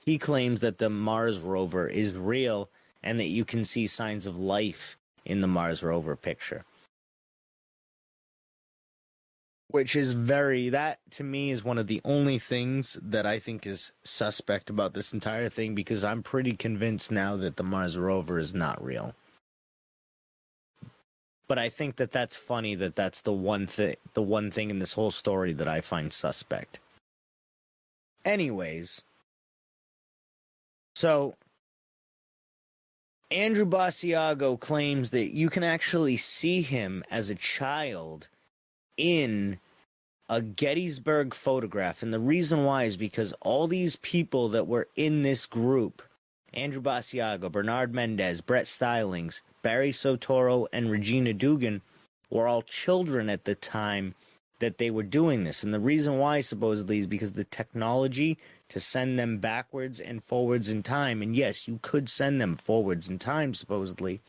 he claims that the Mars rover is real and that you can see signs of life in the Mars rover picture. Which is that to me is one of the only things that I think is suspect about this entire thing, because I'm pretty convinced now that the Mars rover is not real. But I think that that's funny that that's the one thing in this whole story that I find suspect. Anyways, so Andrew Basiago claims that you can actually see him as a child in a Gettysburg photograph. And the reason why is because all these people that were in this group, Andrew Basiago, Bernard Mendez, Brett Stillings, Barry Soetoro, and Regina Dugan, were all children at the time that they were doing this. And the reason why, supposedly, is because the technology to send them backwards and forwards in time, and yes, you could send them forwards in time, supposedly,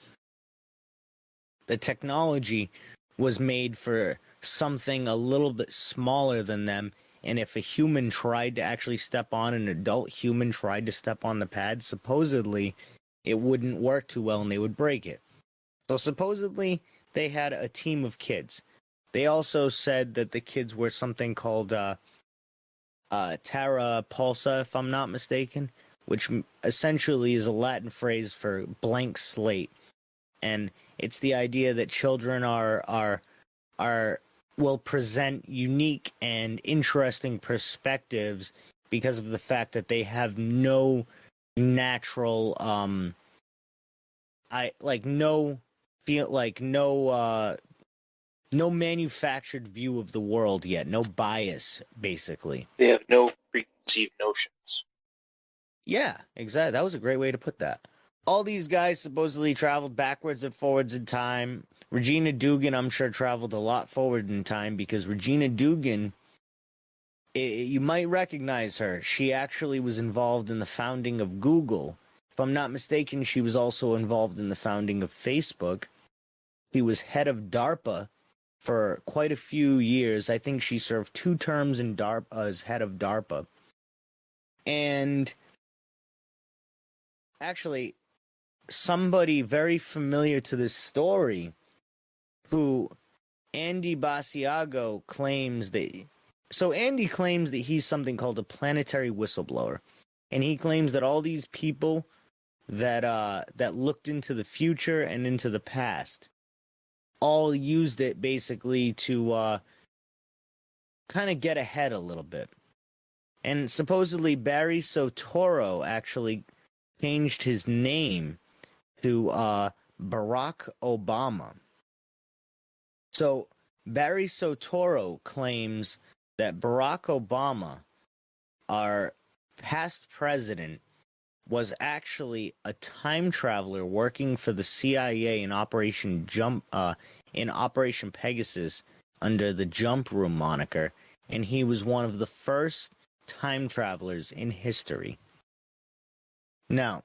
the technology was made for something a little bit smaller than them. And if a human tried to actually step on, an adult human tried to step on the pad, supposedly it wouldn't work too well and they would break it. So supposedly they had a team of kids. They also said that the kids were something called Terra Pulsa, if I'm not mistaken, which essentially is a Latin phrase for blank slate. And it's the idea that children will present unique and interesting perspectives because of the fact that they have no natural no manufactured view of the world yet, no bias, basically. They have no preconceived notions. Yeah, exactly. That was a great way to put that. All these guys supposedly traveled backwards and forwards in time. Regina Dugan, I'm sure, traveled a lot forward in time, because Regina Dugan, you might recognize her. She actually was involved in the founding of Google. If I'm not mistaken, she was also involved in the founding of Facebook. She was head of DARPA for quite a few years. I think she served 2 terms in DARPA as head of DARPA. And actually, somebody very familiar to this story, who Andy Basiago claims that... So Andy claims that he's something called a planetary whistleblower. And he claims that all these people that looked into the future and into the past all used it basically to kind of get ahead a little bit. And supposedly Barry Soetoro actually changed his name to Barack Obama. So Barry Soetoro claims that Barack Obama, our past president, was actually a time traveler working for the CIA in Operation Pegasus under the Jump Room moniker, and he was one of the first time travelers in history. Now,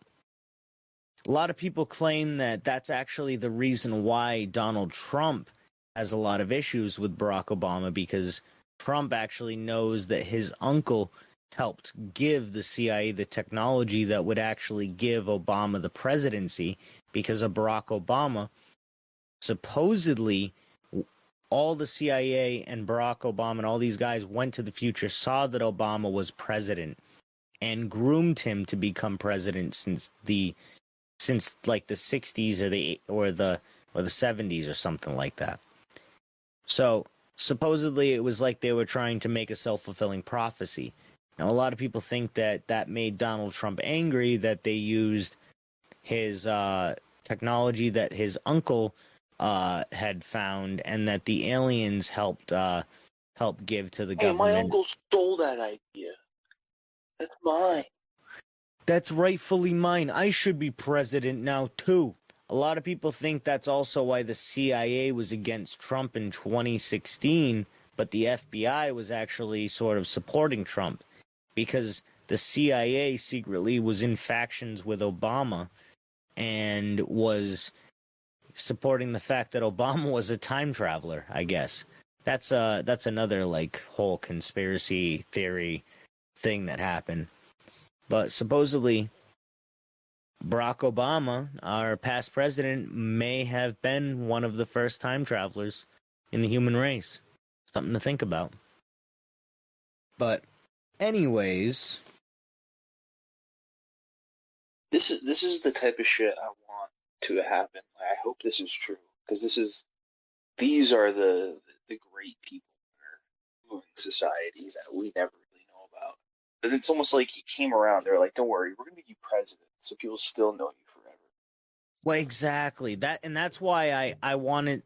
A lot of people claim that that's actually the reason why Donald Trump has a lot of issues with Barack Obama, because Trump actually knows that his uncle helped give the CIA the technology that would actually give Obama the presidency, because of Barack Obama. Supposedly, all the CIA and Barack Obama and all these guys went to the future, saw that Obama was president, and groomed him to become president since like the 60s or the 70s or something like that. So supposedly it was like they were trying to make a self-fulfilling prophecy. Now, a lot of people think that that made Donald Trump angry, that they used his technology that his uncle had found, and that the aliens helped give to the government. My uncle stole that idea. That's mine. That's rightfully mine. I should be president now, too. A lot of people think that's also why the CIA was against Trump in 2016, but the FBI was actually sort of supporting Trump, because the CIA secretly was in factions with Obama and was supporting the fact that Obama was a time traveler, I guess. That's another like whole conspiracy theory thing that happened. But supposedly Barack Obama, our past president, may have been one of the first time travelers in the human race. Something to think about. But anyways, this is the type of shit I want to happen. I hope this is true, because these are the great people in our moving society that we never really know about. And it's almost like he came around. They're like, "Don't worry, we're gonna make you president, so people still know you forever." well, exactly. That's why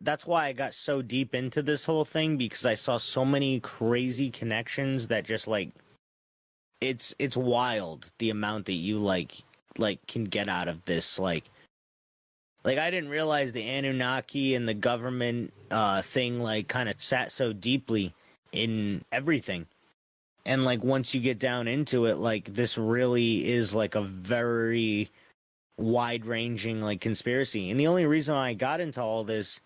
that's why I got so deep into this whole thing, because I saw so many crazy connections that just like it's wild the amount that you like can get out of this. Like I didn't realize the Anunnaki and the government thing like kind of sat so deeply in everything. And like once you get down into it, like this really is like a very wide-ranging like conspiracy. And the only reason I got into all this,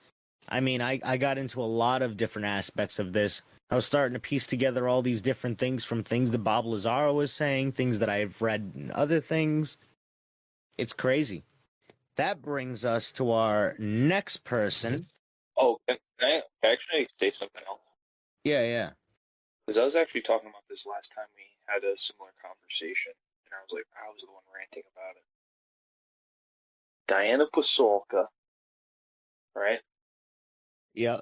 I mean, I got into a lot of different aspects of this. I was starting to piece together all these different things, from things that Bob Lazaro was saying, things that I've read in other things. It's crazy. That brings us to our next person. Oh, can I actually say something else? Yeah. Because I was actually talking about this last time we had a similar conversation, and I was the one ranting about it. Diana Pasulka, right? Yeah.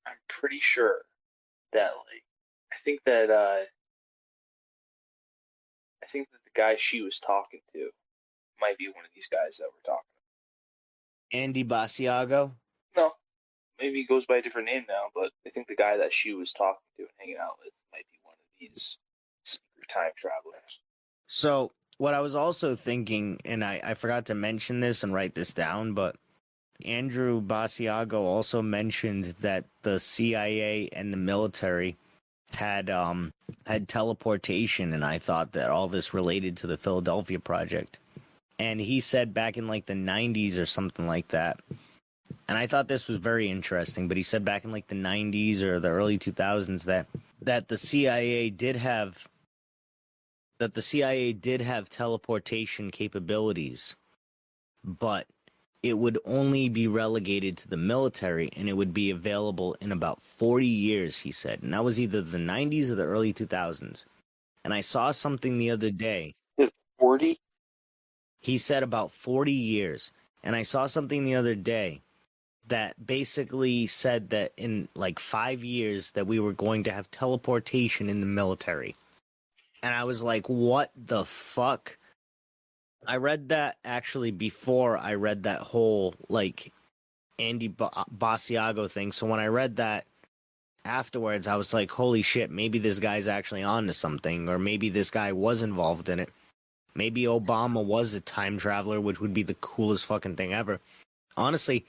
I'm pretty sure that, like, I think that the guy she was talking to might be one of these guys that we're talking about. Andy Basiago? No. Maybe he goes by a different name now, but I think the guy that she was talking to and hanging out with might be one of these secret time travelers. So, what I was also thinking, and I forgot to mention this and write this down, but Andrew Basiago also mentioned that the CIA and the military had teleportation, and I thought that all this related to the Philadelphia Project. And he said back in like the 90s or something like that, and I thought this was very interesting, but he said back in like the 90s or the early 2000s that the CIA did have teleportation capabilities, but it would only be relegated to the military, and it would be available in about 40 years, he said. And that was either the 90s or the early 2000s. And I saw something the other day. 40? He said about 40 years. And I saw something the other day that basically said that in like 5 years that we were going to have teleportation in the military. And I was like, what the fuck? I read that actually before I read that whole like Andy Basiago thing. So when I read that afterwards, I was like, holy shit, maybe this guy's actually on to something, or maybe this guy was involved in it. Maybe Obama was a time traveler, which would be the coolest fucking thing ever. Honestly,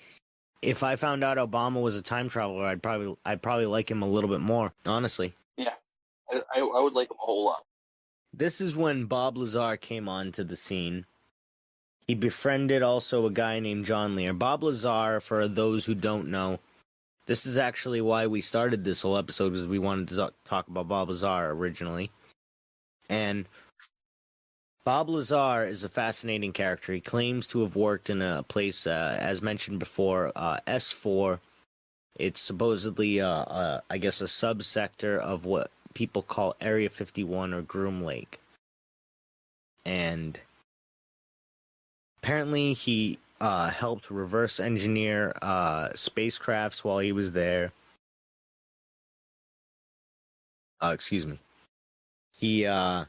if I found out Obama was a time traveler, I'd probably like him a little bit more, honestly. Yeah, I would like him a whole lot. This is when Bob Lazar came onto the scene, He befriended also a guy named John Lear. Bob Lazar, for those who don't know, this is actually why we started this whole episode, because we wanted to talk about Bob Lazar originally. And Bob Lazar is a fascinating character. He claims to have worked in a place, as mentioned before, S4. It's supposedly, I guess, a subsector of what people call Area 51 or Groom Lake. And apparently he helped reverse engineer spacecrafts while he was there. Excuse me. He, what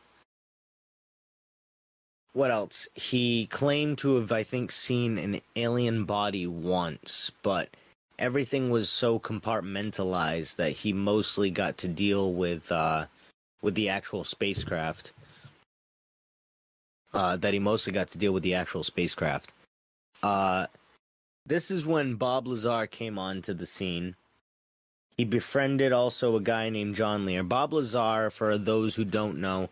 else? He claimed to have, I think, seen an alien body once, but everything was so compartmentalized that he mostly got to deal with the actual spacecraft. This is when Bob Lazar came onto the scene. He befriended also a guy named John Lear. Bob Lazar, for those who don't know,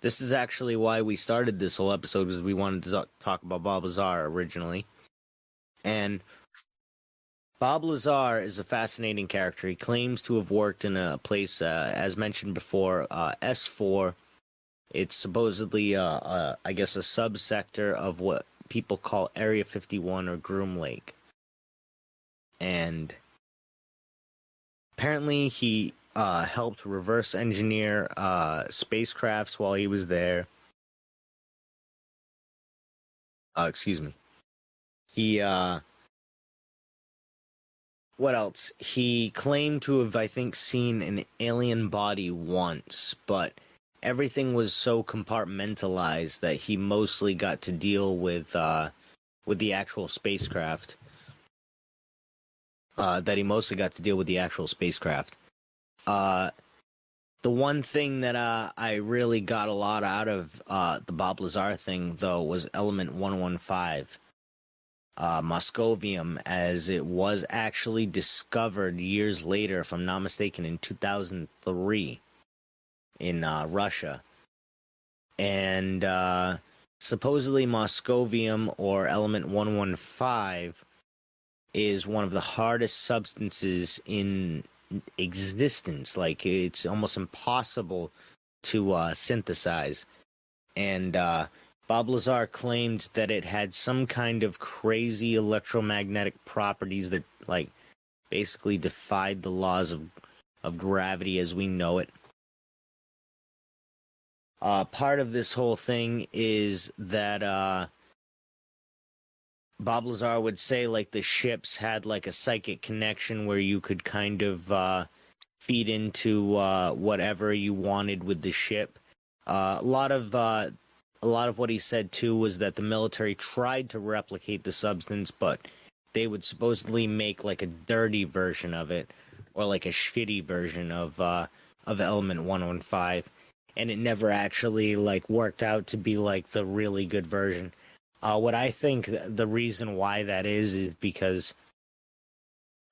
this is actually why we started this whole episode, because we wanted to talk about Bob Lazar originally. And Bob Lazar is a fascinating character. He claims to have worked in a place, as mentioned before, S4. It's supposedly, I guess, a subsector of what people call Area 51 or Groom Lake. And apparently he helped reverse engineer spacecrafts while he was there. Excuse me. He, what else? He claimed to have, I think, seen an alien body once, but everything was so compartmentalized that he mostly got to deal with the actual spacecraft. The one thing that I really got a lot out of the Bob Lazar thing, though, was Element 115, Moscovium, as it was actually discovered years later, if I'm not mistaken, in 2003 in Russia. And supposedly Moscovium, or Element 115, is one of the hardest substances in existence. Like, it's almost impossible to synthesize. And Bob Lazar claimed that it had some kind of crazy electromagnetic properties that, like, basically defied the laws of gravity as we know it. Part of this whole thing is that Bob Lazar would say, like, the ships had, like, a psychic connection where you could kind of feed into whatever you wanted with the ship. A lot of what he said, too, was that the military tried to replicate the substance, but they would supposedly make, like, a dirty version of it, or, like, a shitty version of Element 115, and it never actually, like, worked out to be, like, the really good version. What I think the reason why that is because,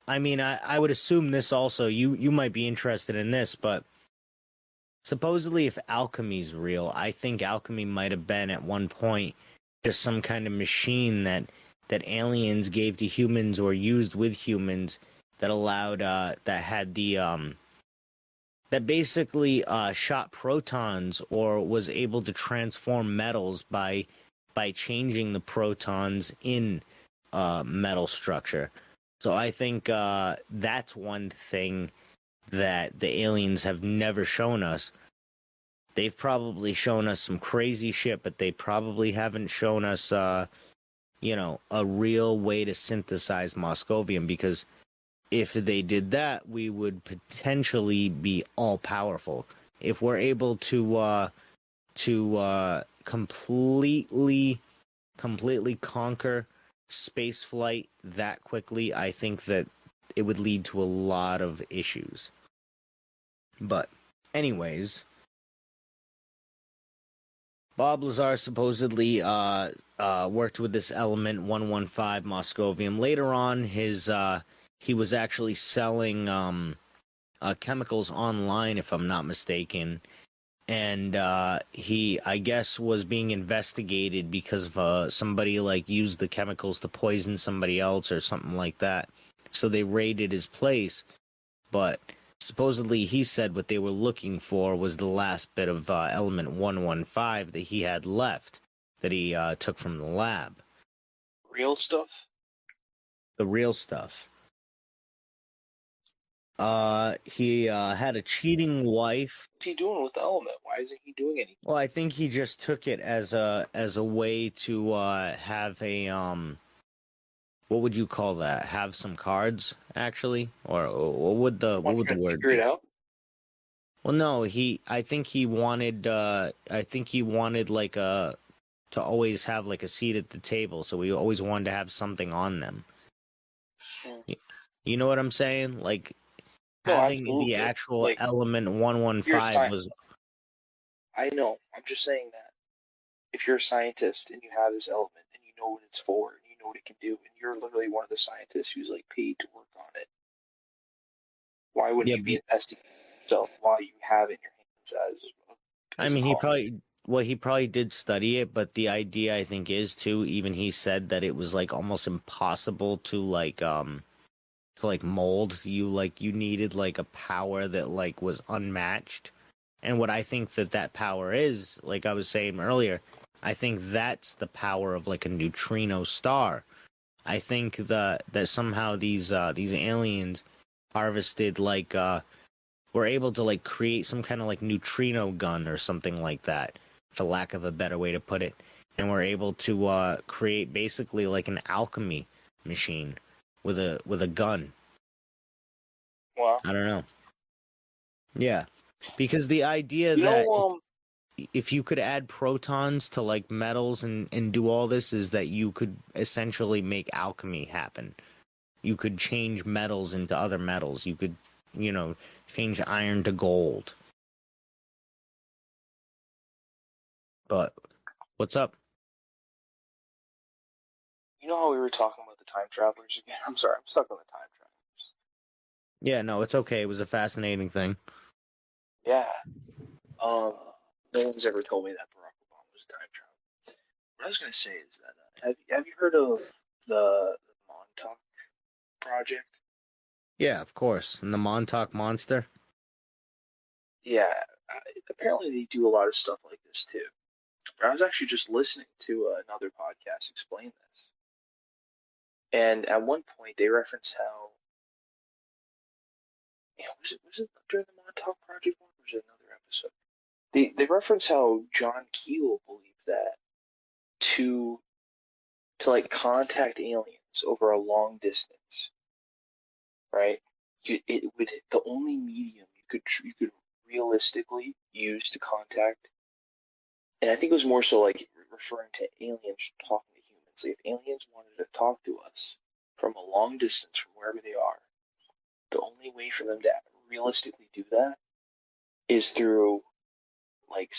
I mean, I would assume this also, you might be interested in this, but supposedly if alchemy's real, I think alchemy might have been at one point just some kind of machine that aliens gave to humans or used with humans that allowed, that had the, that basically shot protons or was able to transform metals by changing the protons in metal structure. So I think that's one thing that the aliens have never shown us. They've probably shown us some crazy shit, but they probably haven't shown us, a real way to synthesize Moscovium, because if they did that, we would potentially be all-powerful. If we're able to completely conquer space flight that quickly, I think that it would lead to a lot of issues. But anyways, Bob Lazar supposedly worked with this Element 115 Moscovium. Later on, he was actually selling chemicals online, if I'm not mistaken. and he, I guess, was being investigated because of somebody like used the chemicals to poison somebody else or something like that. So they raided his place, but supposedly he said what they were looking for was the last bit of element 115 that he had left, that he took from the lab. Real stuff? The real stuff. He had a cheating wife. What's he doing with the element? Why isn't he doing anything? Well, I think he just took it as a way to have a what would you call that? Have some cards, actually, or what would the word figure it out? Well, no, I think he wanted like to always have like a seat at the table, so we always wanted to have something on them. You know what I'm saying? Like having absolutely. the actual Like, element 115 was. I know. I'm just saying that if you're a scientist and you have this element and you know what it's for and you know what it can do, and you're literally one of the scientists who's like paid to work on it, why wouldn't you be investing in yourself while you have it in your hands as I mean, he probably did study it, but the idea, I think, is too, even he said that it was like almost impossible to mold. You needed like a power that like was unmatched. And what I think that power is, like I was saying earlier, I think that's the power of like a neutrino star. I think that somehow these aliens harvested were able to like create some kind of like neutrino gun or something like that, for lack of a better way to put it, and we're able to create basically like an alchemy machine with a gun. Wow. I don't know. Yeah, because the idea that if you could add protons to like metals and do all this is that you could essentially make alchemy happen. You could change metals into other metals. You could, change iron to gold. But what's up? You know how we were talking about the time travelers again? I'm sorry, I'm stuck on the time travelers. Yeah, no, it's okay. It was a fascinating thing. Yeah. No one's ever told me that Barack Obama was a time traveler. What I was going to say is that have you heard of the Montauk Project? Yeah, of course. And the Montauk Monster? Yeah. Apparently they do a lot of stuff like this too. But I was actually just listening to another podcast explain this. And at one point they reference how was it during the Montauk Project one, or was it another episode? They reference how John Keel believed that to like contact aliens over a long distance, right? The only medium you could realistically use to contact, and I think it was more so like referring to aliens talking to humans. Like if aliens wanted to talk to us from a long distance from wherever they are, the only way for them to realistically do that is through like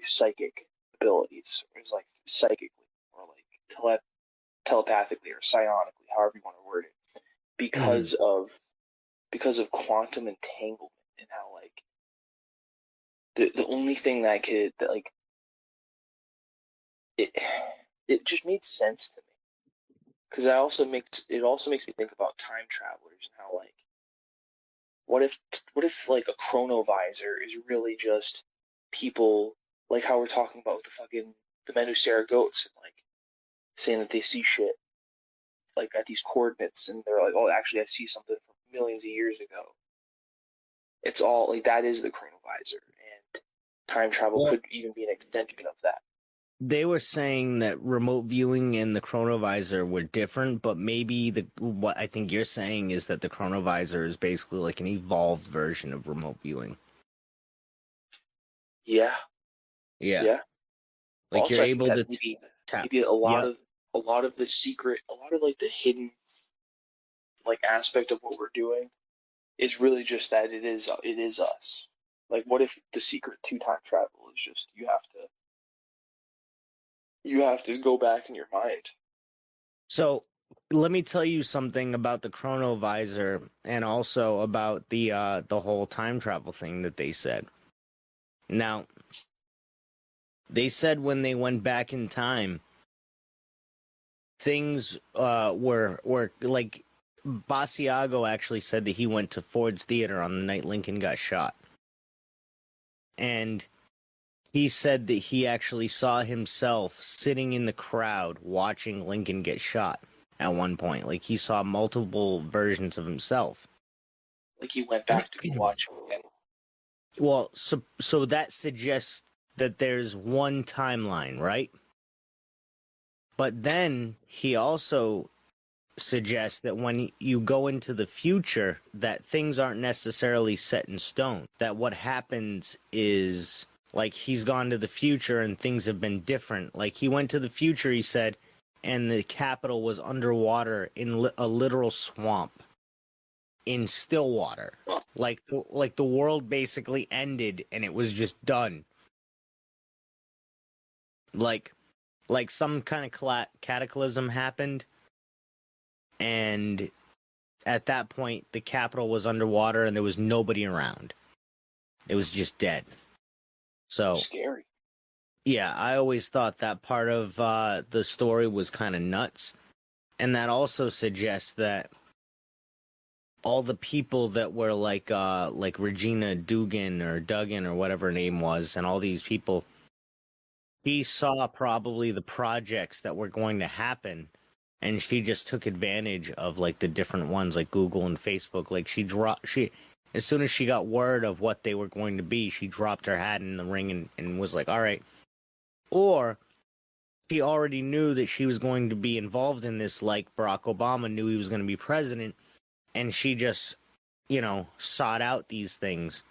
psychic abilities, or it's like psychically, or like telepathically, or psionically, however you want to word it, because of quantum entanglement, and how like the only thing that it just made sense to me, because it also makes me think about time travelers and how like what if like a chronovisor is really just people, like how we're talking about with the men who stare at goats, and like saying that they see shit like at these coordinates, and they're like, oh, actually I see something from millions of years ago. It's all like that is the chronovisor, and time travel could even be an extension of that. They were saying that remote viewing and the chronovisor were different, but maybe what I think you're saying is that the chronovisor is basically like an evolved version of remote viewing. Yeah. Like also, you're able to maybe a lot of the secret, a lot of like the hidden like aspect of what we're doing is really just that it is us. Like, what if the secret to time travel is just you have to go back in your mind. So let me tell you something about the chronovisor, and also about the whole time travel thing that they said. Now, They said when they went back in time, things were like Basiago actually said that he went to Ford's Theater on the night Lincoln got shot. And he said that he actually saw himself sitting in the crowd watching Lincoln get shot at one point. Like, he saw multiple versions of himself. Like, he went back to watch him again. Well, so that suggests that there's one timeline, right? But then he also suggests that when you go into the future, that things aren't necessarily set in stone. That what happens is, like, he's gone to the future and things have been different. Like, he went to the future, he said, and the capital was underwater in a literal swamp in Stillwater. Like the world basically ended and it was just done. Like some kind of cataclysm happened, and at that point, the capital was underwater and there was nobody around. It was just dead. So scary. Yeah, I always thought that part of the story was kind of nuts. And that also suggests that all the people that were like Regina Dugan or Duggan or whatever her name was, and all these people, he saw probably the projects that were going to happen, and she just took advantage of like the different ones like Google and Facebook. Like she as soon as she got word of what they were going to be, she dropped her hat in the ring and was like, all right. Or she already knew that she was going to be involved in this, like Barack Obama knew he was going to be president, and she just, sought out these things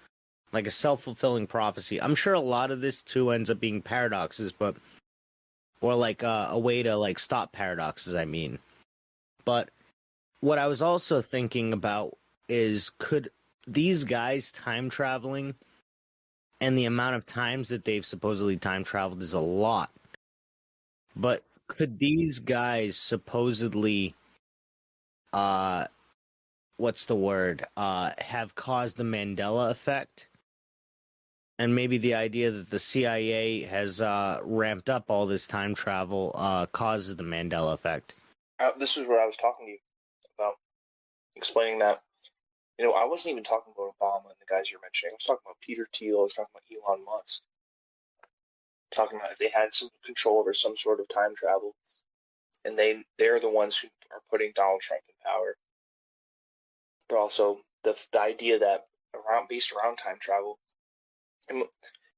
like a self-fulfilling prophecy. I'm sure a lot of this too ends up being paradoxes, or like a way to like stop paradoxes, I mean. But what I was also thinking about is, could these guys time traveling, and the amount of times that they've supposedly time traveled is a lot, but could these guys supposedly have caused the Mandela effect? And maybe the idea that the CIA has ramped up all this time travel causes the Mandela effect. This is where I was talking to you about, explaining that. I wasn't even talking about Obama and the guys you're mentioning. I was talking about Peter Thiel. I was talking about Elon Musk. Talking about if they had some control over some sort of time travel, and they're the ones who are putting Donald Trump in power. But also the idea that based around time travel, and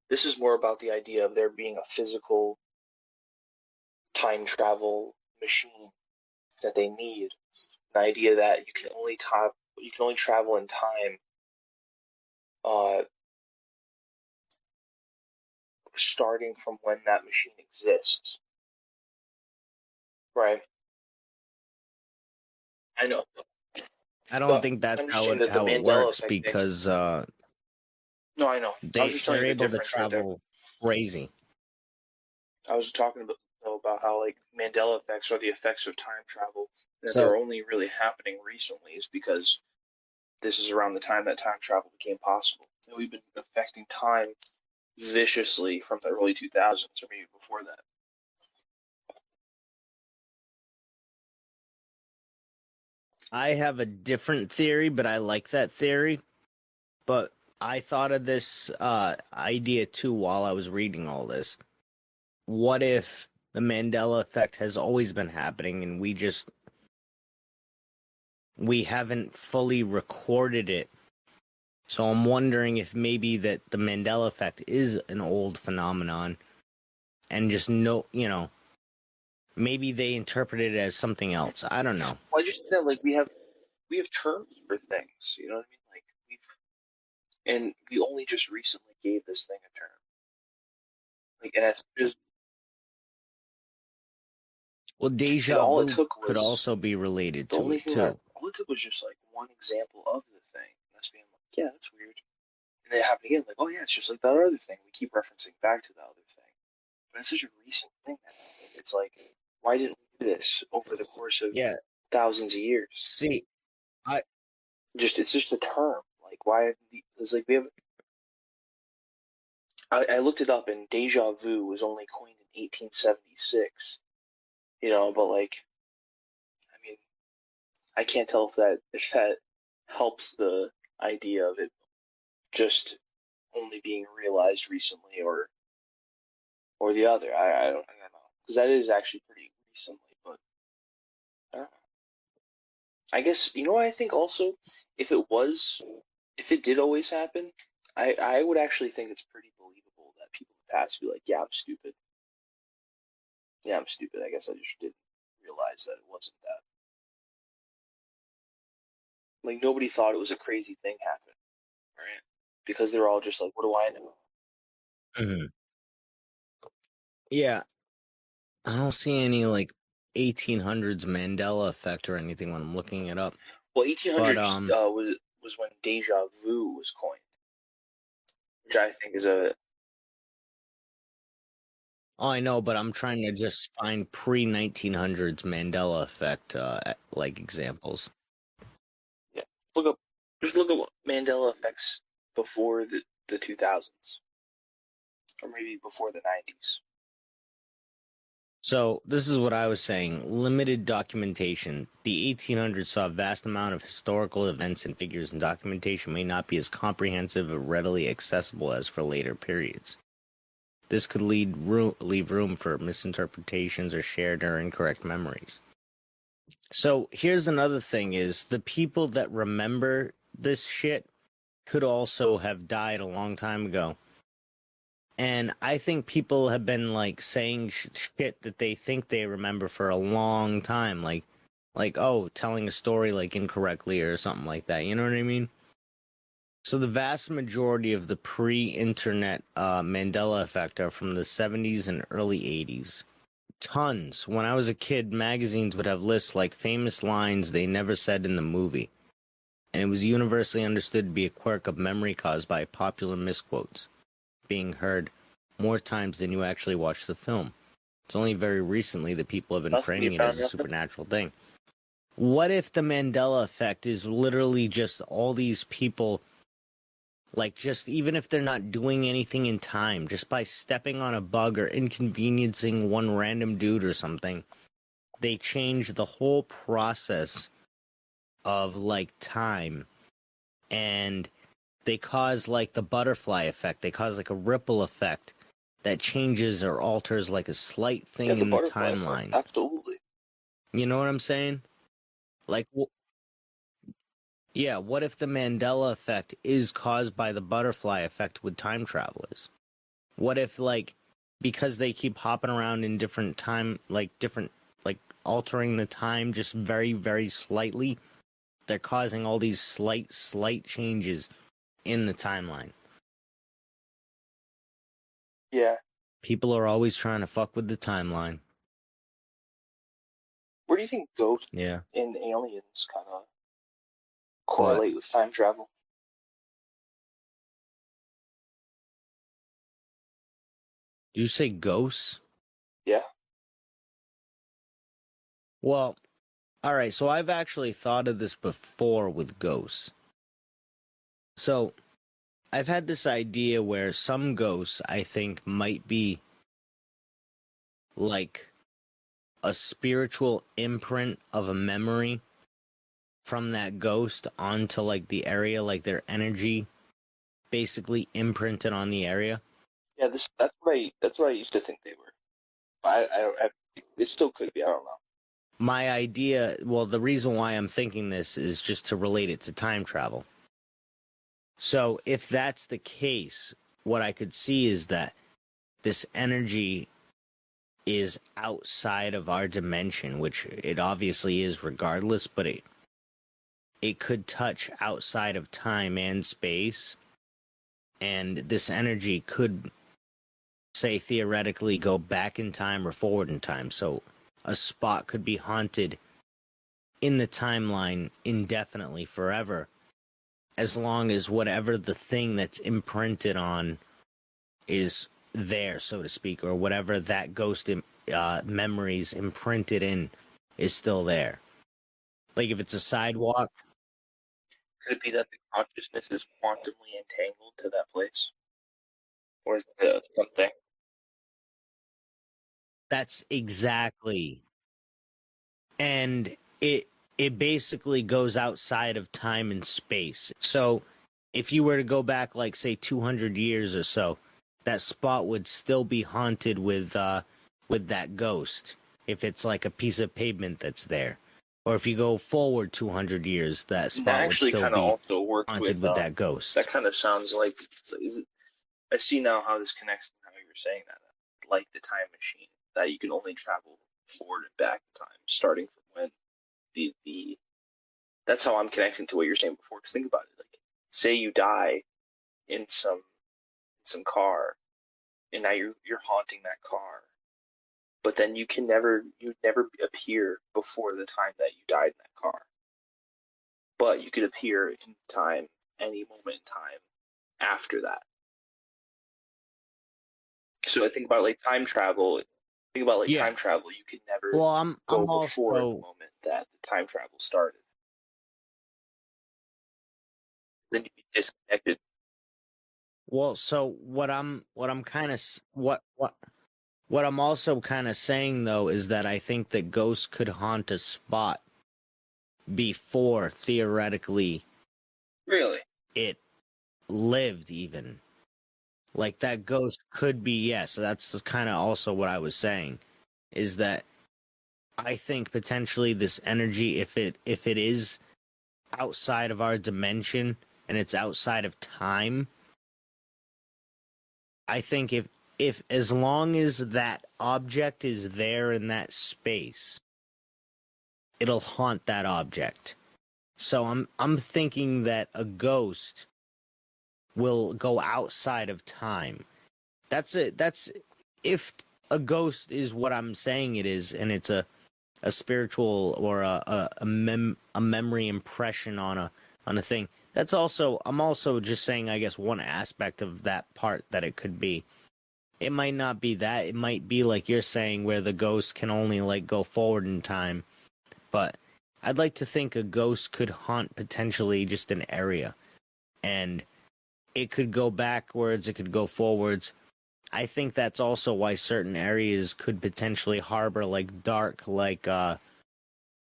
this is more about the idea of there being a physical time travel machine that they need. The idea that you can only travel in time starting from when that machine exists. Right. I know. I don't think that's how it works, because no, I know. They're able to travel crazy. I was talking about how like Mandela effects are the effects of time travel. That they're only really happening recently is because this is around the time that time travel became possible. And we've been affecting time viciously from the early 2000s, or maybe before that. I have a different theory, but I like that theory. But I thought of this idea too while I was reading all this. What if the Mandela effect has always been happening and we haven't fully recorded it? So I'm wondering if maybe that the Mandela effect is an old phenomenon, and just maybe they interpret it as something else. I don't know. Well, I just think that like we have terms for things, you know what I mean? Like and we only just recently gave this thing a term. Like, and it's just deja vu could also be related to it too. All it took was just like one example of the thing. That's being like, yeah, that's weird. And then it happened again, like, oh yeah, it's just like that other thing. We keep referencing back to the other thing. But it's such a recent thing that it's like, why didn't we do this over the course of thousands of years? See, it's just a term. Like, why? It's like we have. I looked it up, and deja vu was only coined in 1876. You know, but like, I mean, I can't tell if that helps the idea of it just only being realized recently, or the other. I don't know, because that is actually pretty recently. But I don't know. I guess, you know what I think also, if it did always happen, I would actually think it's pretty believable that people in the past be like, yeah, I'm stupid. Yeah, I'm stupid. I guess I just didn't realize that it wasn't that. Like, nobody thought it was a crazy thing happening, right? Because they're all just like, what do I know? Mhm. Yeah, I don't see any like 1800s Mandela effect or anything when I'm looking it up. Well, But 1800s was when deja vu was coined, which I think is a oh, I know, but I'm trying to just find pre-1900s Mandela effect like examples. yeah. Just look up Mandela effects before the 2000s, or maybe before the 90s. So this is what I was saying. Limited documentation. The 1800s saw a vast amount of historical events and figures, and documentation may not be as comprehensive or readily accessible as for later periods. This could leave room for misinterpretations or shared or incorrect memories. So here's another thing is the people that remember this shit could also have died a long time ago. And I think people have been like saying shit that they think they remember for a long time, like oh, telling a story like incorrectly or something like that. You know what I mean? So the vast majority of the pre-internet Mandela effect are from the 70s and early 80s. Tons. When I was a kid, magazines would have lists like famous lines they never said in the movie, and it was universally understood to be a quirk of memory caused by popular misquotes being heard more times than you actually watch the film. It's only very recently that people have been framing it as a supernatural thing. What if the Mandela effect is literally just all these people, like, just even if they're not doing anything in time, just by stepping on a bug or inconveniencing one random dude or something, they change the whole process of, like, time, and they cause, like, the butterfly effect. They cause, like, a ripple effect that changes or alters, like, a slight thing in the timeline. Absolutely. You know what I'm saying? Like, yeah, what if the Mandela effect is caused by the butterfly effect with time travelers? What if, like, because they keep hopping around in different time, like, altering the time just very, very slightly, they're causing all these slight changes in the timeline. Yeah. People are always trying to fuck with the timeline. Where do you think ghosts Yeah. and aliens kind of correlate with time travel? Did you say ghosts? Yeah. Well, alright, so I've actually thought of this before with ghosts. So, I've had this idea where some ghosts, I think, might be like a spiritual imprint of a memory from that ghost onto, like, the area, like their energy basically imprinted on the area. Yeah, that's what I used to think they were. It still could be. I don't know. My idea, well, the reason why I'm thinking this is just to relate it to time travel. So if that's the case, what I could see is that this energy is outside of our dimension, which it obviously is regardless, but it could touch outside of time and space, and this energy could, say, theoretically go back in time or forward in time. So a spot could be haunted in the timeline indefinitely, forever, as long as whatever the thing that's imprinted on is there, so to speak, or whatever that ghost memories imprinted in is still there. Like if it's a sidewalk. Could it be that the consciousness is quantumly entangled to that place? or something. That's exactly. And it basically goes outside of time and space. So if you were to go back like say 200 years or so, that spot would still be haunted with that ghost if it's like a piece of pavement that's there. Or if you go forward 200 years, that spot That would actually still kind be of also worked haunted with that ghost. That kind of sounds like. I see now how this connects to how you were saying that, like the time machine, that you can only travel forward and back in time, starting from when the. That's how I'm connecting to what you're saying before. Because think about it, like say you die in some car, and now you're haunting that car, but then you never appear before the time that you died in that car. But you could appear in time, any moment in time after that. So I think about like time travel. Think about like time travel. You could never go before the moment that the time travel started. Then you'd be disconnected. Well, so what I'm kind of what I'm also kind of saying though is that I think that ghosts could haunt a spot before theoretically Really it lived even. Like that ghost could be, yes. That's kind of also what I was saying, is that I think potentially this energy, if it is outside of our dimension and it's outside of time, I think if as long as that object is there in that space, it'll haunt that object. So I'm thinking that a ghost will go outside of time. That's it. That's if a ghost is what I'm saying it is, and it's a spiritual or a memory impression on a thing. That's also, I'm also just saying, I guess, one aspect of that part that it could be. It might not be that. It might be like you're saying, where the ghost can only like go forward in time. But I'd like to think a ghost could haunt potentially just an area, and it could go backwards, it could go forwards. I think that's also why certain areas could potentially harbor like dark, like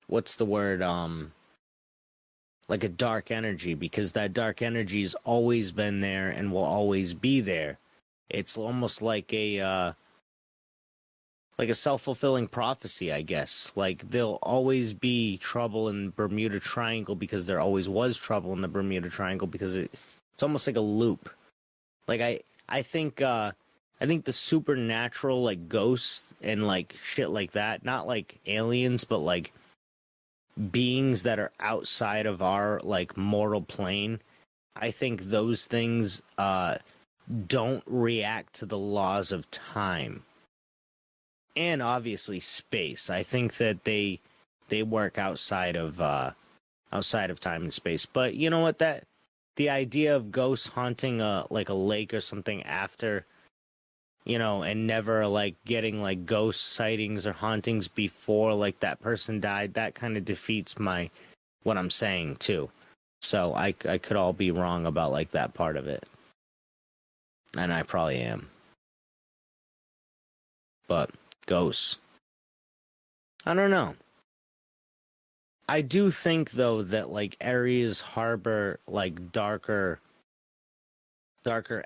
what's the word? Like a dark energy, because that dark energy's always been there and will always be there. It's almost like a self-fulfilling prophecy, I guess. Like there'll always be trouble in Bermuda Triangle because there always was trouble in the Bermuda Triangle, because it's almost like a loop. Like I think the supernatural, like ghosts and like shit like that, not like aliens, but like beings that are outside of our like mortal plane, I think those things don't react to the laws of time. And obviously space. I think that they work outside of time and space. But you know what, that the idea of ghosts haunting like a lake or something after, you know, and never like getting like ghost sightings or hauntings before like that person died, that kind of defeats what I'm saying too. So I could all be wrong about like that part of it. And I probably am. But ghosts, I don't know. I do think though that like areas harbor like darker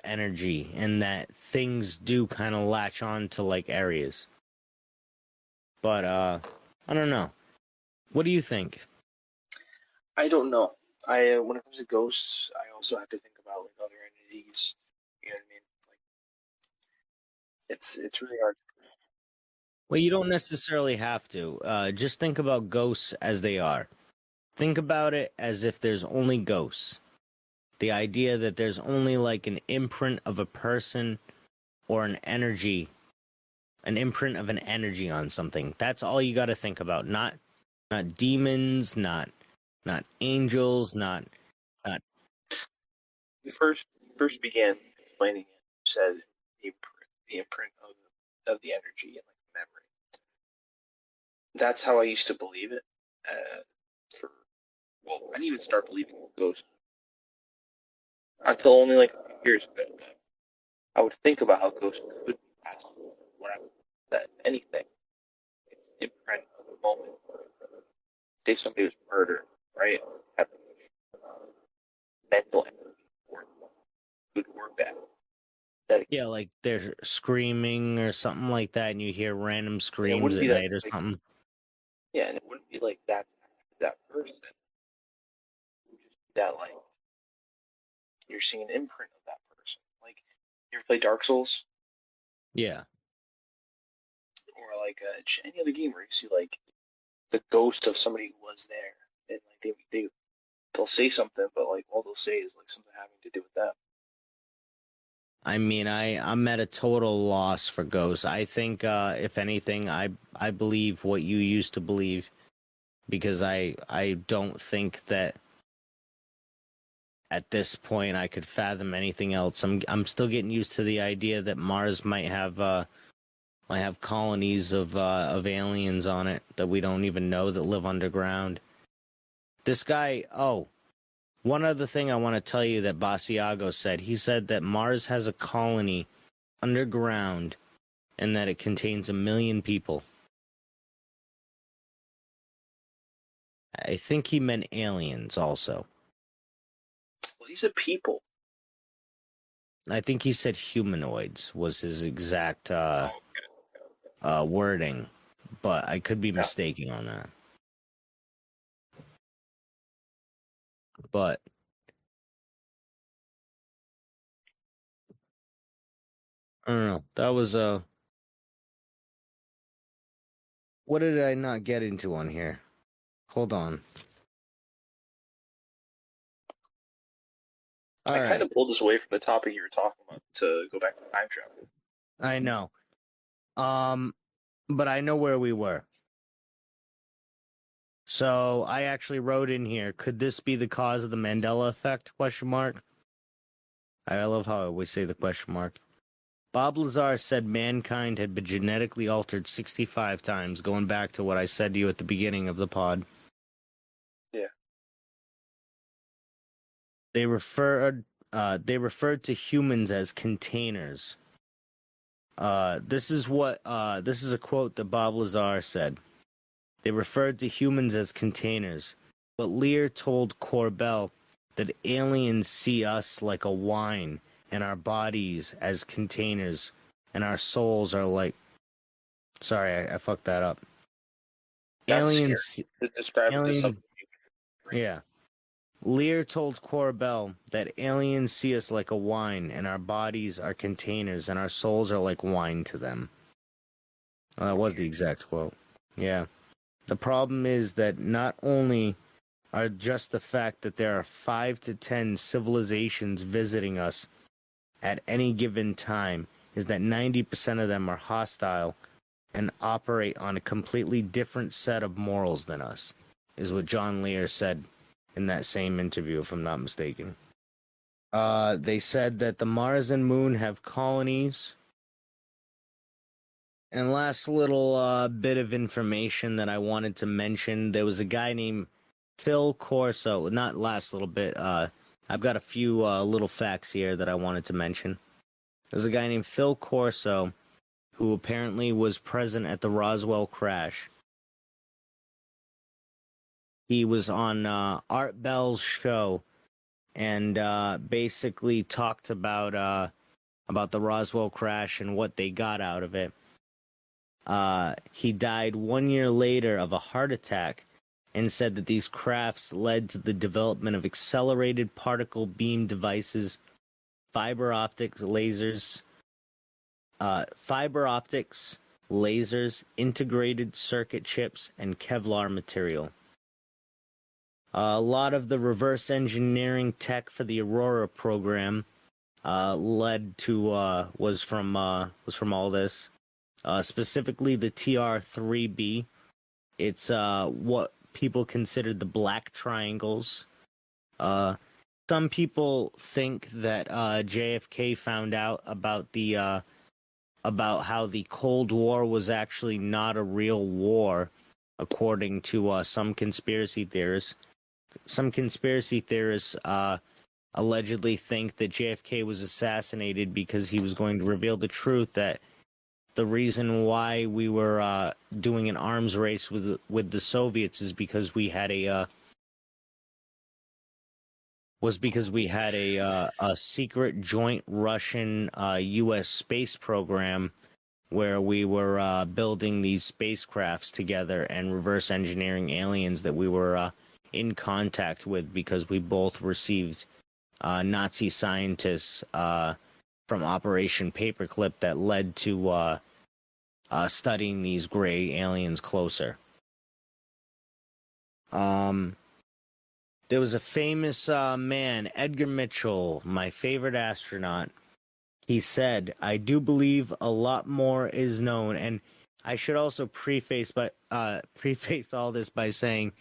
energy, and that things do kind of latch on to like areas. But I don't know. What do you think? I don't know. When it comes to ghosts, I also have to think about like other entities. You know what I mean? Like it's really hard. Well, you don't necessarily have to. Just think about ghosts as they are. Think about it as if there's only ghosts. The idea that there's only like an imprint of a person or an energy, an imprint of an energy on something. That's all you got to think about. Not demons, not angels, not. You first began explaining it. You said the imprint of the energy and like memory. That's how I used to believe it. I didn't even start believing in ghosts until only like a few years ago. I would think about how ghosts could be possible when I that anything. It's an imprint of a moment. Say somebody was murdered, right? Have mental energy, or good or bad. Yeah, like they're screaming or something like that, and you hear random And it screams wouldn't at be that night or like, something. yeah, and it wouldn't be like that's actually that person. It would just be that like you're seeing an imprint of that person. Like you ever play Dark Souls Yeah. or like any other game where you see like the ghost of somebody who was there, and like they'll say something, but like all they'll say is like something having to do with them. I mean, I'm at a total loss for ghosts. I think, if anything, I believe what you used to believe, because I don't think that at this point I could fathom anything else. I'm still getting used to the idea that Mars might have colonies of aliens on it that we don't even know that live underground. This guy, one other thing I want to tell you that Basiago said. He said that Mars has a colony underground and that it contains 1 million people. I think he meant aliens also. Well, he said people. I think he said humanoids was his exact wording, but I could be mistaken on that. But I don't know. That was what did I not get into on here? Hold on. I kind of pulled us away from the topic you were talking about to go back to time travel. I know. But I know where we were. So I actually wrote in here, could this be the cause of the Mandela effect? Question mark. I love how I always say the question mark. Bob Lazar said mankind had been genetically altered 65 times, going back to what I said to you at the beginning of the pod. Yeah. They referred to humans as containers. This is a quote that Bob Lazar said. They referred to humans as containers, but Lear told Corbell that aliens see us like a wine and our bodies as containers, and our souls are like... Sorry, I fucked that up. That's aliens scary to describe it to something. Yeah. Lear told Corbell that aliens see us like a wine and our bodies are containers and our souls are like wine to them. Well, that was the exact quote. Yeah. The problem is that not only are just the fact that there are 5 to 10 civilizations visiting us at any given time is that 90% of them are hostile and operate on a completely different set of morals than us, is what John Lear said in that same interview, if I'm not mistaken. They said that the Mars and Moon have colonies. And last little bit of information that I wanted to mention, there was a guy named Phil Corso. Not last little bit. I've got a few little facts here that I wanted to mention. There's a guy named Phil Corso who apparently was present at the Roswell crash. He was on Art Bell's show and basically talked about the Roswell crash and what they got out of it. He died 1 year later of a heart attack and said that these crafts led to the development of accelerated particle beam devices, fiber optics, lasers, integrated circuit chips, and Kevlar material. A lot of the reverse engineering tech for the Aurora program was from all this. Specifically the TR-3B. It's what people considered the black triangles. Some people think that JFK found out about how the Cold War was actually not a real war, according to some conspiracy theorists. Some conspiracy theorists allegedly think that JFK was assassinated because he was going to reveal the truth that the reason why we were doing an arms race with the Soviets is because we had a secret joint Russian U.S. space program where we were building these spacecrafts together and reverse engineering aliens that we were in contact with because we both received Nazi scientists from Operation Paperclip that led to studying these gray aliens closer. There was a famous man, Edgar Mitchell, my favorite astronaut. He said, "I do believe a lot more is known," and I should also preface all this by saying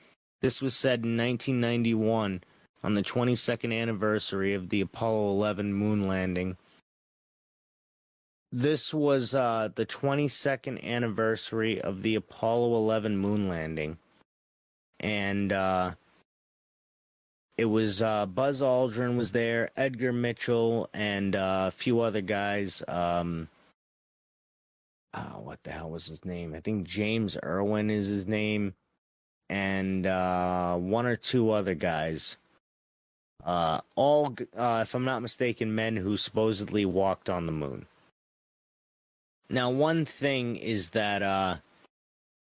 this was said in 1991 on the 22nd anniversary of the Apollo 11 moon landing. This was the 22nd anniversary of the Apollo 11 moon landing, and it was Buzz Aldrin was there, Edgar Mitchell, and a few other guys. What the hell was his name? I think James Irwin is his name, and one or two other guys. All, if I'm not mistaken, men who supposedly walked on the moon. Now, one thing is that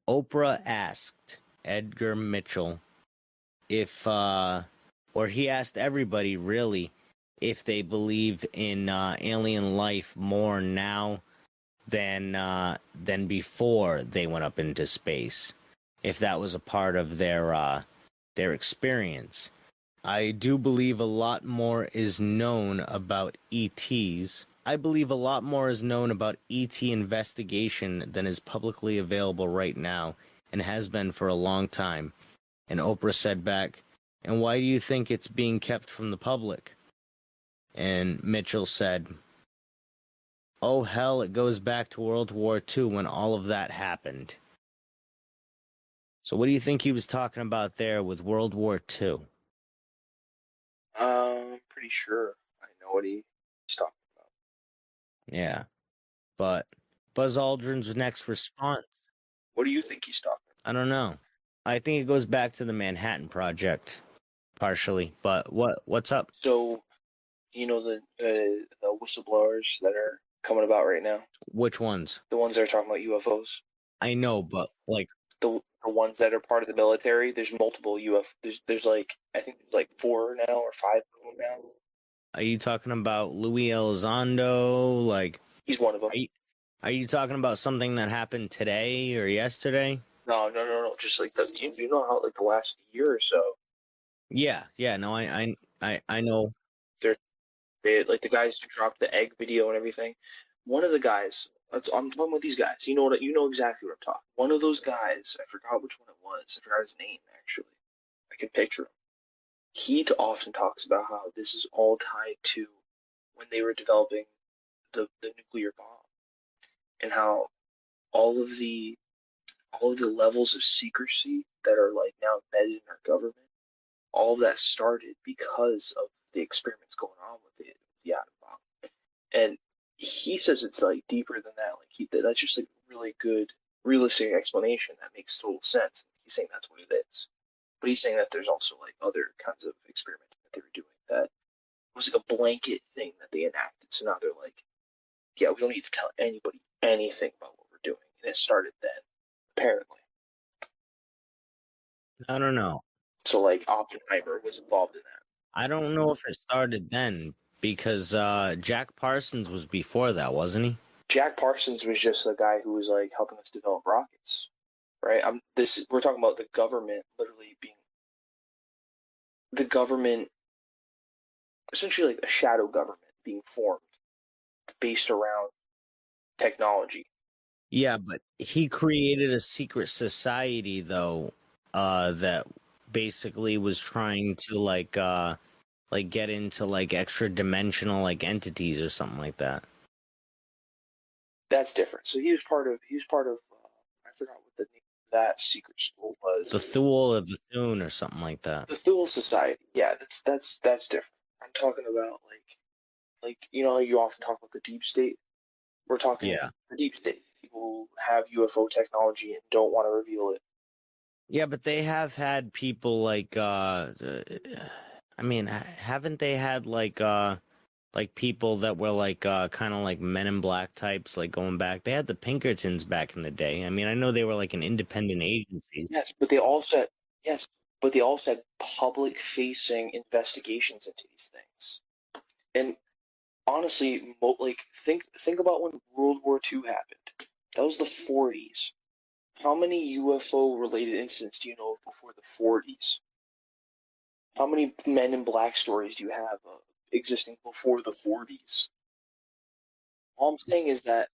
Oprah asked Edgar Mitchell if, or he asked everybody really, if they believe in alien life more now than before they went up into space, if that was a part of their experience. I do believe a lot more is known about ETs. I believe a lot more is known about ET investigation than is publicly available right now, and has been for a long time. And Oprah said back, "And why do you think it's being kept from the public?" And Mitchell said, "Oh hell, it goes back to World War II when all of that happened." So what do you think he was talking about there with World War II? I'm pretty sure I know what he's talking about. Yeah. But Buzz Aldrin's next response... What do you think he's talking about? I don't know. I think it goes back to the Manhattan Project, partially. But what's up? So, you know the whistleblowers that are coming about right now? Which ones? The ones that are talking about UFOs. I know, but like... The ones that are part of the military, there's multiple UFOs. There's like, I think there's like 4 now or 5 of them now. Are you talking about Louis Elizondo? Like... He's one of them. Are you talking about something that happened today or yesterday? No. Just like you know how like the last year or so. Yeah. No, I know. They like the guys who dropped the egg video and everything. One of the guys, I'm talking about these guys. You know exactly what I'm talking. One of those guys, I forgot which one it was. I forgot his name actually. I can picture him. He often talks about how this is all tied to when they were developing the nuclear bomb, and how all of the levels of secrecy that are like now embedded in our government, all of that started because of the experiments going on with the atom bomb. And he says it's like deeper than that. Like that's just like a really good, realistic explanation that makes total sense. He's saying that's what it is. But he's saying that there's also like other kinds of experimenting that they were doing that was like a blanket thing that they enacted. So now they're like, yeah, we don't need to tell anybody anything about what we're doing. And it started then, apparently. I don't know. So like Oppenheimer was involved in that. I don't know if it started then, because Jack Parsons was before that, wasn't he? Jack Parsons was just the guy who was like helping us develop rockets, right? We're talking about the government literally being the government, essentially like a shadow government being formed based around technology. Yeah, but he created a secret society though, that basically was trying to like get into like extra dimensional like entities or something like that. That's different. So he was part of I forgot what the name of that secret school was. The Thule or the Thune or something like that. The Thule Society. Yeah, that's different. I'm talking about like you often talk about the deep state. We're talking the deep state. People who have UFO technology and don't want to reveal it. Yeah, but they have had people like I mean, haven't they had like people that were like kind of like Men in Black types, like going back? They had the Pinkertons back in the day. I mean, I know they were like an independent agency. Yes, but they also had public-facing investigations into these things. And honestly, think about when World War II happened. That was the 40s. How many UFO-related incidents do you know of before the 40s? How many Men in Black stories do you have existing before the 40s? All I'm saying is that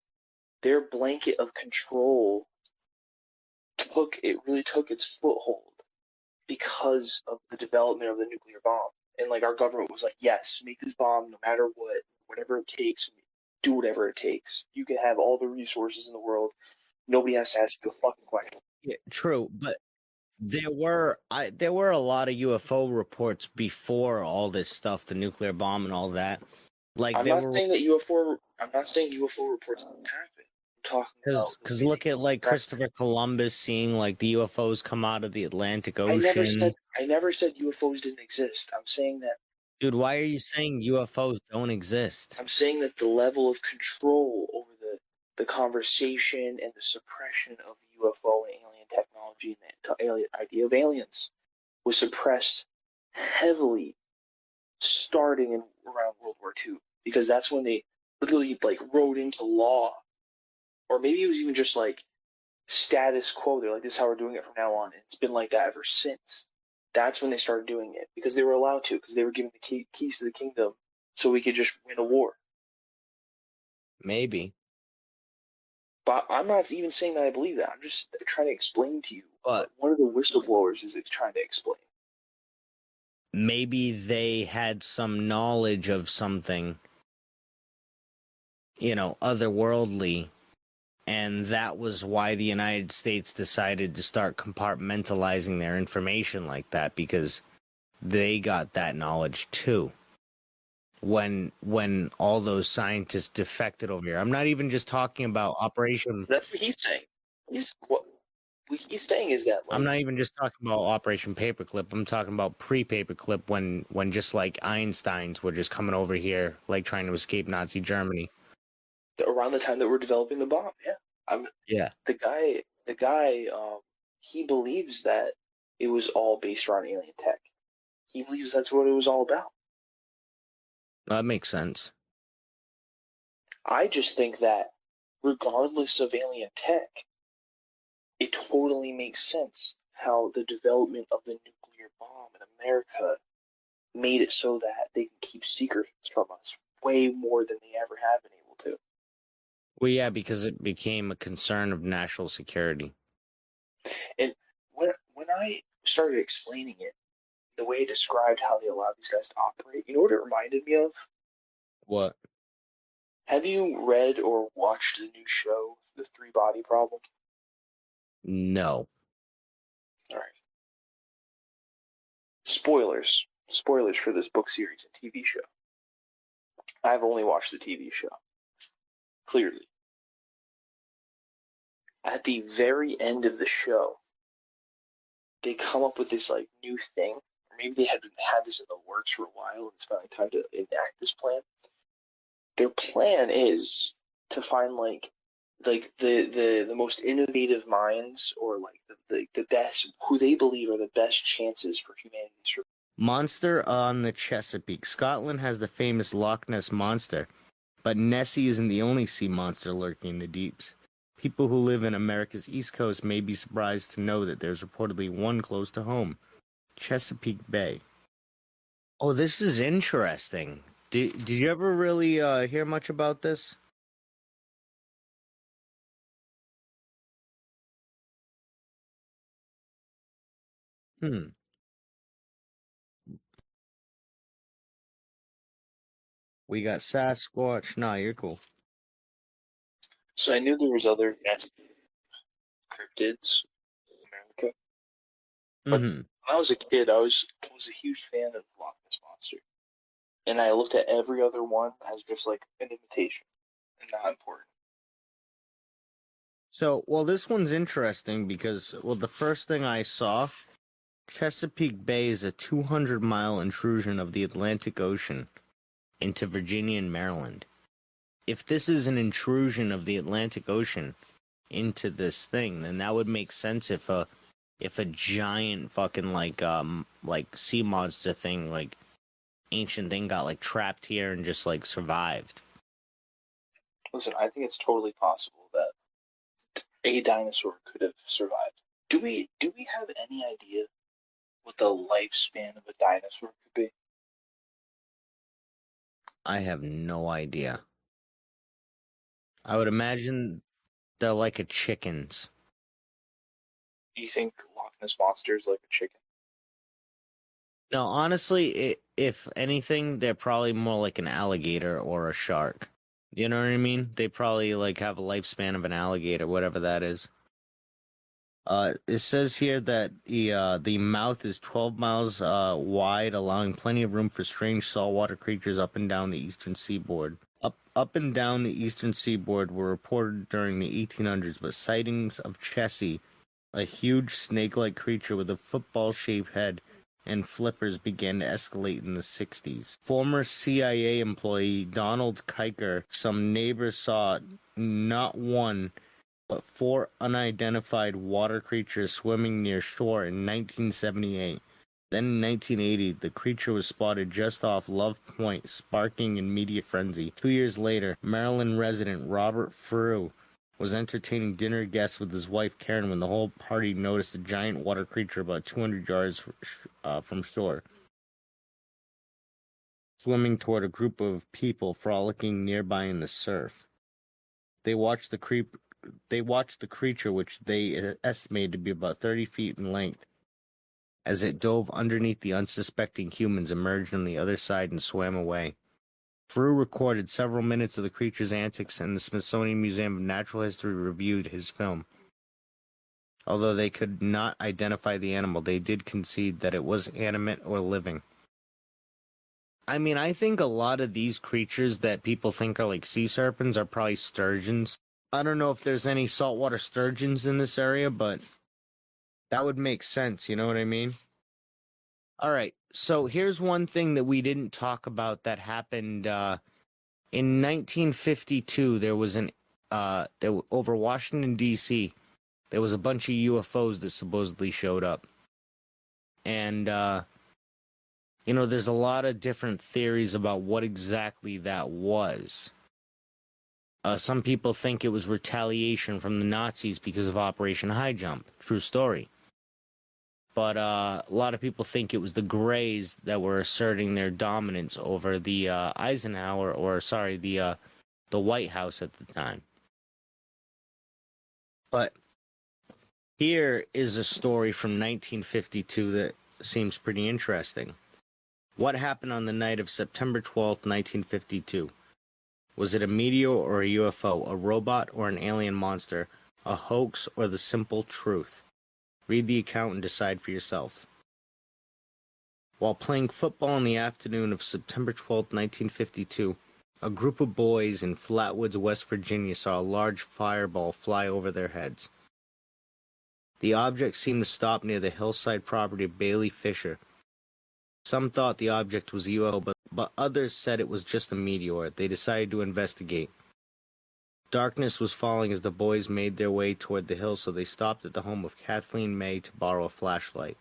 their blanket of control really took its foothold because of the development of the nuclear bomb. And like our government was like, yes, make this bomb no matter what, whatever it takes, do whatever it takes. You can have all the resources in the world. Nobody has to ask you a fucking question. Yeah, true, but there were a lot of UFO reports before all this stuff, the nuclear bomb and all that. Like I'm not saying UFO reports didn't happen. I'm talking about because look at like Christopher Columbus seeing like the UFOs come out of the Atlantic Ocean. I never said UFOs didn't exist. I'm saying that. Dude, why are you saying UFOs don't exist? I'm saying that the level of control over the conversation and the suppression of UFO and alien technology and the idea of aliens was suppressed heavily starting around World War II, because that's when they literally like wrote into law, or maybe it was even just like status quo. They're like, this is how we're doing it from now on. And it's been like that ever since. That's when they started doing it, because they were allowed to, because they were given the keys to the kingdom, so we could just win a war. Maybe. But I'm not even saying that I believe that. I'm just trying to explain to you what one of the whistleblowers is trying to explain. Maybe they had some knowledge of something, otherworldly, and that was why the United States decided to start compartmentalizing their information like that, because they got that knowledge too. When all those scientists defected over here. I'm not even just talking about Operation... That's what he's saying. What he's saying is that... I'm not even just talking about Operation Paperclip. I'm talking about pre-Paperclip, when just like Einsteins were just coming over here, like trying to escape Nazi Germany. Around the time that we're developing the bomb, yeah. The guy, he believes that it was all based around alien tech. He believes that's what it was all about. That makes sense. I just think that regardless of alien tech, it totally makes sense how the development of the nuclear bomb in America made it so that they can keep secrets from us way more than they ever have been able to. Well, yeah, because it became a concern of national security. And when I started explaining it, the way it described how they allowed these guys to operate, you know what it reminded me of? What? Have you read or watched the new show, The Three Body Problem? No. All right. Spoilers for this book series and TV show. I've only watched the TV show. Clearly. At the very end of the show, they come up with this like new thing. Or maybe they had this in the works for a while, and it's finally time to enact this plan. Their plan is to find like the most innovative minds, or like the best, who they believe are the best chances for humanity to survive. Monster on the Chesapeake. Scotland has the famous Loch Ness Monster, but Nessie isn't the only sea monster lurking in the deeps. People who live in America's East Coast may be surprised to know that there's reportedly one close to home, Chesapeake Bay. Oh, this is interesting. Did you ever really hear much about this? We got Sasquatch. Nah, you're cool. So I knew there was other cryptids in America. But when I was a kid, I was a huge fan of the Loch Ness Monster. and I looked at every other one as just like an imitation and not important. So, well, this one's interesting because, well, the first thing I saw, Chesapeake Bay is a 200-mile intrusion of the Atlantic Ocean into Virginia and Maryland. If this is an intrusion of the Atlantic Ocean into this thing, then that would make sense if a giant fucking like sea monster thing, like ancient thing, got like trapped here and just like survived. Listen, I think it's totally possible that a dinosaur could have survived. Do we have any idea what the lifespan of a dinosaur could be? I have no idea. I would imagine they're like a chicken's. Do you think Loch Ness Monster is like a chicken? No, honestly, if anything, they're probably more like an alligator or a shark. You know what I mean? They probably like have a lifespan of an alligator, whatever that is. It says here that the mouth is 12 miles wide, allowing plenty of room for strange saltwater creatures up and down the eastern seaboard. Up and down the eastern seaboard were reported during the 1800s, but sightings of Chessie, a huge snake-like creature with a football-shaped head and flippers, began to escalate in the 60s. Former CIA employee Donald Kiker, some neighbors saw not one, but 4 unidentified water creatures swimming near shore in 1978. Then in 1980, the creature was spotted just off Love Point, sparking in media frenzy. 2 years later, Maryland resident Robert Vril was entertaining dinner guests with his wife Karen when the whole party noticed a giant water creature about 200 yards from shore, swimming toward a group of people frolicking nearby in the surf. They watched the creature, which they estimated to be about 30 feet in length, as it dove underneath the unsuspecting humans, emerged on the other side, and swam away. Vril recorded several minutes of the creature's antics, and the Smithsonian Museum of Natural History reviewed his film. Although they could not identify the animal, they did concede that it was animate or living. I mean, I think a lot of these creatures that people think are like sea serpents are probably sturgeons. I don't know if there's any saltwater sturgeons in this area, but that would make sense, you know what I mean? All right, so here's one thing that we didn't talk about that happened in 1952. There was over Washington, D.C., there was a bunch of UFOs that supposedly showed up. And, there's a lot of different theories about what exactly that was. Some people think it was retaliation from the Nazis because of Operation High Jump. True story. But a lot of people think it was the Greys that were asserting their dominance over the the White House at the time. But here is a story from 1952 that seems pretty interesting. What happened on the night of September 12th, 1952? Was it a meteor or a UFO, a robot or an alien monster, a hoax or the simple truth? Read the account and decide for yourself. While playing football in the afternoon of September 12, 1952, a group of boys in Flatwoods, West Virginia saw a large fireball fly over their heads. The object seemed to stop near the hillside property of Bailey Fisher. Some thought the object was a UFO, but others said it was just a meteor. They decided to investigate. Darkness was falling as the boys made their way toward the hill, so they stopped at the home of Kathleen May to borrow a flashlight.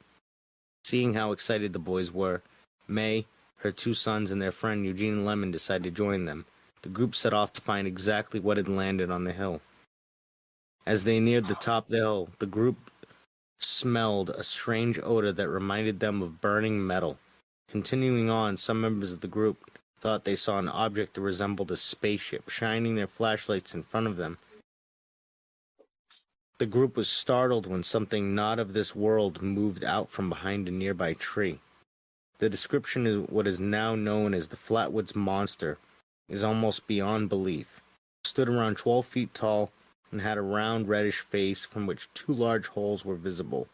Seeing how excited the boys were, May, her 2 sons, and their friend Eugene Lemon decided to join them. The group set off to find exactly what had landed on the hill. As they neared the top of the hill, the group smelled a strange odor that reminded them of burning metal. Continuing on, some members of the group thought they saw an object that resembled a spaceship, shining their flashlights in front of them. The group was startled when something not of this world moved out from behind a nearby tree. The description of what is now known as the Flatwoods Monster is almost beyond belief. It stood around 12 feet tall and had a round reddish face from which 2 large holes were visible.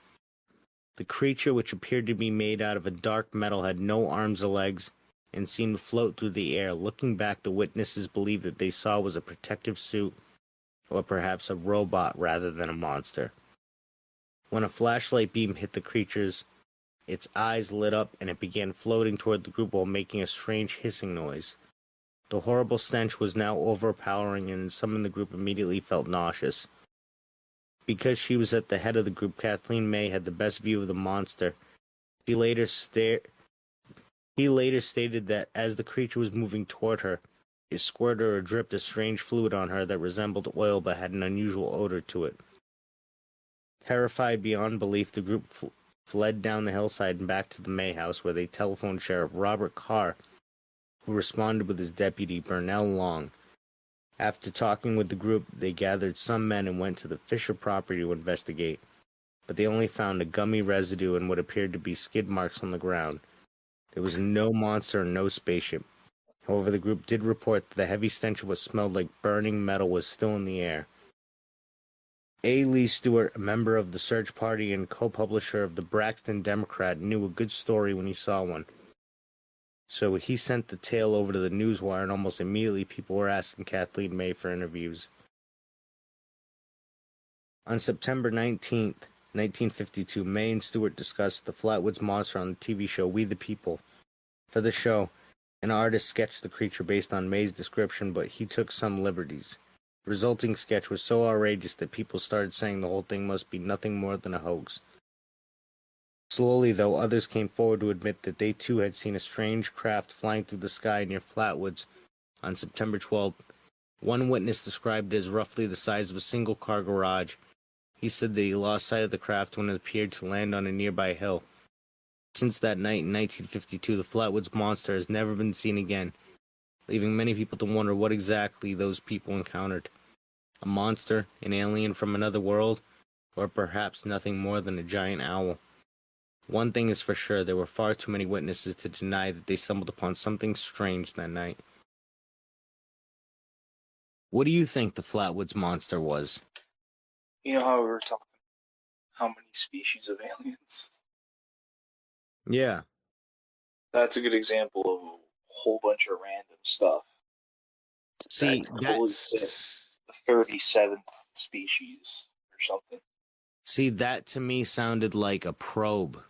The creature, which appeared to be made out of a dark metal, had no arms or legs and seen float through the air. Looking back, the witnesses believed that they saw was a protective suit or perhaps a robot rather than a monster. When a flashlight beam hit the creatures, its eyes lit up and it began floating toward the group while making a strange hissing noise. The horrible stench was now overpowering, and some in the group immediately felt nauseous. Because she was at the head of the group, Kathleen May had the best view of the monster. He later stated that as the creature was moving toward her, it squirted or dripped a strange fluid on her that resembled oil but had an unusual odor to it. Terrified beyond belief, the group fled down the hillside and back to the May house, where they telephoned Sheriff Robert Carr, who responded with his deputy, Burnell Long. After talking with the group, they gathered some men and went to the Fisher property to investigate, but they only found a gummy residue and what appeared to be skid marks on the ground. There was no monster and no spaceship. However, the group did report that the heavy stench of what smelled like burning metal was still in the air. A. Lee Stewart, a member of the search party and co-publisher of the Braxton Democrat, knew a good story when he saw one. So he sent the tale over to the Newswire, and almost immediately people were asking Kathleen May for interviews. On September 19th, 1952, May and Stewart discussed the Flatwoods Monster on the TV show We the People. For the show, an artist sketched the creature based on May's description, but he took some liberties. The resulting sketch was so outrageous that people started saying the whole thing must be nothing more than a hoax. Slowly, though, others came forward to admit that they too had seen a strange craft flying through the sky near Flatwoods on September 12th. One witness described it as roughly the size of a single-car garage. He said that he lost sight of the craft when it appeared to land on a nearby hill. Since that night in 1952, the Flatwoods Monster has never been seen again, leaving many people to wonder what exactly those people encountered. A monster, an alien from another world, or perhaps nothing more than a giant owl. One thing is for sure, there were far too many witnesses to deny that they stumbled upon something strange that night. What do you think the Flatwoods Monster was? You know how we were talking how many species of aliens? Yeah. That's a good example of a whole bunch of random stuff. See, the 37th species or something. See, that to me sounded like a probe.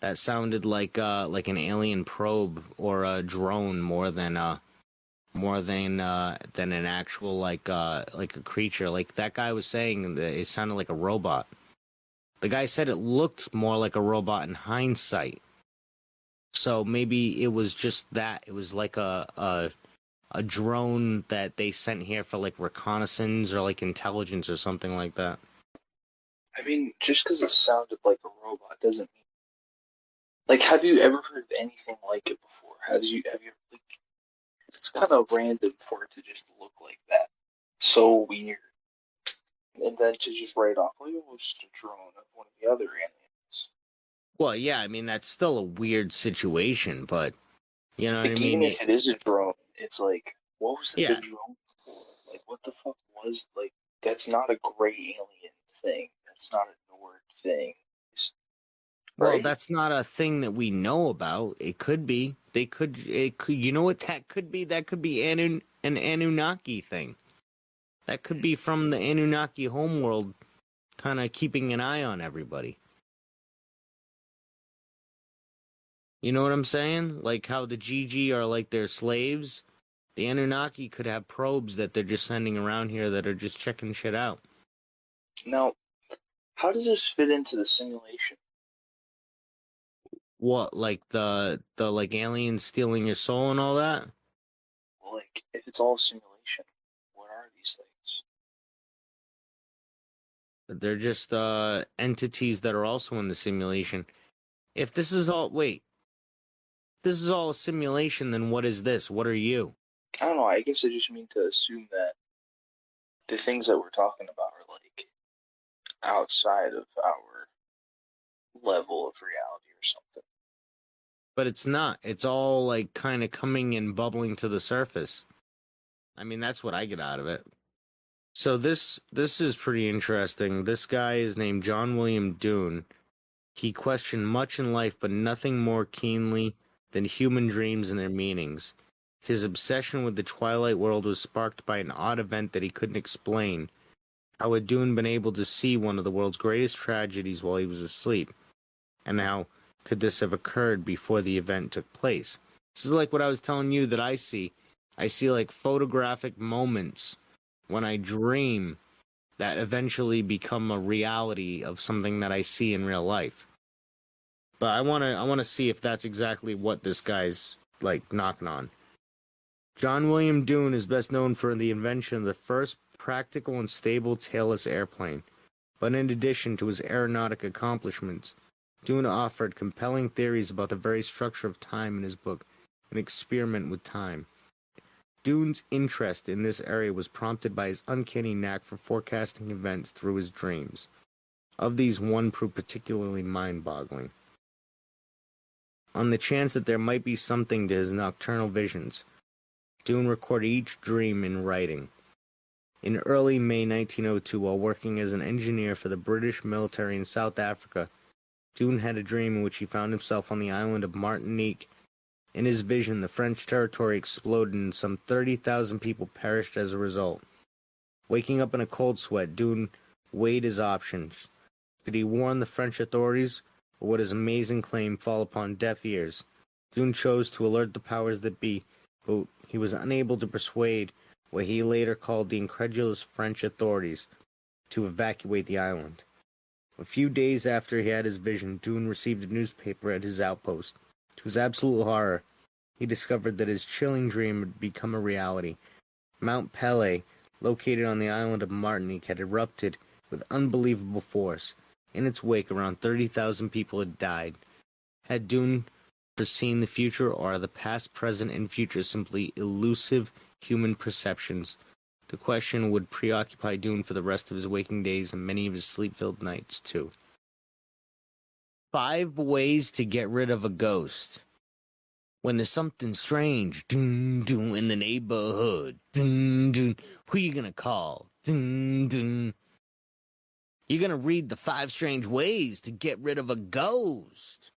That sounded like an alien probe or a drone more than an actual like a creature. Like that guy was saying that it sounded like a robot. The guy said it looked more like a robot in hindsight. So maybe it was just that. It was like a drone that they sent here for like reconnaissance or like intelligence or something like that. I mean, just because it sounded like a robot doesn't mean. Like, have you ever heard of anything like it before? Have you like? It's kind of random for it to just look like that. So weird. And then to just write off, oh, it was just a drone of one of the other aliens. Well, yeah, I mean, that's still a weird situation, but, you know what I mean? Even if it is a drone, it's like, what was the drone for? Like, what the fuck was, like, that's not a gray alien thing. That's not a Nord thing. Well, Right? that's not a thing that we know about. It could be. It could, you know what that could be? That could be an Anunnaki thing. That could be from the Anunnaki homeworld, kind of keeping an eye on everybody. You know what I'm saying? Like how the GG are like their slaves. The Anunnaki could have probes that they're just sending around here that are just checking shit out. Now, how does this fit into the simulation? What, like the like aliens stealing your soul and all that? Well, like, if it's all simulation, what are these things? They're just entities that are also in the simulation. If this is all this is all a simulation, then what is this? What are you? I don't know, I guess I just mean to assume that the things that we're talking about are, like, outside of our level of reality or something. But it's not. It's all like kind of coming and bubbling to the surface. I mean, that's what I get out of it. So this is pretty interesting. This guy is named John William Doon. He questioned much in life, but nothing more keenly than human dreams and their meanings. His obsession with the Twilight world was sparked by an odd event that he couldn't explain. How had Dune been able to see one of the world's greatest tragedies while he was asleep? And how could this have occurred before the event took place? This is like what I was telling you that I see. I see like photographic moments when I dream that eventually become a reality of something that I see in real life. But I want to see if that's exactly what this guy's like knocking on. John William Dune is best known for the invention of the first practical and stable tailless airplane. But in addition to his aeronautic accomplishments, Dune offered compelling theories about the very structure of time in his book, An Experiment with Time. Dune's interest in this area was prompted by his uncanny knack for forecasting events through his dreams. Of these, one proved particularly mind-boggling. On the chance that there might be something to his nocturnal visions, Dune recorded each dream in writing. In early May 1902, while working as an engineer for the British military in South Africa, Dune had a dream in which he found himself on the island of Martinique. In his vision, the French territory exploded and some 30,000 people perished as a result. Waking up in a cold sweat, Dune weighed his options. Could he warn the French authorities, or would his amazing claim fall upon deaf ears? Dune chose to alert the powers that be, but he was unable to persuade what he later called the incredulous French authorities to evacuate the island. A few days after he had his vision, Dune received a newspaper at his outpost. To his absolute horror, he discovered that his chilling dream had become a reality. Mount Pelée, located on the island of Martinique, had erupted with unbelievable force. In its wake, around 30,000 people had died. Had Dune foreseen the future, or are the past, present, and future simply elusive human perceptions? The question would preoccupy Dune for the rest of his waking days and many of his sleep-filled nights, too. 5 ways to get rid of a ghost. When there's something strange, dun, dun, in the neighborhood, dun, dun, who you gonna call? Dun, dun. You're gonna read the 5 strange ways to get rid of a ghost.